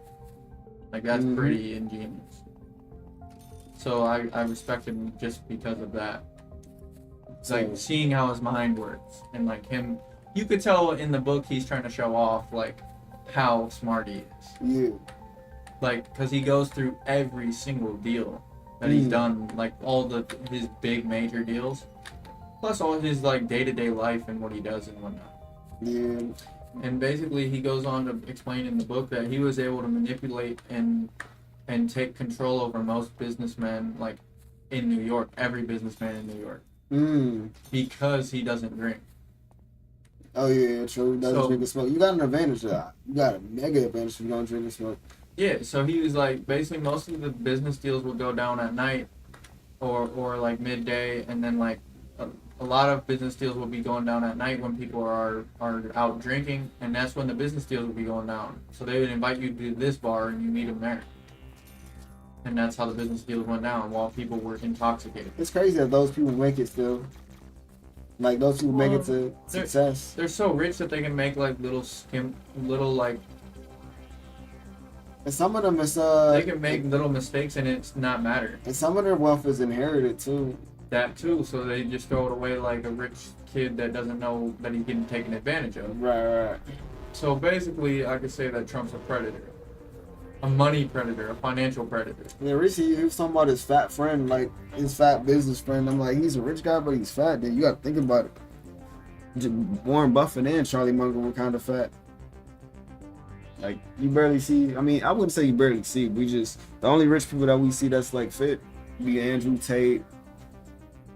Like that's Mhm. pretty ingenious. So I respect him just because of that. It's like seeing how his mind works and like him. You could tell in the book he's trying to show off like how smart he is. Yeah. Like because he goes through every single deal that he's done, like all his big major deals, plus all his like day-to-day life and what he does and whatnot. Yeah. And basically he goes on to explain in the book that he was able to manipulate and take control over most businessmen like in New York, every businessman in New York, because he doesn't drink. Oh yeah, true. He doesn't drink and smoke. You got an advantage of that. You got a mega advantage if you don't drink and smoke. Yeah, so he was like basically most of the business deals will go down at night or like midday, and then like a lot of business deals will be going down at night when people are out drinking, and that's when the business deals will be going down. So they would invite you to this bar and you meet them there. And that's how the business deals went down while people were intoxicated. It's crazy that those people make it still. Like those people make it to success. They're so rich that they can make like little like And some of them is they can make little mistakes and it's not matter. And some of their wealth is inherited too. That too, so they just throw it away like a rich kid that doesn't know that he's getting taken advantage of. Right. So basically, I could say that Trump's a predator. A money predator, a financial predator. Yeah, recently he was talking about his fat friend, like his fat business friend. I'm like, he's a rich guy, but he's fat. Then you got to think about it. Warren Buffett and Charlie Munger were kind of fat. Like you barely see. I mean, I wouldn't say you barely see. The only rich people that we see that's like fit be Andrew Tate,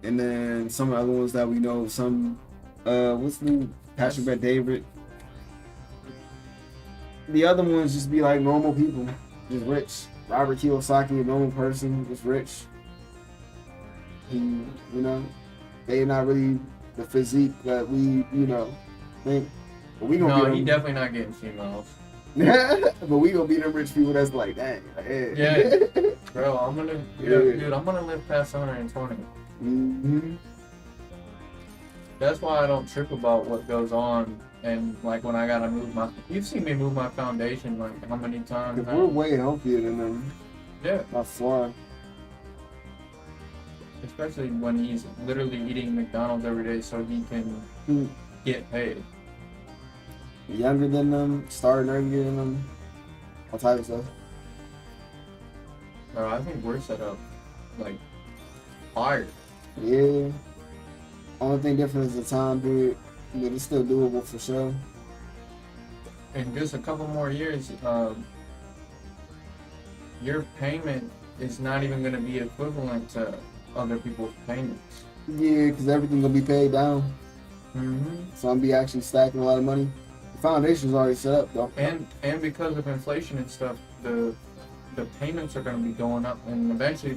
and then some of the other ones that we know. Some what's new? Patrick Bet-David. The other ones just be like normal people, just rich. Robert Kiyosaki, a normal person, just rich. They're not really the physique that we, think. But we gonna he definitely not getting females. But we gonna be them rich people that's like, dang. Yeah. Bro, I'm gonna live past 120. Mm-hmm. That's why I don't trip about what goes on. And like when I gotta move you've seen me move my foundation like how many times? Cause we're way healthier than them. Yeah. By far. Especially when he's literally eating McDonald's every day so he can get paid. Younger than them, starting earlier than them, all type of stuff. Bro, I think we're set up like hard. Yeah. Only thing different is the time period. But it's still doable for sure. In just a couple more years, your payment is not even going to be equivalent to other people's payments. Yeah, because everything's going to be paid down. Mm-hmm. So I'm be actually stacking a lot of money. The foundation's already set up, though. And because of inflation and stuff, the payments are going to be going up, and eventually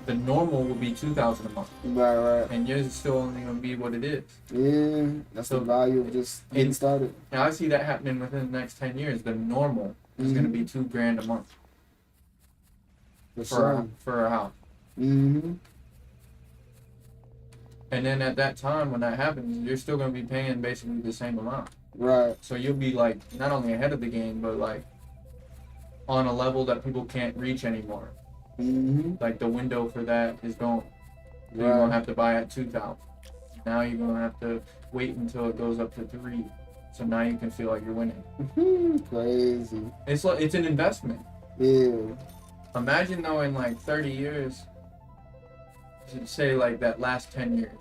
the normal will be $2,000 a month. Right. And yours is still only going to be what it is. Yeah, that's the value of just getting started. Now I see that happening within the next 10 years. The normal is going to be $2,000 a month for a house. Mm-hmm. And then at that time, when that happens, you're still going to be paying basically the same amount. Right. So you'll be like not only ahead of the game, but like on a level that people can't reach anymore. Mm-hmm. Like the window for that is gone. You're gonna have to buy at 2,000. Now you're gonna have to wait until it goes up to 3. So now you can feel like you're winning. Crazy. It's an investment. Yeah. Imagine though in like 30 years, say like that last 10 years,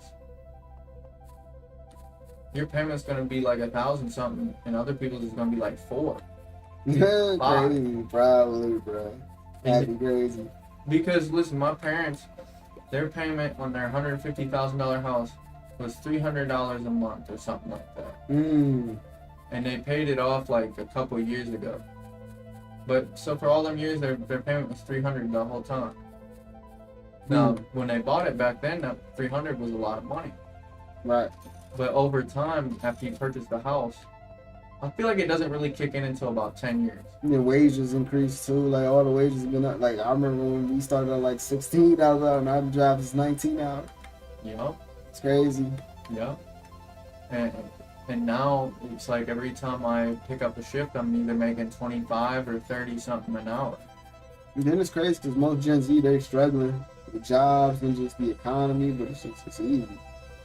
your payment's gonna be like 1,000 something, and other people's is gonna be like 4. Crazy, probably, bro. That'd be crazy. Because listen, my parents, their payment on their $150,000 house was $300 a month or something like that, Mm. and they paid it off like a couple of years ago. But so for all them years, their payment was $300 the whole time. Now, when they bought it back then, that $300 was a lot of money. Right. But over time, after you purchase the house, I feel like it doesn't really kick in until about 10 years. The wages increased too. Like all the wages have been up. Like I remember when we started at like $16 an hour, and our job is 19 hours. Yup, It's crazy. yup. And now it's like every time I pick up a shift, I'm either making 25 or 30 something an hour. And then it's crazy because most Gen Z, they're struggling with jobs and just the economy, but it's just it's easy.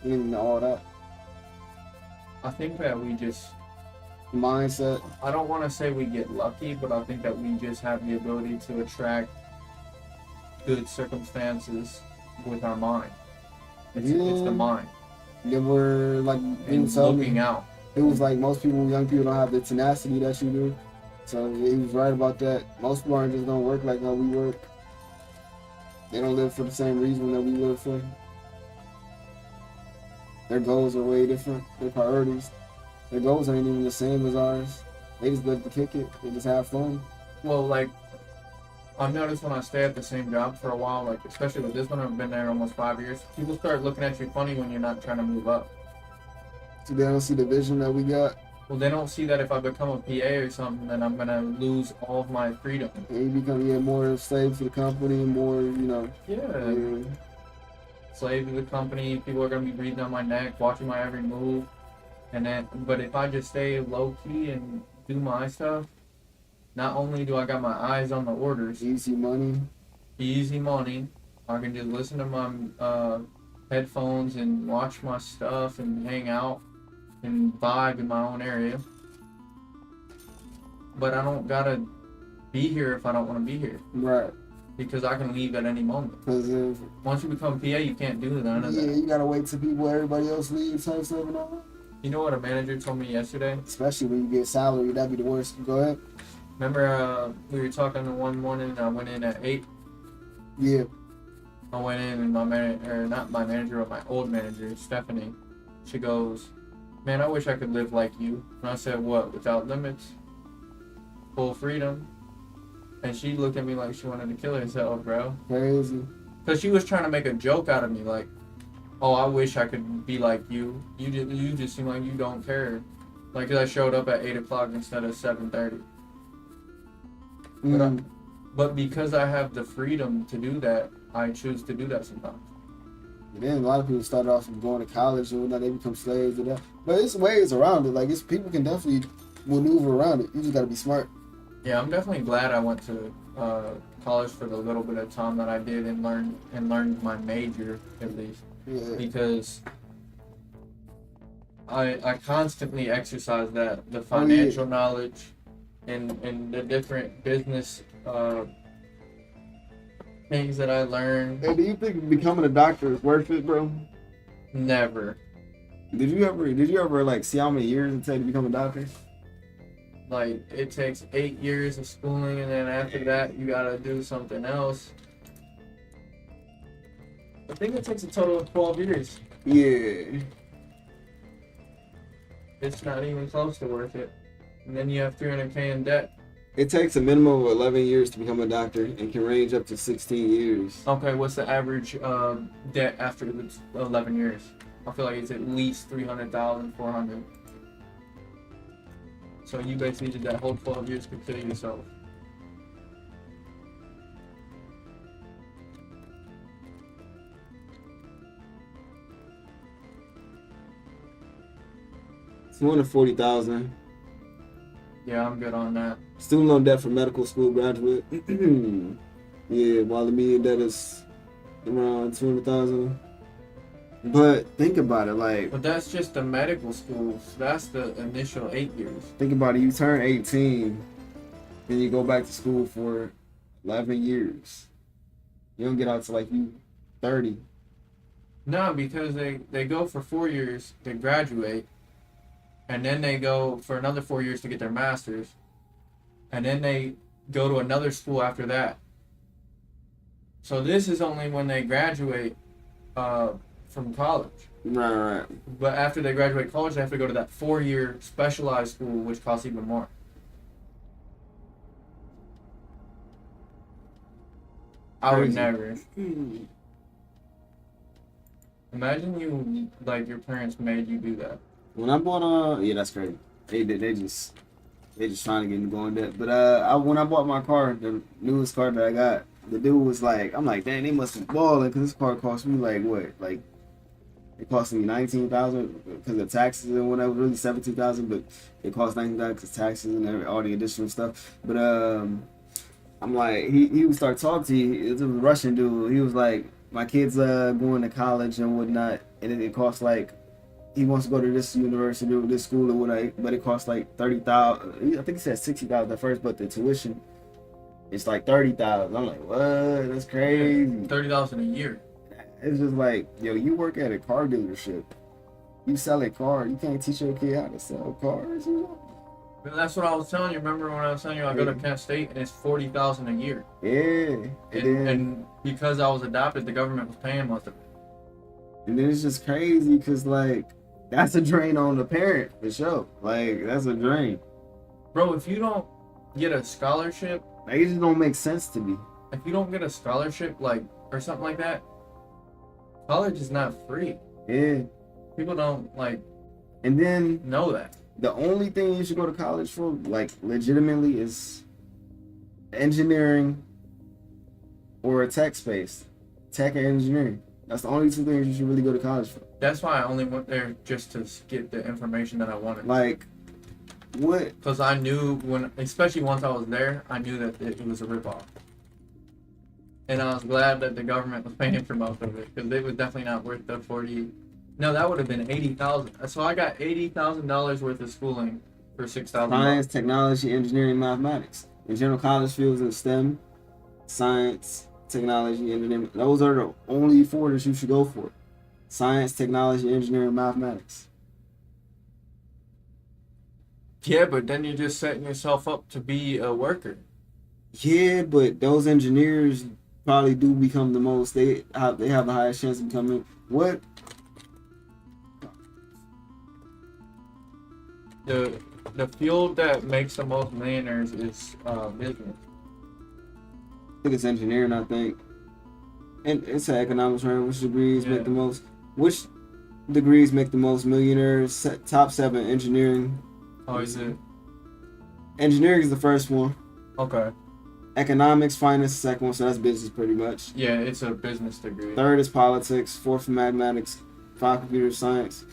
Even all that I think that we just, mindset. I don't want to say we get lucky, but I think that we just have the ability to attract good circumstances with our mind. It's Yeah. the mind Then we're like being and told looking me, out. it was like most people, young people, don't have the tenacity that you do. So he was right about that. Most people aren't just gonna work like how we work. They don't live for the same reason that we live for. Their goals are way different. Their priorities. Their goals ain't even the same as ours. They just live to kick it. They just have fun. Well, like, I've noticed when I stay at the same job for a while, like, especially with this one, I've been there almost 5 years, people start looking at you funny when you're not trying to move up. So they don't see the vision that we got. Well, they don't see that if I become a PA or something, then I'm gonna lose all of my freedom. And you become more of a slave to the company, more, Yeah. Slave to the company, people are gonna be breathing on my neck, watching my every move. But if I just stay low key and do my stuff, not only do I got my eyes on the orders, easy money. easy money, I can just listen to my headphones and watch my stuff and hang out and vibe in my own area. But I don't gotta be here if I don't want to be here, Right. because I can leave at any moment. Because if Once you become PA, you can't do none of yeah, that. you gotta wait till everybody else leaves, type stuff and all that. You know what a manager told me yesterday? Especially when you get salary, that'd be the worst. Go ahead. Remember, we were talking one morning and I went in at 8. Yeah. I went in and my manager, not my manager, but my old manager, Stephanie, she goes, "Man, I wish I could live like you." And I said, "What, without limits? Full freedom?" And she looked at me like she wanted to kill herself, bro. Crazy. Because she was trying to make a joke out of me, like, "Oh, I wish I could be like you. You just seem like you don't care." Like, 'cause I showed up at 8 o'clock instead of 7:30. Mm. But because I have the freedom to do that, I choose to do that sometimes. And then a lot of people start off from going to college and whatnot, they become slaves to that. But it's ways around it. Like, people can definitely maneuver around it. You just gotta be smart. Yeah, I'm definitely glad I went to college for the little bit of time that I did and learned my major at least, Yeah. because I constantly exercise the financial knowledge and the different business things that I learned. Hey, do you think becoming a doctor is worth it, bro? Never. Did you ever like see how many years it takes to become a doctor? Like, it takes 8 years of schooling, and then after that, you gotta do something else. I think it takes a total of 12 years. Yeah. It's not even close to worth it. And then you have $300K in debt. It takes a minimum of 11 years to become a doctor and can range up to 16 years. Okay, what's the average debt after the 11 years? I feel like it's at least 300,000, 400. So you basically did that whole 12 years to kill yourself. It's 240,000. Yeah, I'm good on that. Student loan debt for medical school graduate. Yeah, while the median debt is around 200,000. But think about it, like, But that's just the medical schools. That's the initial 8 years. think about it. You turn 18, then you go back to school for 11 years. You don't get out to like you 30. No, because they go for 4 years, they graduate, and then they go for another 4 years to get their master's, and then they go to another school after that. So this is only when they graduate from college. Right. But after they graduate college, they have to go to that 4-year specialized school, which costs even more. I would Crazy. never. Imagine you, like, your parents made you do that. When I bought yeah, that's crazy. They just trying to get me going debt. But when I bought my car, the newest car that I got, the dude was like, I'm like, dang, they must be balling because this car cost me like what, like it cost me $19,000 because of taxes and whatever, really $17,000, but it cost $19,000 because taxes and all the additional stuff. But I'm like, he would start talking to you. It was a Russian dude. He was like, my kid's going to college and whatnot, and it costs like, he wants to go to this university or this school or whatever, but it costs like $30,000. I think he said $60,000 at first, but the tuition, it's like $30,000. I'm like, what? That's crazy. $30,000 a year. It's just like, yo, you work at a car dealership. You sell a car. You can't teach your kid how to sell cars. You know? But that's what I was telling you. Remember when I was telling you I go to Kent State and it's $40,000 a year. Yeah. And because I was adopted, the government was paying most of it. And then it's just crazy because, like, that's a drain on the parent for sure. Like, that's a drain. Bro, if you don't get a scholarship, Like, it just don't make sense to me. if you don't get a scholarship, like, or something like that, college is not free. Yeah. People don't, like, And then know that. the only thing you should go to college for, like, legitimately, is engineering or a tech space. Tech and engineering. That's the only two things you should really go to college for. That's why I only went there just to get the information that I wanted. Like, what? Because I knew especially once I was there, I knew that it was a ripoff. And I was glad that the government was paying for most of it, because it was definitely not worth the 40. No, that would have been 80,000. So I got $80,000 worth of schooling for 6,000. Science, technology, engineering, mathematics. In general college fields in STEM, science, technology, engineering. Those are the only four that you should go for. Science, technology, engineering, mathematics. Yeah, but then you're just setting yourself up to be a worker. Yeah, but those engineers probably do become the most. They have the highest chance of becoming what? The field that makes the most millionaires is business. I think it's engineering. I think, and it's an economics term. Which degrees Yeah. make the most? Which degrees make the most millionaires? Top 7 engineering. Oh, is it? Engineering is the first one. Okay. Economics, finance, the second one. So that's business, pretty much. Yeah, it's a business degree. Third is politics. Fourth, mathematics. 5, computer science.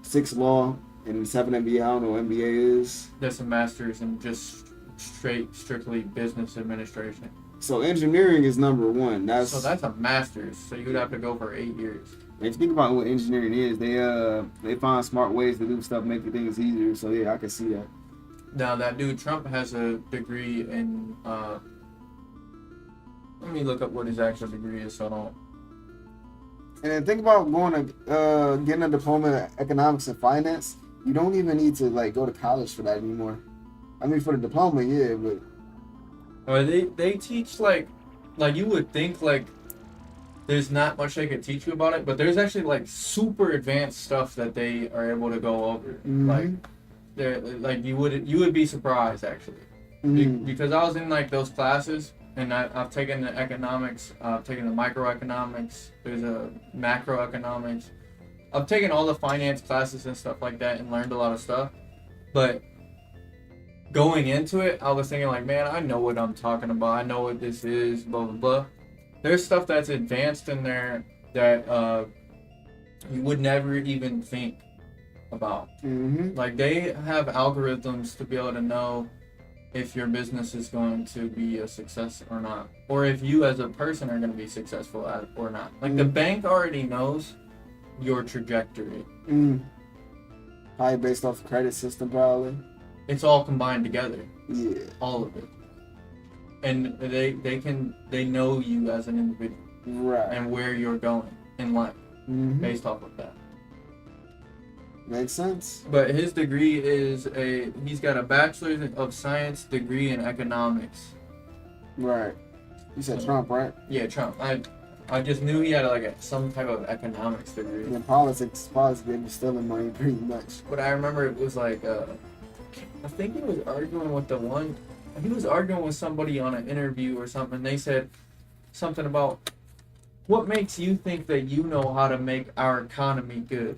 6, law. And 7, MBA. I don't know what MBA is. That's a master's in just strictly business administration. So engineering is number 1. So that's a master's. So you'd have to go for 8 years. If you think about what engineering is, they find smart ways to do stuff, make things easier. So yeah, I can see that. Now that dude Trump has a degree in. Let me look up what his actual degree is. So I don't. And then think about going to getting a diploma in economics and finance. You don't even need to like go to college for that anymore. I mean, for the diploma, yeah, but Or they teach like you would think like there's not much they could teach you about it, but there's actually like super advanced stuff that they are able to go over. Like they're like you would be surprised actually. Because I was in like those classes and I've taken the economics, I've taken the microeconomics, there's a macroeconomics. I've taken all the finance classes and stuff like that and learned a lot of stuff. But going into it, I was thinking like, man, I know what I'm talking about. I know what this is, blah, blah, blah. There's stuff that's advanced in there that you would never even think about. Like they have algorithms to be able to know if your business is going to be a success or not, or if you as a person are going to be successful at it or not. Like the bank already knows your trajectory. Probably based off the credit system, probably. It's all combined together. Yeah. All of it. And they know you as an individual. Right. And where you're going in life based off of that. Makes sense. But his degree is he's got a bachelor's of science degree in economics. Right. You said Trump, right? Yeah, Trump. I just knew he had like some type of economics degree. In politics, they be stealing money pretty much. But I remember it was like, I think he was arguing with he was arguing with somebody on an interview or something. And they said something about, what makes you think that you know how to make our economy good?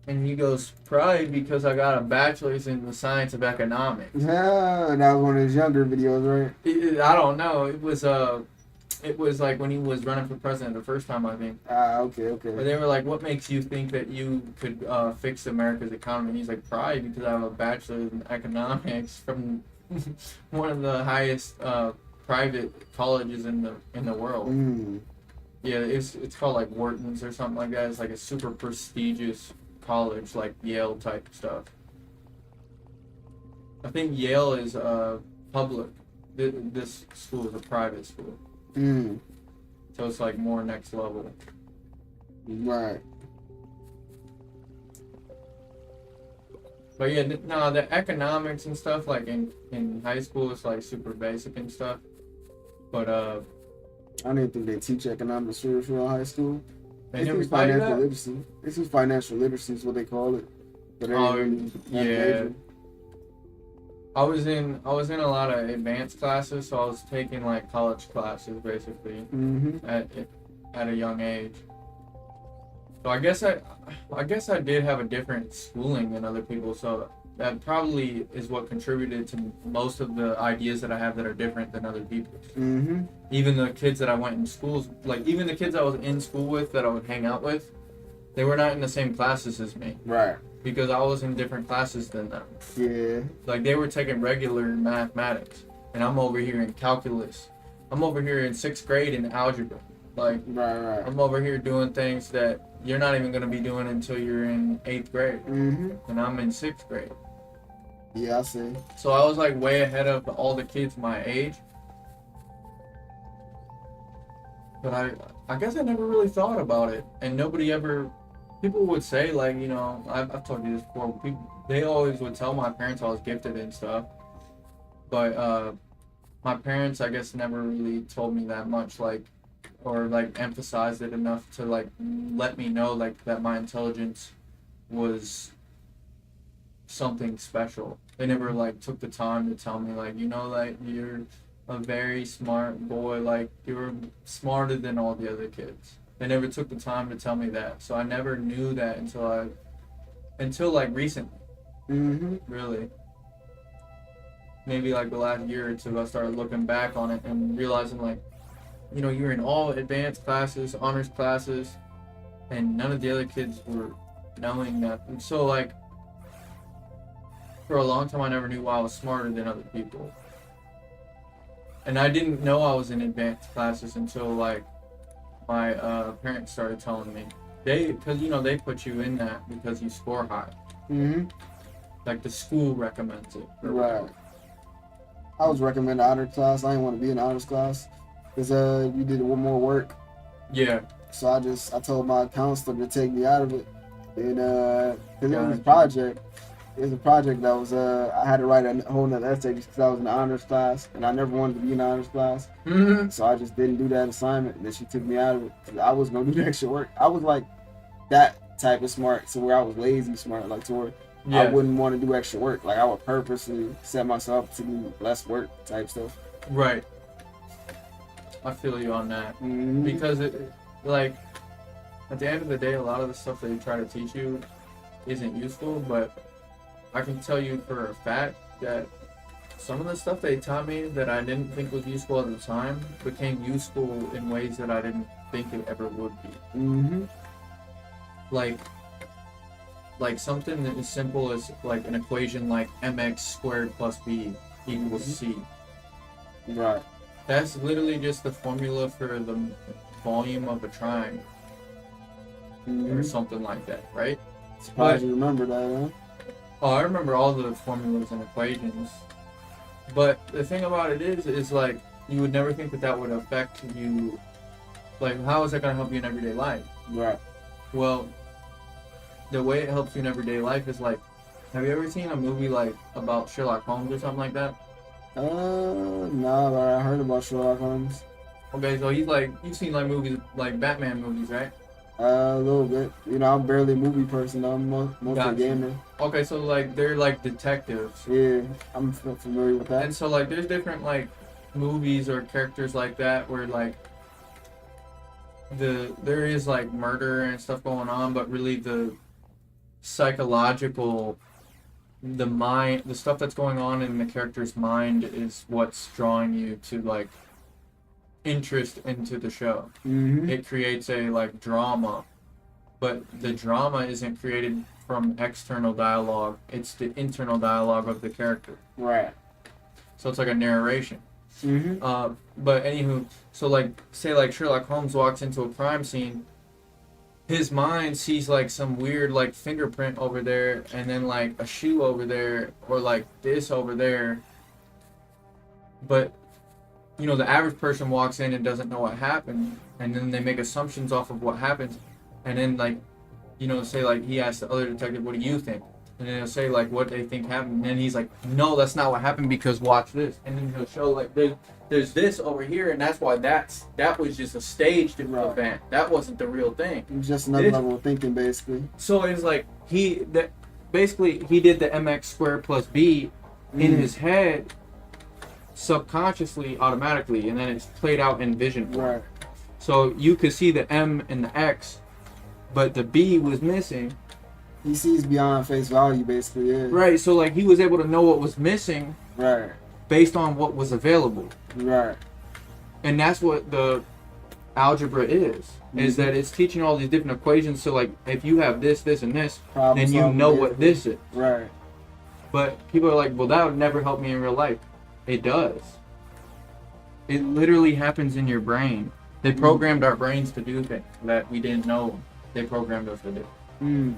And he goes, probably because I got a bachelor's in the science of economics. Yeah, that was one of his younger videos, right? I don't know. It was like when he was running for president the first time, I think. Okay. But they were like, what makes you think that you could fix America's economy? And he's like, probably because I have a bachelor's in economics from one of the highest private colleges in the world. Mm. Yeah, it's called like Wharton's or something like that. It's like a super prestigious college, like Yale type stuff. I think Yale is public. This school is a private school. Mm. So it's like more next level. Right. But yeah, no, the economics and stuff, like in high school, it's like super basic and stuff. But I didn't think they teach economics for in high school. they They never teach taught you financial that? literacy. They teach financial literacy is what they call it. But they Oh, ain't really yeah. major. I was in a lot of advanced classes, so I was taking like college classes basically Mm-hmm. at a young age. So I guess I did have a different schooling than other people, so that probably is what contributed to most of the ideas that I have that are different than other people's. Mm-hmm. Even the kids that I went in schools, like even the kids I was in school with that I would hang out with, they were not in the same classes as me Right. because I was in different classes than them. Yeah. Like they were taking regular mathematics, and I'm over here in calculus. I'm over here in 6th grade in algebra. Like Right. I'm over here doing things that you're not even gonna be doing until you're in 8th grade, Mm-hmm. and I'm in 6th grade. Yeah, I see. So I was like way ahead of all the kids my age. But I guess I never really thought about it, and nobody ever. People would say like, you know, I've told you this before. They always would tell my parents I was gifted and stuff, but my parents I guess never really told me that much, like, or like emphasized it enough to like let me know like that my intelligence was something special. They never like took the time to tell me like, you know, like you're a very smart boy, like you're smarter than all the other kids. They never took the time to tell me that, so I never knew that until like recently, Mm-hmm. really. Maybe like the last year or two, I started looking back on it and realizing like, you know, you're in all advanced classes, honors classes, and none of the other kids were knowing that. And so like, for a long time, I never knew why I was smarter than other people. And I didn't know I was in advanced classes until like my parents started telling me. Because you know they put you in that because you score high. Mm-hmm. Like the school recommends it. Right. I was recommended honor class. I didn't want to be in honors class because you did one more work. Yeah. So I told my counselor to take me out of it, and because it was a Gotcha. project. It was a project that was I had to write a whole nother essay because I was in the honors class, and I never wanted to be in the honors class. Mm-hmm. So I just didn't do that assignment, and then she took me out of it 'cause I was gonna do the extra work. I was like that type of smart, so where I was lazy smart, like to where Yeah. I wouldn't want to do extra work. Like I would purposely set myself to do less work type stuff. Right. I feel you on that. Mm-hmm. Because like, at the end of the day, a lot of the stuff they try to teach you isn't useful, but I can tell you for a fact that some of the stuff they taught me that I didn't think was useful at the time became useful in ways that I didn't think it ever would be. Mm-hmm. Like something that is simple as like an equation like mx squared plus b equals c. Right. That's literally just the formula for the volume of a triangle Mm-hmm. or something like that, right? Surprised you remember that, huh? Oh, I remember all the formulas and equations. But the thing about it is like, you would never think that that would affect you. Like, how is that going to help you in everyday life? Right. Well, the way it helps you in everyday life is like, have you ever seen a movie like about Sherlock Holmes or something like that? No, but I heard about Sherlock Holmes. Okay, so he's like, you've seen like movies, like Batman movies, right? A little bit. You know, I'm barely a movie person. I'm mostly a Gotcha. gamer. Okay, so like they're like detectives. Yeah, I'm familiar with that. And so like there's different like movies or characters like that where like there is like murder and stuff going on, but really the psychological, the stuff that's going on in the character's mind is what's drawing you to like interest into the show. Mm-hmm. It creates a like drama, but the drama isn't created from external dialogue. It's the internal dialogue of the character. Right. So it's like a narration. Mm-hmm. But anywho, so like say like Sherlock Holmes walks into a crime scene, his mind sees like some weird like fingerprint over there, and then like a shoe over there, or like this over there. But you know, the average person walks in and doesn't know what happened, and then they make assumptions off of what happens, and then like, you know, say like he asks the other detective, "What do you think?" And then he'll say like what they think happened, and then he's like, "No, that's not what happened because watch this," and then he'll show like there's this over here, and that's why that was just a staged event. That wasn't the real thing. It's just another level of thinking, basically. So it's like basically he did the mx squared plus b in his head subconsciously, automatically, and then it's played out in vision form. Right. So you could see the M and the X, but the B was missing. He sees beyond face value, basically. Yeah. Right. So like he was able to know what was missing. Right. Based on what was available. Right. And that's what the algebra is. Is that it's teaching all these different equations. So like if you have this, this, and this, then you know what this is. Right. But people are like, well, that would never help me in real life. It does. It literally happens in your brain. They programmed our brains to do things that we didn't know they programmed us to do. Mm.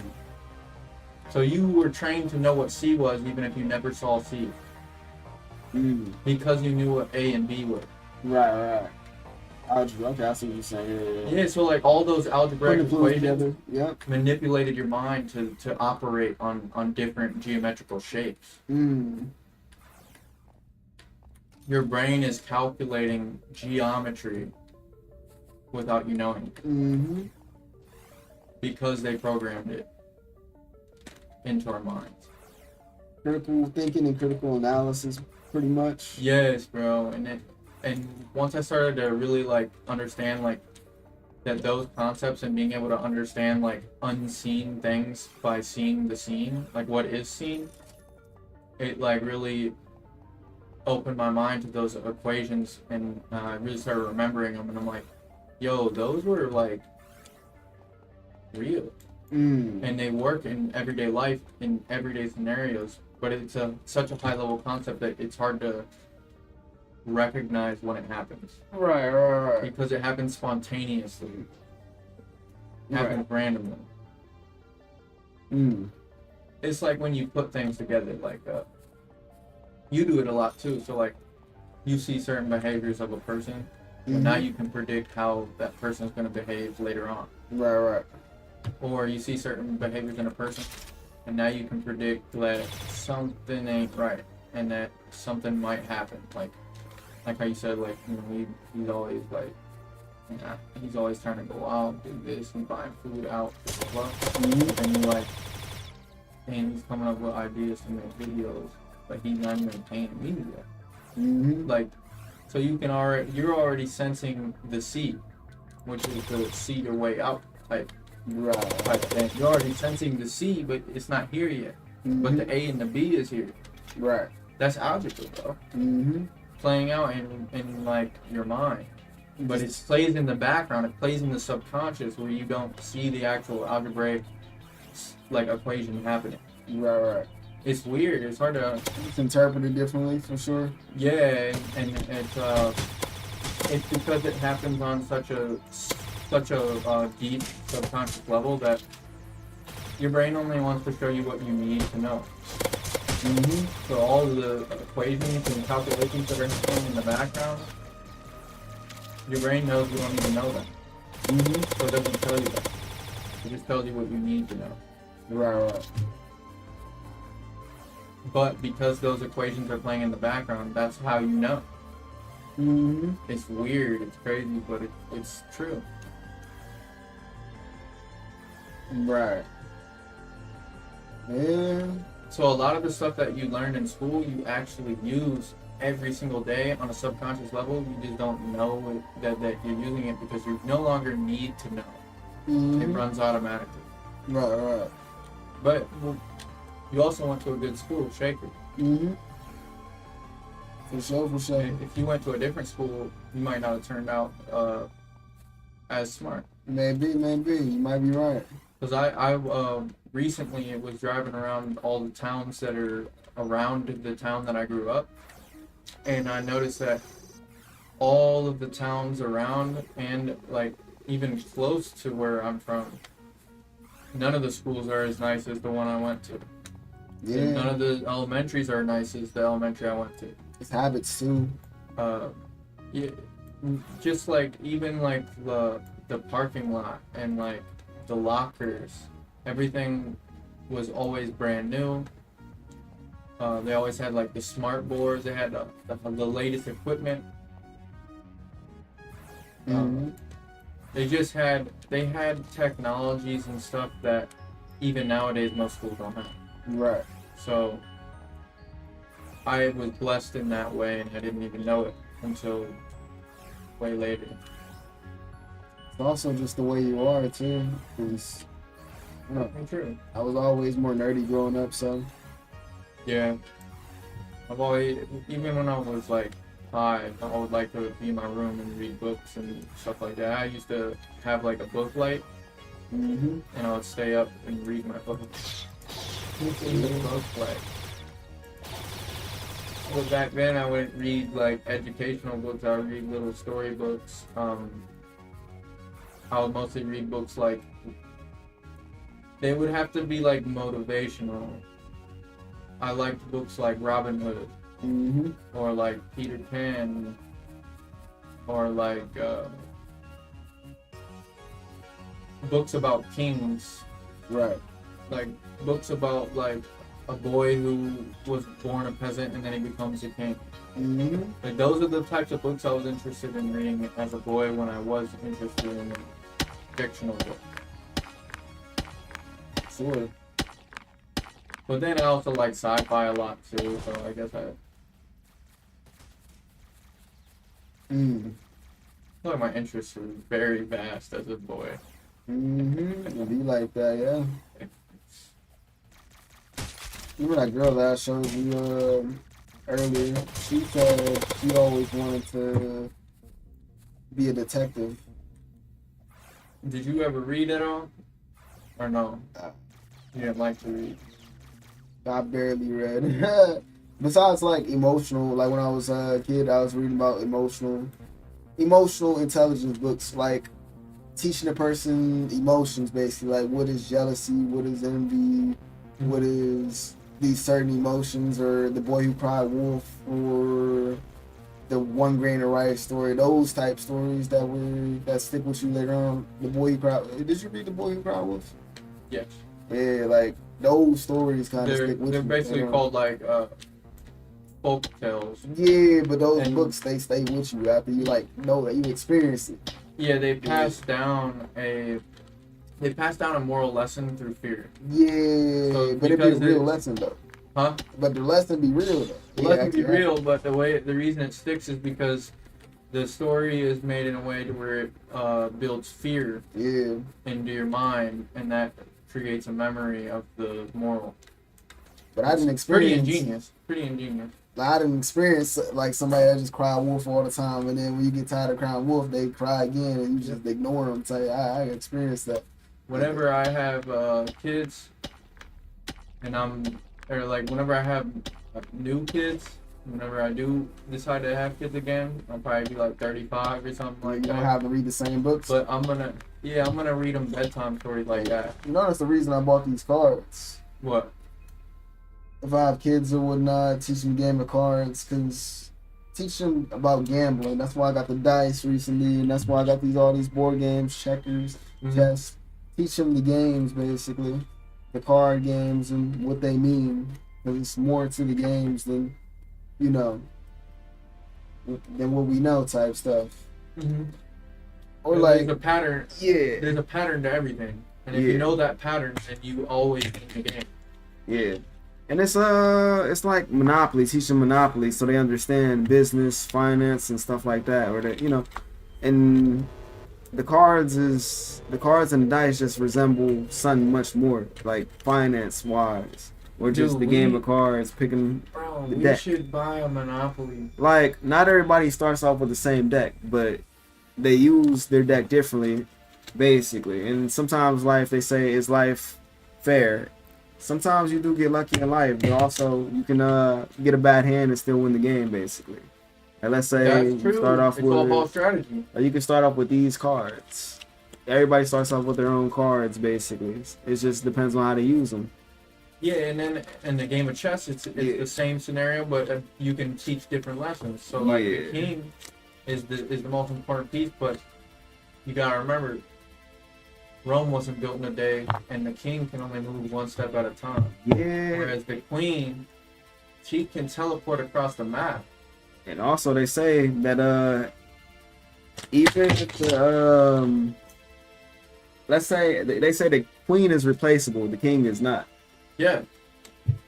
So you were trained to know what C was even if you never saw C. Mm. Because you knew what A and B were. Right. Algebra. Okay, I see what you're saying. Yeah. Yeah, so like all those algebraic equations Yep. manipulated your mind to operate on different geometrical shapes. Mm. Your brain is calculating geometry without you knowing it. Mm-hmm. Because they programmed it into our minds. Critical thinking and critical analysis, pretty much. Yes, bro. And once I started to really like understand like that those concepts and being able to understand like unseen things by seeing the scene, like what is seen, it like really opened my mind to those equations, and I really started remembering them, and I'm like, yo, those were like real. And they work in everyday life, in everyday scenarios, but it's such a high level concept that it's hard to recognize when it happens. Right. Because it happens spontaneously. It happens randomly. It's like when you put things together, like you do it a lot too. So like you see certain behaviors of a person, and now you can predict how that person is going to behave later on. Right. Or you see certain behaviors in a person, and now you can predict that something ain't right, and that something might happen. Like how you said, like, you know, he's always like, you know, he's always trying to go out, do this, and buying food out, blah, blah, blah. And you're like, and he's coming up with ideas to make videos, but he's not even paying media. Like, so you're already sensing the C, which is the see your way out type. Type thing. You're already sensing the C, but it's not here yet. But the A and the B is here. Right. That's algebra, bro. Playing out in like your mind. But it plays in the background. It plays in the subconscious where you don't see the actual algebraic like equation happening. Right. It's weird. It's hard to. It's interpreted differently for sure. Yeah, and it's because it happens on such a deep subconscious level that your brain only wants to show you what you need to know. So all of the equations and calculations that are happening in the background, your brain knows you don't even know them. So it doesn't tell you that. It just tells you what you need to know. Right. But because those equations are playing in the background, that's how you know. Mm-hmm. It's weird, it's crazy, but it's true. Right. Yeah. So a lot of the stuff that you learn in school, you actually use every single day on a subconscious level. You just don't know that you're using it because you no longer need to know. Mm-hmm. It runs automatically. Right. But you also went to a good school, Shaker. Mm-hmm. For sure. If you went to a different school, you might not have turned out as smart. Maybe. You might be right. Because I recently was driving around all the towns that are around the town that I grew up, and I noticed that all of the towns around and like even close to where I'm from, none of the schools are as nice as the one I went to. Yeah. And none of the elementaries are nice as the elementary I went to. It's habits too. Yeah, just like even like the parking lot and like the lockers, everything was always brand new. They always had like the smart boards. They had the latest equipment. Mm-hmm. They had technologies and stuff that even nowadays most schools don't have. Right. So I was blessed in that way, and I didn't even know it until way later. It's also just the way you are too. 'Cause, you know, True. I was always more nerdy growing up, so Yeah. I've always, even when I was like 5, I would like to be in my room and read books and stuff like that. I used to have like a book light, mm-hmm. and I would stay up and read my book. In the book light. But back then, I wouldn't read like educational books. I would read little story books. I would mostly read books like, they would have to be like motivational. I liked books like Robin Hood, Mm-hmm. or like Peter Pan, or like books about kings, Right. like books about like a boy who was born a peasant and then he becomes a king. Mm-hmm. Like those are the types of books I was interested in reading as a boy when I was interested in fictional books. Sure. But then I also like sci-fi a lot too, so I guess I Mm. feel like my interests were very vast as a boy. Mm-hmm. It'd be like that, yeah. Remember that girl that I showed you earlier? She said she always wanted to be a detective. Did you ever read at all? Or no? Uh, You didn't like to read? I barely read. Besides, like, emotional, like when I was a kid, I was reading about emotional intelligence books, like teaching a person emotions, basically, like what is jealousy, what is envy, what is these certain emotions, or the boy who cried wolf, or the 1 grain of rice story, those type stories that stick with you later on. The boy who cried. Did you read the boy who cried wolf? Yes. Yeah, like those stories kind of They're stick with you. they're basically later on. called like folk tales. Yeah, but those And- books, they stay with you after you like know that you experience it. Yeah, they pass down a moral lesson through fear. Yeah, So but it be a because real it- lesson though. Huh? But the lesson be real though. It Yeah, can be actually, real, but the reason it sticks is because the story is made in a way to where it builds fear Yeah, into your mind, and that creates a memory of the moral. but I didn't Pretty experience. ingenious. I didn't experience like somebody that just cry wolf all the time, and then when you get tired of crying wolf, they cry again, and you just ignore them. Say, I experienced that. Whenever I have kids, and whenever I have new kids, whenever I do decide to have kids again, I'll probably be like 35 or something like You don't that. have to read the same books. But I'm gonna read them bedtime stories like that. You know that's the reason I bought these cards. What? If I have kids or whatnot, teach them game of cards, cause teach them about gambling. That's why I got the dice recently, and that's why I got all these board games, checkers, chess. Teach them the games, basically, the card games and what they mean. Cause it's more to the games than, you know, than what we know type stuff. Mm-hmm. Or There's like, a pattern. yeah, There's a pattern to everything, and if Yeah. you know that pattern, then you always win the game. yeah. And it's like Monopoly, teach them Monopoly so they understand business, finance, and stuff like that. Or that, you know, and the cards and the dice just resemble something much more, like finance wise, or just Dude, the game we- of cards, picking Bro, the we deck. should buy a Monopoly. Like, not everybody starts off with the same deck, but they use their deck differently, basically. And sometimes life, they say, is life fair. Sometimes you do get lucky in life, but also you can get a bad hand and still win the game, basically. And let's say That's you true. start off It's all about with, strategy. or you can start off with these cards. Everybody starts off with their own cards, basically. It just depends on how to use them. Yeah, and then in the game of chess, it's Yeah. the same scenario, but you can teach different lessons. So like the Yeah. king is the most important piece, but you gotta remember, Rome wasn't built in a day, and the king can only move one step at a time. Yeah. Whereas the queen, she can teleport across the map. And also they say that even if the let's say they say the queen is replaceable, the king is not. Yeah.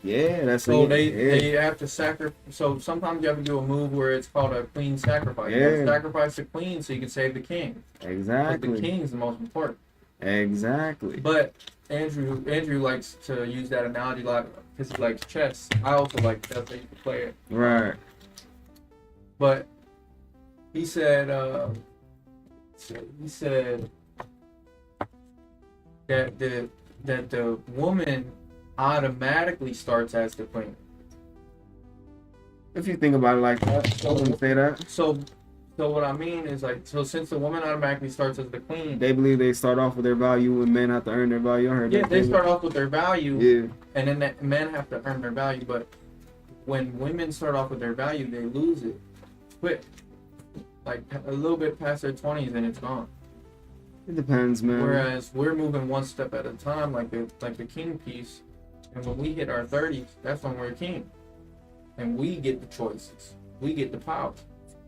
Yeah, that's So it. they have to sacrifice. So sometimes you have to do a move where it's called a queen sacrifice. You have to Yeah. sacrifice the queen so you can save the king. But Exactly. the king is the most important. Exactly. But Andrew likes to use that analogy a lot because he likes chess. I also like chess. I used to play it. Right. But he said that the woman automatically starts as the queen. If you think about it like that, I wouldn't say that. So what I mean is like, so since the woman automatically starts as the queen, They believe they start off with their value and men have to earn their value. I heard yeah, that they too. start off with their value, Yeah. and then men have to earn their value. But when women start off with their value, they lose it quick, like a little bit past their 20s, and it's gone. It depends, man. Whereas we're moving one step at a time, like the king piece, and when we hit our 30s, that's when we're king, and we get the choices, we get the power.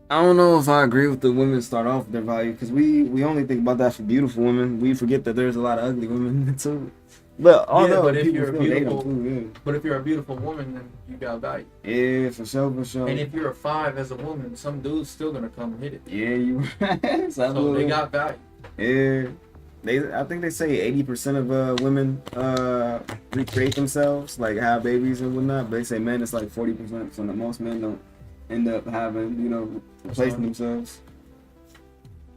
I don't know if I agree with the women start off with their value because we only think about that for beautiful women. We forget that there's a lot of ugly women too. But although but if people you're a still date them beautiful- too, But if you're a beautiful woman, then you got value. yeah, for sure, for sure. And if you're a 5 as a woman, some dude's still gonna come hit it. Yeah, you right. So they got value. Yeah, I think they say 80% of women recreate themselves, like have babies and whatnot. But they say men it's like 40%. So that most men don't end up having, replacing themselves.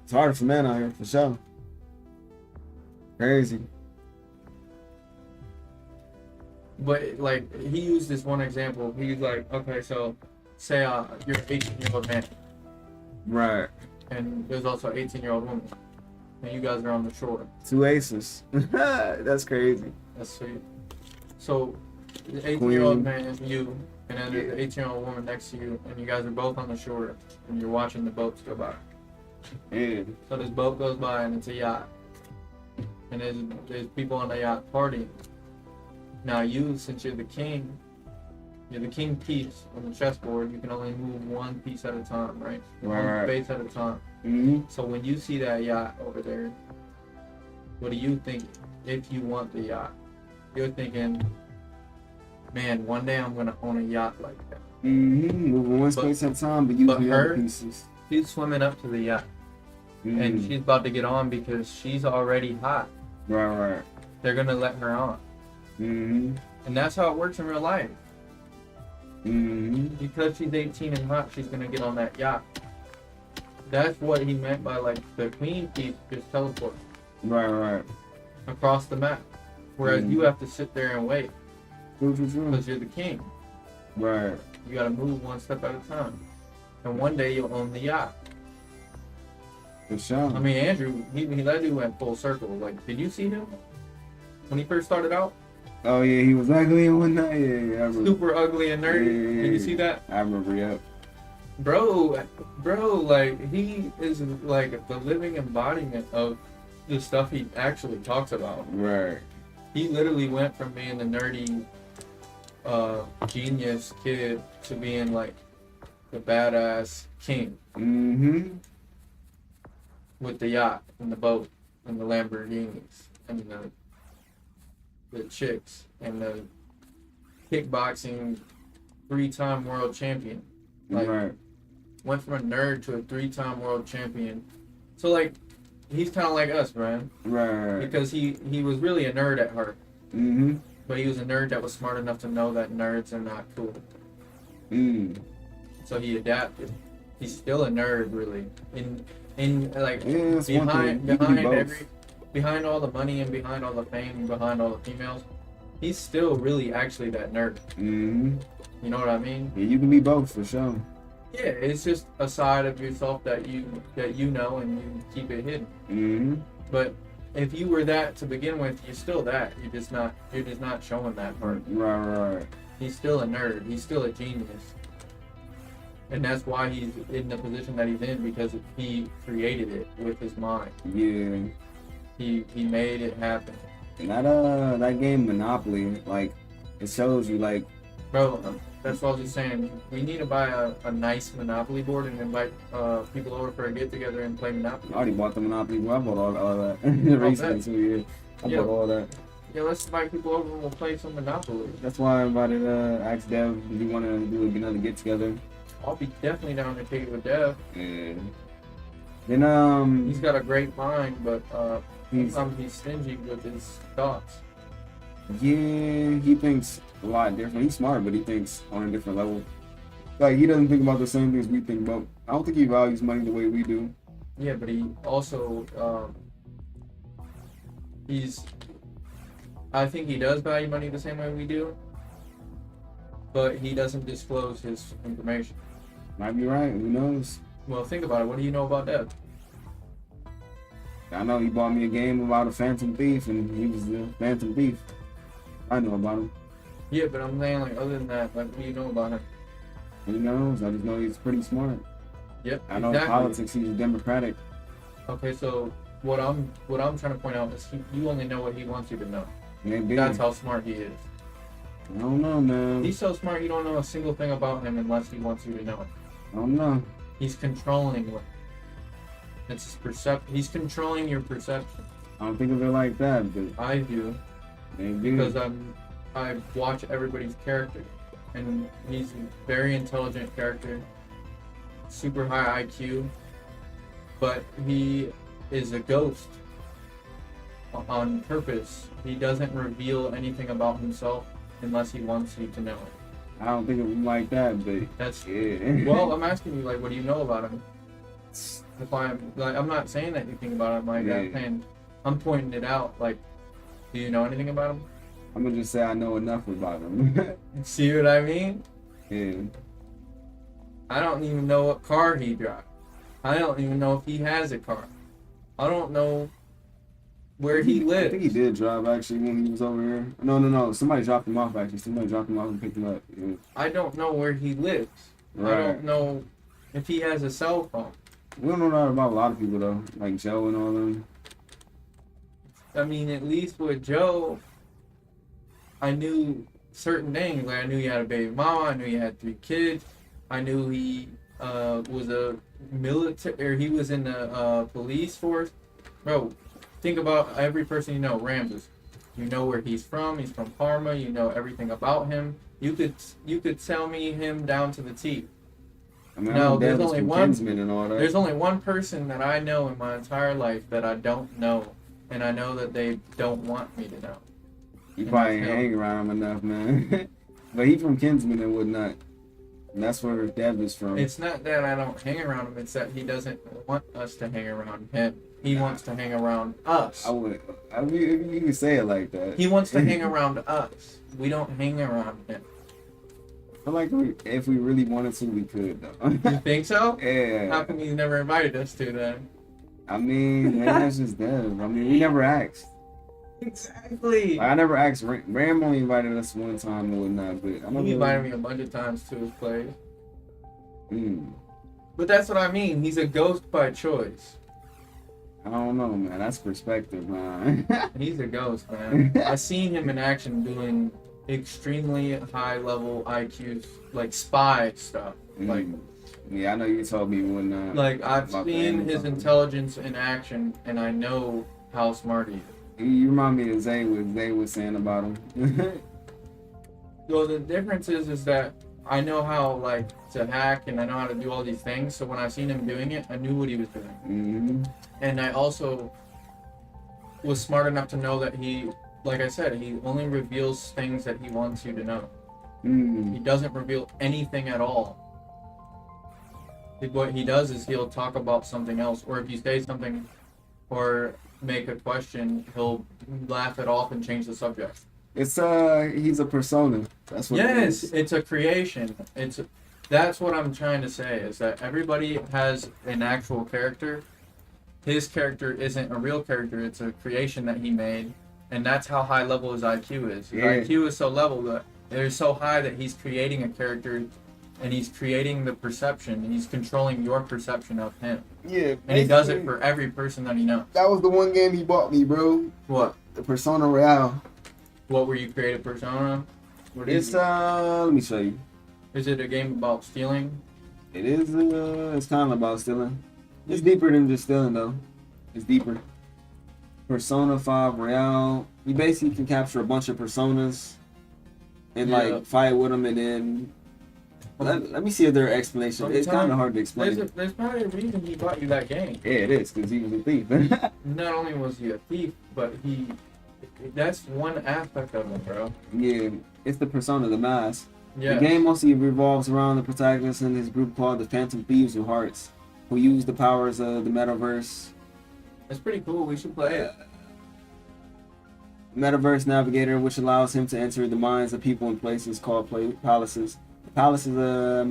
It's harder for men out here for sure. Crazy. But like he used this one example. He's like, okay, so say you're an 18-year-old man, Right. and there's also an 18-year-old woman, and you guys are on the shore. 2 aces. That's crazy. That's sweet. So the 18-year-old Queen. man is you, and then there's the 18-year-old woman next to you, and you guys are both on the shore, and you're watching the boats go by. Yeah. So this boat goes by, and it's a yacht, and there's people on the yacht partying. Now you, since you're the king piece on the chessboard, you can only move one piece at a time, right? One Right. space at a time. Mm-hmm. So when you see that yacht over there, what do you think if you want the yacht? You're thinking, man, one day I'm gonna own a yacht like that. Mm-hmm. Moving one space at a time, but using the other her- pieces. She's swimming up to the yacht, and Mhm. she's about to get on because she's already hot. Right. They're gonna let her on. Mm-hmm. And that's how it works in real life. Mm-hmm. Because she's 18 and hot, she's gonna get on that yacht. That's what he meant by like the queen piece just teleport Right. across the map. Whereas you have to sit there and wait True. because you're the king. Right. You gotta move one step at a time. And one day you'll own the yacht. For sure. I mean, Andrew, that dude went full circle. Like, did you see him when he first started out? Oh yeah, he was ugly and whatnot. Yeah, I remember. Super ugly and nerdy. Yeah. Did you see that? I remember. Yep. Bro, like he is like the living embodiment of the stuff he actually talks about. Right. He literally went from being the nerdy genius kid to being like the badass king Mm-hmm. with the yacht and the boat and the Lamborghinis and the chicks and the kickboxing 3-time world champion. Like, Right. went from a nerd to a 3-time world champion. So like, he's kind of like us, man, Right. because he was really a nerd at heart, Mm-hmm. but he was a nerd that was smart enough to know that nerds are not cool. Mm. So he adapted. He's still a nerd, really. In like Yeah, that's one thing. You can be both. behind all the money and behind all the fame and behind all the females, he's still really actually that nerd. Mm-hmm. You know what I mean? Yeah, you can be both for sure. Yeah, it's just a side of yourself that you know and you keep it hidden. Mm-hmm. But if you were that to begin with, you're still that. You're just not showing that part. Right. He's still a nerd. He's still a genius. And that's why he's in the position that he's in, because he created it with his mind. Yeah. He made it happen. And that game Monopoly, like, it shows you, like, Bro, that's what I was just saying. We need to buy a nice Monopoly board and invite people over for a get together and play Monopoly. I already bought the Monopoly board. I bought all that recently too. Yeah, I Yeah. bought all that. Yeah, let's invite people over and we'll play some Monopoly. That's why I invited asked Dev if you want to do another get together. I'll be definitely down to take it with Dev. Yeah. Then He's got a great mind, but he's sometimes he's stingy with his thoughts. yeah, he thinks a lot different. He's smart, but he thinks on a different level. Like, he doesn't think about the same things we think about. I don't think he values money the way we do. Yeah, but he also I think he does value money the same way we do, but he doesn't disclose his information. Might be right. Who knows? Well, think about it. What do you know about Dev? I know he bought me a game about a Phantom Thief, and he was the Phantom Thief. I know about him. Yeah, but I'm saying, like, other than that, like, what do you know about him? Who knows? I just know he's pretty smart. Yep. I know exactly. in politics he's Democratic. Okay, so what I'm trying to point out is you only know what he wants you to know. Maybe. That's how smart he is. I don't know, man. He's so smart you don't know a single thing about him unless he wants you to know it. I don't know. He's controlling what. It's his perception. He's controlling your perception. I don't think of it like that, but I do, maybe. because I watch everybody's character, and he's a very intelligent character, super high IQ, but he is a ghost on purpose. He doesn't reveal anything about himself unless he wants you to know it. I don't think of him like that, but That's yeah. well, I'm asking you, like, what do you know about him? If I'm not saying that you think about him, like, Yeah. I'm pointing it out. Like, do you know anything about him? I'm gonna just say I know enough about him. See what I mean? Yeah. I don't even know what car he drives. I don't even know if he has a car. I don't know where he I lives. think he did drive actually when he was over here. No. Somebody dropped him off actually. Somebody dropped him off and picked him up. Yeah. I don't know where he lives. I Right. don't know if he has a cell phone. We don't know that about a lot of people though, like Joe and all them. I mean, at least with Joe, I knew certain things. Like, I knew he had a baby mama. I knew he had 3 kids. I knew he was a military, or he was in the police force. Bro, think about every person you know. Ramses, you know where he's from. He's from Parma. You know everything about him. You could tell me him down to the T. I mean, No, I know there's Dad was only from one- Kinsman and all that. There's only one person that I know in my entire life that I don't know, and I know that they don't want me to know. You probably ain't him. hang around him enough, man. But he from Kinsman and whatnot. And that's where Dev is from. It's not that I don't hang around him, it's that he doesn't want us to hang around him. He wants to hang around us. I mean, you can say it like that. He wants to hang around us. We don't hang around him. I feel like if we really wanted to, we could though. You think so? Yeah. How come he's never invited us to then? I mean, maybe that's just Dev. I mean, we never asked. Exactly. Like, I never asked. Ram only invited us one time and whatnot, but I don't He know. invited me a bunch of times to his place. Mm, But that's what I mean. He's a ghost by choice. I don't know, man. That's perspective, man. He's a ghost, man. I seen him in action doing extremely high level IQ, like spy stuff. Like, Mm. Yeah, I know you told me when. Like, I've about the seen his Amazon. intelligence in action, and I know how smart he is. You remind me of Zay was saying about him. So the difference is that I know how, like, to hack, and I know how to do all these things. So when I seen him doing it, I knew what he was doing. Mm-hmm. And I also was smart enough to know that he, like I said, he only reveals things that he wants you to know. Mm. He doesn't reveal anything at all. What he does is he'll talk about something else, or if you say something or make a question, he'll laugh it off and change the subject. It's he's a persona. That's what. Yes, It is. it's a creation. That's what I'm trying to say, is that everybody has an actual character. His character isn't a real character, it's a creation that he made, and that's how high level his IQ is. His Yeah. IQ is so level that they're so high that he's creating a character, and he's creating the perception, and he's controlling your perception of him. Yeah. And he does it basically, for every person that he knows. That was the one game he bought me, bro. What? The Persona Royale. What were you created persona? What is It's it? let me show you. Is it a game about stealing? It is it's kind of about stealing. It's deeper than just stealing though. It's deeper. Persona 5 Royale. You basically can capture a bunch of personas and Yeah. like fight with them, and then let me see if their explanation. It's kind of hard to explain. There's probably a reason he bought you that game. Yeah, it is because he was a thief. Not only was he a thief, but that's one aspect of him, bro. Yeah, it's the persona, the mask. Yeah. The game mostly revolves around the protagonist and his group called the Phantom Thieves of Hearts, who use the powers of the metaverse. It's pretty cool. We should play it. Metaverse Navigator, which allows him to enter the minds of people and places called palaces. The palace is a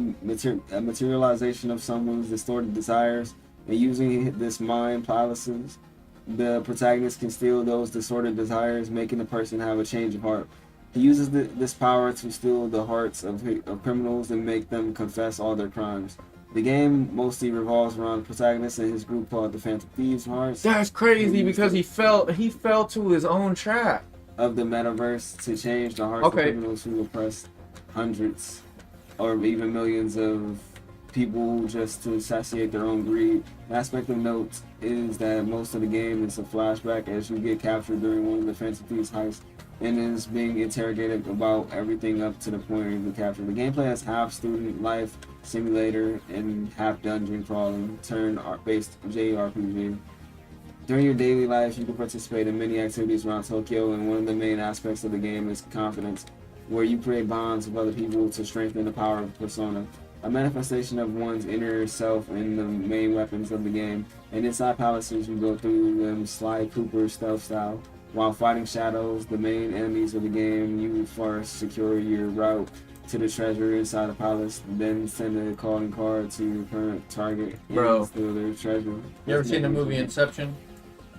materialization of someone's distorted desires, and using this mind palaces, the protagonist can steal those distorted desires, making the person have a change of heart. He uses this power to steal the hearts of criminals and make them confess all their crimes. The game mostly revolves around the protagonist and his group called the Phantom Thieves Hearts That's crazy because he fell to his own trap. of the metaverse to change the hearts Okay. of criminals who oppressed hundreds or even millions of people just to satiate their own greed. The aspect of note is that most of the game is a flashback as you get captured during one of the Phantom Thieves heists and is being interrogated about everything up to the point of the capture. The gameplay has half student life simulator and half dungeon crawling, turn-based JRPG. During your daily life, you can participate in many activities around Tokyo, and one of the main aspects of the game is confidence, where you create bonds with other people to strengthen the power of persona. A manifestation of one's inner self in the main weapons of the game. And inside palaces, you go through them Sly Cooper stealth style. While fighting shadows, the main enemies of the game, you first secure your route to the treasure inside the palace, then send a calling card to your current target Bro. and steal their treasure. You ever seen the movie Inception?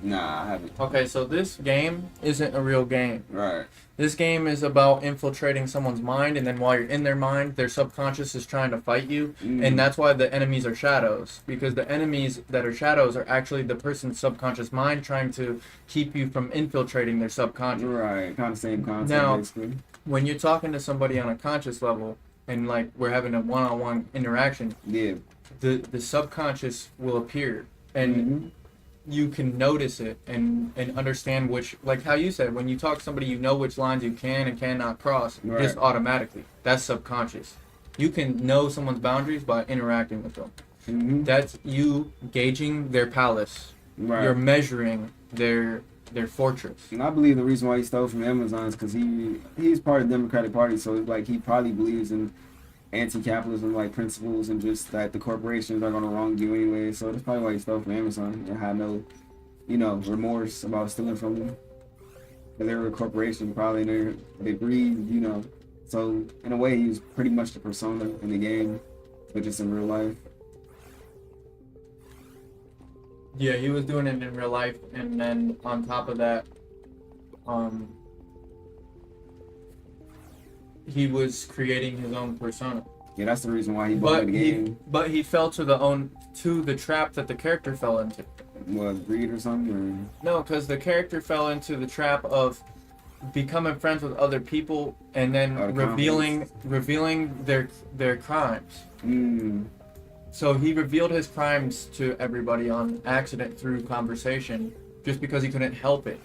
Nah, I haven't. Okay, so this game isn't a real game. Right. This game is about infiltrating someone's mind, and then while you're in their mind, their subconscious is trying to fight you, and that's why the enemies are shadows. Because the enemies that are shadows are actually the person's subconscious mind trying to keep you from infiltrating their subconscious. Right. Kind of same concept, Now, basically. when you're talking to somebody on a conscious level, and like we're having a one-on-one interaction, Yeah. the subconscious will appear, and you can notice it and understand which, like how you said, when you talk to somebody, you know which lines you can and cannot cross just automatically. That's subconscious. You can know someone's boundaries by interacting with them. That's you gauging their palace. Right. You're measuring their fortress. And I believe the reason why he stole from Amazon is because he's part of the Democratic Party, so it's like he probably believes in anti-capitalism like principles and just that the corporations are gonna wrong you anyway. So that's probably why he stole from Amazon and had no, remorse about stealing from them. Because they were a corporation, probably, and they breed, So in a way, he was pretty much the persona in the game, but just in real life. Yeah, he was doing it in real life, and then on top of that, he was creating his own persona. Yeah, that's the reason why he bought the game. But he fell to the trap that the character fell into. What, greed or something? No, because the character fell into the trap of becoming friends with other people and then revealing their crimes. So he revealed his crimes to everybody on accident through conversation, just because he couldn't help it.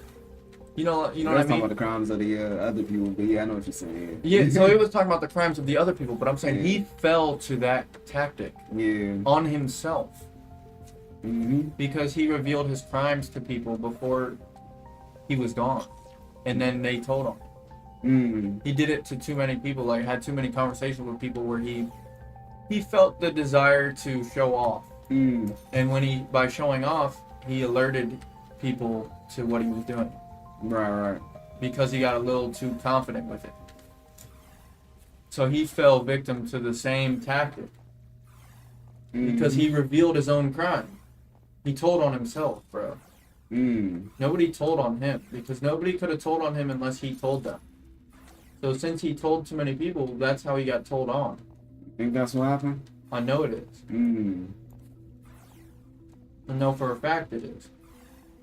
You know what I talking mean? about the crimes of the other people, but yeah, I know what you're saying. Yeah. So he was talking about the crimes of the other people, but I'm saying he fell to that tactic Yeah. on himself Mm-hmm. because he revealed his crimes to people before he was gone, and then they told him. Mm. He did it to too many people. Like had too many conversations with people where he felt the desire to show off. Mm. And when by showing off, he alerted people to what he was doing Right. because he got a little too confident with it. So he fell victim to the same tactic because he revealed his own crime. He told on himself, bro. Nobody told on him because nobody could have told on him unless he told them. So since he told too many people, that's how he got told on. Think that's what happened? I know it is. I know for a fact it is.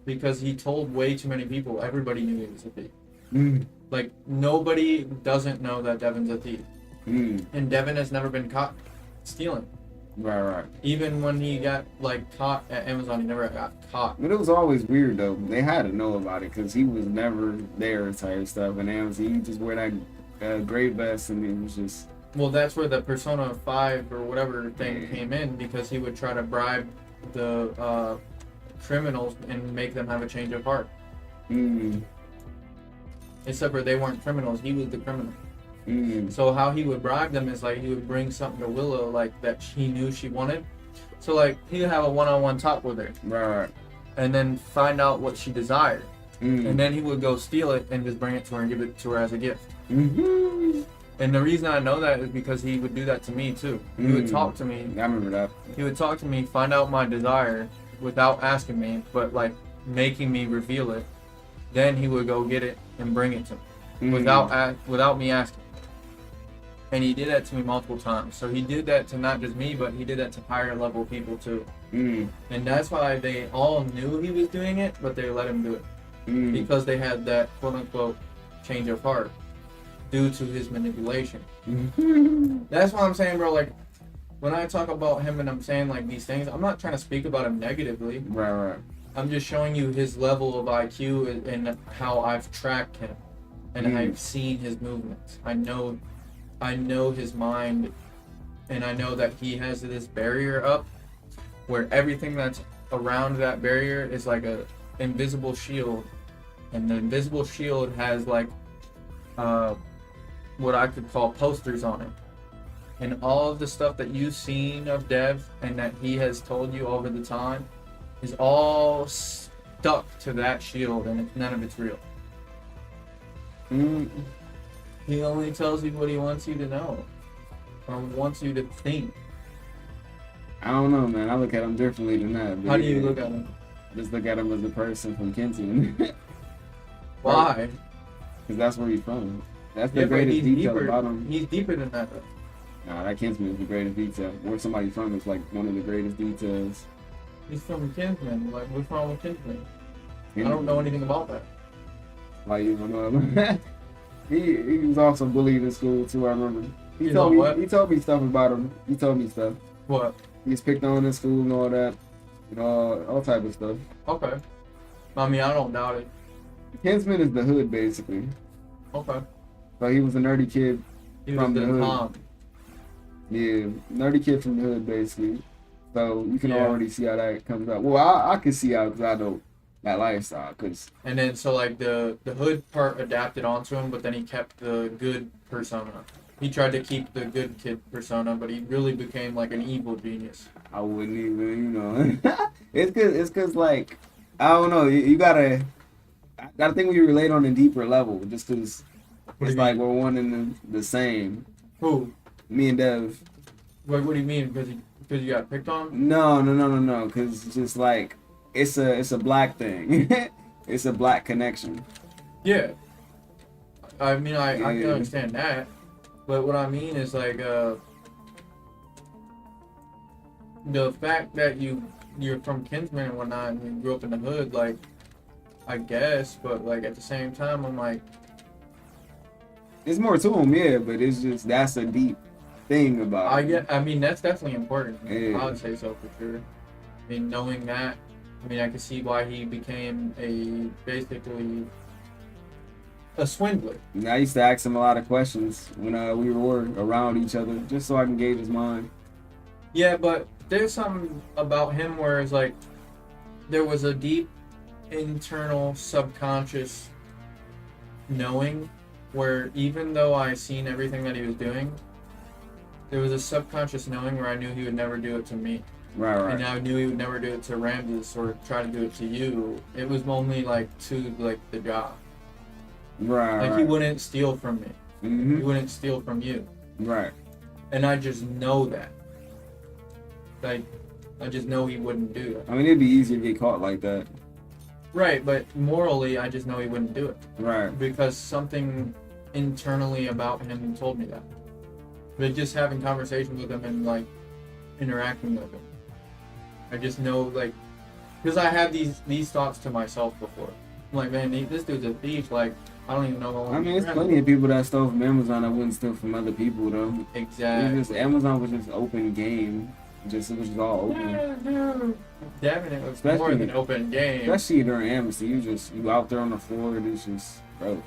Because he told way too many people. Everybody knew he was a thief. Like, nobody doesn't know that Devin's a thief. And Devin has never been caught stealing. Right. Even when he got, caught at Amazon, he never got caught. But it was always weird, though. They had to know about it, because he was never there type stuff. And Amazon, he just wear that gray vest, and it was just... Well, that's where the Persona 5 or whatever thing came in, because he would try to bribe the criminals and make them have a change of heart. Except for they weren't criminals, he was the criminal. So how he would bribe them is he would bring something to Willow that he knew she wanted. So he'd have a one-on-one talk with her. Right. And then find out what she desired. And then he would go steal it and just bring it to her and give it to her as a gift. And the reason I know that is because he would do that to me too. He would talk to me. I remember that. He would talk to me, find out my desire without asking me, but making me reveal it. Then he would go get it and bring it to me without me asking. And he did that to me multiple times. So he did that to not just me, but he did that to higher level people too. And that's why they all knew he was doing it, but they let him do it. Because they had that quote unquote change of heart due to his manipulation. That's why I'm saying, bro, when I talk about him and I'm saying these things, I'm not trying to speak about him negatively. Right. I'm just showing you his level of IQ and how I've tracked him and I've seen his movements. I know his mind, and I know that he has this barrier up where everything that's around that barrier is like a invisible shield, and the invisible shield has what I could call posters on it. And all of the stuff that you've seen of Dev and that he has told you over the time is all stuck to that shield, and none of it's real. He only tells you what he wants you to know, or wants you to think. I don't know, man. I look at him differently than that. How do you look at him? Just look at him as a person from Kenton. Why? Because that's where he's from. That's the greatest detail about him. He's deeper than that, though. Nah, that Kinsman is the greatest detail. Where somebody's from is one of the greatest details. He's from Kinsman. What's wrong with Kinsman? I don't know anything about that. Why you don't know? He was also bullied in school too. I remember. He told me stuff about him. He told me stuff. What? He was picked on in school and all that, and all type of stuff. Okay. I mean, I don't doubt it. Kinsman is the hood, basically. Okay. So he was a nerdy kid from the hood. Tom. Yeah, nerdy kid from the hood, basically. So you can already see how that comes out. Well, I can see how, because I know that lifestyle. And then so the hood part adapted onto him, but then he kept the good persona. He tried to keep the good kid persona, but he really became an evil genius. I wouldn't even, it's cause I don't know. You gotta think when you relate on a deeper level, just cause it's we're one and the same. Who? Me and Dev. What do you mean? Because you got picked on? No. Cause it's just it's a black thing. It's a black connection. Yeah. I mean, I can understand that, but what I mean is the fact that you're from Kinsman and whatnot, and you grew up in the hood, I guess, but at the same time, I'm it's more to him, yeah, but it's just that's a deep thing about it. I mean, that's definitely important. Yeah. I would say so for sure. I mean, knowing that, I mean, I can see why he became basically a swindler. I used to ask him a lot of questions when we were around each other, just so I can gauge his mind. Yeah, but there's something about him where it's like there was a deep internal subconscious knowing where even though I seen everything that he was doing, there was a subconscious knowing where I knew he would never do it to me. Right. And I knew he would never do it to Ramses or try to do it to you. It was only like to like the job. Right. Like he wouldn't steal from me. Mm-hmm. He wouldn't steal from you. Right. And I just know that. Like I just know he wouldn't do that. I mean, it'd be easier to get caught like that. Right, but morally I just know he wouldn't do it. Right. Because something internally about him told me that. But just having conversations with him and like interacting with him. I just know like because I had these thoughts to myself before. I'm like, man, this dude's a thief, like I don't even know. I mean, there's plenty of people that stole from Amazon that wouldn't steal from other people, though. Exactly. It's just, Amazon was just open game. It was just all open. Yeah, Devin, it was Especially- more than open game. Especially during amnesty, you out there on the floor and it's just, bro.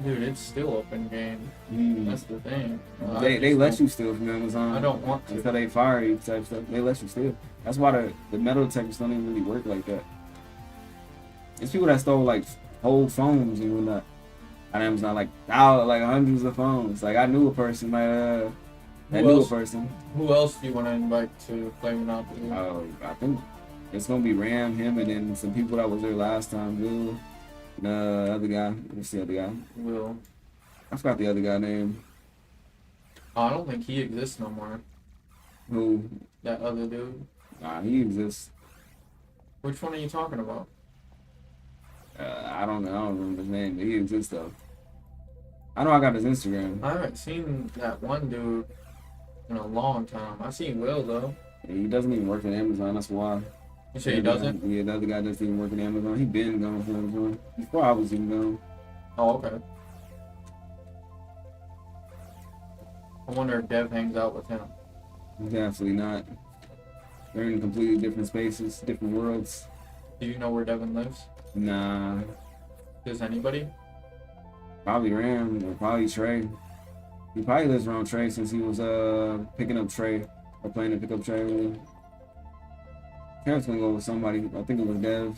Dude, it's still open game. That's the thing. They let you steal from Amazon. I don't want to. Until they fire you type stuff. They let you steal. That's why the metal detectors don't even really work like that. It's people that stole like whole phones and whatnot on Amazon, like hundreds of phones. Like I knew a person that knew a person. Who else do you want to invite to play Monopoly? I think it's gonna be Ram, him, and then some people that was there last time, Will. The other guy. What's the other guy? Will. I forgot the other guy name. I don't think he exists no more. Who? That other dude. Nah, he exists. Which one are you talking about? I don't know. I don't remember his name. But he exists though. I know I got his Instagram. I haven't seen that one dude in a long time. I've seen Will though. He doesn't even work at Amazon. That's why. You say he doesn't? Yeah, the other guy doesn't even work at Amazon. He been gone from Amazon before I was even gone. Oh, okay. I wonder if Dev hangs out with him. Definitely not. They're in completely different spaces, different worlds. Do you know where Devin lives? Nah, Does anybody? probably Ram or probably Trey. He probably lives around Trey since he was picking up Trey or planning to pick up Trey. Really. Parents gonna go with somebody. I think it was Dev.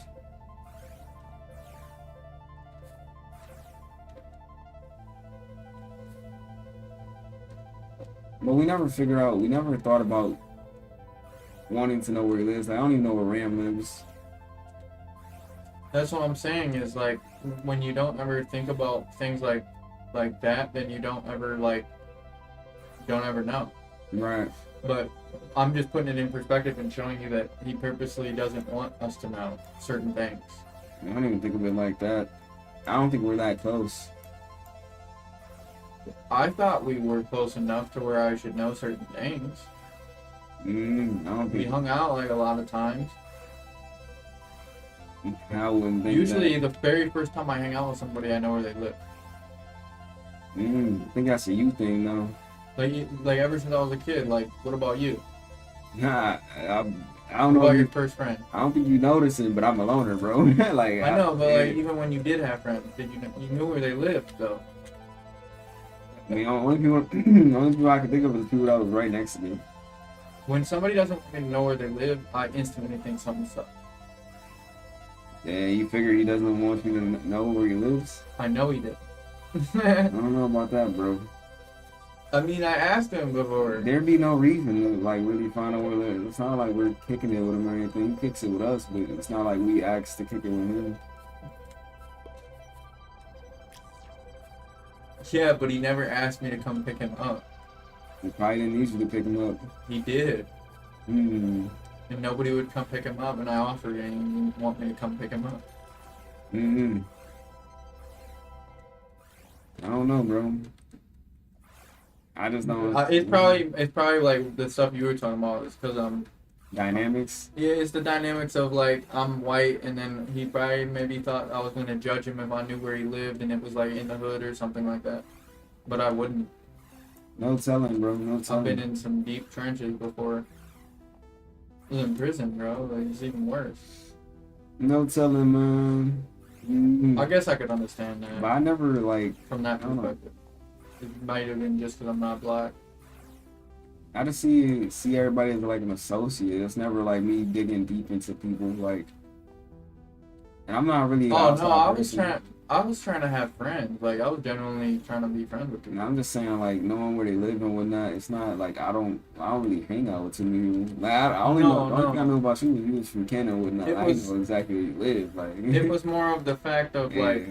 But we never thought about wanting to know where he lives. Like, I don't even know where Ram lives. That's what I'm saying is like when you don't ever think about things like that, then you don't ever know. Right. But I'm just putting it in perspective and showing you that he purposely doesn't want us to know certain things. I don't even think of it like that. I don't think we're that close. I thought we were close enough to where I should know certain things. I don't We think hung out like a lot of times. I wouldn't think Usually that. the very first time I hang out with somebody, I know where they live. I think that's a you thing though. Like ever since I was a kid. Like, what about you? Nah, I don't What know. about If your you, first friend? I don't think you notice it, but I'm a loner, bro. Like I know, but like even when you did have friends, did you knew where they lived though? I mean, only people I can think of is people that was right next to me. When somebody doesn't even know where they live, I instantly think something's up. And you figure he doesn't want you to know where he lives? I know he did. I don't know about that, bro. I mean, I asked him before. There'd be no reason to like really find out where he lives. It's not like we're kicking it with him or anything. He kicks it with us, but it's not like we asked to kick it with him. Yeah, but he never asked me to come pick him up. We probably didn't need you to pick him up. He did. Hmm. And nobody would come pick him up, and I offered it, and he didn't want me to come pick him up. Hmm. I don't know, bro. I just don't. It's probably like the stuff you were talking about. It's because Dynamics. yeah, it's the dynamics of like I'm white, and then he probably maybe thought I was gonna judge him if I knew where he lived, and it was like in the hood or something like that. But I wouldn't. No telling, bro. No I've telling. been in some deep trenches before. I was in prison, bro. Like, it's even worse. No telling, man. I guess I could understand that But I never like. from that I don't know. perspective. It might have been just because I'm not black. I just see everybody as like an associate. It's never like me digging deep into people like. And I'm not really. Oh no, outside I was trying to have friends. Like I was genuinely trying to be friends with And people. I'm just saying, like, knowing where they live and whatnot, it's not like I don't really hang out with too many people. Like, I only No, know, the only no. thing I know about you is you was from Canada and whatnot. It I was- know exactly where you live. Like, It was more of the fact of yeah. like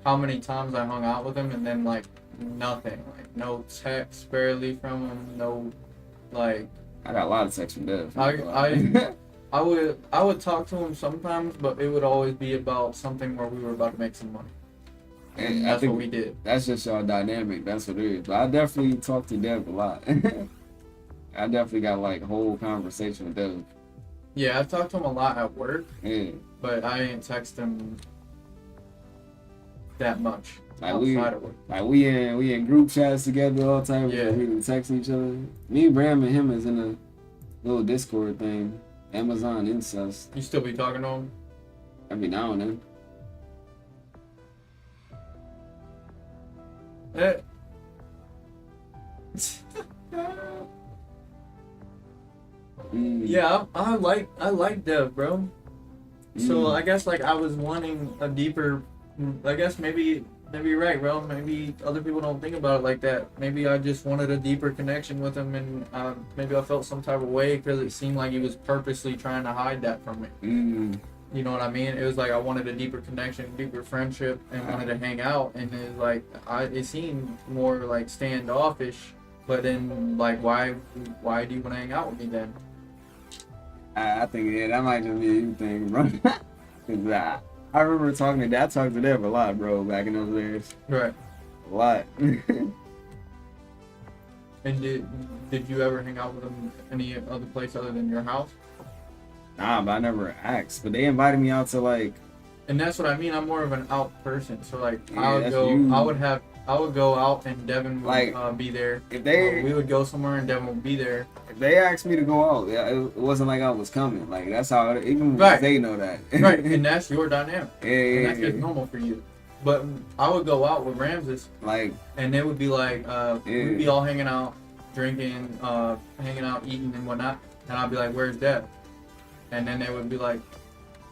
how many times I hung out with him and then like nothing, like no text barely from him, no like I got a lot of texts from Dev. I would talk to him sometimes, but it would always be about something where we were about to make some money. And I that's think what we did. that's just y'all dynamic. That's what it is. But I definitely talk to Dev a lot. I definitely got like whole conversation with Dev. Yeah, I've talked to him a lot at work, Yeah. but I didn't text him that much Like outside of work. we in group chats together all the time. Yeah. We text each other. Me, Bram, and him is in a little Discord thing. Amazon incest. You still be talking to him? Every now and then. Eh. Yeah, I like Dev, bro. So I guess like I was wanting a deeper. I guess maybe you're right, bro. Maybe other people don't think about it like that. Maybe I just wanted a deeper connection with him, and maybe I felt some type of way because it seemed like he was purposely trying to hide that from me. You know what I mean? It was like I wanted a deeper connection, deeper friendship, and wanted to hang out. And it was like it seemed more like standoffish. But then, like, why do you want to hang out with me then? I think that might just be a you thing, bro. 'Cause I remember talking to Dad. I talked to Dev a lot, bro, back in those days. Right. A lot. And did you ever hang out with them any other place other than your house? Nah, but I never asked. But they invited me out to like. And that's what I mean. I'm more of an out person. So like Yeah, I would that's go. you. I would go out and Devin would Like, be there. If they We would go somewhere and Devin would be there. if they asked me to go out, yeah, it wasn't like I was coming. Like that's how even Right. they know that. Right. And that's your dynamic. yeah, And yeah, that's just yeah. normal for you. But I would go out with Ramses Like and they would be like, Yeah. we'd be all hanging out, drinking, hanging out, eating and whatnot. And I'd be like, where's Dev? And then they would be like,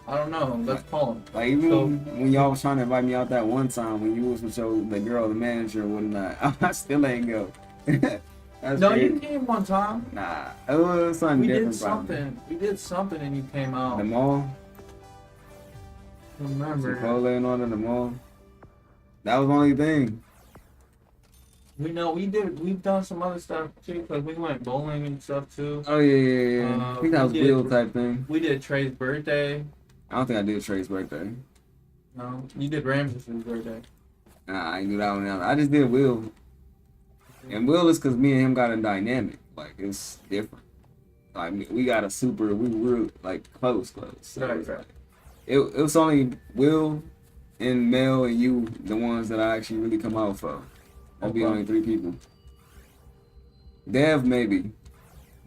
I don't know, let's call him. Like even So- when y'all was trying to invite me out that one time when you was with the girl, the manager and whatnot, I still ain't go. That's No, crazy. you came one time. Nah, it was something We different. did probably. something. We did something and you came out. The mall, Remember? Chipotle and all in the mall. That was the only thing. We know we've done some other stuff too, because we went bowling and stuff too. Oh yeah. I think that was we did- Bill type thing. We did Trey's birthday. I don't think I did Trey's birthday. No, you did Ramses' birthday. Nah, I ain't do that one. I just did Will. And Will is because me and him got a dynamic. Like, it's different. Like, we got a super, we were, like, close. So Right, it's right. like- it was only Will and Mel and you, the ones that I actually really come out for. That'd be Okay. only 3 people. Dev, maybe.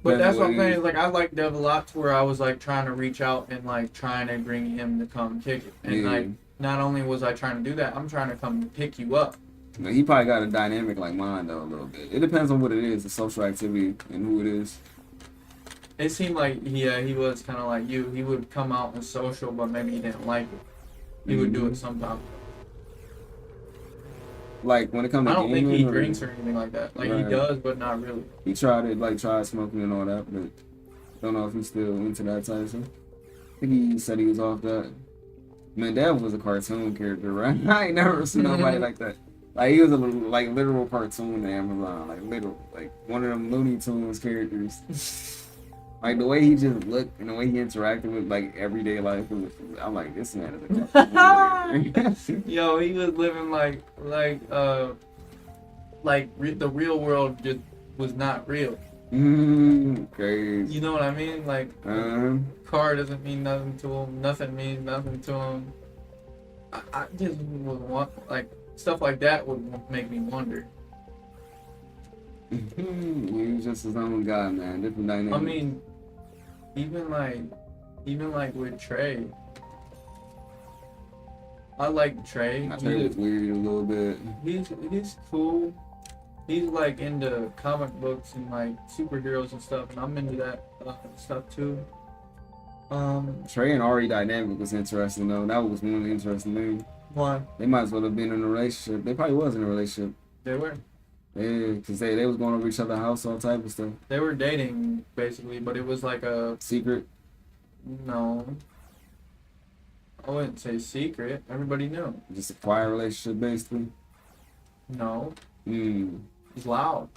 But that's what I'm Depends saying. Is like I like Dev a lot, to where I was like trying to reach out and like trying to bring him to come kick it. And Yeah. like not only was I trying to do that, I'm trying to come pick you up. But he probably got a dynamic like mine, though, a little bit. It depends on what it is, the social activity, and who it is. It seemed like he was kind of like you. He would come out and social, but maybe he didn't like it. He would do it sometimes. Like, when it comes to I don't think he gaming, or- drinks or anything like that. Like he Right. does, but not really. He tried it, like tried smoking and all that, but don't know if he's still into that type of stuff. I think he said he was off that. Man, Dad was a cartoon character, right? I ain't never seen nobody like that. Like he was a like literal cartoon in Amazon, like literal, like one of them Looney Tunes characters. Like the way he just looked and the way he interacted with like everyday life, I'm like, this man is a cartoon. Yo, he was living the real world just was not real. Crazy. You know what I mean? Like Uh-huh. car doesn't mean nothing to him. Nothing means nothing to him. I just would want like stuff like that would make me wonder. He was just his own guy, man. Different dynamic. I mean, even like with Trey. I like Trey. I Trey was weird a little bit. He's cool. He's like into comic books and like superheroes and stuff, and I'm into that stuff too. Trey and Ari dynamic was interesting though. That was one of the interesting things. Why? They might as well have been in a relationship. They probably was in a relationship. They were. Yeah, because they was going over each other's house, all type of stuff. They were dating basically, but it was like a Secret. no. I wouldn't say secret. Everybody knew. Just a quiet relationship, basically. No. It It was loud.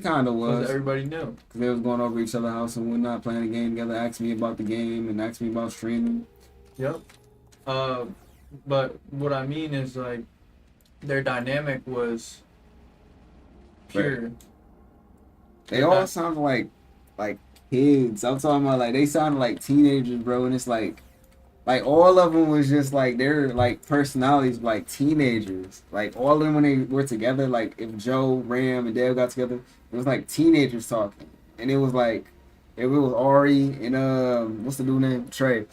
kind of was. Because everybody knew. Because they was going over each other's house and whatnot, playing a game together, asking me about the game and asking me about streaming. Yep. But what I mean is like their dynamic was pure. They all sound like kids. I'm talking about like they sounded like teenagers, bro. And it's like all of them was just like their like personalities like teenagers. Like all of them when they were together, like if Joe, Ram, and Dale got together, it was like teenagers talking. And it was like it was Ari and what's the dude name? Trey.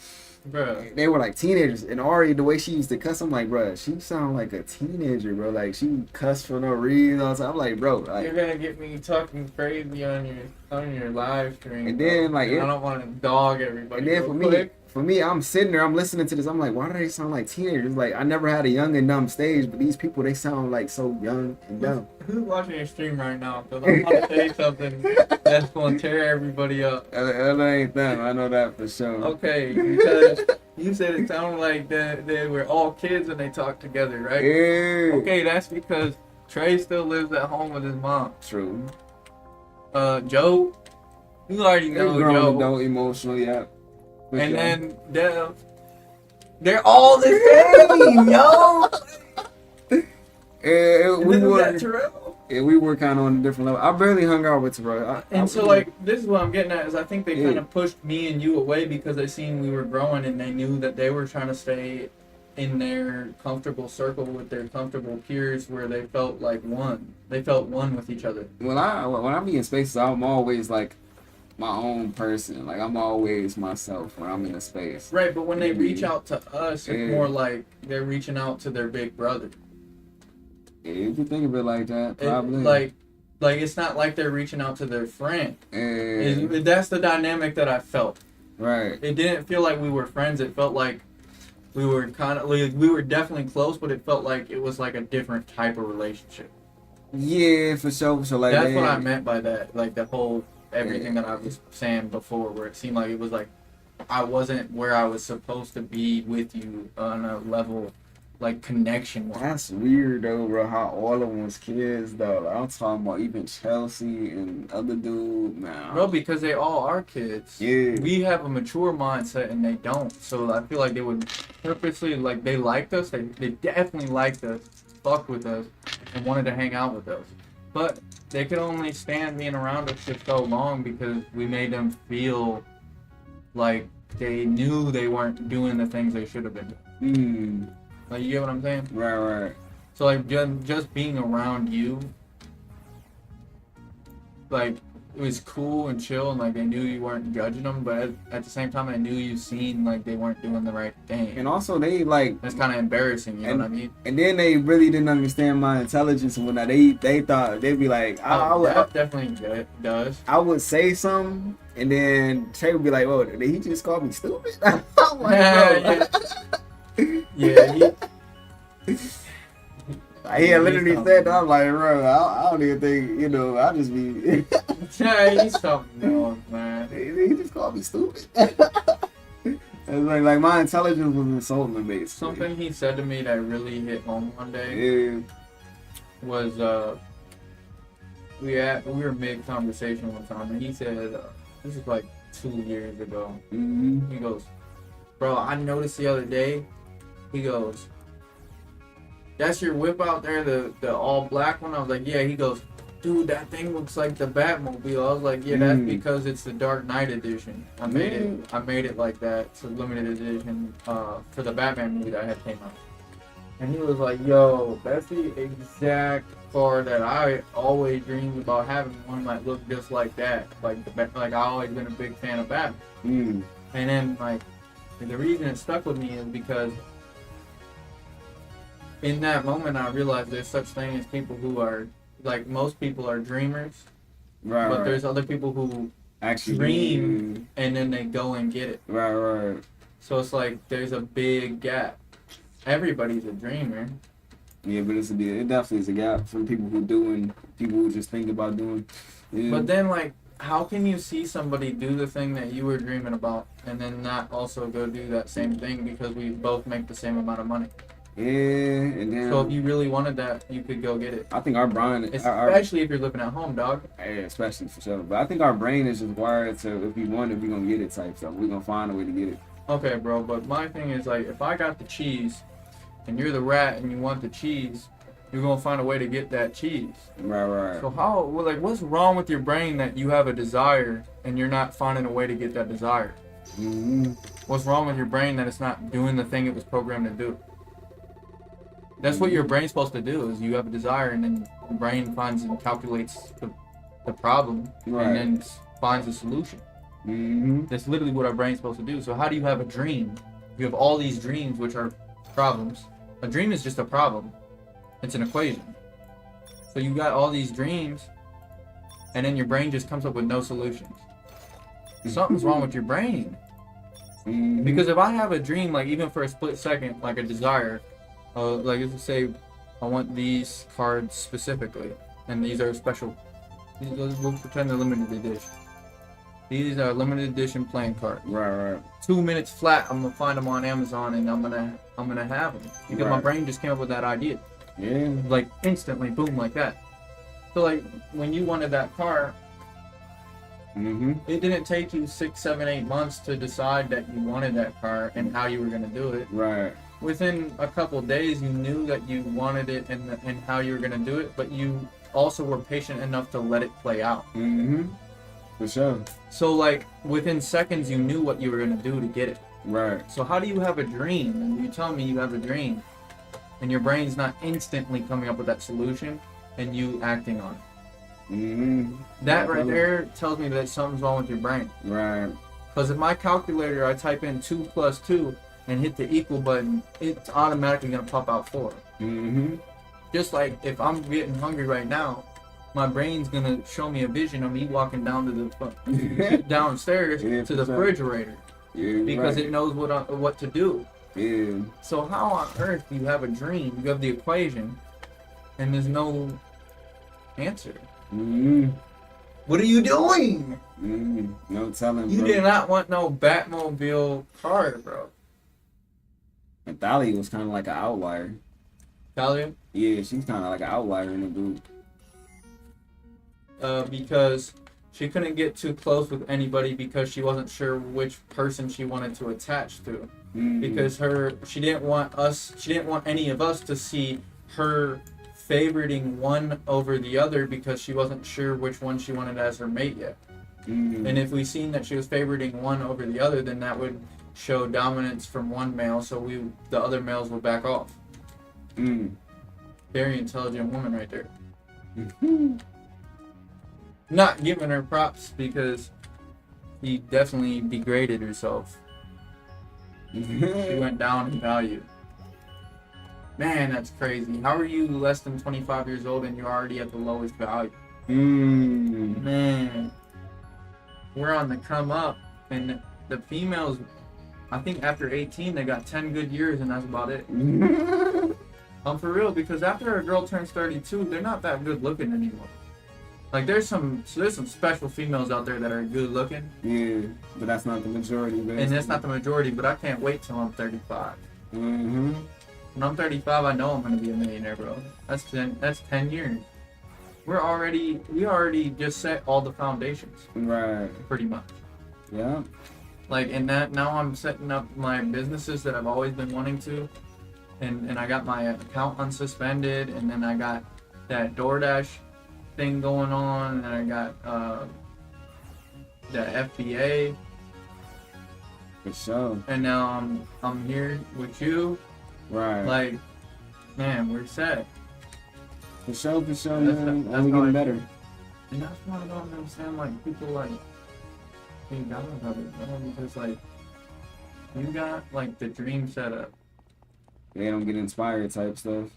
Bruh. They were like teenagers, and Ari, the way she used to cuss, I'm like, bro, she sound like a teenager, bro. Like she cuss for no reason. I'm like, bro, like, You're gonna get me talking crazy on your live stream. And then, like, I don't want to dog everybody. and then for me, I'm sitting there, I'm listening to this. I'm like, why do they sound like teenagers? Like I never had a young and dumb stage, but these people they sound like so young and dumb. Who's watching your stream right now? Because I'm about to say something that's gonna tear everybody up. That ain't them. I know that for sure. Okay, because you said it sounded like they were all kids and they talked together, right? Yeah. Okay, that's because Trey still lives at home with his mom. True. Joe, you already They're know grown Joe. adult emotional, yeah. For And sure. then Dev, they're all the same, yo. We were kind of on a different level. I barely hung out with Terrell. This is what I'm getting at is I think they kind of pushed me and you away because they seen we were growing and they knew that they were trying to stay in their comfortable circle with their comfortable peers where they felt like one. They felt one with each other. When I be in spaces, I'm always like my own person. Like I'm always myself when I'm in a space. Right, but when they reach out to us, it's more like they're reaching out to their big brother. Yeah, you can think of it like that, probably. Like it's not like they're reaching out to their friend. Yeah. That's the dynamic that I felt. Right. It didn't feel like we were friends. It felt like we were we were definitely close, but it felt like it was like a different type of relationship. Yeah, for sure. So like that's what I meant by that. Like the whole everything that I was saying before, where it seemed like it was like I wasn't where I was supposed to be with you on a level. Like connection. That's weird though, bro. How all of them was kids though. Like, I'm talking about even Chelsea and other dude, man. Bro, because they all are kids. Yeah. We have a mature mindset and they don't. So I feel like they would purposely like they liked us. They definitely liked us, fucked with us, and wanted to hang out with us. But they could only stand being around us for so long because we made them feel like they knew they weren't doing the things they should have been doing. Like, you get what I'm saying? Right. So, like, just being around you, like, it was cool and chill, and, like, they knew you weren't judging them, but at the same time, they knew you seen, like, they weren't doing the right thing. And also, they, like... It's kind of embarrassing, you know what I mean? And then they really didn't understand my intelligence and whatnot. They thought, they'd be like... that definitely does. I would say something, and then Trey would be like, whoa, did he just call me stupid? I'm like, bro. Yeah, he had literally said that. I'm like, bro, I don't even think, I just be... Yeah, he's something else, man. He just called me stupid. It's like my intelligence was insulting, basically. Something he said to me that really hit home one day was, we were mid-conversation one time, and he said, this is like 2 years ago. Mm-hmm. He goes, bro, I noticed the other day, he goes, that's your whip out there, the all black one? I was like, yeah. He goes, dude, that thing looks like the Batmobile. I was like, yeah, that's because it's the Dark Knight edition. I made it like that. It's a limited edition for the Batman movie that had came out. And he was like, yo, that's the exact car that I always dreamed about having, one that looked just like that. Like I always been a big fan of Batman. Mm. And then like the reason it stuck with me is because in that moment I realized there's such thing as people who are like, most people are dreamers, Right. but right. there's other people who Actually dream and then they go and get it. Right. Right. So it's like there's a big gap. Everybody's a dreamer. Yeah, but it definitely is a gap for people who do and people who just think about doing. Yeah. But then, like, how can you see somebody do the thing that you were dreaming about and then not also go do that same thing because we both make the same amount of money? Yeah, and then So if you really wanted that, you could go get it. I think our brain, Especially if you're living at home, dog. yeah, especially for sure. But I think our brain is just wired to, if we want it, we gonna get it type stuff. We gonna find a way to get it. Okay, bro, but my thing is, like, if I got the cheese and you're the rat and you want the cheese, you're gonna find a way to get that cheese. Right, right. So how, well, like, what's wrong with your brain that you have a desire and you're not finding a way to get that desire? Mm-hmm. What's wrong with your brain that it's not doing the thing it was programmed to do? That's what your brain's supposed to do, is you have a desire and then the brain finds and calculates the problem Right. and then finds a solution. Mm-hmm. That's literally what our brain's supposed to do. So how do you have a dream? You have all these dreams, which are problems. A dream is just a problem. It's an equation. So you got all these dreams, and then your brain just comes up with no solutions. Something's wrong with your brain. Mm-hmm. Because if I have a dream, like even for a split second, like a desire, like let's say I want these cards specifically, and these are special. We'll pretend they're limited edition. These are limited edition playing cards. Right, right. 2 minutes flat, I'm gonna find them on Amazon and I'm gonna have them because my Right. brain just came up with that idea, Yeah. like instantly, boom, like that. So like when you wanted that car, Mm-hmm. it didn't take you 6, 7, 8 months to decide that you wanted that car and how you were gonna do it. Right. Within a couple days, you knew that you wanted it and how you were gonna do it, but you also were patient enough to let it play out. Mm-hmm. For sure. So like within seconds, you knew what you were gonna do to get it. Right. So how do you have a dream and you tell me you have a dream and your brain's not instantly coming up with that solution and you acting on it? Mm-hmm. That right there tells me that something's wrong with your brain. Right. Because if my calculator, I type in 2 + 2 and hit the equal button, it's automatically gonna pop out 4. Mm-hmm. Just like if I'm getting hungry right now, my brain's gonna show me a vision of me walking down to the downstairs Yeah, to the for sure. refrigerator Yeah. because right. it knows what to do. Yeah. So how on earth do you have a dream? You have the equation, and there's no answer. Mm-hmm. What are you doing? Mm-hmm. No telling, You bro. did not want no Batmobile car, bro. And Thalia was kind of like an outlier. Talia? Yeah, she's kind of like an outlier in the group. Because she couldn't get too close with anybody because she wasn't sure which person she wanted to attach to. Mm-hmm. Because she didn't want any of us to see her favoriting one over the other because she wasn't sure which one she wanted as her mate yet. Mm-hmm. And if we seen that she was favoriting one over the other, then that would show dominance from one male, so the other males would back off. Mm. Very intelligent woman right there. Mm-hmm. Not giving her props because she definitely degraded herself. She went down in value. Man, that's crazy. How are you less than 25 years old and you're already at the lowest value? Mm. Man, we're on the come up, and the females, I think after 18 they got 10 good years and that's about it. For real, because after a girl turns 32, they're not that good looking anymore. Like there's some special females out there that are good looking. Yeah, but that's not the majority, man. And that's not the majority, but I can't wait till I'm 35. Mm-hmm. When I'm 35, I know I'm gonna be a millionaire, bro. That's 10 years. We already just set all the foundations, Right. pretty much. Yeah. Like in that, now I'm setting up my businesses that I've always been wanting to, and I got my account unsuspended, and then I got that DoorDash thing going on, and I got the FBA, For sure. and now I'm here with you. Right. Like man, we're set. For sure, That's man. that's Only how getting I better. feel. And that's why I don't understand, like, people, like, being down about it, you know, because, like, you got, like, the dream set up. They don't get inspired type stuff.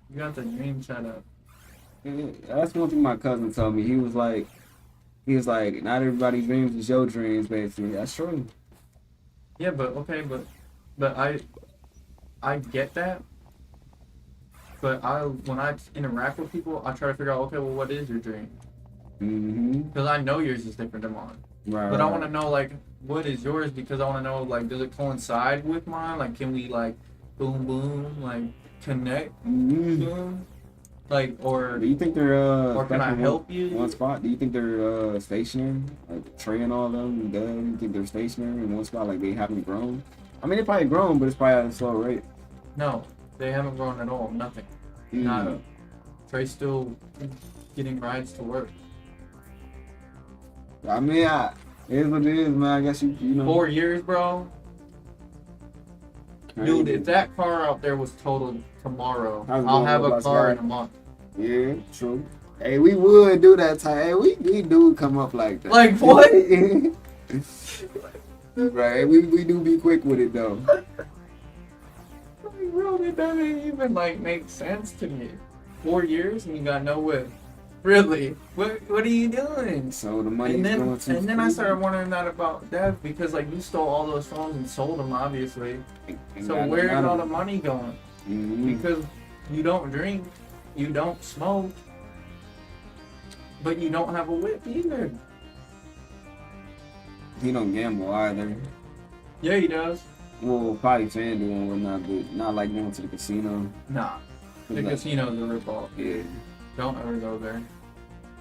You got the dream set up. That's one thing my cousin told me. He was like, not everybody's dreams is your dreams, basically. That's true. Yeah, but, okay, but I get that. But when I interact with people, I try to figure out, okay, well, what is your dream? Mm-hmm. Because I know yours is different than mine. Right. But I want to know, like, what is yours? Because I want to know, like, does it coincide with mine? Like, can we, like, boom, boom, like, connect? Mm-hmm. Boom? Like, or Do you think they're or can I stuck in help you? one spot? Do you think they're stationary? Like Trey and all of them, you think they're stationary in one spot? Like they haven't grown? I mean, they probably grown, but it's probably at a slow rate. No, they haven't grown at all. Nothing. Mm. Nada. Trey's still getting rides to work. I mean, it is what it is, man. I guess you know. 4 years, bro. Dude, if that car out there was totaled tomorrow, How's it I'll going, have a Roblox car guy? in a month. Yeah, true. Hey, we would do that time. Hey, we do come up like that. Like what? Right, we do be quick with it though. Like, bro, it doesn't even like make sense to me. 4 years and you got no whip. Really? What are you doing? So the money And is then, going to. and then I started wondering that about Dev because like you stole all those phones and sold them obviously. So where's all the money going? Mm-hmm. Because you don't drink, you don't smoke, but you don't have a whip either. He don't gamble either. Yeah, he does. Well, probably FanDuel and whatnot, but not like going to the casino. Nah, the Like, casino's a ripoff. yeah. Don't ever go there.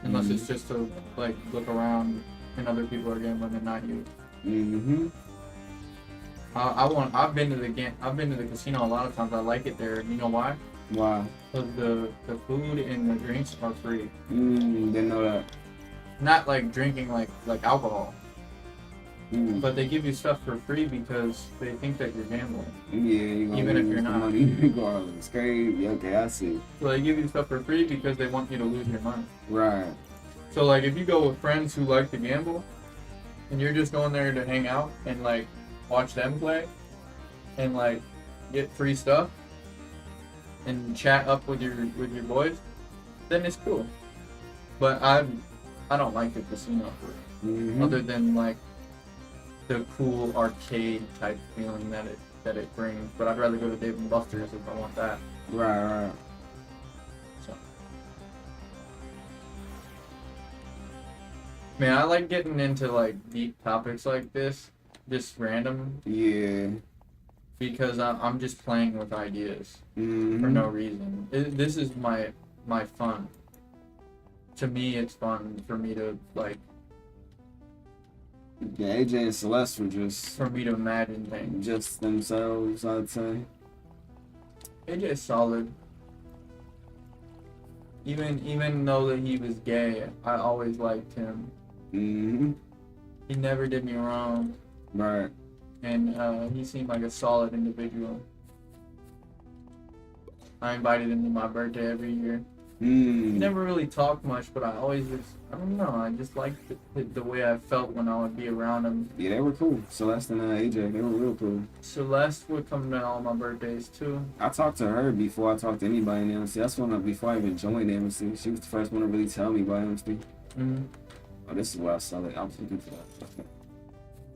Unless it's just to like look around and other people are gambling and not you. Mm-hmm. I've been to the casino a lot of times. I like it there. You know why? Wow. Because the food and the drinks are free. Didn't know that. Not like drinking like alcohol, Mm. but they give you stuff for free because they think that you're gambling. Yeah, you gonna Even if lose you're the not. money regardless. Crazy. Okay, I see. So they give you stuff for free because they want you to lose your money. Right. So like if you go with friends who like to gamble, and you're just going there to hang out and like watch them play, and like get free stuff, and chat up with your boys, then it's cool. But I don't like the casino Mm-hmm. other than like the cool arcade type feeling that it brings. But I'd rather go to Dave and Buster's if I want that. Right. So. Man, I like getting into like deep topics like this, just random, Yeah. because I'm just playing with ideas Mm-hmm. for no reason. This is my fun. To me, it's fun for me to like Yeah, AJ and Celeste were just imagine things. just themselves, I'd say. AJ's solid. Even though that he was gay, I always liked him. Mm-hmm. He never did me wrong, Right. and he seemed like a solid individual. I invited him to my birthday every year. We Mm. never really talked much, but I don't know, I just liked the way I felt when I would be around him. Yeah, they were cool. Celeste and AJ, they were real cool. Celeste would come to all my birthdays too. I talked to her before I talked to anybody in Amnesty. That's before I even joined Amnesty. She was the first one to really tell me about Amnesty. Mm-hmm. Oh, this is where I saw it. I was looking for that.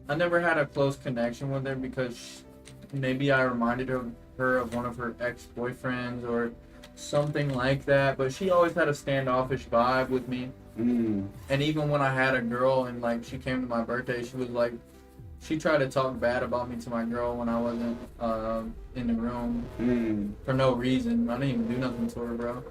I never had a close connection with her because maybe I reminded her of one of her ex-boyfriends or something like that, but she always had a standoffish vibe with me. Mm. And even when I had a girl and like she came to my birthday, she was like, she tried to talk bad about me to my girl when I wasn't in the room Mm. for no reason. I didn't even do nothing to her, bro.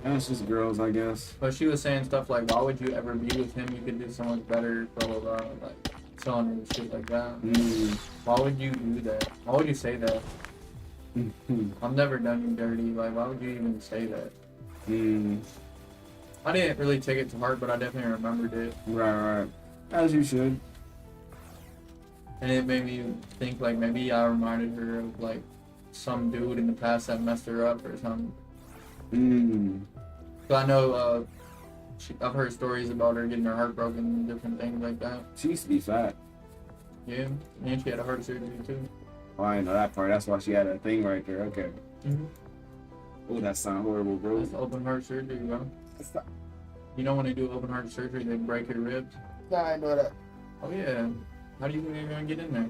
That's just girls, I guess. But she was saying stuff like, why would you ever be with him? You could do so much better, blah, blah, blah. Like, telling her shit like that. Mm. Why would you do that? Why would you say that? I've never done you dirty. Like, why would you even say that? Mm. I didn't really take it to heart, but I definitely remembered it. Right. As you should. And it made me think, like, maybe I reminded her of, like, some dude in the past that messed her up or something. Mm. So I know I've heard stories about her getting her heart broken and different things like that. She used to be fat. Yeah, and she had a heart surgery too. Oh, I didn't know that part. That's why she had that thing right there. Okay. Mm-hmm. Oh, that sound horrible, bro. That's open heart surgery, bro. You know when they do open heart surgery, they break your ribs. Nah, I know that. Oh yeah. How do you think they're gonna get in there?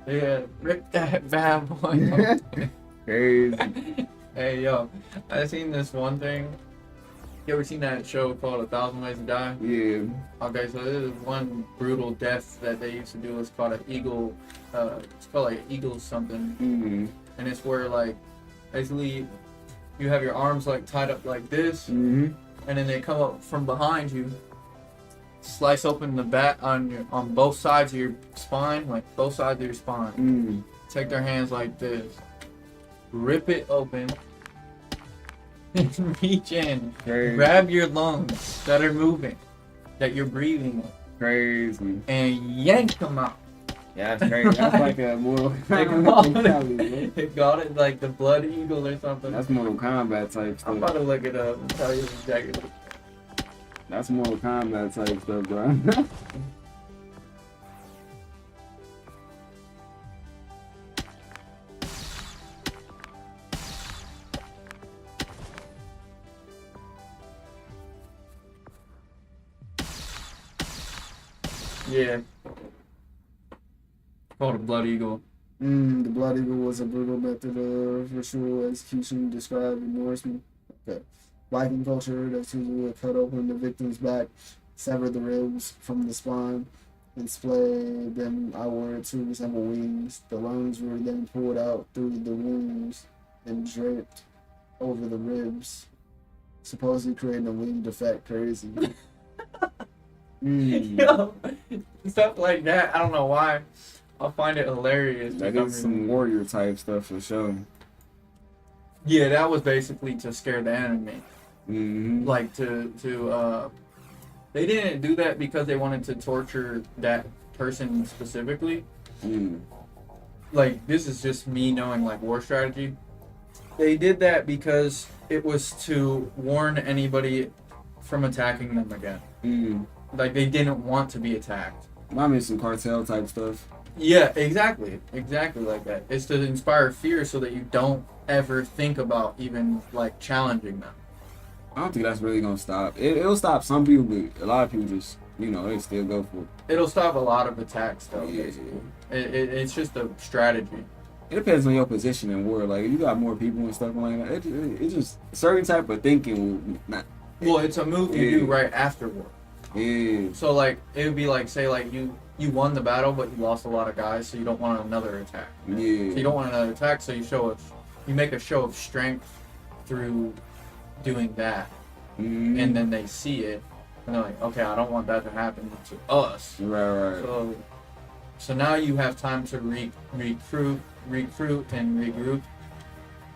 Yeah, rip that bad boy. Crazy. Hey yo, I seen this one thing. You ever seen that show called 1,000 Ways to Die? Yeah. Okay, so this is one brutal death that they used to do. It's called an eagle. It's called like eagle something, Mm-hmm. and it's where like basically you have your arms like tied up like this, Mm-hmm. and then they come up from behind you, slice open the back on both sides of your spine, like both sides of your spine. Mm. Take their hands like this, rip it open, and reach in, Crazy. grab your lungs that are moving, that you're breathing, Crazy. and yank them out. Yeah, that's crazy. That's like a Mortal They Kombat. they got it like the blood eagle or something. That's Mortal Kombat type I'm about stuff. to look it up and tell you exactly. That's Mortal Kombat type stuff, bro. Yeah. Called a blood eagle. The blood eagle was a brutal method of ritual execution described in Norseman. Okay. Viking culture, that's usually would cut open the victim's back, sever the ribs from the spine, and splay them outward to resemble wings. The lungs were then pulled out through the wounds and draped over the ribs, supposedly creating a winged effect. Crazy. Yo, stuff like that. I don't know why. I'll find it hilarious. That for some is reason. some warrior type stuff for sure. Yeah, that was basically to scare the enemy. Mm-hmm. Like they didn't do that because they wanted to torture that person specifically. Mm. Like, this is just me knowing like war strategy. They did that because it was to warn anybody from attacking them again. Mm. Like, they didn't want to be attacked. Mine is some cartel type stuff. Yeah, exactly like that. It's to inspire fear so that you don't ever think about even like challenging them. I don't think that's really gonna stop. It'll stop some people, but a lot of people just, they still go for it. It'll stop a lot of attacks though. Yeah. Basically, it's just a strategy. It depends on your position in war. Like, if you got more people and stuff like that, it just certain type of thinking will not. Well, it's a move you do right after war. Yeah. So like it would be like, say like you won the battle but you lost a lot of guys, so you don't want another attack. Yeah. So you don't want another attack, so you make a show of strength through doing that, Mm-hmm. and then they see it and they're like, okay, I don't want that to happen to us. Right. So now you have time to recruit and regroup.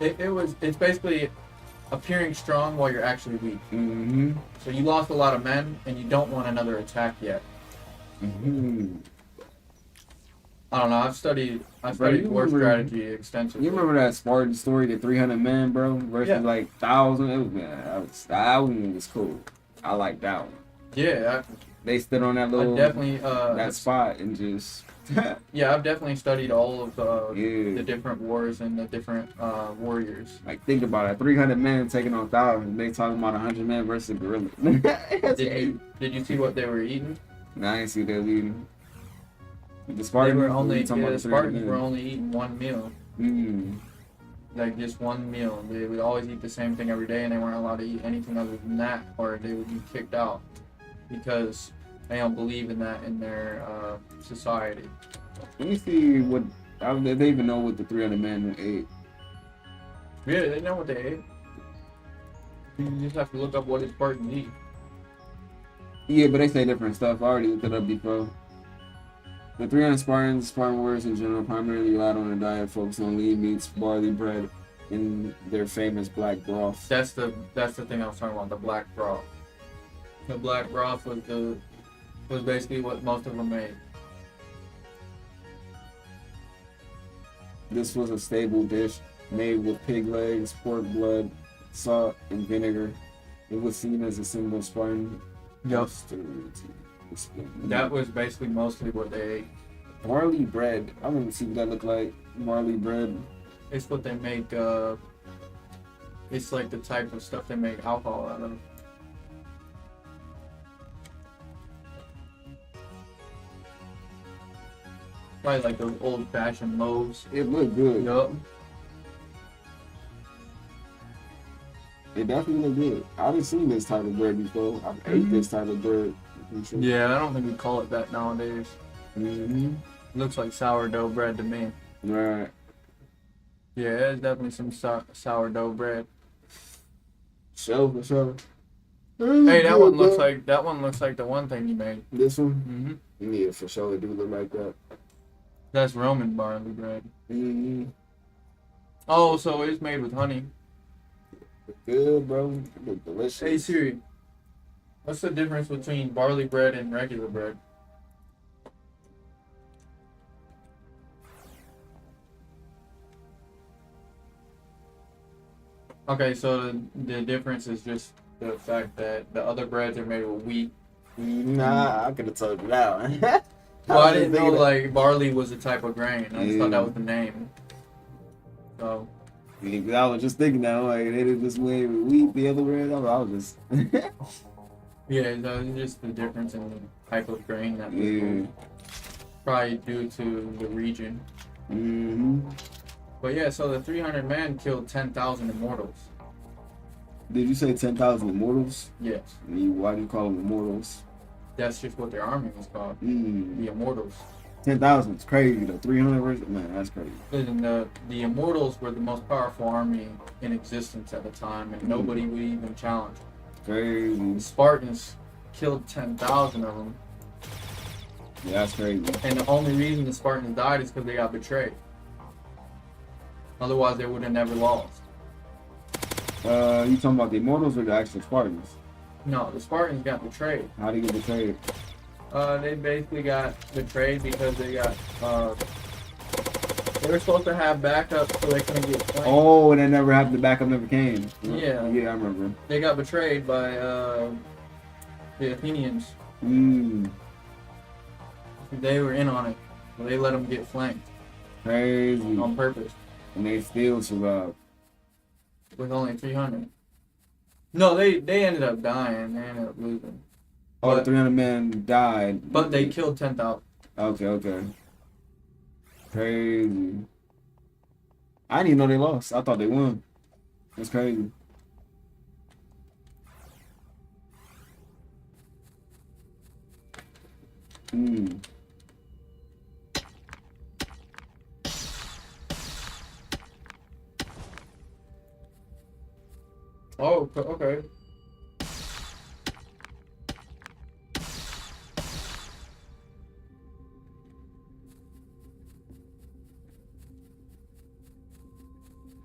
It's basically appearing strong while you're actually weak. Mm-hmm. So you lost a lot of men and you don't want another attack yet. Mm-hmm. I don't know. I've studied you war remember- strategy extensively. You remember that Spartan story, the 300 men, bro, versus Yeah. like 1,000? It was, that one was cool. I like that one. Yeah, They stood on that I little definitely. that spot and just Yeah, I've definitely studied all of Yeah. the different wars and the different warriors. like think about it. 300 men taking on 1,000. They talking about 100 men versus a gorilla. That's Did you see what they were eating? Nah, I ain't see that leading. The They Spartans were only talking about the 300 Spartans men. were only eating one meal, like just one meal. They would always eat the same thing every day, and they weren't allowed to eat anything other than that, or they would be kicked out because they don't believe in that in their society. Let me see what if they even know what the 300 men ate. Yeah, they know what they ate. You just have to look up what a Spartan eat. Yeah, but they say different stuff. I already looked it up before. The 300 Spartan warriors in general primarily relied on a diet focused on lean meats, barley bread, and their famous black broth. That's the thing I was talking about. The black broth. The black broth was basically what most of them ate. This was a staple dish made with pig legs, pork blood, salt, and vinegar. It was seen as a symbol of Spartan Yup. austerity. That was basically mostly what they ate. Barley bread. I want to see what that look like. Barley bread. It's what they make. It's like the type of stuff they make alcohol out of. Probably like those old-fashioned loaves. It looked good. Yup. It definitely looked good. I haven't seen this type of bread before. I've ate this type of bread. Sure. Yeah, I don't think we call it that nowadays. Mm-hmm. Looks like sourdough bread to me. Right. Yeah, it's definitely some sourdough bread. For sure. Hey, that one looks like the one thing you made. This one? Mm-hmm. Yeah, for sure. It do look like that. That's Roman barley bread. Mm-hmm. Oh, so it's made with honey. Good, bro. It look delicious. Hey Siri, what's the difference between barley bread and regular bread? Okay, so the difference is just the fact that the other breads are made with wheat. Nah, I could have told you that one. Well, I didn't know like barley was a type of grain. I just thought that was the name. So. I was just thinking that, like, they did this way with wheat, the other bread. I was just. Yeah, so it's just the difference in the type of grain that was used. Probably due to the region. Mm-hmm. But yeah, so the 300 men killed 10,000 immortals. Did you say 10,000 immortals? Yes. Why do you call them immortals? That's just what their army was called. The immortals. 10,000 is crazy though. 300 versus, man, that's crazy. And the immortals were the most powerful army in existence at the time, and nobody would even challenge them. Crazy. The Spartans killed 10,000 of them. Yeah, that's crazy. And the only reason the Spartans died is because they got betrayed. Otherwise, they would have never lost. You talking about the immortals or the actual Spartans? No, the Spartans got betrayed. How do you get betrayed? They basically got betrayed because they got, they were supposed to have backup so they couldn't get flanked. Oh, and they never happened. The backup never came. Yeah. Yeah, I remember. They got betrayed by, the Athenians. They were in on it. So they let them get flanked. Crazy. On purpose. And they still survived. With only 300. No, they ended up dying. They ended up losing. Oh, the 300 men died. But they killed 10,000. Okay. Crazy. I didn't even know they lost. I thought they won. That's crazy. Oh, okay.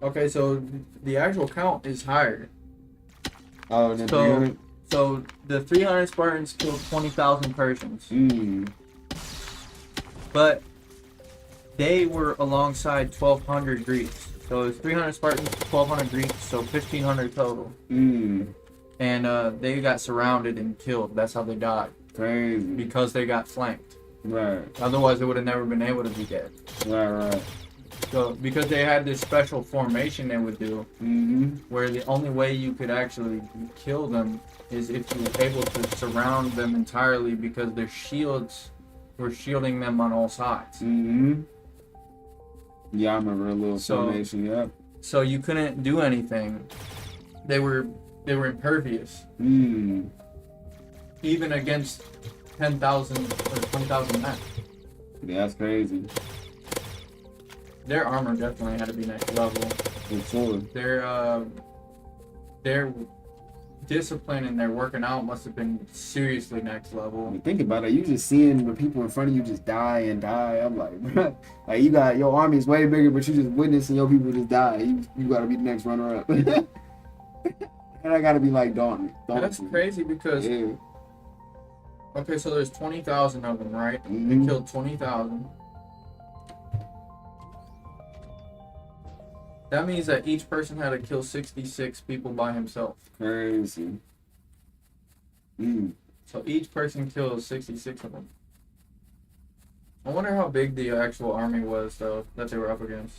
Okay, so the actual count is higher. Oh, and then 300? So the 300 Spartans killed 20,000 Persians. But they were alongside 1,200 Greeks. So it was 300 Spartans, 1,200 Greeks, so 1,500 total. And they got surrounded and killed. That's how they died. Crazy. Because they got flanked. Right. Otherwise, they would have never been able to be dead. Right. So because they had this special formation they would do, where the only way you could actually kill them is if you were able to surround them entirely, because their shields were shielding them on all sides. Yeah, I remember a little formation. Yeah. So you couldn't do anything. They were impervious. Even against 10,000 or 20,000 men. Yeah, that's crazy. Their armor definitely had to be next level. For sure. Their discipline and their working out must have been seriously next level. Think about it. You just seeing the people in front of you just die and die. I'm like, like you got your army is way bigger, but you just witnessing your people just die. You got to be the next runner up. And I got to be like daunting. That's crazy because. Yeah. Okay, so there's 20,000 of them, right? They killed 20,000. That means that each person had to kill 66 people by himself. Crazy. So each person kills 66 of them. I wonder how big the actual army was, though, that they were up against.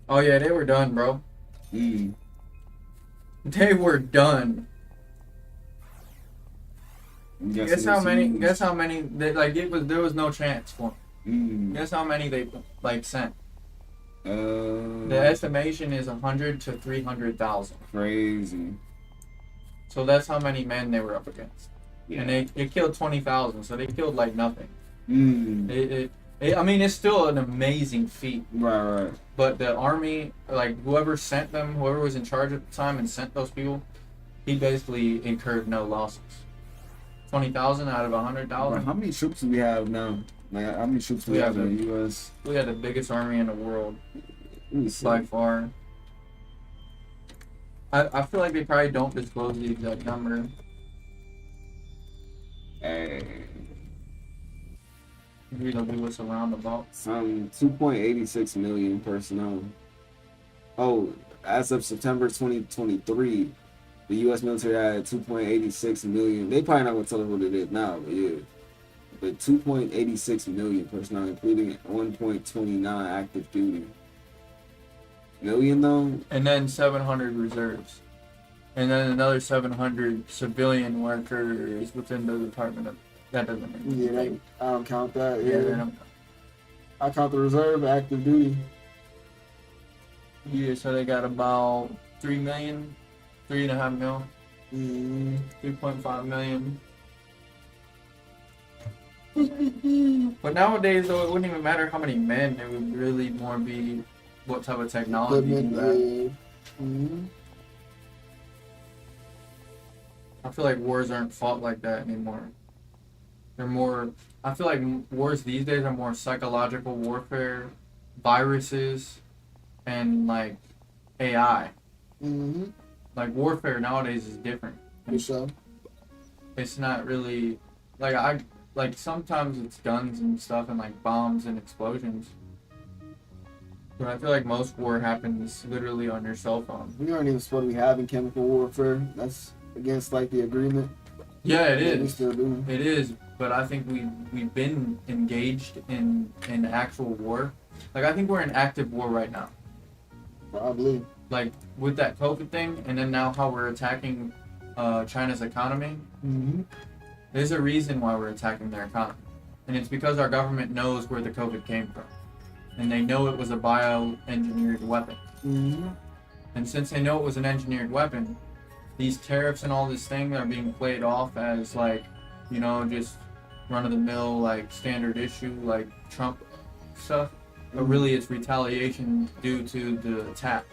Oh yeah, they were done, bro. They were done. Guess how many? Guess how many? They, like there was no chance for them. Guess how many they like sent? The estimation is 100 to 300,000. Crazy. So that's how many men they were up against. Yeah. And they killed 20,000, so they killed like nothing. I mean, it's still an amazing feat. Right. But the army, like whoever sent them, whoever was in charge at the time and sent those people, he basically incurred no losses. 20,000 out of 100,000. How many troops do we have now? Like, how many troops do we have in the U.S.? We had the biggest army in the world by far. I feel like they probably don't disclose the exact number. Hey. Maybe they'll do us a roundabout. 2.86 million personnel. Oh, as of September 2023, the U.S. military had 2.86 million. They probably not gonna tell us what it is now, but yeah. But 2.86 million personnel, including 1.29 active duty. Million though? And then 700 reserves. And then another 700 civilian workers within the department of... That doesn't make sense. I don't count that. Yeah, they don't. I count the reserve, active duty. Yeah, so they got about 3 million, 3.5 mil, 3.5 million. But nowadays, though, it wouldn't even matter how many men. It would really more be what type of technology you have. I feel like wars aren't fought like that anymore. They're more... I feel like wars these days are more psychological warfare, viruses, and, like, AI. Like, warfare nowadays is different. For sure. It's not really... Like, sometimes it's guns and stuff and, like, bombs and explosions. But I feel like most war happens literally on your cell phone. We aren't even supposed to be having chemical warfare. That's against, like, the agreement. Yeah, it is. We still do. It is, but I think we've been engaged in actual war. Like, I think we're in active war right now. Probably. Like, with that COVID thing, and then now how we're attacking China's economy. There's a reason why we're attacking their economy. And it's because our government knows where the COVID came from. And they know it was a bioengineered weapon. And since they know it was an engineered weapon, these tariffs and all this thing are being played off as, like, you know, just run-of-the-mill, like, standard issue, like Trump stuff. But really it's retaliation due to the attack.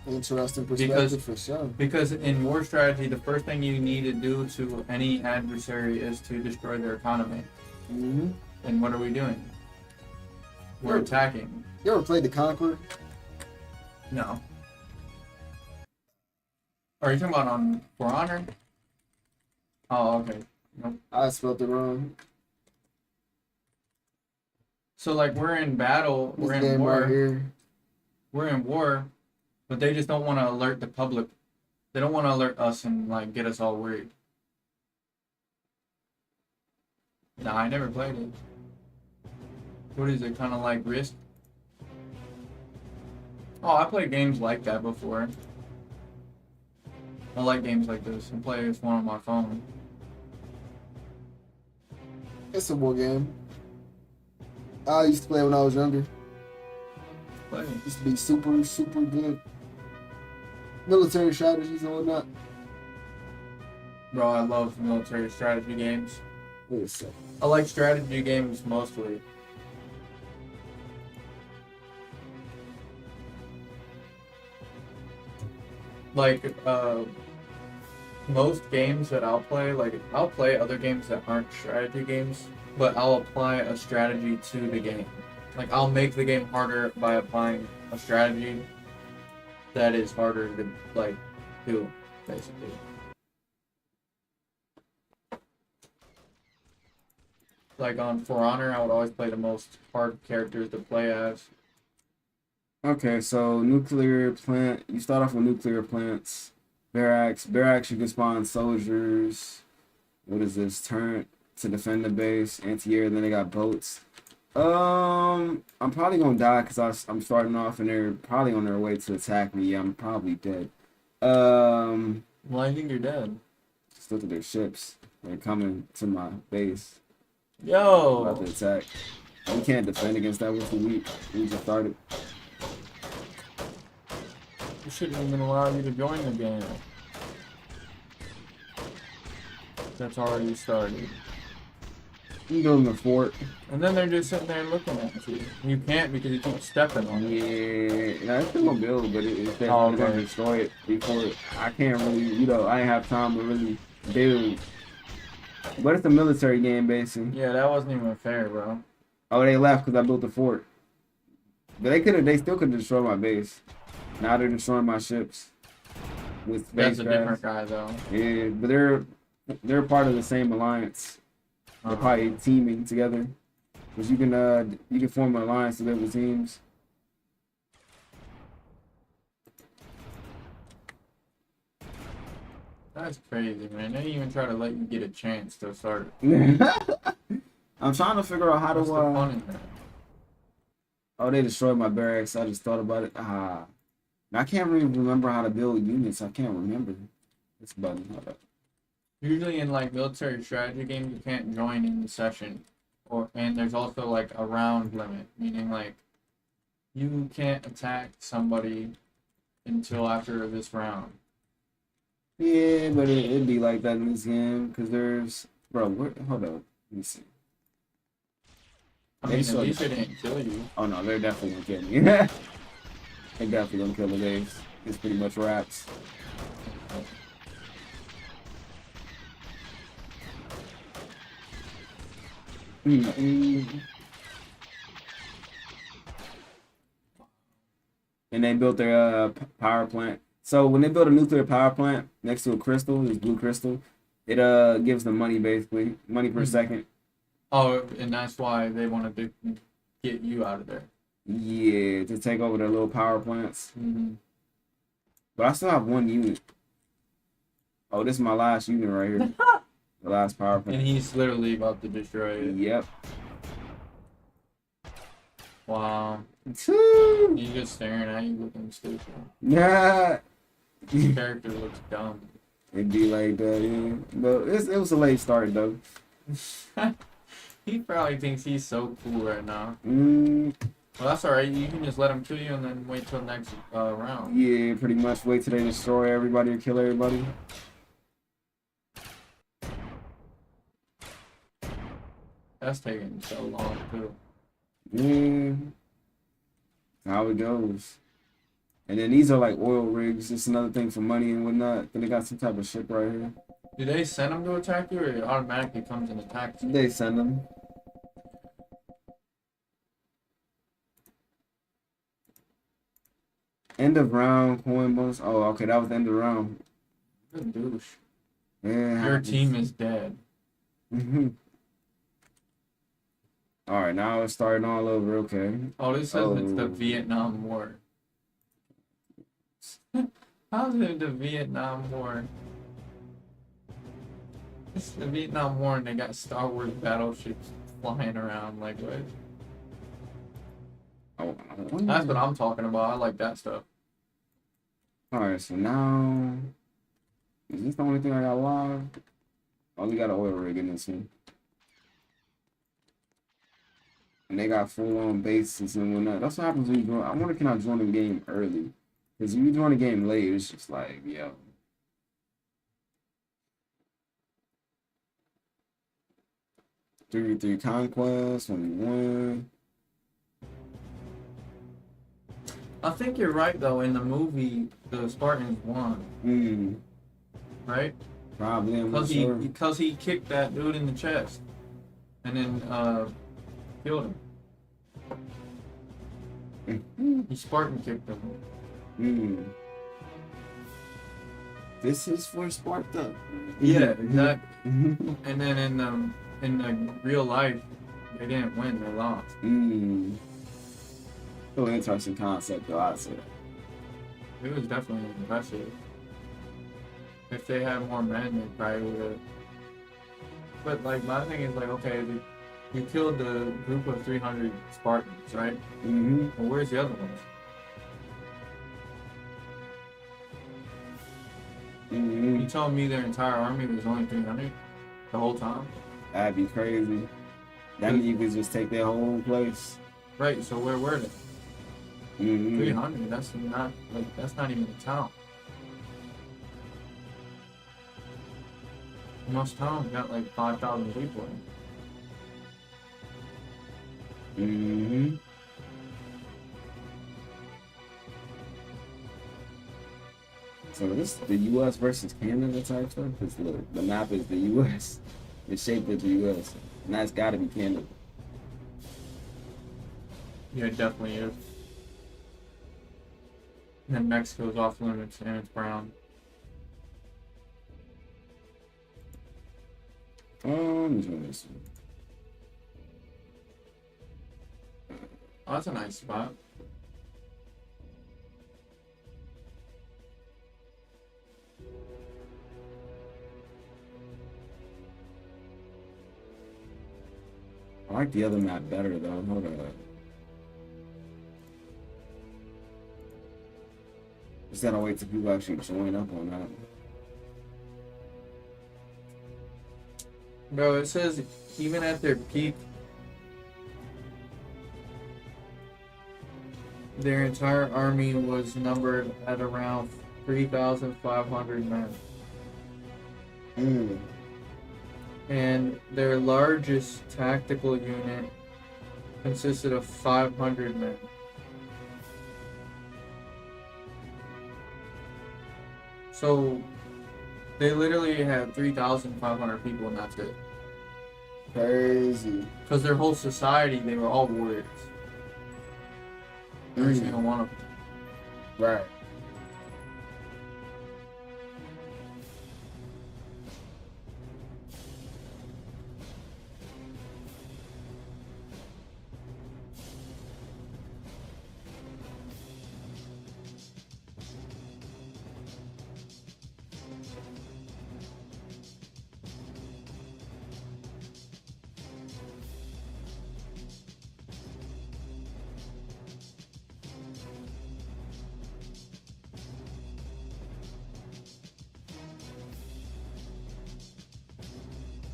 Interesting perspective for sure. Because in war strategy, the first thing you need to do to any adversary is to destroy their economy. And what are we doing? We're attacking. You ever played The Conqueror? No. Are you talking about on For Honor? Oh, okay. Nope. I spelled it wrong. So, like, we're in battle. We're in war. Right here. We're in war. But they just don't want to alert the public. They don't want to alert us and, like, get us all worried. Nah, I never played it. What is it? Kind of like Risk? Oh, I played games like that before. I like games like this and play this one on my phone. It's a war game. I used to play when I was younger. Used to be super, super good. Military strategies and whatnot. Bro, I love military strategy games. I like strategy games mostly. Like, most games that I'll play, like, I'll play other games that aren't strategy games, but I'll apply a strategy to the game. Like, I'll make the game harder by applying a strategy that is harder to, like, do. basically. Like on For Honor, I would always play the most hard characters to play as. Okay, so nuclear plant. You start off with nuclear plants. Barracks. Barracks, you can spawn soldiers. What is this? Turn to defend the base. Anti-air. Then they got boats. I'm probably gonna die because I'm starting off and they're probably on their way to attack me. Yeah, I'm probably dead. Well, I think you're dead. Just look at their ships. They're coming to my base. Yo! About to attack. We can't defend against that. We're too weak. We just started. We shouldn't even allow you to join the game. That's already started. I'm building a fort. And then they're just sitting there looking at you. You can't because you keep stepping on it. Yeah, it's still gonna build, but it's definitely Oh, okay. gonna destroy it before I can't really, I ain't have time to really build. But it's a military game, basically. Yeah, that wasn't even fair, bro. Oh, they left because I built the fort. But they still could destroy my base. Now they're destroying my ships with That's space a craft. different guy, though. Yeah, but they're part of the same alliance. They're probably teaming together. Because you can form an alliance with other teams. That's crazy, man. They didn't even try to let you get a chance to start. I'm trying to figure out how to What's the fun in that? Oh, they destroyed my barracks. I just thought about it. I can't really remember how to build units. I can't remember. This button. Hold up. Usually in like military strategy games, you can't join in the session, and there's also like a round limit, meaning like you can't attack somebody until after this round. Yeah, but it'd be like that in this game because there's hold up. Let me see. I They mean, at showed- least they didn't kill you. Oh no, they're definitely gonna kill me. They definitely gonna kill the base. It's pretty much wraps. And they built their power plant. So when they build a nuclear power plant next to a crystal, this blue crystal, it gives them money basically, money per second. Oh, and that's why they wanted to get you out of there. Yeah, to take over their little power plants. Mm-hmm. But I still have one unit. Oh, this is my last unit right here. The last power plant. And he's literally about to destroy it. Yep. Wow. He's just staring at you looking stupid. Nah. His character looks dumb. It'd be like that, yeah. But it was a late start though. He probably thinks he's so cool right now. Well, that's alright. You can just let him kill you and then wait till next round. yeah, pretty much wait till they destroy everybody or kill everybody. That's taking so long too. Yeah. How it goes. And then these are like oil rigs, just another thing for money and whatnot. Then they got some type of ship right here. Do they send him to attack you, or it automatically comes and attacks you? They send them. End of round coin bonus. Oh, okay, that was the end of the round. Good douche. Yeah. Your team is dead. All right, now it's starting all over. Okay. Oh, this says it's the Vietnam War. How's it the Vietnam War? It's the Vietnam War and they got Star Wars battleships flying around like what? Oh, That's what I'm talking about. I like that stuff. All right, so now is this the only thing I got logged? Oh, we got an oil rig in this one. And they got full-on bases and whatnot. That's what happens when you join. I wonder, can I join the game early? Because if you join the game late, it's just like, yo. Three conquests, only one. I think you're right though. In the movie, the Spartans won, right? Probably. I'm not sure. Because he kicked that dude in the chest, and then killed him. He Spartan kicked him. This is for Sparta. Yeah, exactly. Mm. And then in the real life, they didn't win; they lost. Oh, interesting concept, though. I'd say. It was definitely impressive. If they had more men, they probably would have. But like my thing is like, okay, you killed the group of 300 Spartans, right? Mm-hmm. Well, where's the other ones? Mm-hmm. You telling me their entire army was only 300 the whole time? That'd be crazy. That means you could just take their whole place. Right. So where were they? Mm-hmm. 300. That's not even a town. Most towns got like 5,000 people in. Mm-hmm. So this the U.S. versus Canada type stuff. Because the map is the U.S. It's shaped as the U.S. And that's got to be Canada. Yeah, it definitely is. And then Mexico's off limits and it's brown. Doing this one. Oh, that's a nice spot. I like the other map better though. Hold on. Just gotta wait till people actually join up on that. Bro, it says even at their peak, their entire army was numbered at around 3,500 men. And their largest tactical unit consisted of 500 men. So they literally had 3,500 people and that's it. Crazy. Because their whole society, they were all warriors. Every single one of them. Right.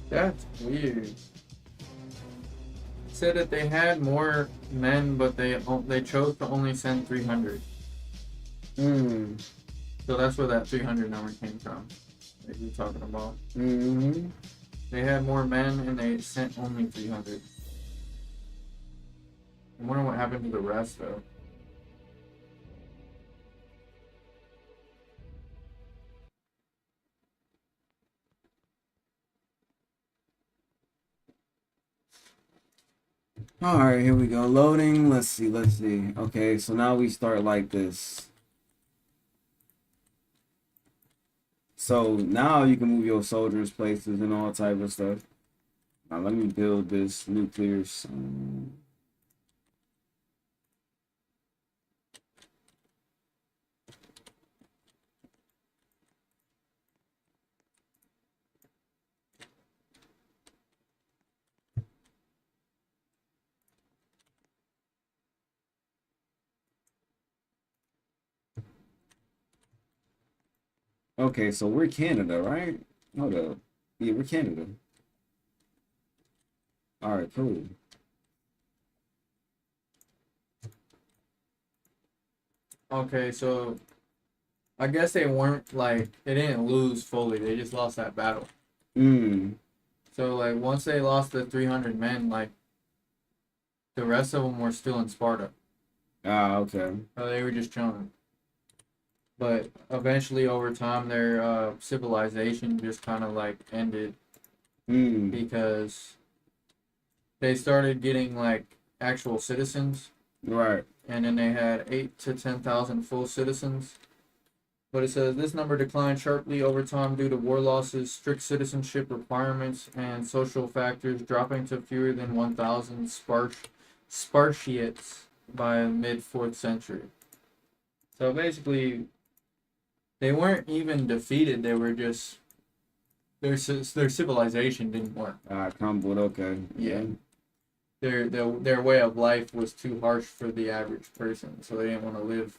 That's weird. Said that they had more men, but they chose to only send 300. So that's where that 300 number came from that you're talking about. Mm-hmm. They had more men and they sent only 300. I wonder what happened to the rest though. All right, here we go. Loading. Let's see. Okay, so now we start like this. So now you can move your soldiers places and all type of stuff. Now let me build this nuclear. Okay, so we're Canada, right? Hold up. Yeah, we're Canada. All right, cool. Okay, so I guess they weren't like they didn't lose fully. They just lost that battle. So like once they lost the 300 men, like the rest of them were still in Sparta. Ah, okay. So they were just chilling. But eventually, over time, their civilization just kind of like ended because they started getting like actual citizens, Right. and then they had 8,000 to 10,000 full citizens. But it says this number declined sharply over time due to war losses, strict citizenship requirements, and social factors, dropping to fewer than 1,000 Spartiates by mid 4th century. So basically, they weren't even defeated. They were just their civilization didn't work. Crumbled. Okay. Yeah. Their way of life was too harsh for the average person, so they didn't want to live.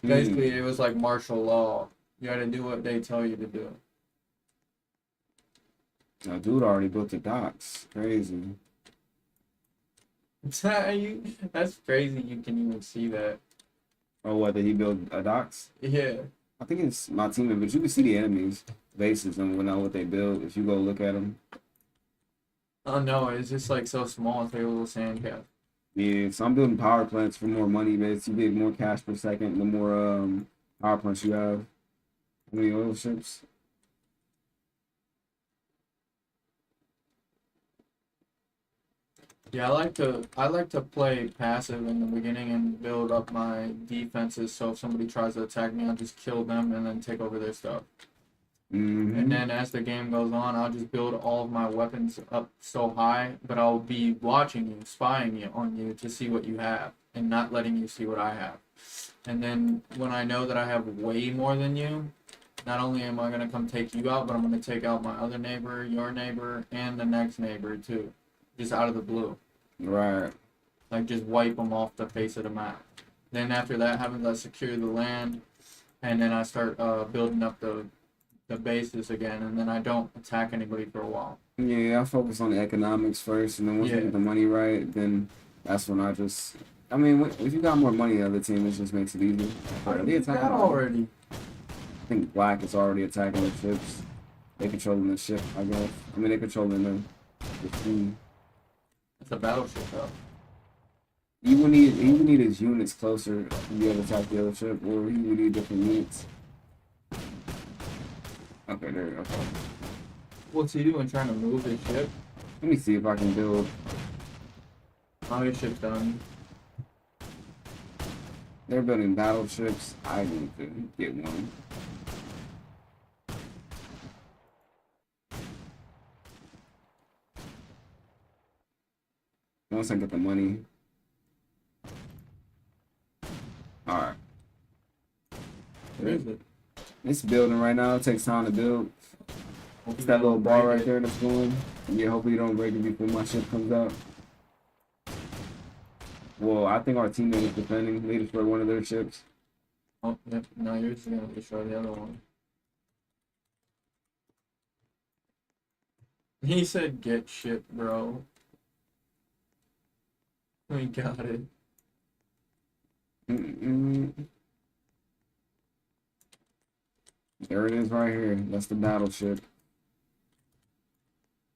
Basically, it was like martial law. You got to do what they tell you to do. Now, dude already built the docks. Crazy. That's crazy. You can even see that. Oh, what, did he build a docks? Yeah. I think it's my teammate, but you can see the enemies' bases and what they build if you go look at them. Oh no, it's just like so small. It's like a little sand cap. Yeah, so I'm building power plants for more money, base. You get more cash per second, the more power plants you have. How many oil ships? Yeah, I like to play passive in the beginning and build up my defenses. So if somebody tries to attack me, I'll just kill them and then take over their stuff. And then as the game goes on, I'll just build all of my weapons up so high, but I'll be watching you, spying on you to see what you have, and not letting you see what I have. And then when I know that I have way more than you, not only am I gonna come take you out, but I'm gonna take out my other neighbor, your neighbor, and the next neighbor too, just out of the blue. Right. Like just wipe them off the face of the map. Then after that happens, I secure the land, and then I start building up the bases again, and then I don't attack anybody for a while. Yeah, I focus on the economics first, and then once we get the money right, then that's when I mean, if you got more money than the other team, it just makes it easier. Are they attacking already? I think Black is already attacking the ships. They controlling the ship, I guess. I mean, they controlling the team. It's a battleship, though. He would need his units closer to be able to attack the other ship, or he would need different units. Okay, there you go. What's he doing? Trying to move his ship? Let me see if I can build. Oh, his ship's done. They're building battleships. I need to get one. Once I get the money. Alright. Where is it? It's building right now. It takes time to build. It's that little bar right there that's going. Yeah, hopefully you don't break it before my ship comes out. Well, I think our teammate is defending. They destroyed one of their ships. Oh, yep. No, yours is gonna destroy the other one. He said, "Get ship, bro." We got it. There it is right here. That's the battleship.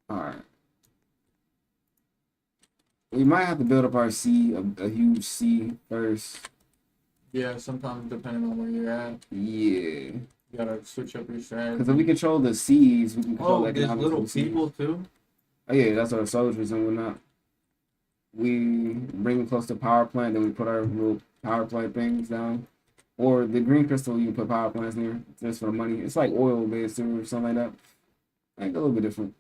Alright. We might have to build up our sea, a huge sea first. Yeah, sometimes depending on where you're at. Yeah. You gotta switch up your strategy. Because if we control the seas, we can control there's little people too? Oh yeah, that's our soldiers and whatnot. We bring them close to power plant, then we put our little power plant things down. Or the green crystal, you can put power plants near just for the money. It's like oil based or something like that. Like a little bit different.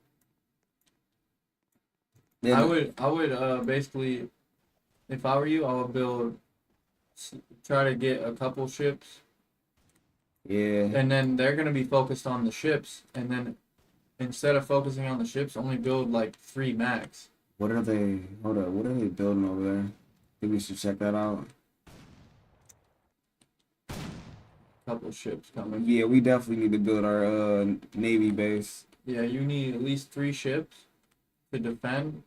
Yeah. I would basically, if I were you, I would try to get a couple ships. Yeah. And then they're gonna be focused on the ships, and then instead of focusing on the ships, only build like 3 max. What are they? Hold up. What are they building over there? I think we should check that out. Couple ships coming. Yeah, we definitely need to build our Navy base. Yeah, you need at least 3 ships to defend.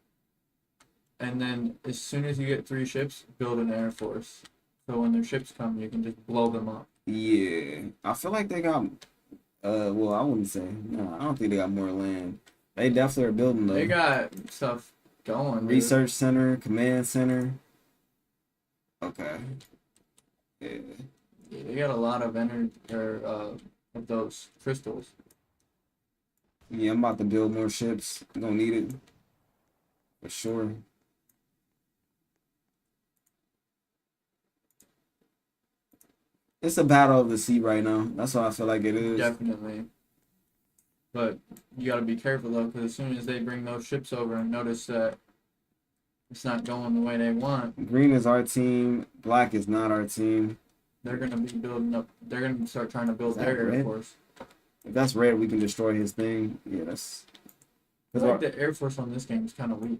And then as soon as you get 3 ships, build an air force. So when their ships come, you can just blow them up. Yeah. I feel like they got well, I wouldn't say. No, I don't think they got more land. They definitely are building They got stuff going. Dude. Research center, command center. Okay. Yeah. Yeah, they got a lot of energy of those crystals. Yeah, I'm about to build more ships. I'm gonna need it. For sure. It's a battle of the sea right now. That's what I feel like it is. Definitely. But you got to be careful though, because as soon as they bring those ships over and notice that it's not going the way they want, Green is our team. Black is not our team. they're gonna be building up. They're gonna start trying to build Is that their Air red? Force. If that's red, we can destroy his thing. Yeah, that's. I feel like the Air Force on this game is kind of weak.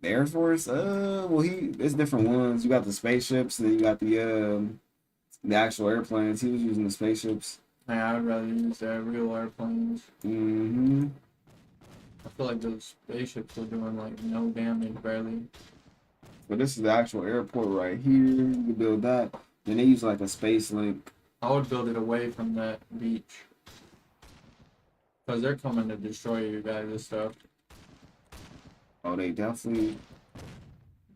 The Air Force, well, there's different ones. You got the spaceships, and then you got the actual airplanes. He was using the spaceships. Yeah, I would rather use the real airplanes. Mm-hmm. I feel like those spaceships are doing like no damage, barely. But this is the actual airport right here. You can build that. Then they use like a space link. I would build it away from that beach. Because they're coming to destroy you guys and stuff. Oh, they definitely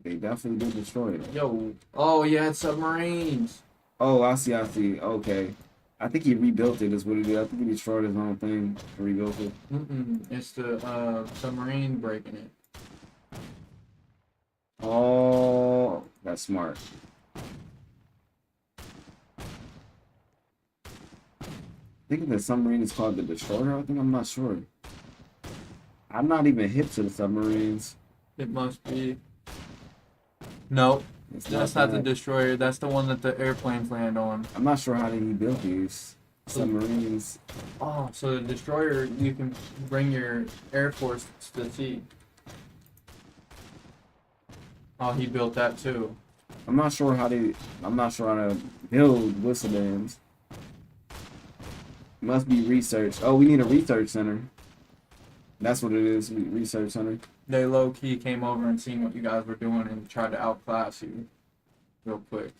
did destroy it. Yo, oh yeah, it's submarines. Oh, I see. Okay. I think he rebuilt it is what it is. I think he destroyed his own thing and rebuilt it. It's the submarine breaking it. Oh, that's smart. I think the submarine is called the Destroyer. I think I'm not sure. I'm not even hip to the submarines. It must be. Nope, It's that's not the that. destroyer. That's the one that the airplanes land on. I'm not sure how he built these submarines. Oh, so the destroyer, you can bring your Air Force to the sea. Oh, he built that too. I'm not sure how to build whistle dams. Must be research. Oh, we need a research center. That's what it is, research center. They low key came over and seen what you guys were doing and tried to outclass you real quick.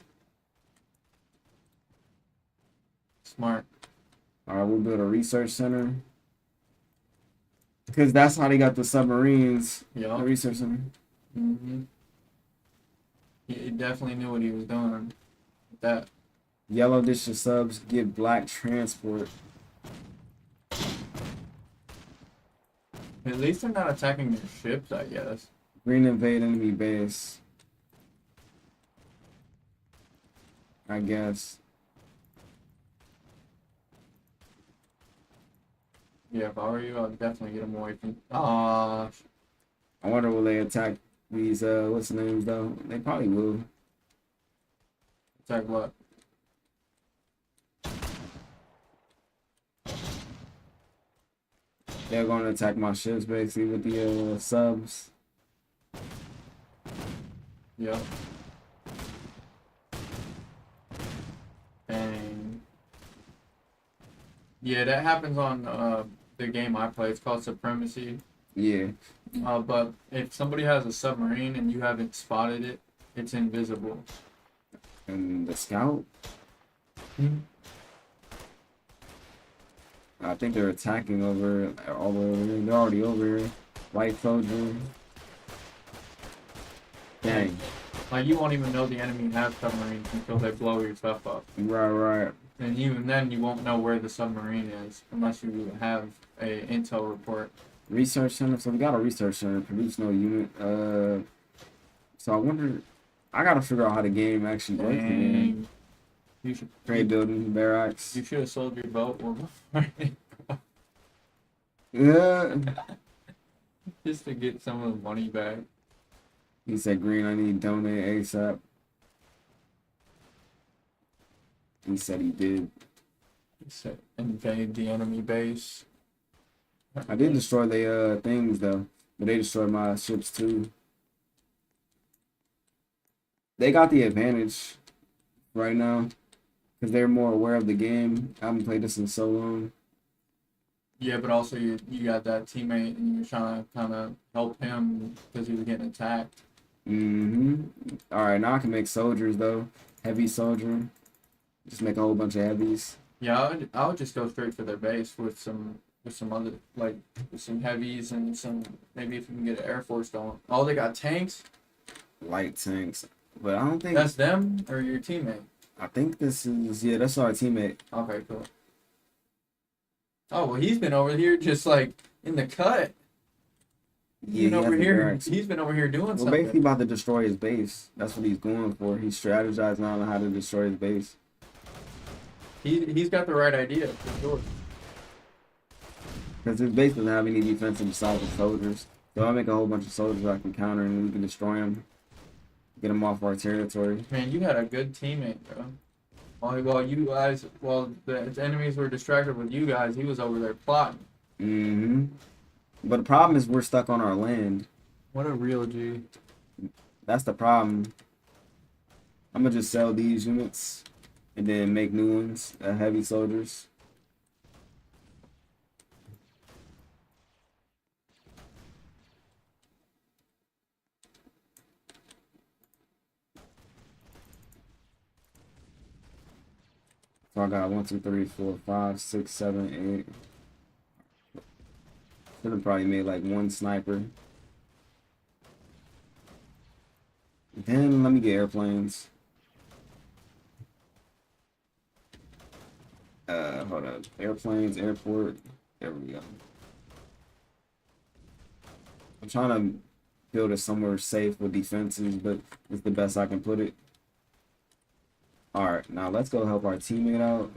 Smart. All right, we'll build a research center. Because that's how they got the submarines. Yeah. The research center. He definitely knew what he was doing with that. Yellow dish of subs get black transport. At least they're not attacking their ships, I guess. Green invade enemy base. I guess. Yeah, if I were you, I'd definitely get them away from. Ah, I wonder will they attack these what's the names though? They probably will. attack what? They're gonna attack my ships basically with the subs. Yep. And yeah, that happens on the game I play. It's called Supremacy. Yeah. But if somebody has a submarine and you haven't spotted it, it's invisible. And the scout? I think they're attacking all over here. They're already over here. White soldier. Dang. Like, you won't even know the enemy has submarines until they blow your stuff up. Right. And even then, you won't know where the submarine is unless you have a intel report. Research center. So we got a research center. Produce no unit. So I wonder. I gotta figure out how the game actually works. Dang. You should Trade building, barracks. You should have sold your boat Yeah. just to get some of the money back. He said, "Green, I need donate ASAP." He said he did. He said, invade the enemy base. I did destroy the things though, but they destroyed my ships too. They got the advantage right now because they're more aware of the game. I haven't played this in so long. Yeah, but also you got that teammate and you're trying to kind of help him because he was getting attacked. All right, now I can make soldiers though. Heavy soldier. Just make a whole bunch of heavies. Yeah, I would just go straight for their base with some other with some heavies and some maybe if you can get an Air Force going. Oh, they got tanks. Light tanks, but I don't think That's them or your teammate. I think this is that's our teammate. Okay, cool. Oh well, he's been over here just like in the cut. Yeah, he has the barracks. He's been over here doing Well, something. basically about to destroy his base. That's what he's going for. He's strategizing on how to destroy his base. He's got the right idea for sure. Because his base doesn't have any defense besides the soldiers. So I make a whole bunch of soldiers I can counter and we can destroy them. Get them off our territory. Man, you had a good teammate, bro. While the enemies were distracted with you guys, he was over there plotting. Mm-hmm. But the problem is we're stuck on our land. What a real G. That's the problem. I'm gonna just sell these units and then make new ones, heavy soldiers. So I got 1, 2, 3, 4, 5, 6, 7, 8. Should have probably made like one sniper. Then let me get airplanes. Hold up. Airplanes, airport. There we go. I'm trying to build it somewhere safe with defenses, but it's the best I can put it. Alright, now let's go help our teammate out.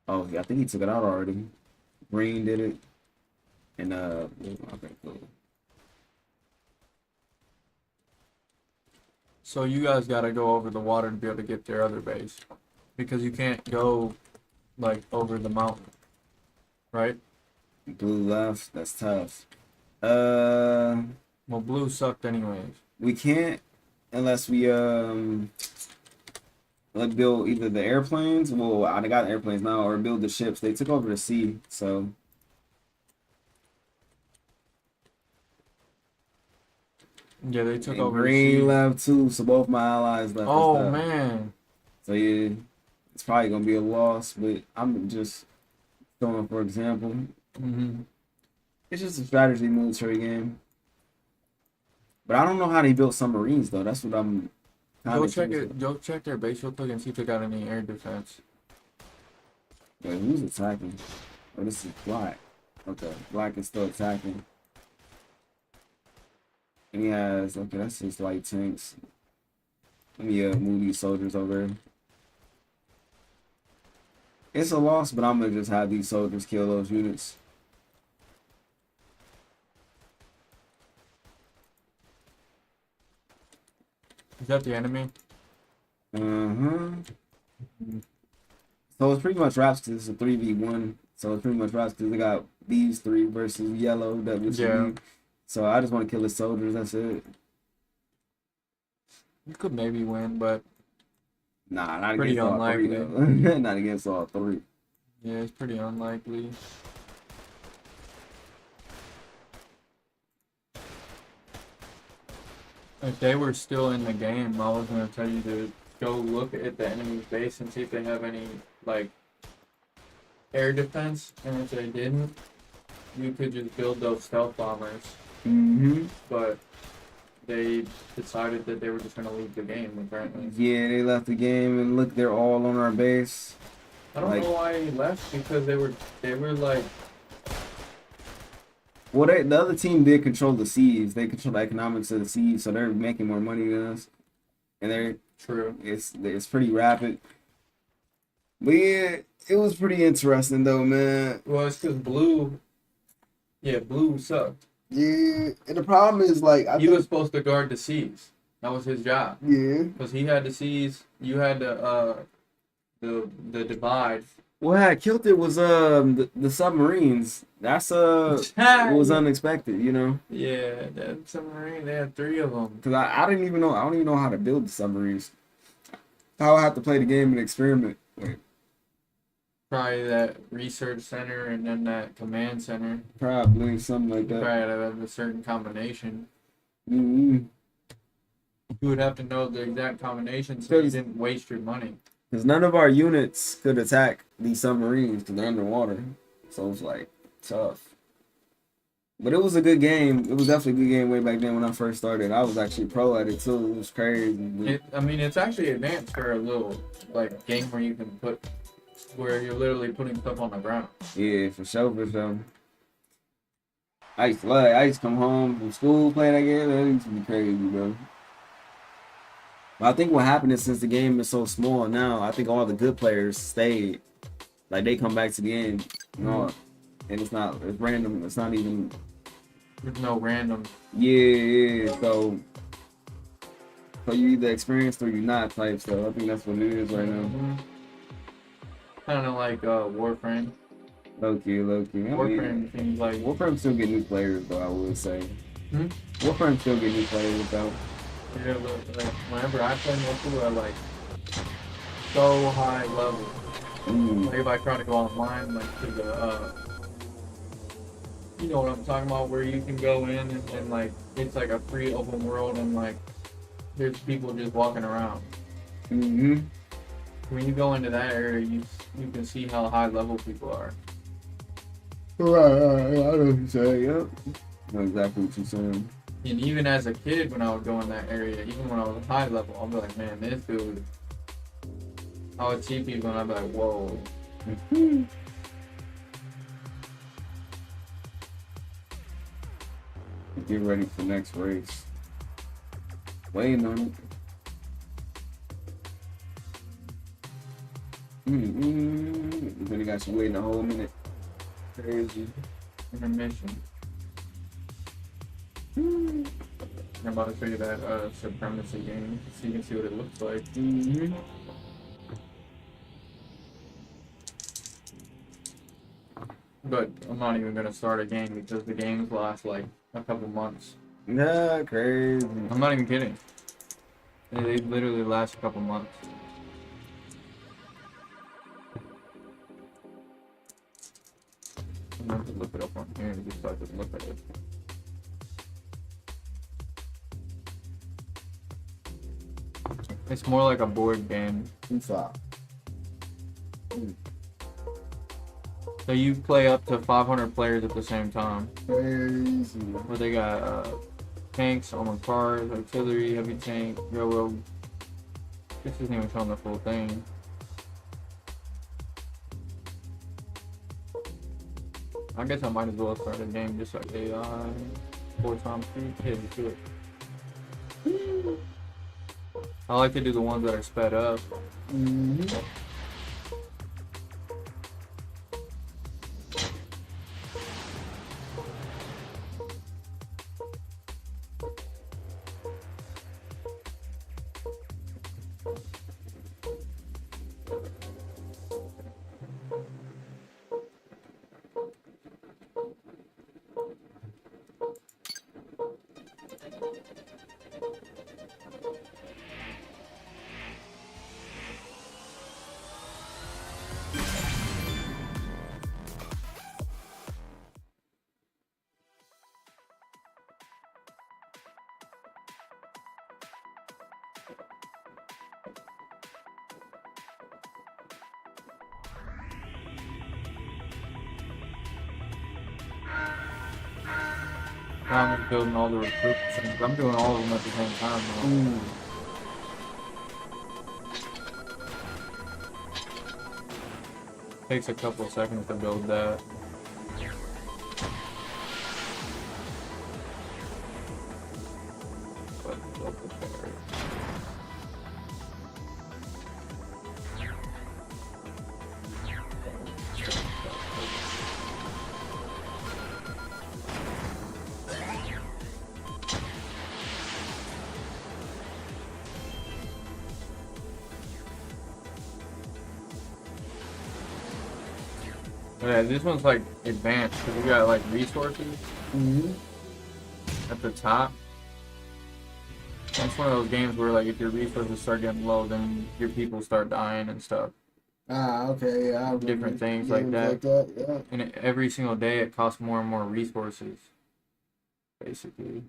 Oh, yeah, I think he took it out already. Green did it. And, okay, cool. So you guys gotta go over the water to be able to get their other base. Because you can't go, like, over the mountain. Right? Blue left, that's tough. Well, blue sucked anyways. We can't unless we, like build either the airplanes, well, I got airplanes now, or build the ships. They took over the sea, so. Yeah, they took And over. green left too, so both my allies left. Oh, and stuff. man. So yeah, it's probably gonna be a loss, but I'm just throwing for example. Mm-hmm. It's just a strategy military game. But I don't know how they built submarines though. That's what I'm. Go check it. Go check their base real quick and see if they got any air defense. Wait, who's attacking? Oh, this is black. Okay, black is still attacking. And he has, okay, that's his light tanks. Let me move these soldiers over. It's a loss, but I'm gonna just have these soldiers kill those units. Is that the enemy? So it's pretty much wraps because it's a 3v1. So it's pretty much wraps because they got these three versus yellow that was Yeah. So I just want to kill the soldiers. That's it. You could maybe win, but Nah, not pretty against all three unlikely. though. Not against all three. Yeah, it's pretty unlikely. If they were still in the game, I was gonna tell you to go look at the enemy's base and see if they have any, like, air defense, and if they didn't, you could just build those stealth bombers. Mm-hmm. But they decided that they were just gonna leave the game, apparently. Yeah, they left the game and look, they're all on our base. I don't know why he left, because they were like, Well, the other team did control the seas. They control the economics of the seas, so they're making more money than us. And they're true. It's pretty rapid. But yeah, it was pretty interesting though, man. Well, it's because blue sucked. Yeah, and the problem is like He was supposed to guard the seas. That was his job. Yeah, Because he had the seas, you had the divide. What had killed it was the submarines. That's it was unexpected, you know. Yeah, that submarine, they had 3 of them. Cause I didn't even know. I don't even know how to build the submarines. I would have to play the game and experiment. Probably that research center and then that command center. Probably something like You that. probably had to have a certain combination. Mm-hmm. You would have to know the exact combination so you didn't waste your money. Because none of our units could attack these submarines because they're underwater. So it's like tough. But it was a good game. It was definitely a good game way back then when I first started. I was actually pro at it too. It was crazy. It's actually advanced for a little like game where you can where you're literally putting stuff on the ground. Yeah, for sure, for sure. I used to come home from school, play that game. That used to be crazy, bro. But I think what happened is since the game is so small now, I think all the good players stayed. Like they come back to the game, you know, and it's random. It's not even. There's no random. Yeah. So you either experienced or you not type stuff. I think that's what it is right now. Kind of like Warframe. Low key. Warframe seems like. Warframe still get new players though. I would say. Warframe still get new players though. Yeah, like whenever I play multiplayer, I like so high level. Like if I try to go online, like to the you know what I'm talking about, where you can go in and like it's like a free open world and like there's people just walking around. When you go into that area, you can see how high level people are. Right. I know what you're saying. Yep. I know exactly what you're saying. And even as a kid, when I would go in that area, even when I was high level, I'd be like, man, this dude. I would see people and I'd be like, whoa. Get ready for next race. Waiting on it. Then you got you waiting a whole minute. Crazy. Intermission. I'm about to show you that supremacy game so you can see what it looks like. But I'm not even gonna start a game because the games last like a couple months. Nah, crazy. I'm not even kidding. They literally last a couple months. I'm gonna have to look it up on here and just so I can look at it. It's more like a board game. FIFA. So you play up to 500 players at the same time. Crazy. Where they got tanks, armored cars, artillery, heavy tank, railroad. This isn't even showing the full thing. I guess I might as well start a game just like AI. 4 times speed. Yeah, let's do it. I like to do the ones that are sped up. Now I'm just building all the recruits. I'm doing all of them at the same time now. Takes a couple of seconds to build that. Yeah, this one's like advanced because we got like resources at the top. It's one of those games where like if your resources start getting low, then your people start dying and stuff. Ah, okay, yeah. I remember Different things games like that. Yeah. And every single day it costs more and more resources, basically.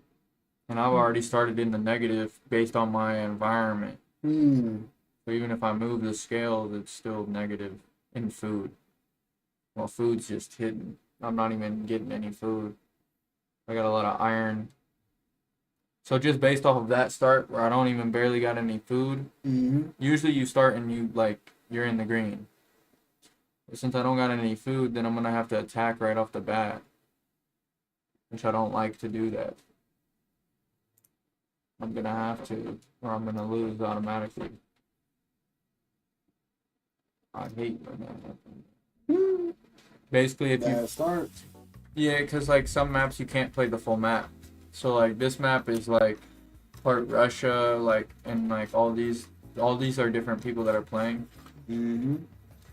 And I've already started in the negative based on my environment. So even if I move the scales, it's still negative in food. Well, food's just hidden. I'm not even getting any food. I got a lot of iron. So just based off of that start, where I don't even barely got any food, usually you start and you're in the green. But since I don't got any food, then I'm gonna have to attack right off the bat, which I don't like to do that. I'm gonna have to, or I'm gonna lose automatically. I hate when that happens. Basically, if you Bad start. yeah, because like some maps you can't play the full map. So like this map is like part Russia, like and like all these are different people that are playing. Mm-hmm.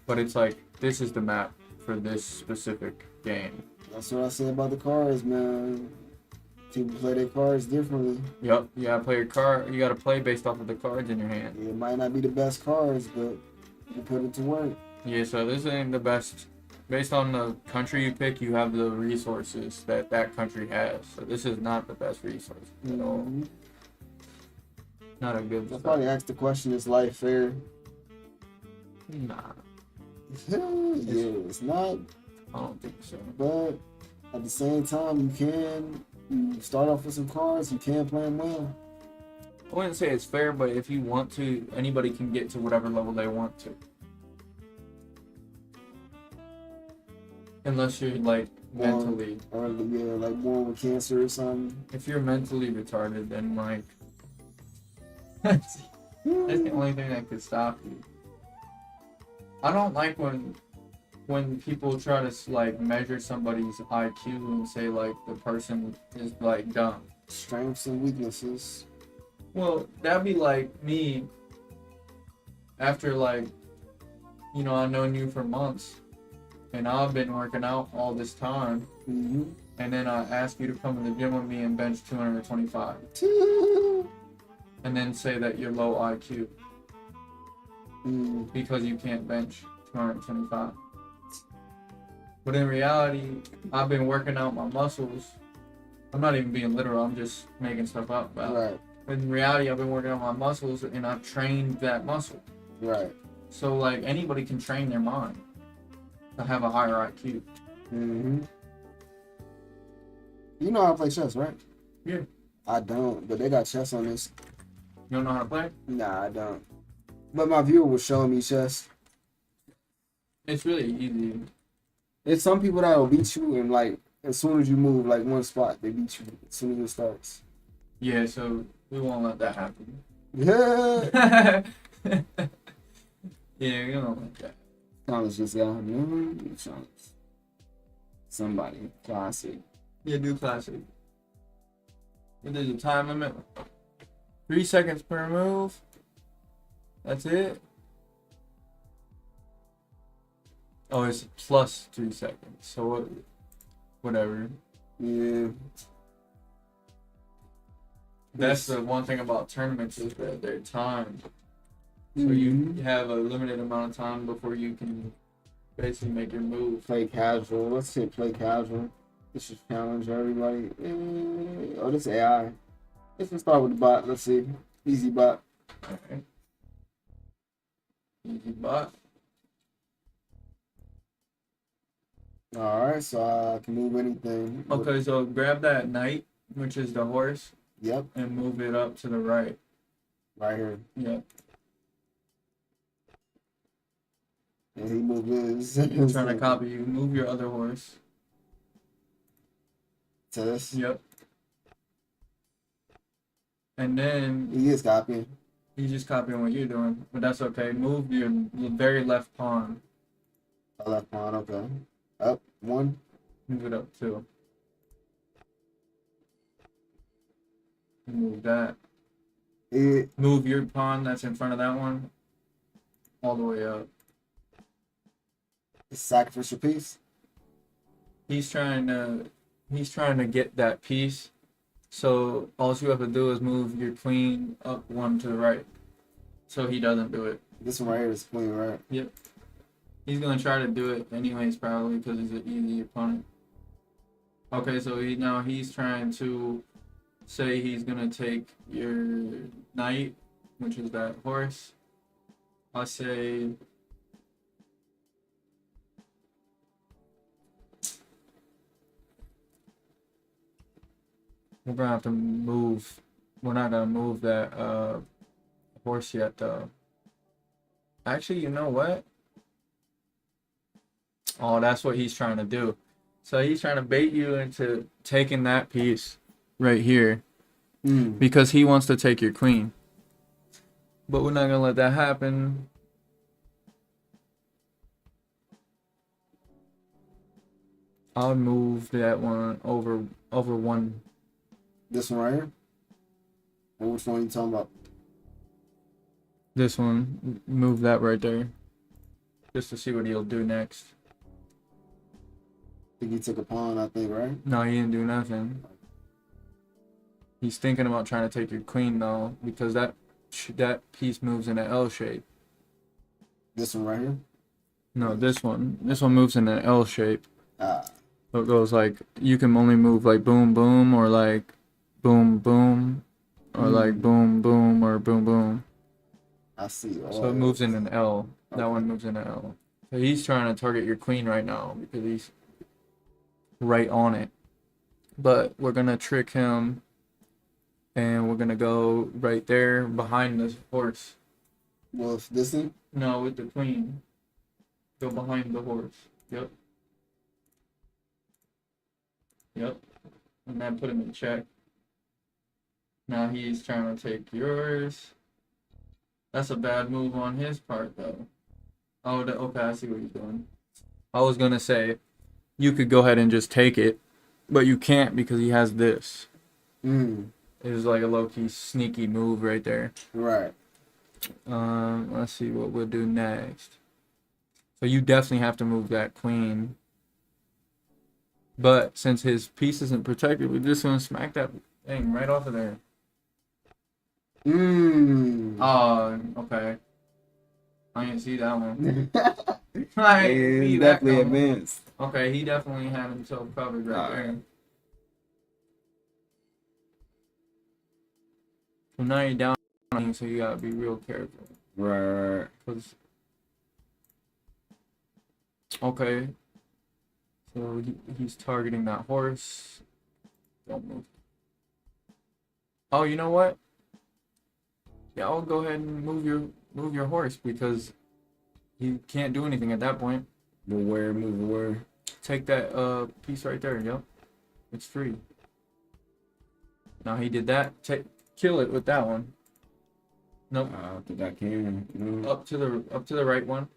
But it's like this is the map for this specific game. That's what I say about the cars, man. People play their cards differently. Yep, you gotta play your card. You gotta play based off of the cards in your hand. It might not be the best cards, but you put it to work. Yeah, so this ain't the best. Based on the country you pick, you have the resources that that country has. So this is not the best resource at all. Mhm. Not a good. I'll probably ask the question: is life fair? Nah, Yeah, it's not. I don't think so. But at the same time, you start off with some cards. You can play them well. I wouldn't say it's fair, but if you want to, anybody can get to whatever level they want to. Unless you're like mentally. Or yeah, like born with cancer or something. If you're mentally retarded, then like that's the only thing that could stop you. I don't like when people try to like measure somebody's IQ and say like the person is like dumb. Strengths and weaknesses. Well, that'd be like me after like, you know, I've known you for months and I've been working out all this time, Mm-hmm. and then I ask you to come to the gym with me and bench 225 and then say that you're low IQ Mm. because you can't bench 225. But in reality, I've been working out my muscles. I'm not even being literal, I'm just making stuff up about it. Right, But in reality, I've been working on my muscles and I've trained that muscle. right. So like anybody can train their mind to have a higher IQ. Mm-hmm. You know how to play chess, right? Yeah. I don't, but they got chess on this. You don't know how to play? Nah, I don't. But my viewer was showing me chess. It's really easy. There's some people that will beat you, and like as soon as you move like one spot, they beat you as soon as it starts. Yeah, so we won't let that happen. Yeah. Yeah, we don't let that. Thomas just got somebody classic. Yeah, do classic. But there's a time limit. 3 seconds per move. That's it. Oh, it's plus 3 seconds. So whatever. Yeah. That's the one thing about tournaments is that they're timed. So Mhm. you have a limited amount of time before you can basically make your move. Play casual. Let's say play casual. This is challenge everybody. Oh, this AI. Let's start with the bot. Let's see. Easy bot. Okay. Easy bot. Alright, so I can move anything. Okay, so grab that knight, which is the horse, Yep, and move it up to the right. right here. Yep. And he moved his. I'm trying to copy you. Move your other horse. To this. Yep. And then He is copying. he's just copying what you're doing, but that's okay. Move your very left pawn. I left pawn, okay. Up, one. Move it up two. Move that. It, Move your pawn that's in front of that one all the way up. it's sacrificial piece. He's trying to get that piece. So all you have to do is move your queen up one to the right. So he doesn't do it. This one right here is queen, right? He's gonna try to do it anyways, probably because he's an easy opponent. Okay, so he's trying to say he's gonna take your knight, which is that horse. I say we're gonna have to move. We're not gonna move that horse yet, though. Actually, you know what? Oh, that's what he's trying to do. So he's trying to bait you into taking that piece right here because he wants to take your queen. But we're not gonna let that happen. I'll move that one over one. This one right here? Or which one are you talking about? This one, move that right there. Just to see what he'll do next. I think he took a pawn, I think, right? No, he didn't do nothing. He's thinking about trying to take your queen though, because that piece moves in an L shape. This one right here? No, this one. This one moves in an L shape. Ah. So it goes like, you can only move like boom boom, or like boom boom, or like boom boom, or boom boom. I see. So it moves in an L. Okay. That one moves in an L. So he's trying to target your queen right now because he's right on it. But we're gonna trick him, and we're gonna go right there behind this horse. Well, if this thing? No, with the queen. Go behind the horse. Yep. Yep. And then put him in check. Now he's trying to take yours. That's a bad move on his part, though. Oh, okay, I see what he's doing. I was gonna say, you could go ahead and just take it, but you can't because he has this. It was like a low-key sneaky move right there. Right. Let's see what we'll do next. So you definitely have to move that queen. But since his piece isn't protected, we're just gonna smack that thing right off of there. Oh, okay. I didn't see that one. I didn't see that definitely coming. advanced. Okay, he definitely had himself covered right there. So now you're down, so you gotta be real careful. Right. Cause okay, so he's targeting that horse. Don't move. Oh, you know what? Yeah, I'll go ahead and move your horse because you can't do anything at that point. But where? Move where? Take that piece right there. Yep, it's free. Now he did that. Kill it with that one. Nope. I don't think I can. No. Up to the right one.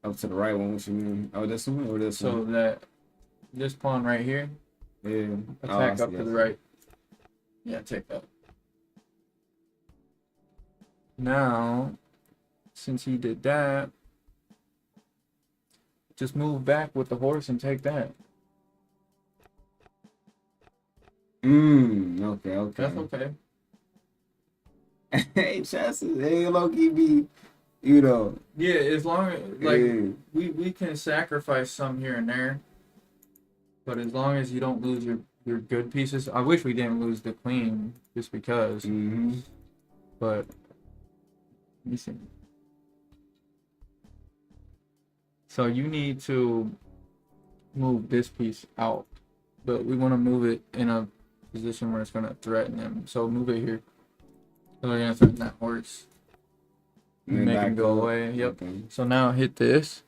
Up to the right one. What you mean? Oh, this one or this So one? that this pawn right here. Yeah. Attack up to the right. Yeah, take that. Now, since he did that, just move back with the horse and take that. Okay. That's okay. Hey, chances, they low key be, you know. Yeah, as long as we can sacrifice some here and there, but as long as you don't lose your good pieces. I wish we didn't lose the queen just because. But let me see. So you need to move this piece out, but we want to move it in a position where it's going to threaten him. So move it here. So we're going to threaten that horse. Make him go away. Yep. Okay. So now hit this.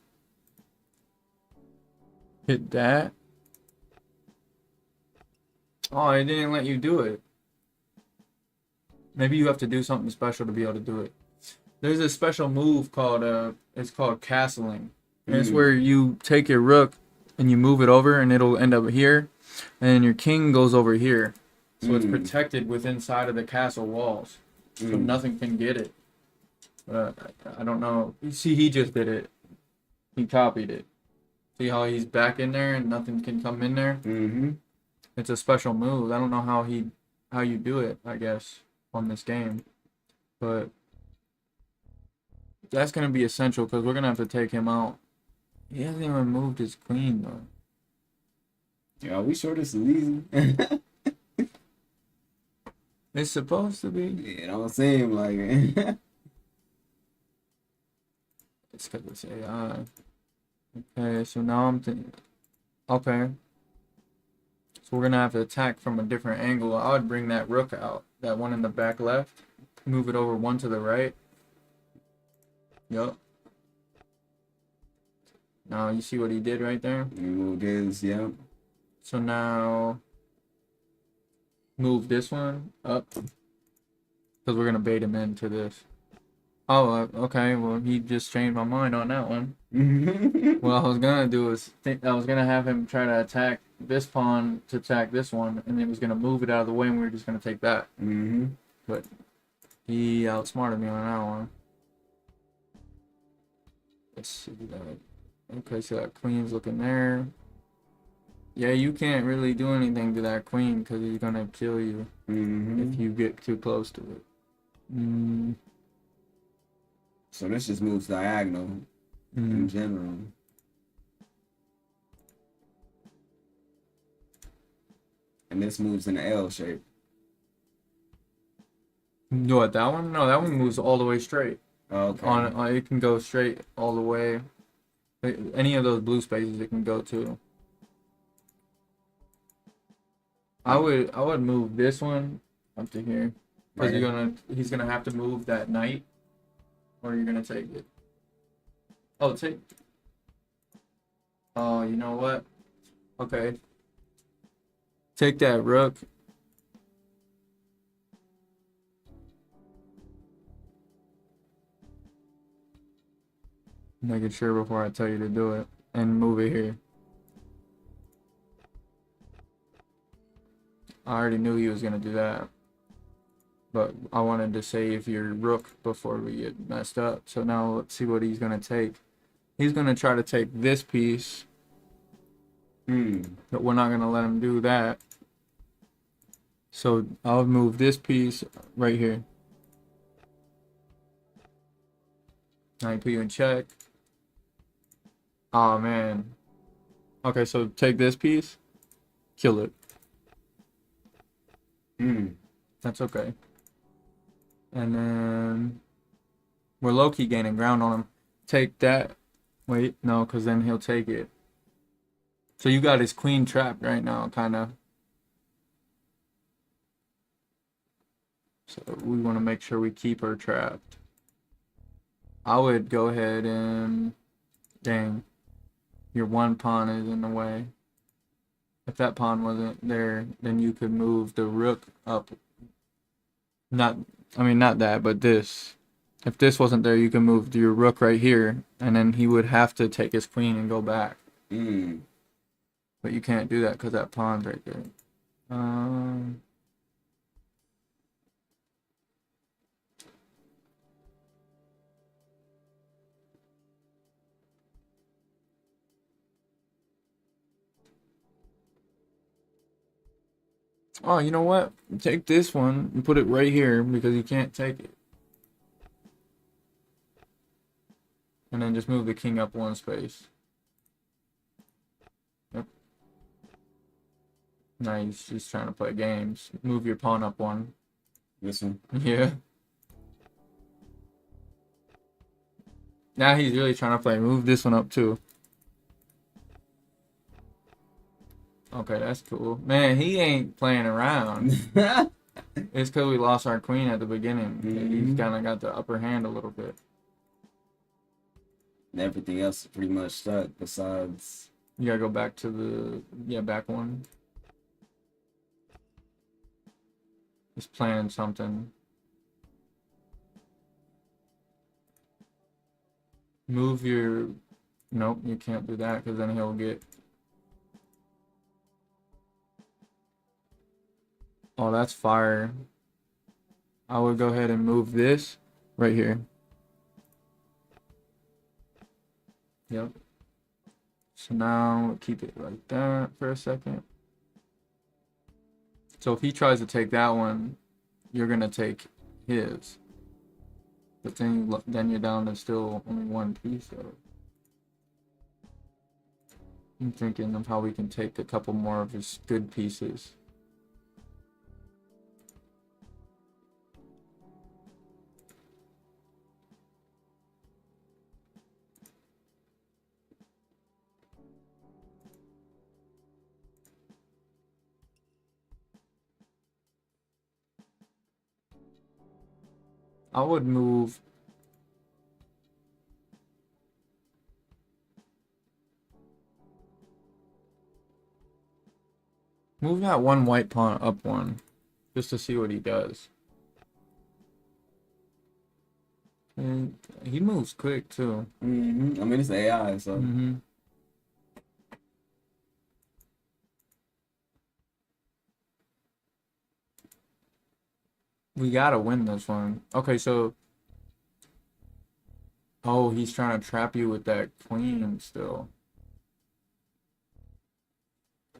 Hit that. Oh, it didn't let you do it. Maybe you have to do something special to be able to do it. There's a special move called it's called castling. And it's where you take your rook and you move it over and it'll end up here, and your king goes over here. So it's protected within inside of the castle walls. So nothing can get it. I don't know. You see, he just did it. He copied it. See how he's back in there and nothing can come in there? It's a special move. I don't know how you do it, I guess, on this game. But that's going to be essential because we're going to have to take him out. He hasn't even moved his queen, though. Yeah, are we sure this is easy? It's supposed to be. Yeah, it don't seem like it. It's because it's AI. Okay, so now I'm thinking. Okay. So we're going to have to attack from a different angle. I would bring that rook out. That one in the back left. Move it over one to the right. Yup. Now you see what he did right there? You moved his, yeah. So now move this one up because we're gonna bait him into this. Oh, okay. Well, he just changed my mind on that one. What I was gonna do is I was gonna have him try to attack this pawn to attack this one, and he was gonna move it out of the way, and we were just gonna take that. But he outsmarted me on that one. Let's see that. Okay, so that queen's looking there. Yeah, you can't really do anything to that queen because he's gonna kill you if you get too close to it. So this just moves diagonal in general. And this moves in the L shape. What, that one? No, that one moves all the way straight. Okay. It can go straight all the way. Any of those blue spaces it can go to. I would move this one up to here because he's gonna have to move that knight, or you're gonna take it. Oh, take. Oh, you know what? Okay. Take that rook. Make it sure before I tell you to do it, and move it here. I already knew he was gonna do that, but I wanted to save your rook before we get messed up. So now let's see what he's gonna take. He's gonna try to take this piece, but we're not gonna let him do that. So I'll move this piece right here. I put you in check. Oh man. Okay, so take this piece, kill it. That's okay. And then we're low-key gaining ground on him. Take that. Wait, no, because then he'll take it. So you got his queen trapped right now, kind of. So we want to make sure we keep her trapped. I would go ahead and... Dang. Your one pawn is in the way. If that pawn wasn't there, then you could move the rook up. Not that, but this. If this wasn't there, you can move your rook right here, and then he would have to take his queen and go back. But you can't do that because that pawn's right there. Oh, you know what? Take this one and put it right here because you can't take it. And then just move the king up one space. Yep. Now he's just trying to play games. Move your pawn up one. This one? Yeah. Now he's really trying to play. Move this one up too. Okay, that's cool. Man, he ain't playing around. It's because we lost our queen at the beginning. He's kind of got the upper hand a little bit. And everything else is pretty much stuck besides... You gotta go back to the... Yeah, back one. Just planning something. Move your... Nope, you can't do that because then he'll get... Oh, that's fire. I would go ahead and move this right here. Yep. So now keep it like that for a second. So if he tries to take that one, you're gonna take his. But then you're down to still only one piece of it. I'm thinking of how we can take a couple more of his good pieces. I would move that one white pawn up one. just to see what he does. And he moves quick too. I mean, it's AI, so. Mm-hmm. We gotta win this one. Okay, so. Oh, he's trying to trap you with that queen still.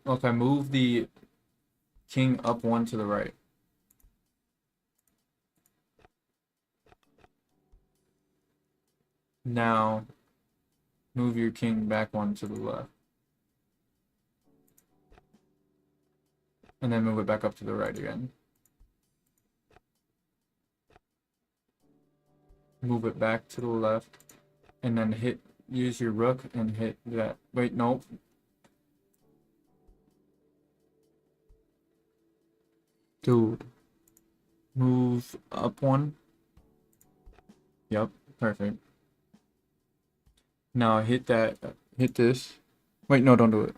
Okay, move the king up one to the right. Now, move your king back one to the left. And then move it back up to the right again. Move it back to the left. And then use your rook and hit that. Wait, nope. Dude. Move up one. Yep, perfect. Now hit this. Wait, no, don't do it.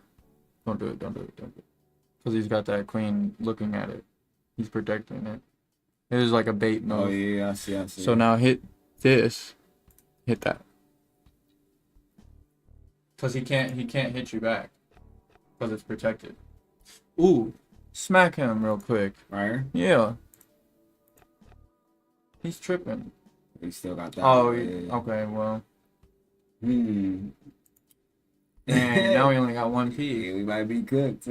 Don't do it. Because he's got that queen looking at it. He's protecting it. It is like a bait move. Oh, yeah, I see. So now hit this. Hit that. Because he can't hit you back. Because it's protected. Ooh. Smack him real quick. Right? Yeah. He's tripping. We still got that. Oh, yeah. okay, well. Man, now we only got one yeah, piece. we might be cooked.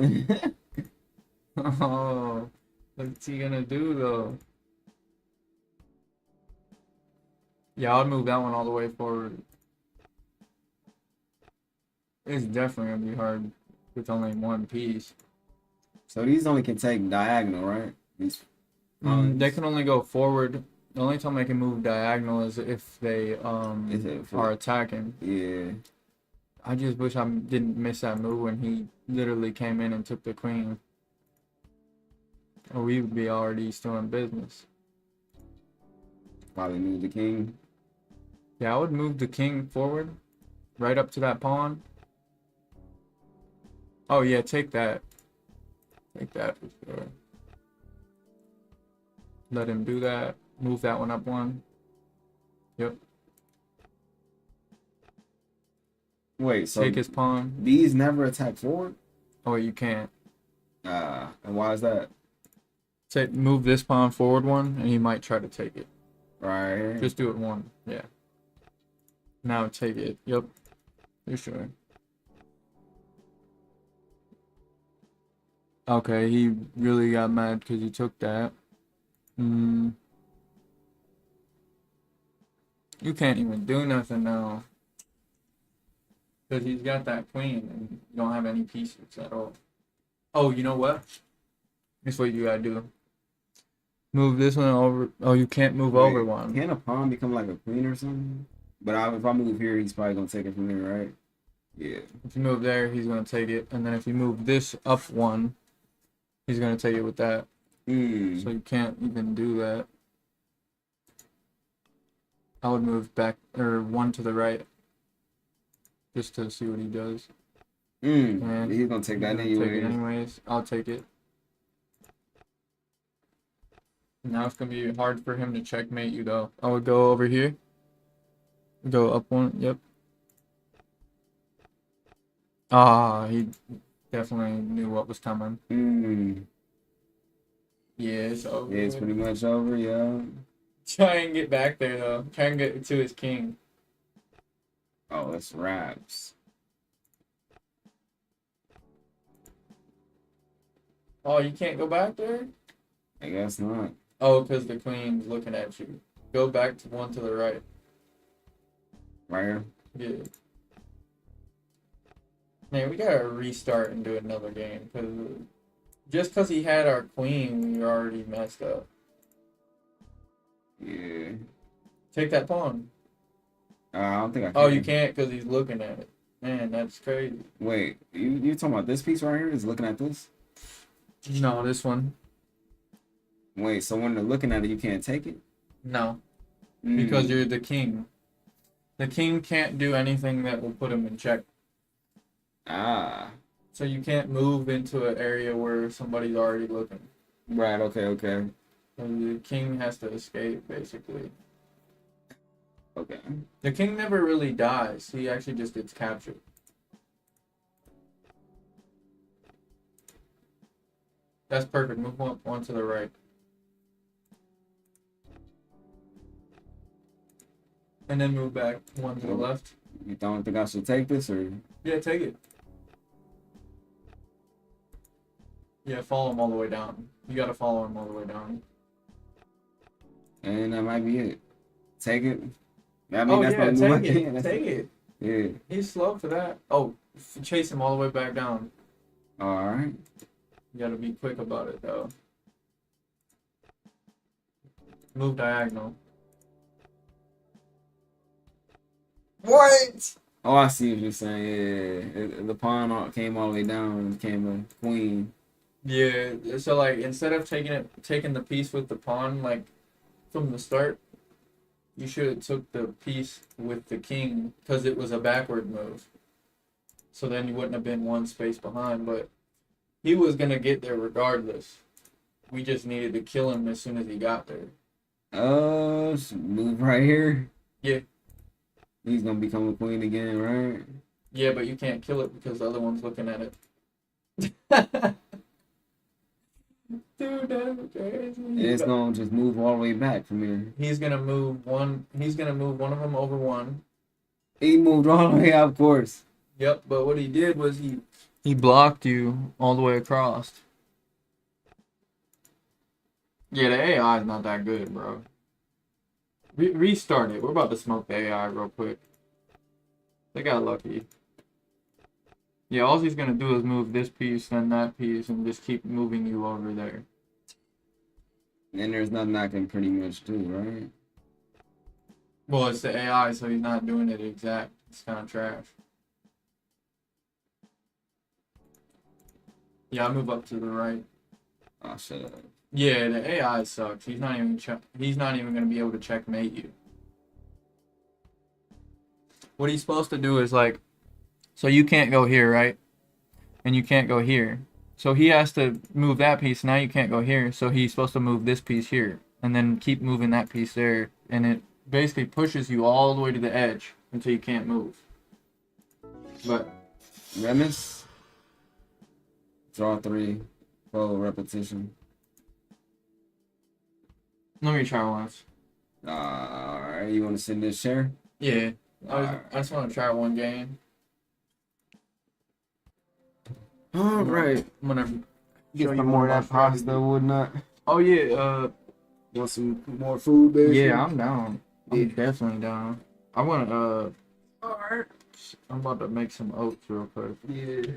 Oh, what's he gonna do though? Yeah, I'll move that one all the way forward. It's definitely gonna be hard with only one piece. So these only can take diagonal, right? These. They can only go forward. The only time they can move diagonal is if they are attacking. Yeah. I just wish I didn't miss that move when he literally came in and took the queen. Or we would be already still in business. Probably move the king. Yeah, I would move the king forward, right up to that pawn. Oh yeah, take that. Take that for sure. Let him do that. Move that one up one. Yep. Wait, so Take his pawn. these never attack forward? Oh, you can't. And why is that? Move this pawn forward one, and he might try to take it. Right. Just do it one. Yeah. Now take it. Yep. For sure. Okay, he really got mad because he took that. You can't even do nothing now. Because he's got that queen and you don't have any pieces at all. Oh, you know what? This is what you gotta do. Move this one over. Oh, you can't move over one. Can a pawn become like a queen or something? But if I move here, he's probably gonna take it from here, right? Yeah. If you move there, he's gonna take it. And then if you move this up one, he's gonna take it with that. So you can't even do that. I would move back or one to the right. Just to see what he does. And he's gonna take that anyways. I'll take it. Now it's gonna be hard for him to checkmate you though. I would go over here. Go up one. Yep. Ah, he definitely knew what was coming. Yeah, it's over. Yeah, it's pretty much over, yeah. Try and get back there though. Try and get to his king. Oh, it's wraps. Oh, you can't go back there? I guess not. Oh, because the queen's looking at you. Go back to one to the right. Right here? Yeah. Man, we gotta restart and do another game. Cause just because he had our queen, we already messed up. Yeah. Take that pawn. I don't think I can. Oh, you can't because he's looking at it. Man, that's crazy. Wait, you talking about this piece right here is looking at this? No, this one. Wait, so when they're looking at it, you can't take it? No. Because you're the king. The king can't do anything that will put him in check. Ah. So you can't move into an area where somebody's already looking. Right. Okay. Okay. And the king has to escape, basically. Okay. The king never really dies. He actually just gets captured. That's perfect. Move one to the right. And then move back one to the left. You don't think I should take this, or? Yeah, take it. Yeah, follow him all the way down. You gotta follow him all the way down. And that might be it. Take it. I mean, Oh that's yeah, the only move I take can. it. Take it. Yeah. He's slow for that. Oh, chase him all the way back down. All right. You gotta be quick about it though. Move diagonal. What? Oh, I see what you're saying. Yeah. The pawn came all the way down and became a queen. Yeah, so like instead of taking the piece with the pawn like from the start, you should have took the piece with the king because it was a backward move. So then you wouldn't have been one space behind, but he was gonna get there regardless. We just needed to kill him as soon as he got there. Move right here. Yeah. He's gonna become a queen again, right? Yeah, but you can't kill it because the other one's looking at it. Dude, that's crazy. It's gonna just move all the way back from here. He's gonna move one. He's gonna move one of them over one. He moved all the way out, of course. Yep, but what he did was he blocked you all the way across. Yeah, the AI is not that good, bro. Restart it. We're about to smoke the AI real quick. They got lucky. Yeah, all he's gonna do is move this piece, then that piece, and just keep moving you over there. And there's nothing I can pretty much do, right? Well, it's the AI, so he's not doing it exact. It's kind of trash. Yeah, I move up to the right. Oh, shut up. Yeah, the AI sucks. He's not even gonna be able to checkmate you. What he's supposed to do is like, so you can't go here, right? And you can't go here. So he has to move that piece. Now you can't go here. So he's supposed to move this piece here, and then keep moving that piece there, and it basically pushes you all the way to the edge until you can't move. But Remus. Draw 3. Full repetition. let me try once. Alright, you want to sit in this chair? Yeah, I Alright. just want to try one game. Alright. Whenever. Get show you some more one of of that my pasta, strategies. whatnot. Oh yeah, Want some more food, baby? yeah, I'm down. I'm Yeah. definitely down. I want to. Alright. I'm about to make some oats real quick. Yeah.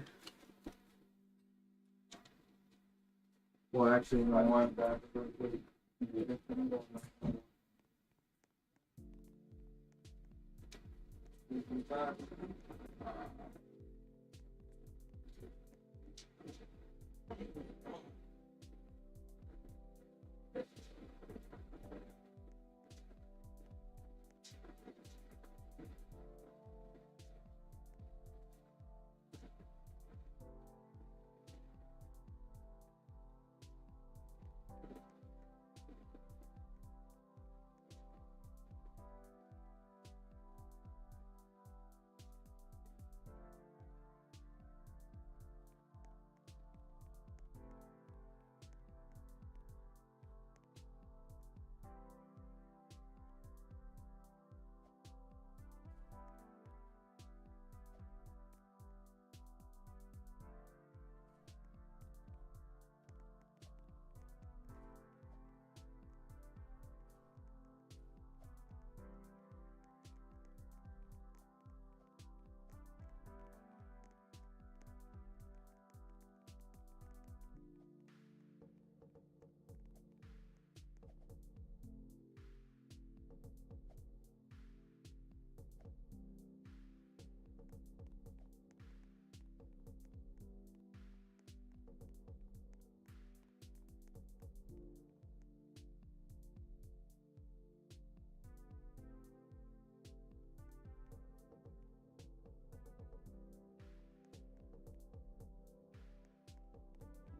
Well, actually, I want back real quick.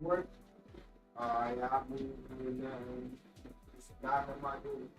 What? Yeah, I mean, it's not in my dude.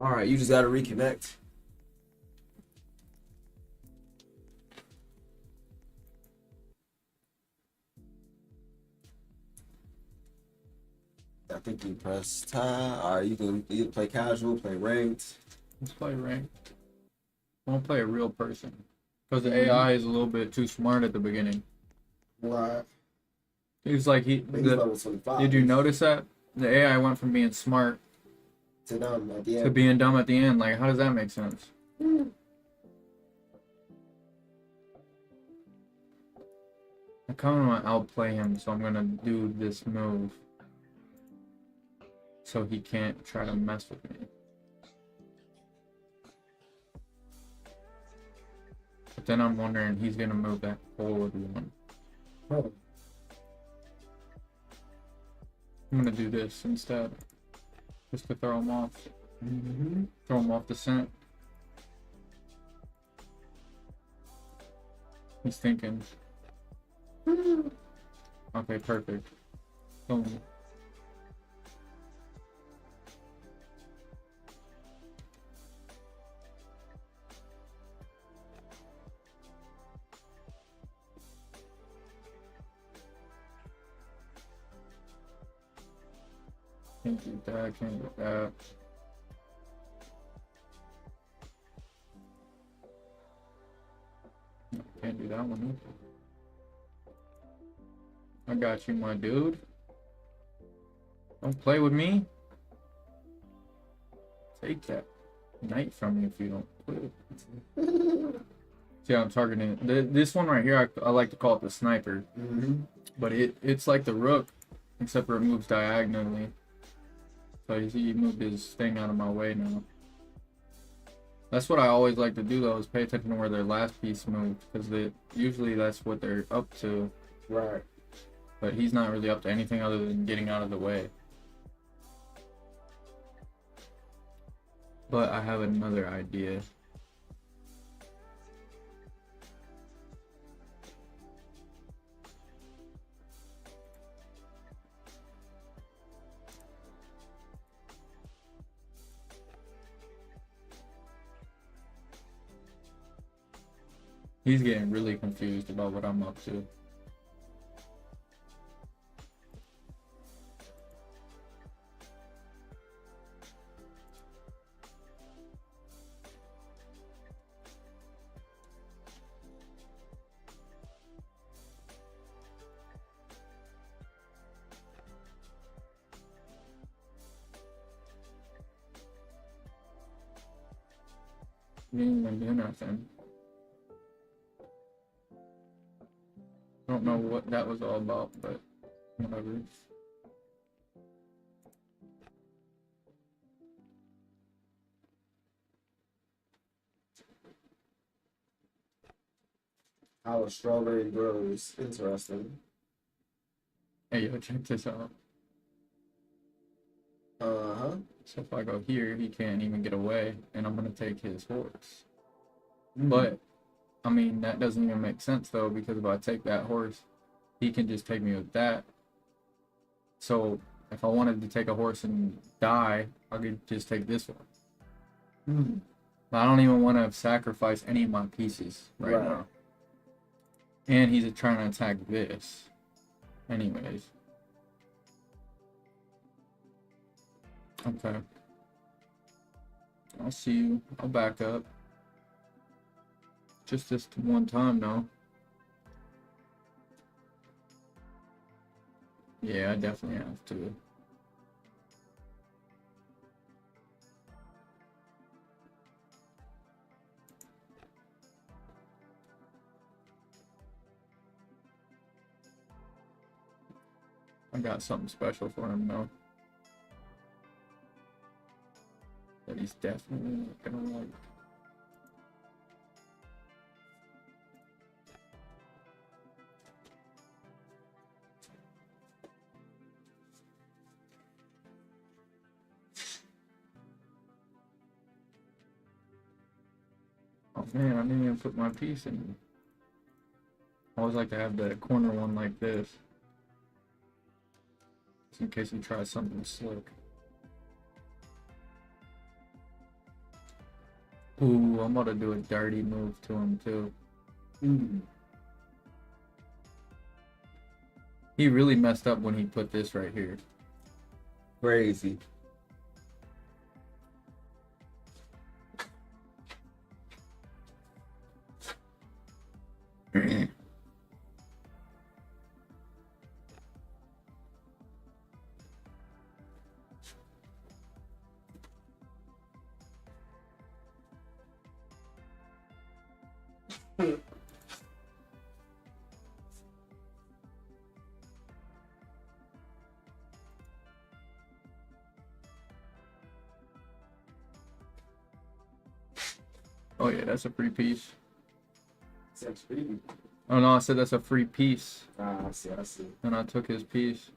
All right, you just gotta reconnect. I think you press tie. All right, you can either play casual, play ranked. Let's play ranked. I want to play a real person. Because the AI is a little bit too smart at the beginning. Right. He's like, He's level 25. did you notice that? The AI went from being smart to dumb at the end? to being dumb at the end. Like, how does that make sense? I kind of want to outplay him, so I'm going to do this move. So he can't try to mess with me. But then I'm wondering, he's going to move that forward one. Oh. I'm going to do this instead. Just to throw him off. Throw him off the scent. He's thinking. Okay, perfect. Boom. Can't do that, can't do that. No, can't do that one either. I got you, my dude. Don't play with me. Take that knight from me if you don't play. See, I'm targeting this one right here. I like to call it the sniper, but it's like the rook, except for it moves diagonally. So you see, he moved his thing out of my way now. That's what I always like to do though, is pay attention to where their last piece moved, because usually that's what they're up to. Right. But he's not really up to anything other than getting out of the way. But I have another idea. He's getting really confused about what I'm up to. He didn't even do nothing. I don't know what that was all about, but whatever. How a strawberry grows. Interesting. Hey, yo, check this out. Uh-huh. So if I go here, he can't even get away, and I'm gonna take his horse. But, I mean, that doesn't even make sense, though, because if I take that horse, he can just take me with that. So, if I wanted to take a horse and die, I could just take this one. But I don't even want to sacrifice any of my pieces right now. And he's trying to attack this. Anyways. Okay. I'll see you. I'll back up. Just this one time, though. Yeah, I definitely have to. I got something special for him, though. That he's definitely not gonna like. Oh man, I didn't even put my piece in. I always like to have the corner one like this. Just in case he tries something slick. Ooh, I'm about to do a dirty move to him too. He really messed up when he put this right here. Crazy. Oh yeah, that's a free piece. Sounds pretty. Oh no, I said that's a free piece. Ah, I see. I see. And I took his piece.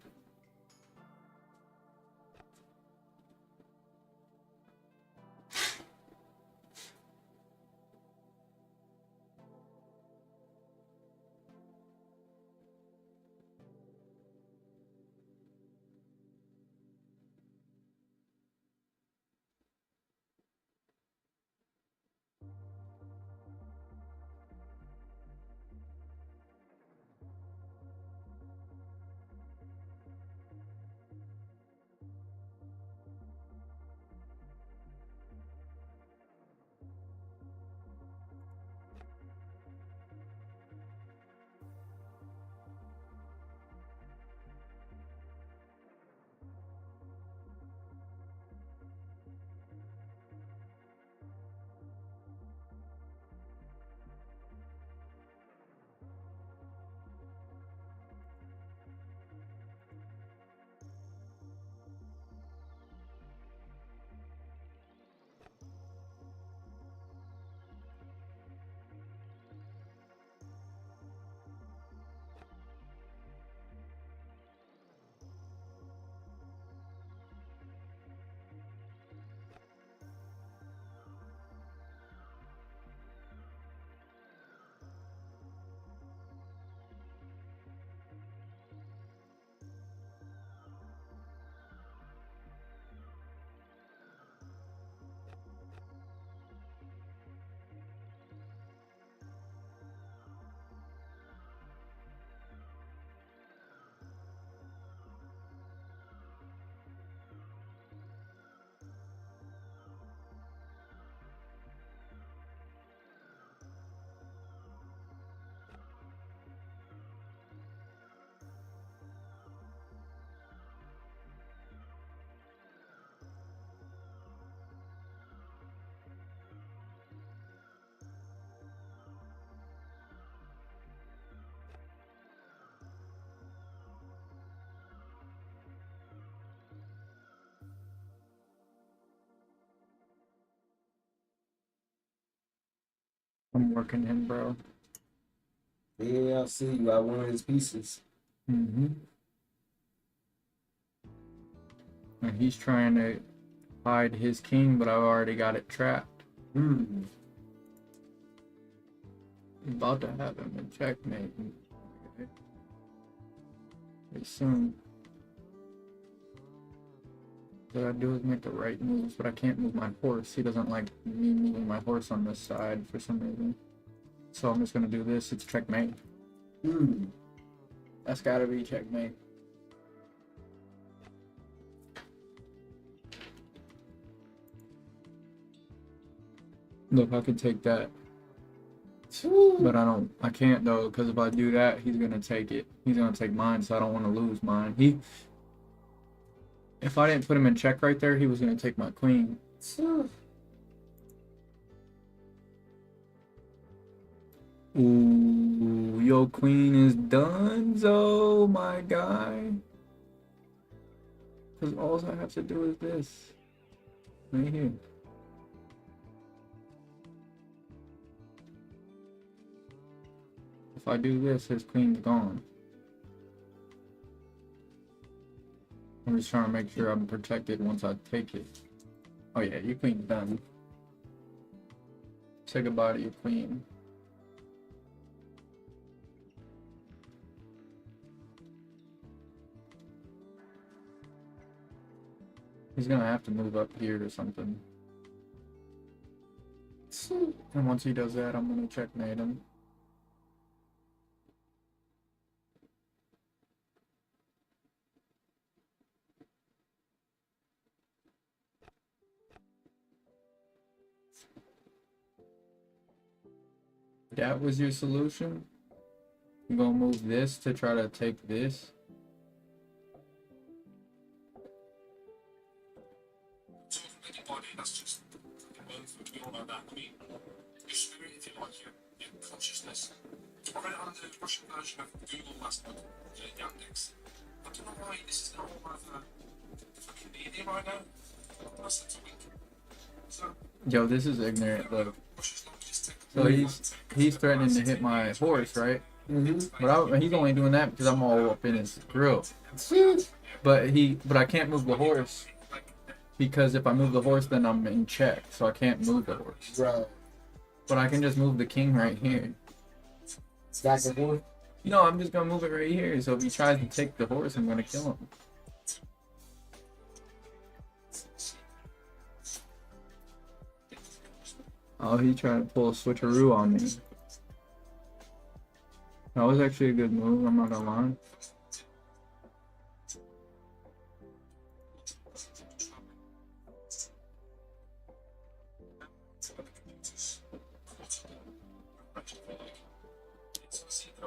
I'm working him, bro. Yeah, I see. You got one of his pieces. Mm-hmm. And he's trying to hide his king, but I've already got it trapped. Hmm. About to have him in checkmate. Pretty soon. What I do is make the right moves, but I can't move my horse. He doesn't like me moving my horse on this side for some reason. So I'm just gonna do this. It's checkmate. That's gotta be checkmate. Look, I could take that. But I can't though, because if I do that, he's gonna take it. He's gonna take mine, so I don't want to lose mine. If I didn't put him in check right there, he was gonna take my queen. Ooh, your queen is done, so my guy. Because all I have to do is this. Right here. If I do this, his queen's gone. I'm just trying to make sure I'm protected once I take it. Oh yeah, your queen's done. Say goodbye to your queen. He's gonna have to move up here or something. And once he does that, I'm gonna checkmate him. That was your solution? You gonna move this to try to take this? So from anybody, that's just fucking movement. We all know that. I mean, your spirit, if you like, your consciousness. I read it on the Russian version of Google last night, Yandex. I don't know why this is not all over fucking media right now. That's a week. So, Yo, this is ignorant, look. Russia's not just So he's threatening to hit my horse, right? But he's only doing that because I'm all up in his grill. But I can't move the horse because if I move the horse, then I'm in check, so I can't move the horse. Right. But I can just move the king right here. Back and forth. No, I'm just gonna move it right here. So if he tries to take the horse, I'm gonna kill him. Oh, he tried to pull a switcheroo on me. That was actually a good move, I'm not gonna lie.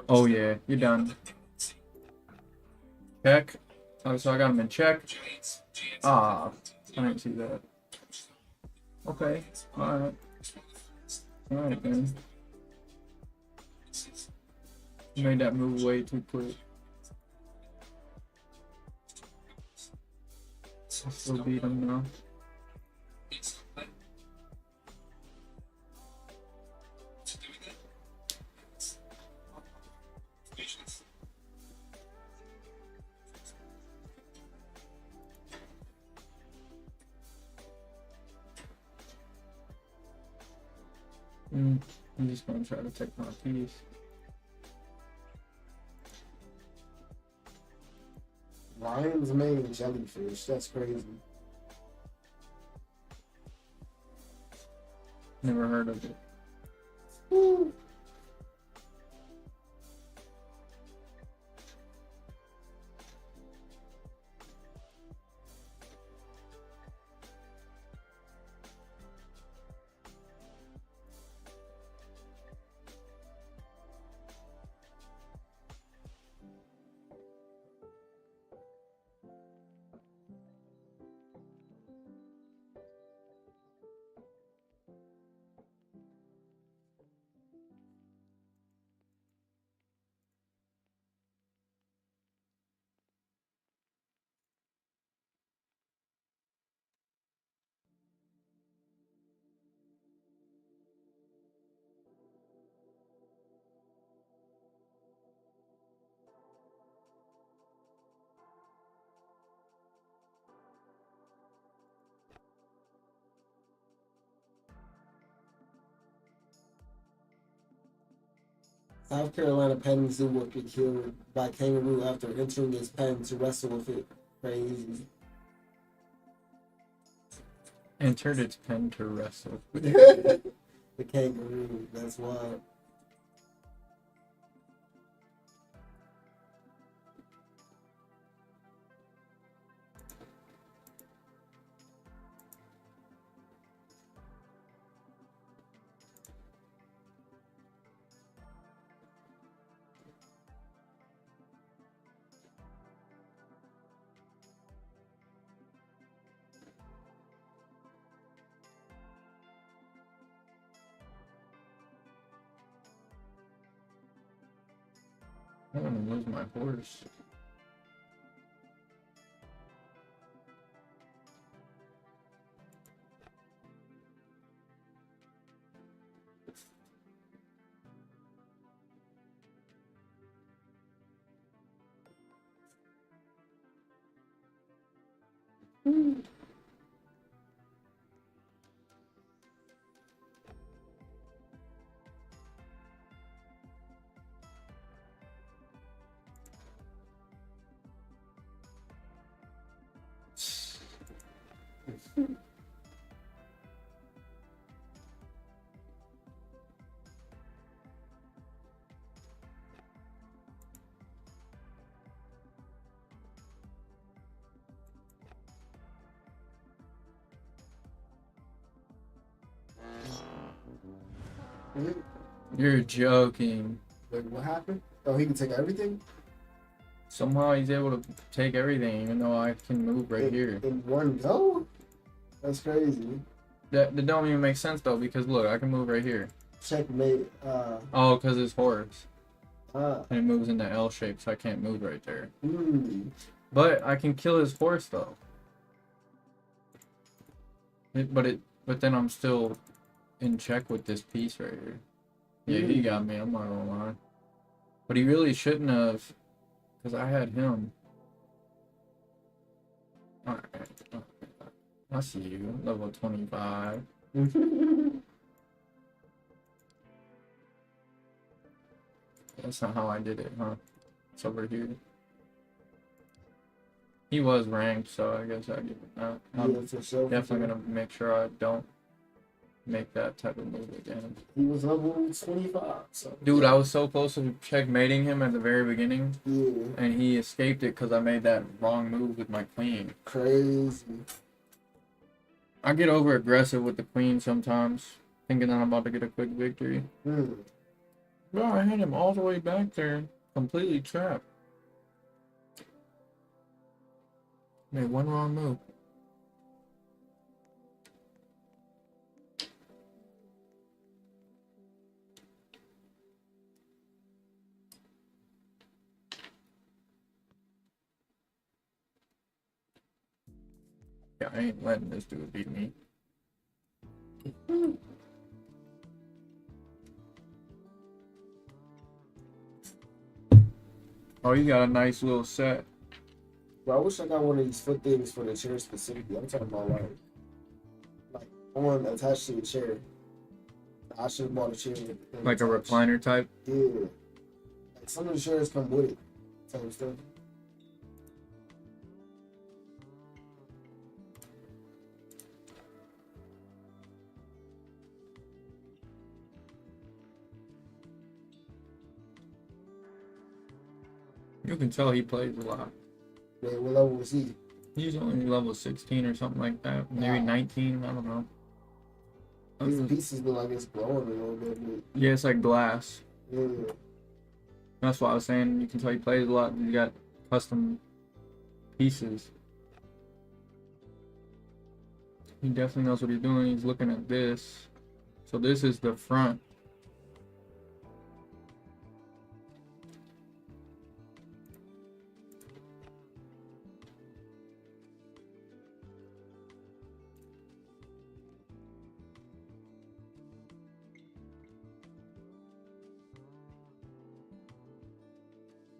Oh yeah, you're done. Check. Oh, so I got him in check. Ah, I didn't see that. Okay, alright. Alright then. You made that move way too quick. I still beat him now. I'm just gonna try to take my piece. Lion's mane jellyfish. That's crazy. Never heard of it. Woo. South Carolina petting zoo worker killed by kangaroo after entering his pen to wrestle with it. Crazy. Entered its pen to wrestle. The kangaroo. That's wild. I want to lose my horse. You're joking. Like, what happened? Oh, he can take everything? Somehow he's able to take everything, even though I can move right here. In one go? That's crazy. That don't even make sense though, because look, I can move right here. Checkmate. Oh, because it's horse. Uh, And it moves in the L shape, so I can't move right there. hmm. But I can kill his horse though. But then I'm still in check with this piece right here. Yeah, he got me. I'm not gonna lie. But he really shouldn't have, because I had him. Alright. I see you. Level 25. That's not how I did it, huh? It's over here. He was ranked, so I guess I'll give it that. I'm Yeah, for sure. definitely gonna make sure I don't make that type of move again. He was level 25. So. Dude, I was so close to checkmating him at the very beginning, Yeah. and he escaped it because I made that wrong move with my queen. Crazy. I get over aggressive with the queen sometimes, thinking that I'm about to get a quick victory. Hmm. Bro, I had him all the way back there, completely trapped. Made one wrong move. Yeah, I ain't letting this dude beat me. Oh, you got a nice little set. Bro, I wish I got one of these foot things for the chair specifically. I'm talking about like one attached to the chair. I should have bought a chair. Like a recliner type? Yeah. Like some of the chairs come with it. Type of stuff. You can tell he plays a lot. Yeah, what level was he? He's only level 16 or something like that. Maybe Wow. 19, I don't know. These pieces look like it's glowing a little bit. Yeah, it's like glass. Yeah. That's why I was saying you can tell he plays a lot. You got custom pieces. He definitely knows what he's doing. He's looking at this. So this is the front.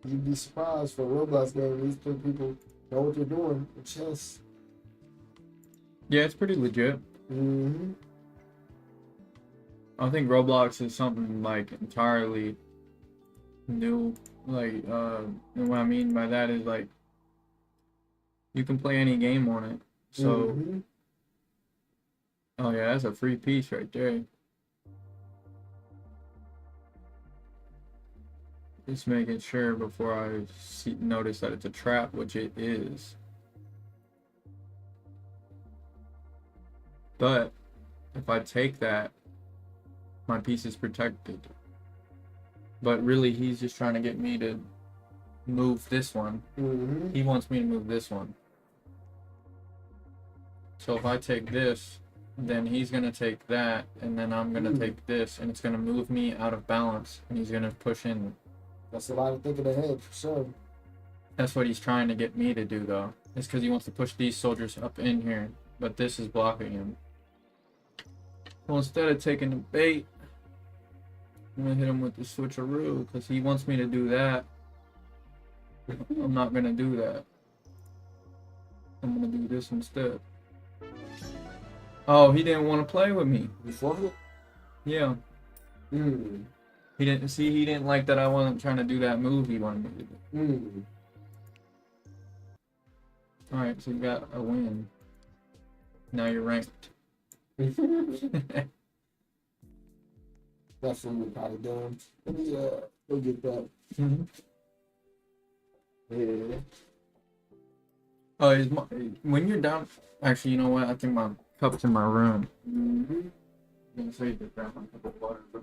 You'd be surprised for a Roblox game. These people know what they're doing with chess. Yeah, it's pretty legit. Mm-hmm. I think Roblox is something like entirely new. Like, and what I mean by that is like you can play any game on it. So, oh yeah, that's a free piece right there. Just making sure before I notice that it's a trap, which it is. But if I take that, my piece is protected. But really, he's just trying to get me to move this one. Mm-hmm. He wants me to move this one. So if I take this, then he's going to take that, and then I'm going to take this, and it's going to move me out of balance, and he's going to push in. That's a lot of thinking ahead, for sure. That's what he's trying to get me to do, though. It's because he wants to push these soldiers up in here, but this is blocking him. Well, instead of taking the bait, I'm going to hit him with the switcheroo, because he wants me to do that. I'm not going to do that. I'm going to do this instead. Oh, he didn't want to play with me. Before? Yeah. Mm. He didn't like that I wasn't trying to do that move he wanted me to do. Mm. Alright, so you got a win. Now you're ranked. That's what we're probably doing. Let me go get that. Yeah. Oh, when you're down. Actually, you know what? I think my cup's in my room. Mm-hmm. I'm gonna say that grab my cup of water, bro.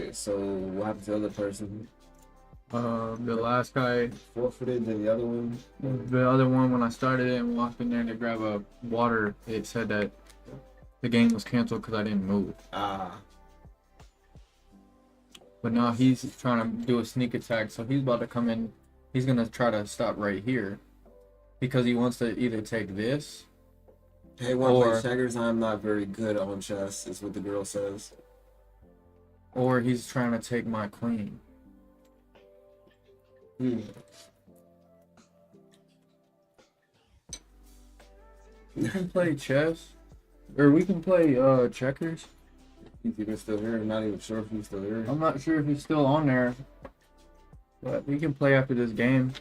Alright, so what happened to the other person? The last guy, Forfeited, then the other one? the other one, when I started it and walked in there to grab a water, it said that the game was canceled because I didn't move. Ah. But now he's trying to do a sneak attack, so he's about to come in. He's gonna try to stop right here because he wants to either take this. Hey, wanna play Or- checkers? I'm not very good on chess, is what the girl says. Or he's trying to take my queen. Hmm. We can play chess, or we can play checkers. He's even still here. I'm not even sure if he's still here. I'm not sure if he's still on there, but we can play after this game.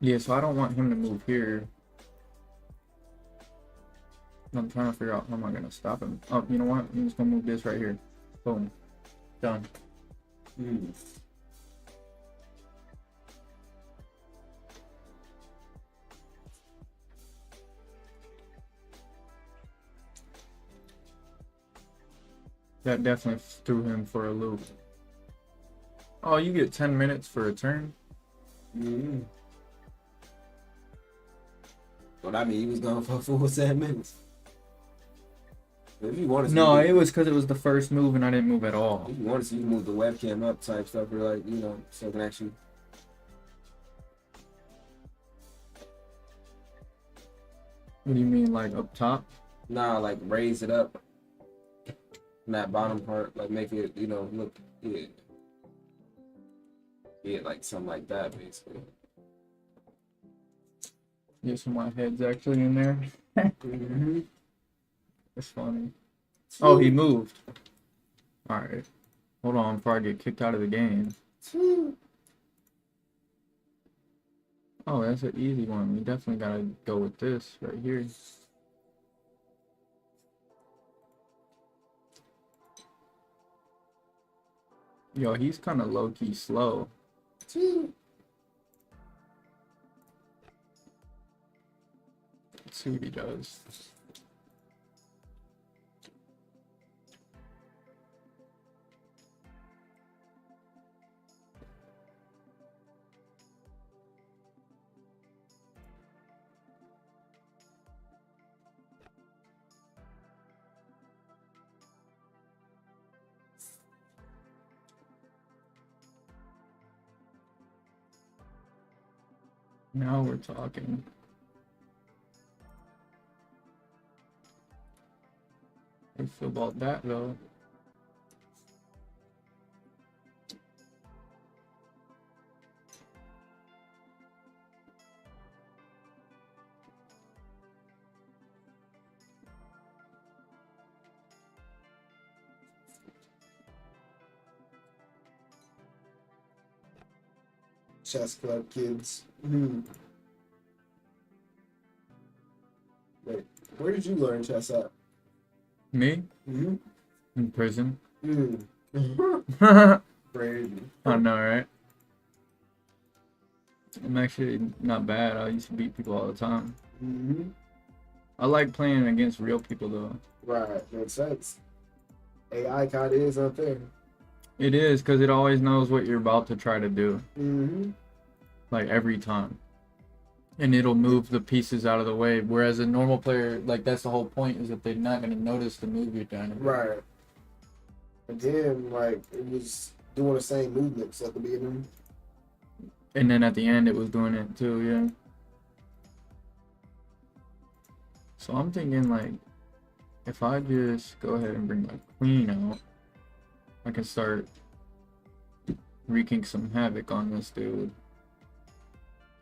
Yeah, so I don't want him to move here. I'm trying to figure out how am I gonna stop him. Oh, you know what? I'm just gonna move this right here. Boom. Done. Hmm. That definitely threw him for a loop. Oh, you get 10 minutes for a turn? Mm-hmm. But I mean, he was gone for a full 7 minutes. If you wanted to, No, you it was because it was the first move and I didn't move at all. if you wanted to, you move the webcam up type stuff, or like, you know, so it can actually. What do you mean, like up top? Nah, like raise it up. And that bottom part, like make it, you know, look, yeah. Yeah, like something like that, basically. Yeah, so my head's actually in there. Mm-hmm. It's funny. Oh, he moved. Alright. Hold on before I get kicked out of the game. Oh, that's an easy one. We definitely gotta go with this right here. Yo, he's kind of low-key slow. Let's see what he does. Now we're talking. How do you feel about that, though? Chess club kids. Hmm. Wait, where did you learn chess at? Me? Mm-hmm. In prison? Mm. Crazy. I know, right? I'm actually not bad. I used to beat people all the time. Mm-hmm. I like playing against real people, though. Right, makes sense. AI kind of is up there. It is, because it always knows what you're about to try to do. Mm-hmm. Like, every time. And it'll move the pieces out of the way. Whereas a normal player, like, that's the whole point, is that they're not going to notice the move you're trying to do. Right. And then, like, it was doing the same movements at the beginning. And then at the end, it was doing it, too, yeah. So I'm thinking, like, if I just go ahead and bring my queen out, I can start wreaking some havoc on this dude.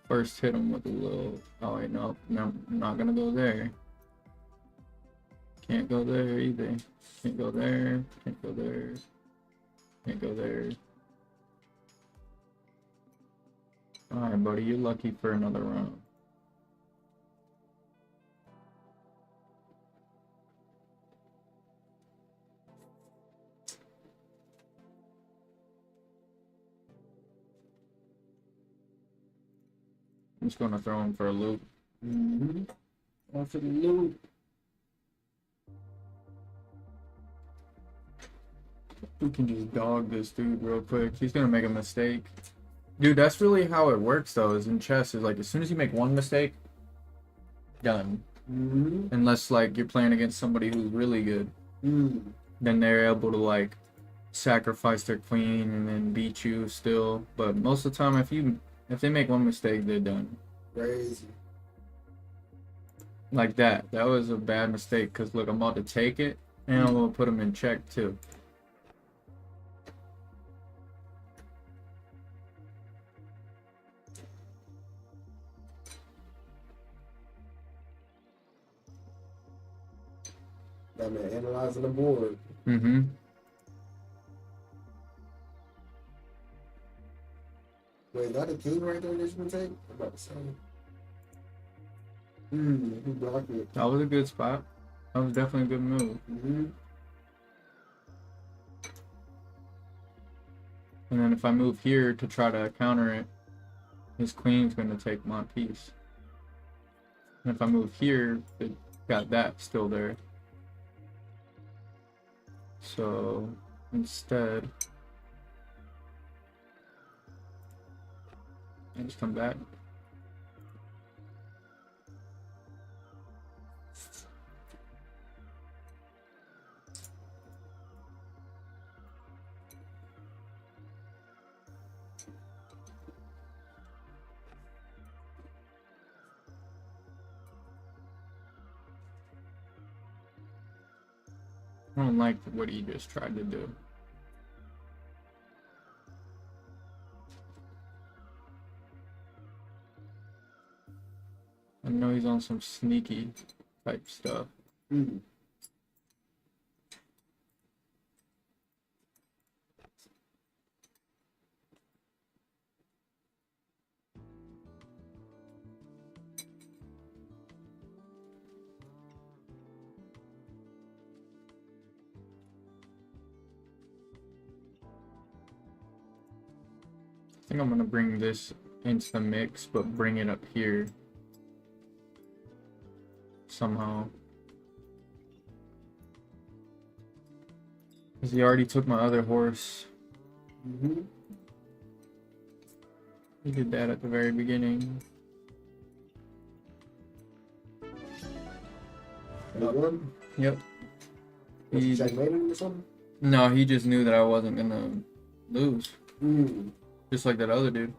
First hit him with a little... Oh, wait, no. No, I'm not gonna go there. Can't go there either. Can't go there. Can't go there. Can't go there. Alright, buddy. You're lucky for another round. I'm just gonna throw him for a loop. Mm-hmm. Going for the loop. We can just dog this dude real quick. He's gonna make a mistake. Dude, that's really how it works though, is in chess, is like as soon as you make one mistake, done. Mm-hmm. Unless like you're playing against somebody who's really good. Mm. Then they're able to like sacrifice their queen and then beat you still. But most of the time if they make one mistake, they're done. Crazy. Like that. That was a bad mistake because look, I'm about to take it and I'm gonna put him in check too. That man analyzing the board. Mm-hmm. Wait, is that a king right there that you can take? I'm about to say. He blocked it. That was a good spot. That was definitely a good move. Mm-hmm. And then if I move here to try to counter it, his queen's gonna take my piece. And if I move here, it got that still there. So instead, I just come back. I don't like what he just tried to do. I know he's on some sneaky type stuff. Mm. I think I'm gonna bring this into the mix, but bring it up here somehow. Because he already took my other horse. Mm-hmm. He did that at the very beginning. One? Yep. Was He, he checkmating or something? no, he just knew that I wasn't gonna lose. Mm. Just like that other dude.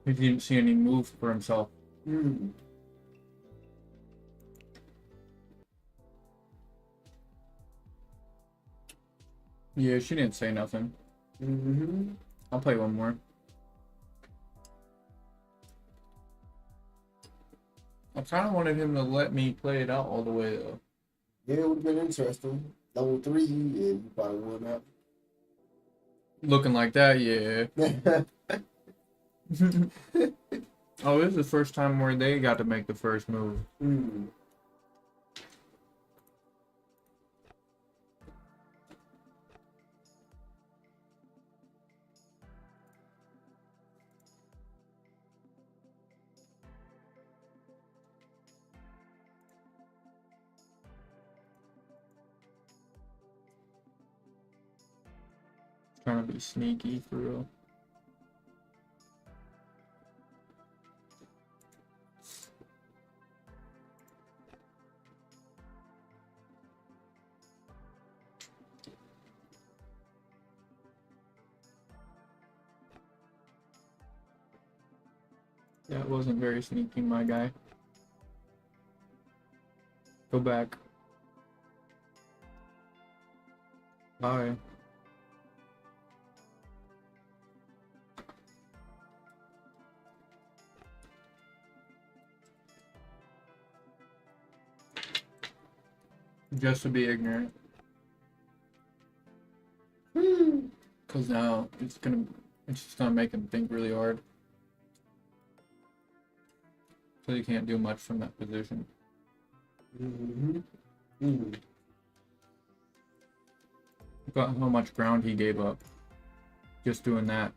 He didn't see any move for himself. Mm. Yeah, she didn't say nothing. Mm-hmm. I'll play one more. I kind of wanted him to let me play it out all the way though. Yeah, it would have been interesting. Level 3, yeah, you probably won that. Looking like that, yeah. Oh, this is the first time where they got to make the first move. Mm. Trying to be sneaky for real. That wasn't very sneaky, my guy. Go back. Bye. Just to be ignorant. Cause now it's just gonna make him think really hard. So you can't do much from that position. Mm-hmm. Mm. Look at how much ground he gave up. Just doing that.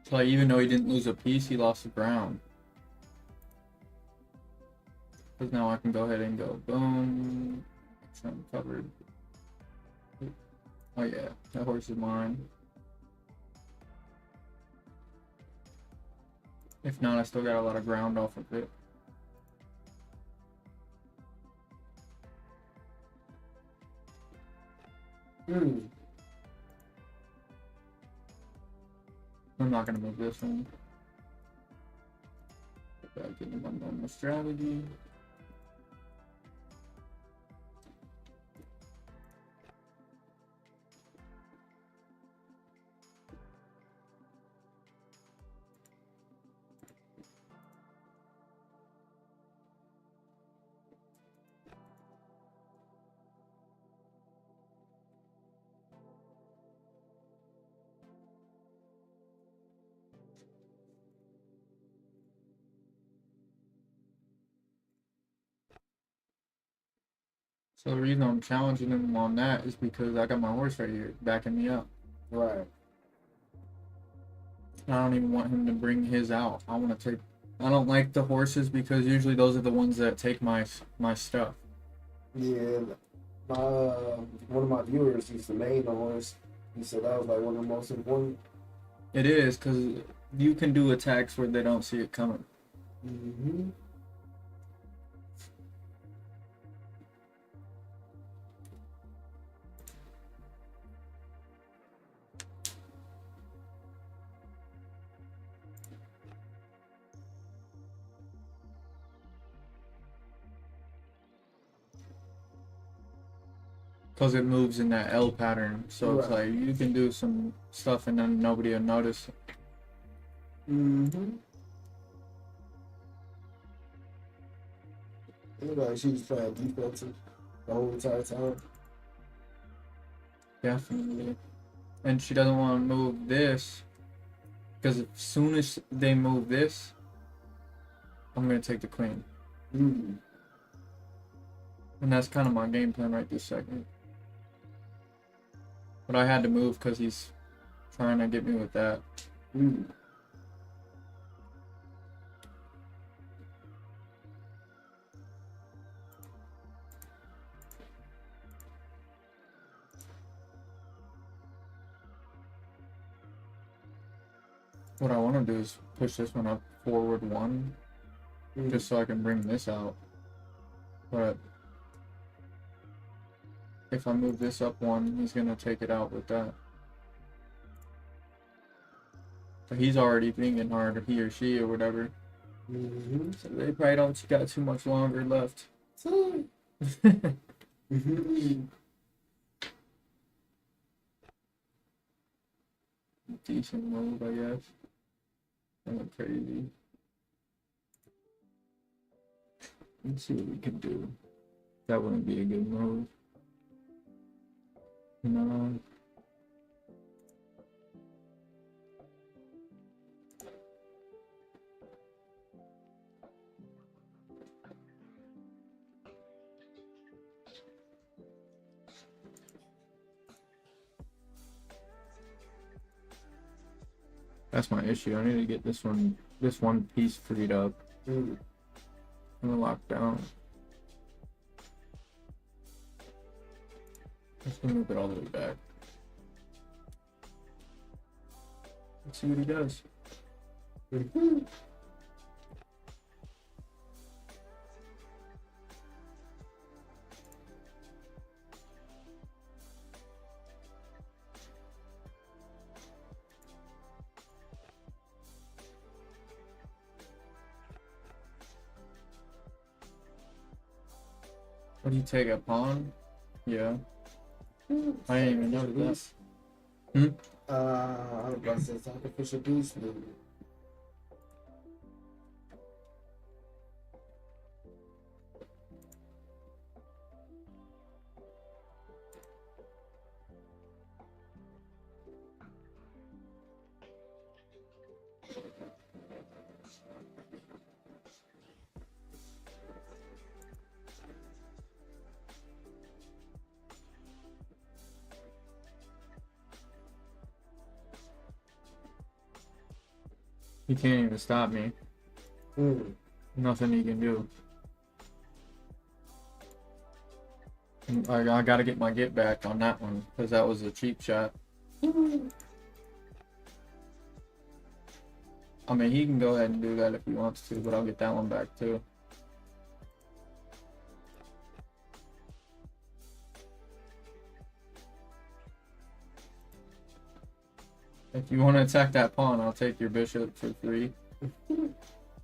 So like, even though he didn't lose a piece, he lost the ground. Because now I can go ahead and go boom. So I'm covered. Oh yeah, that horse is mine. If not, I still got a lot of ground off of it. I'm not gonna move this one. Back into my normal strategy. So the reason I'm challenging him on that is because I got my horse right here backing me up. Right. I don't even want him to bring his out. I want to take. I don't like the horses because usually those are the ones that take my stuff. Yeah, my one of my viewers used to main the horse. He said that was like one of the most important. It is because you can do attacks where they don't see it coming. Mm-hmm. Because it moves in that L pattern, so it's Right. like you can do some stuff and then nobody will notice. Mm-hmm. Look like she was playing defensive the whole entire time. Definitely. And she doesn't want to move this because as soon as they move this, I'm gonna take the queen, Mm. and that's kind of my game plan right this second. But I had to move because he's trying to get me with that. Mm. What I want to do is push this one up forward one, Mm. just so I can bring this out. But if I move this up one, he's gonna take it out with that. But he's already thinking hard, he or she or whatever. Mm-hmm. So they probably don't got too much longer left. So, mm-hmm. Decent move, I guess. Nothing crazy. Let's see what we can do. That wouldn't be a good move. No. That's my issue. I need to get this one piece freed up. Mm. And locked down. Let's move it all the way back. Let's see what he does. Mm-hmm. What do you take, a pawn? Yeah. I didn't even notice that. I was about to say sacrificial beast move. He can't even stop me. Mm. Nothing he can do. I gotta get my get back on that one because that was a cheap shot. I mean, he can go ahead and do that if he wants to, but I'll get that one back too. If you want to attack that pawn, I'll take your bishop for 3.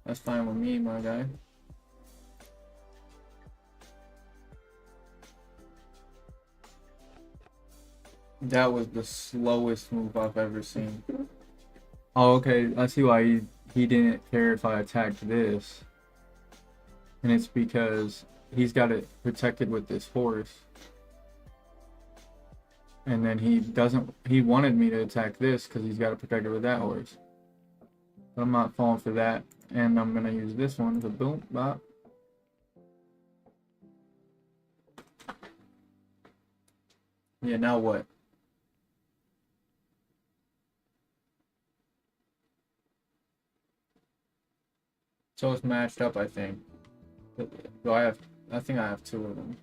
That's fine with me, my guy. That was the slowest move I've ever seen. Oh, okay. I see why he didn't care if I attacked this. And it's because he's got it protected with this horse. And then he wanted me to attack this because he's got it protected with that horse. But I'm not falling for that. And I'm going to use this one to boom, bop. Yeah, now what? So it's matched up, I think. Do I think I have 2 of them.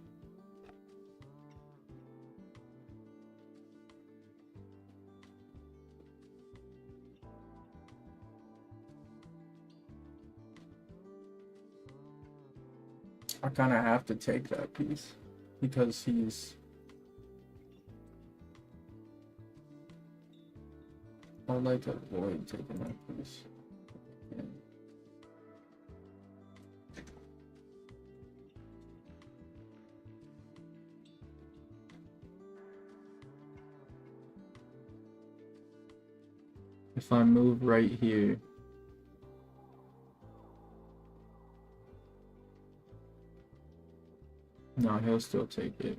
I kind of have to take that piece because he's... I'd like to avoid taking that piece. Yeah. If I move right here, no, he'll still take it.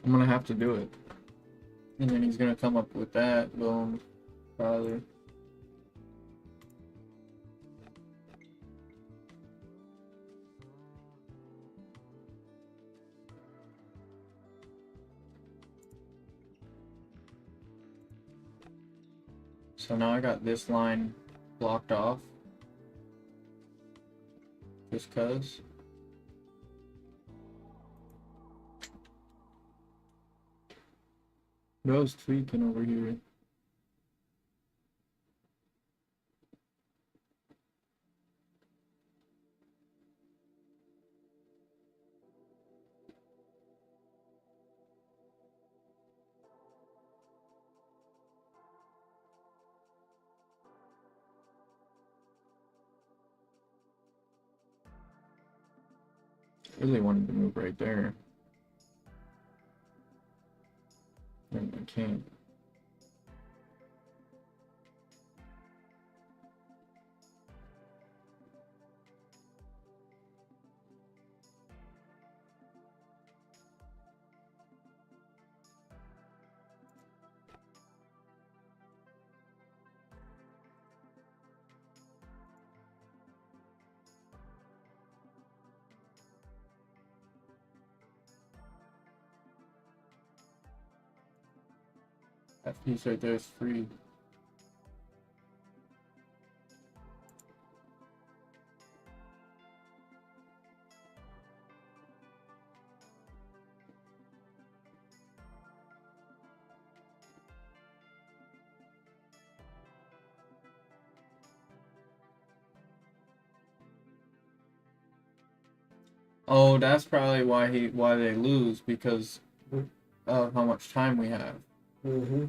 I'm gonna have to do it. And then he's gonna come up with that, boom, probably. So now I got this line blocked off. Just cuz. Bro's tweaking over here. Really wanted to move right there. And I can't. That piece right there is free. Oh, that's probably why they lose, because of how much time we have. Mm-hmm.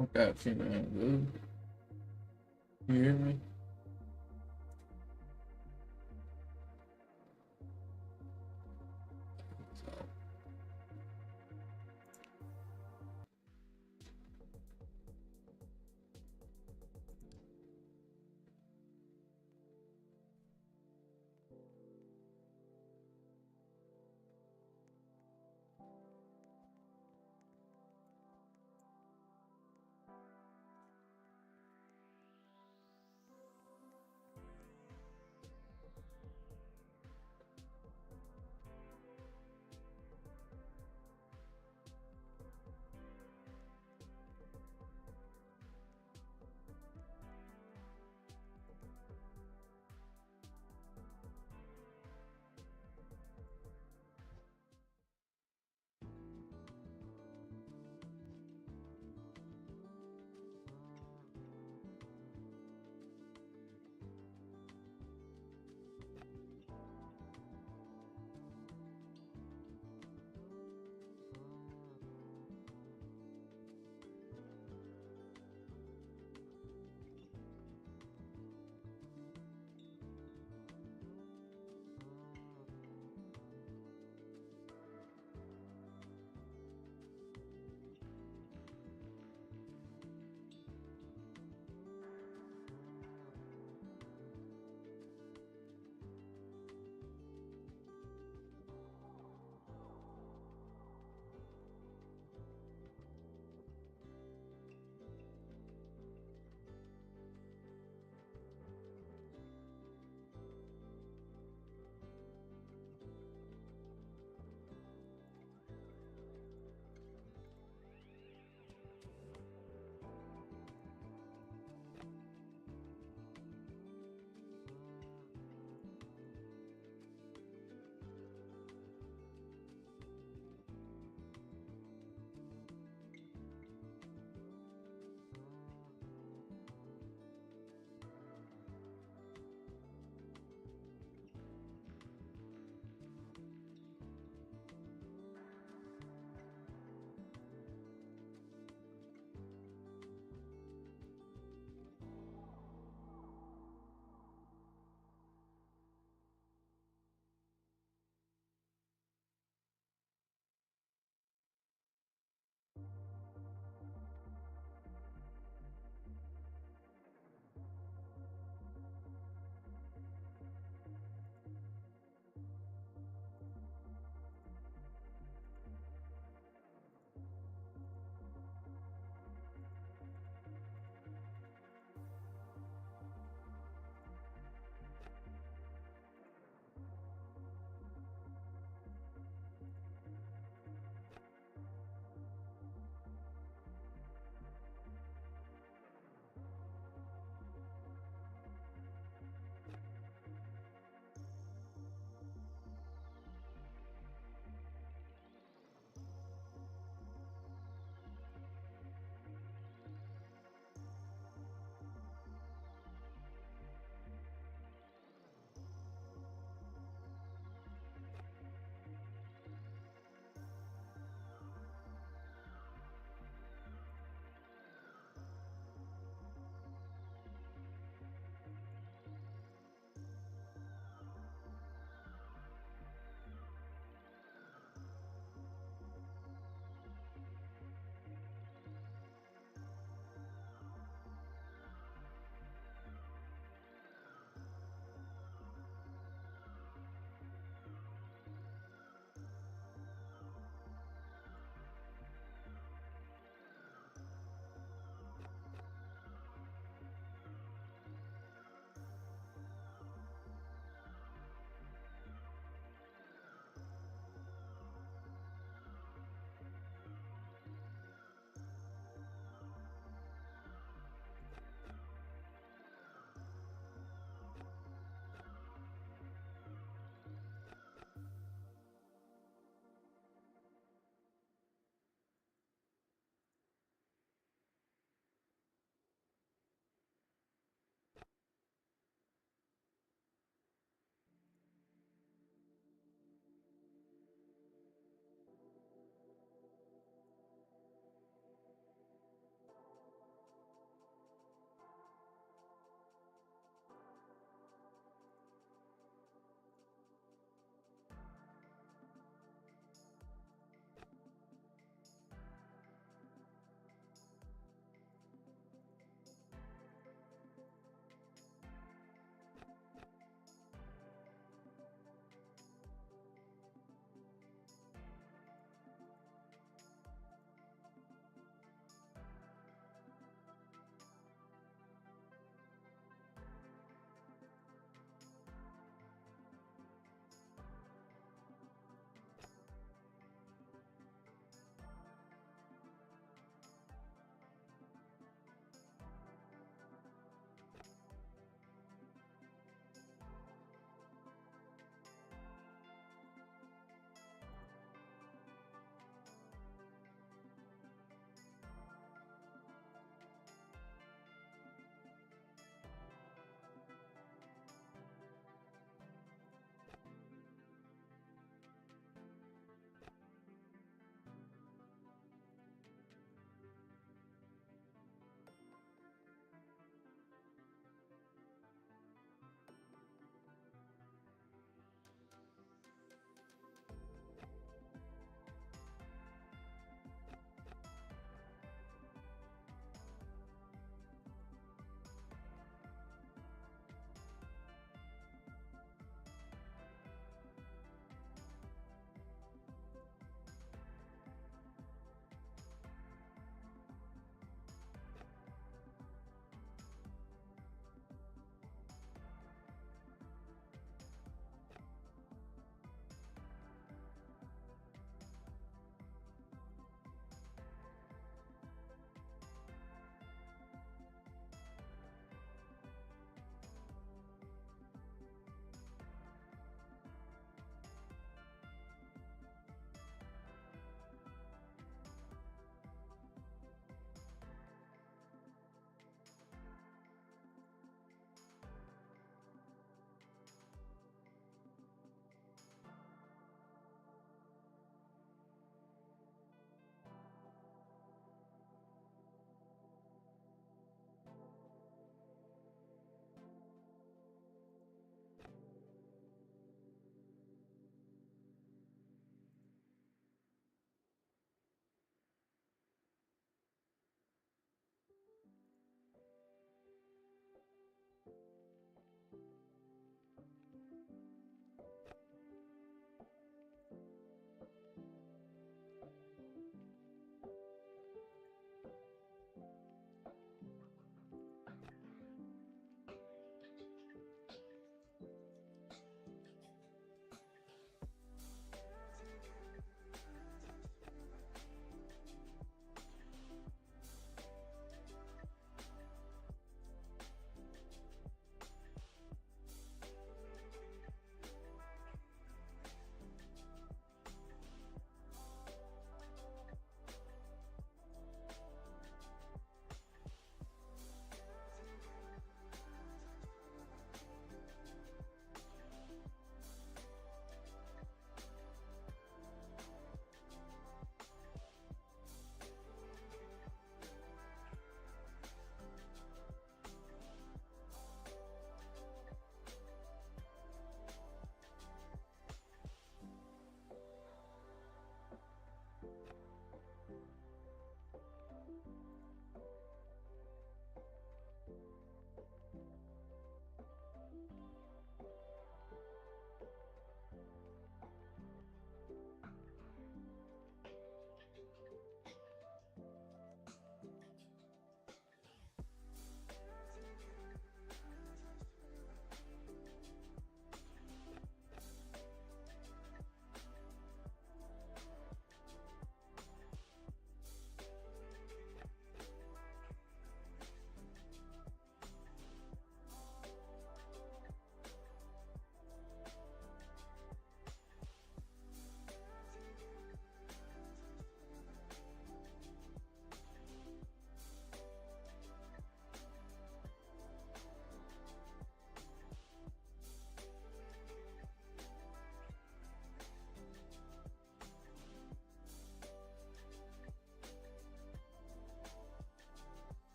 Okay, shit, man. Good. You hear me?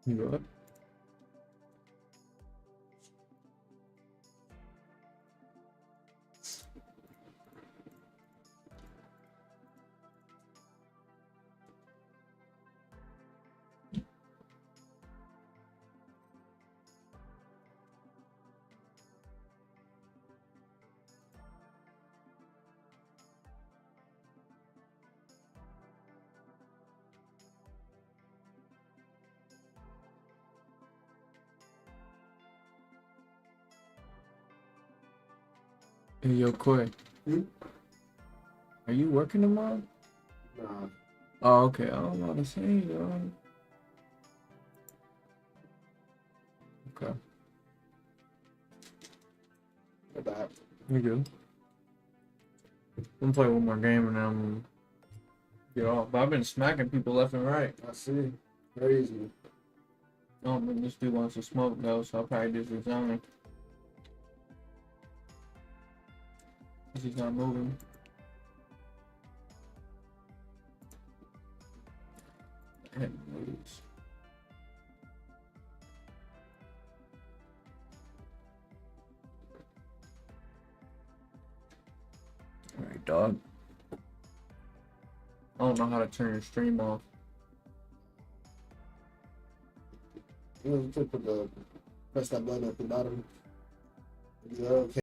You up? Hey, yo, Coy. Hmm? Are you working tomorrow? Nah. Oh, okay. I don't want to say, yo. Okay. Not bad. You good? I'm gonna play one more game and then I'm gonna get off. But I've been smacking people left and right. I see. Crazy. I don't think this dude wants to smoke though, so I'll probably just resign. Cause he's not moving. Head moves. Alright, dog. I don't know how to turn your stream off. You know, you could press that button at the bottom. Yeah, okay.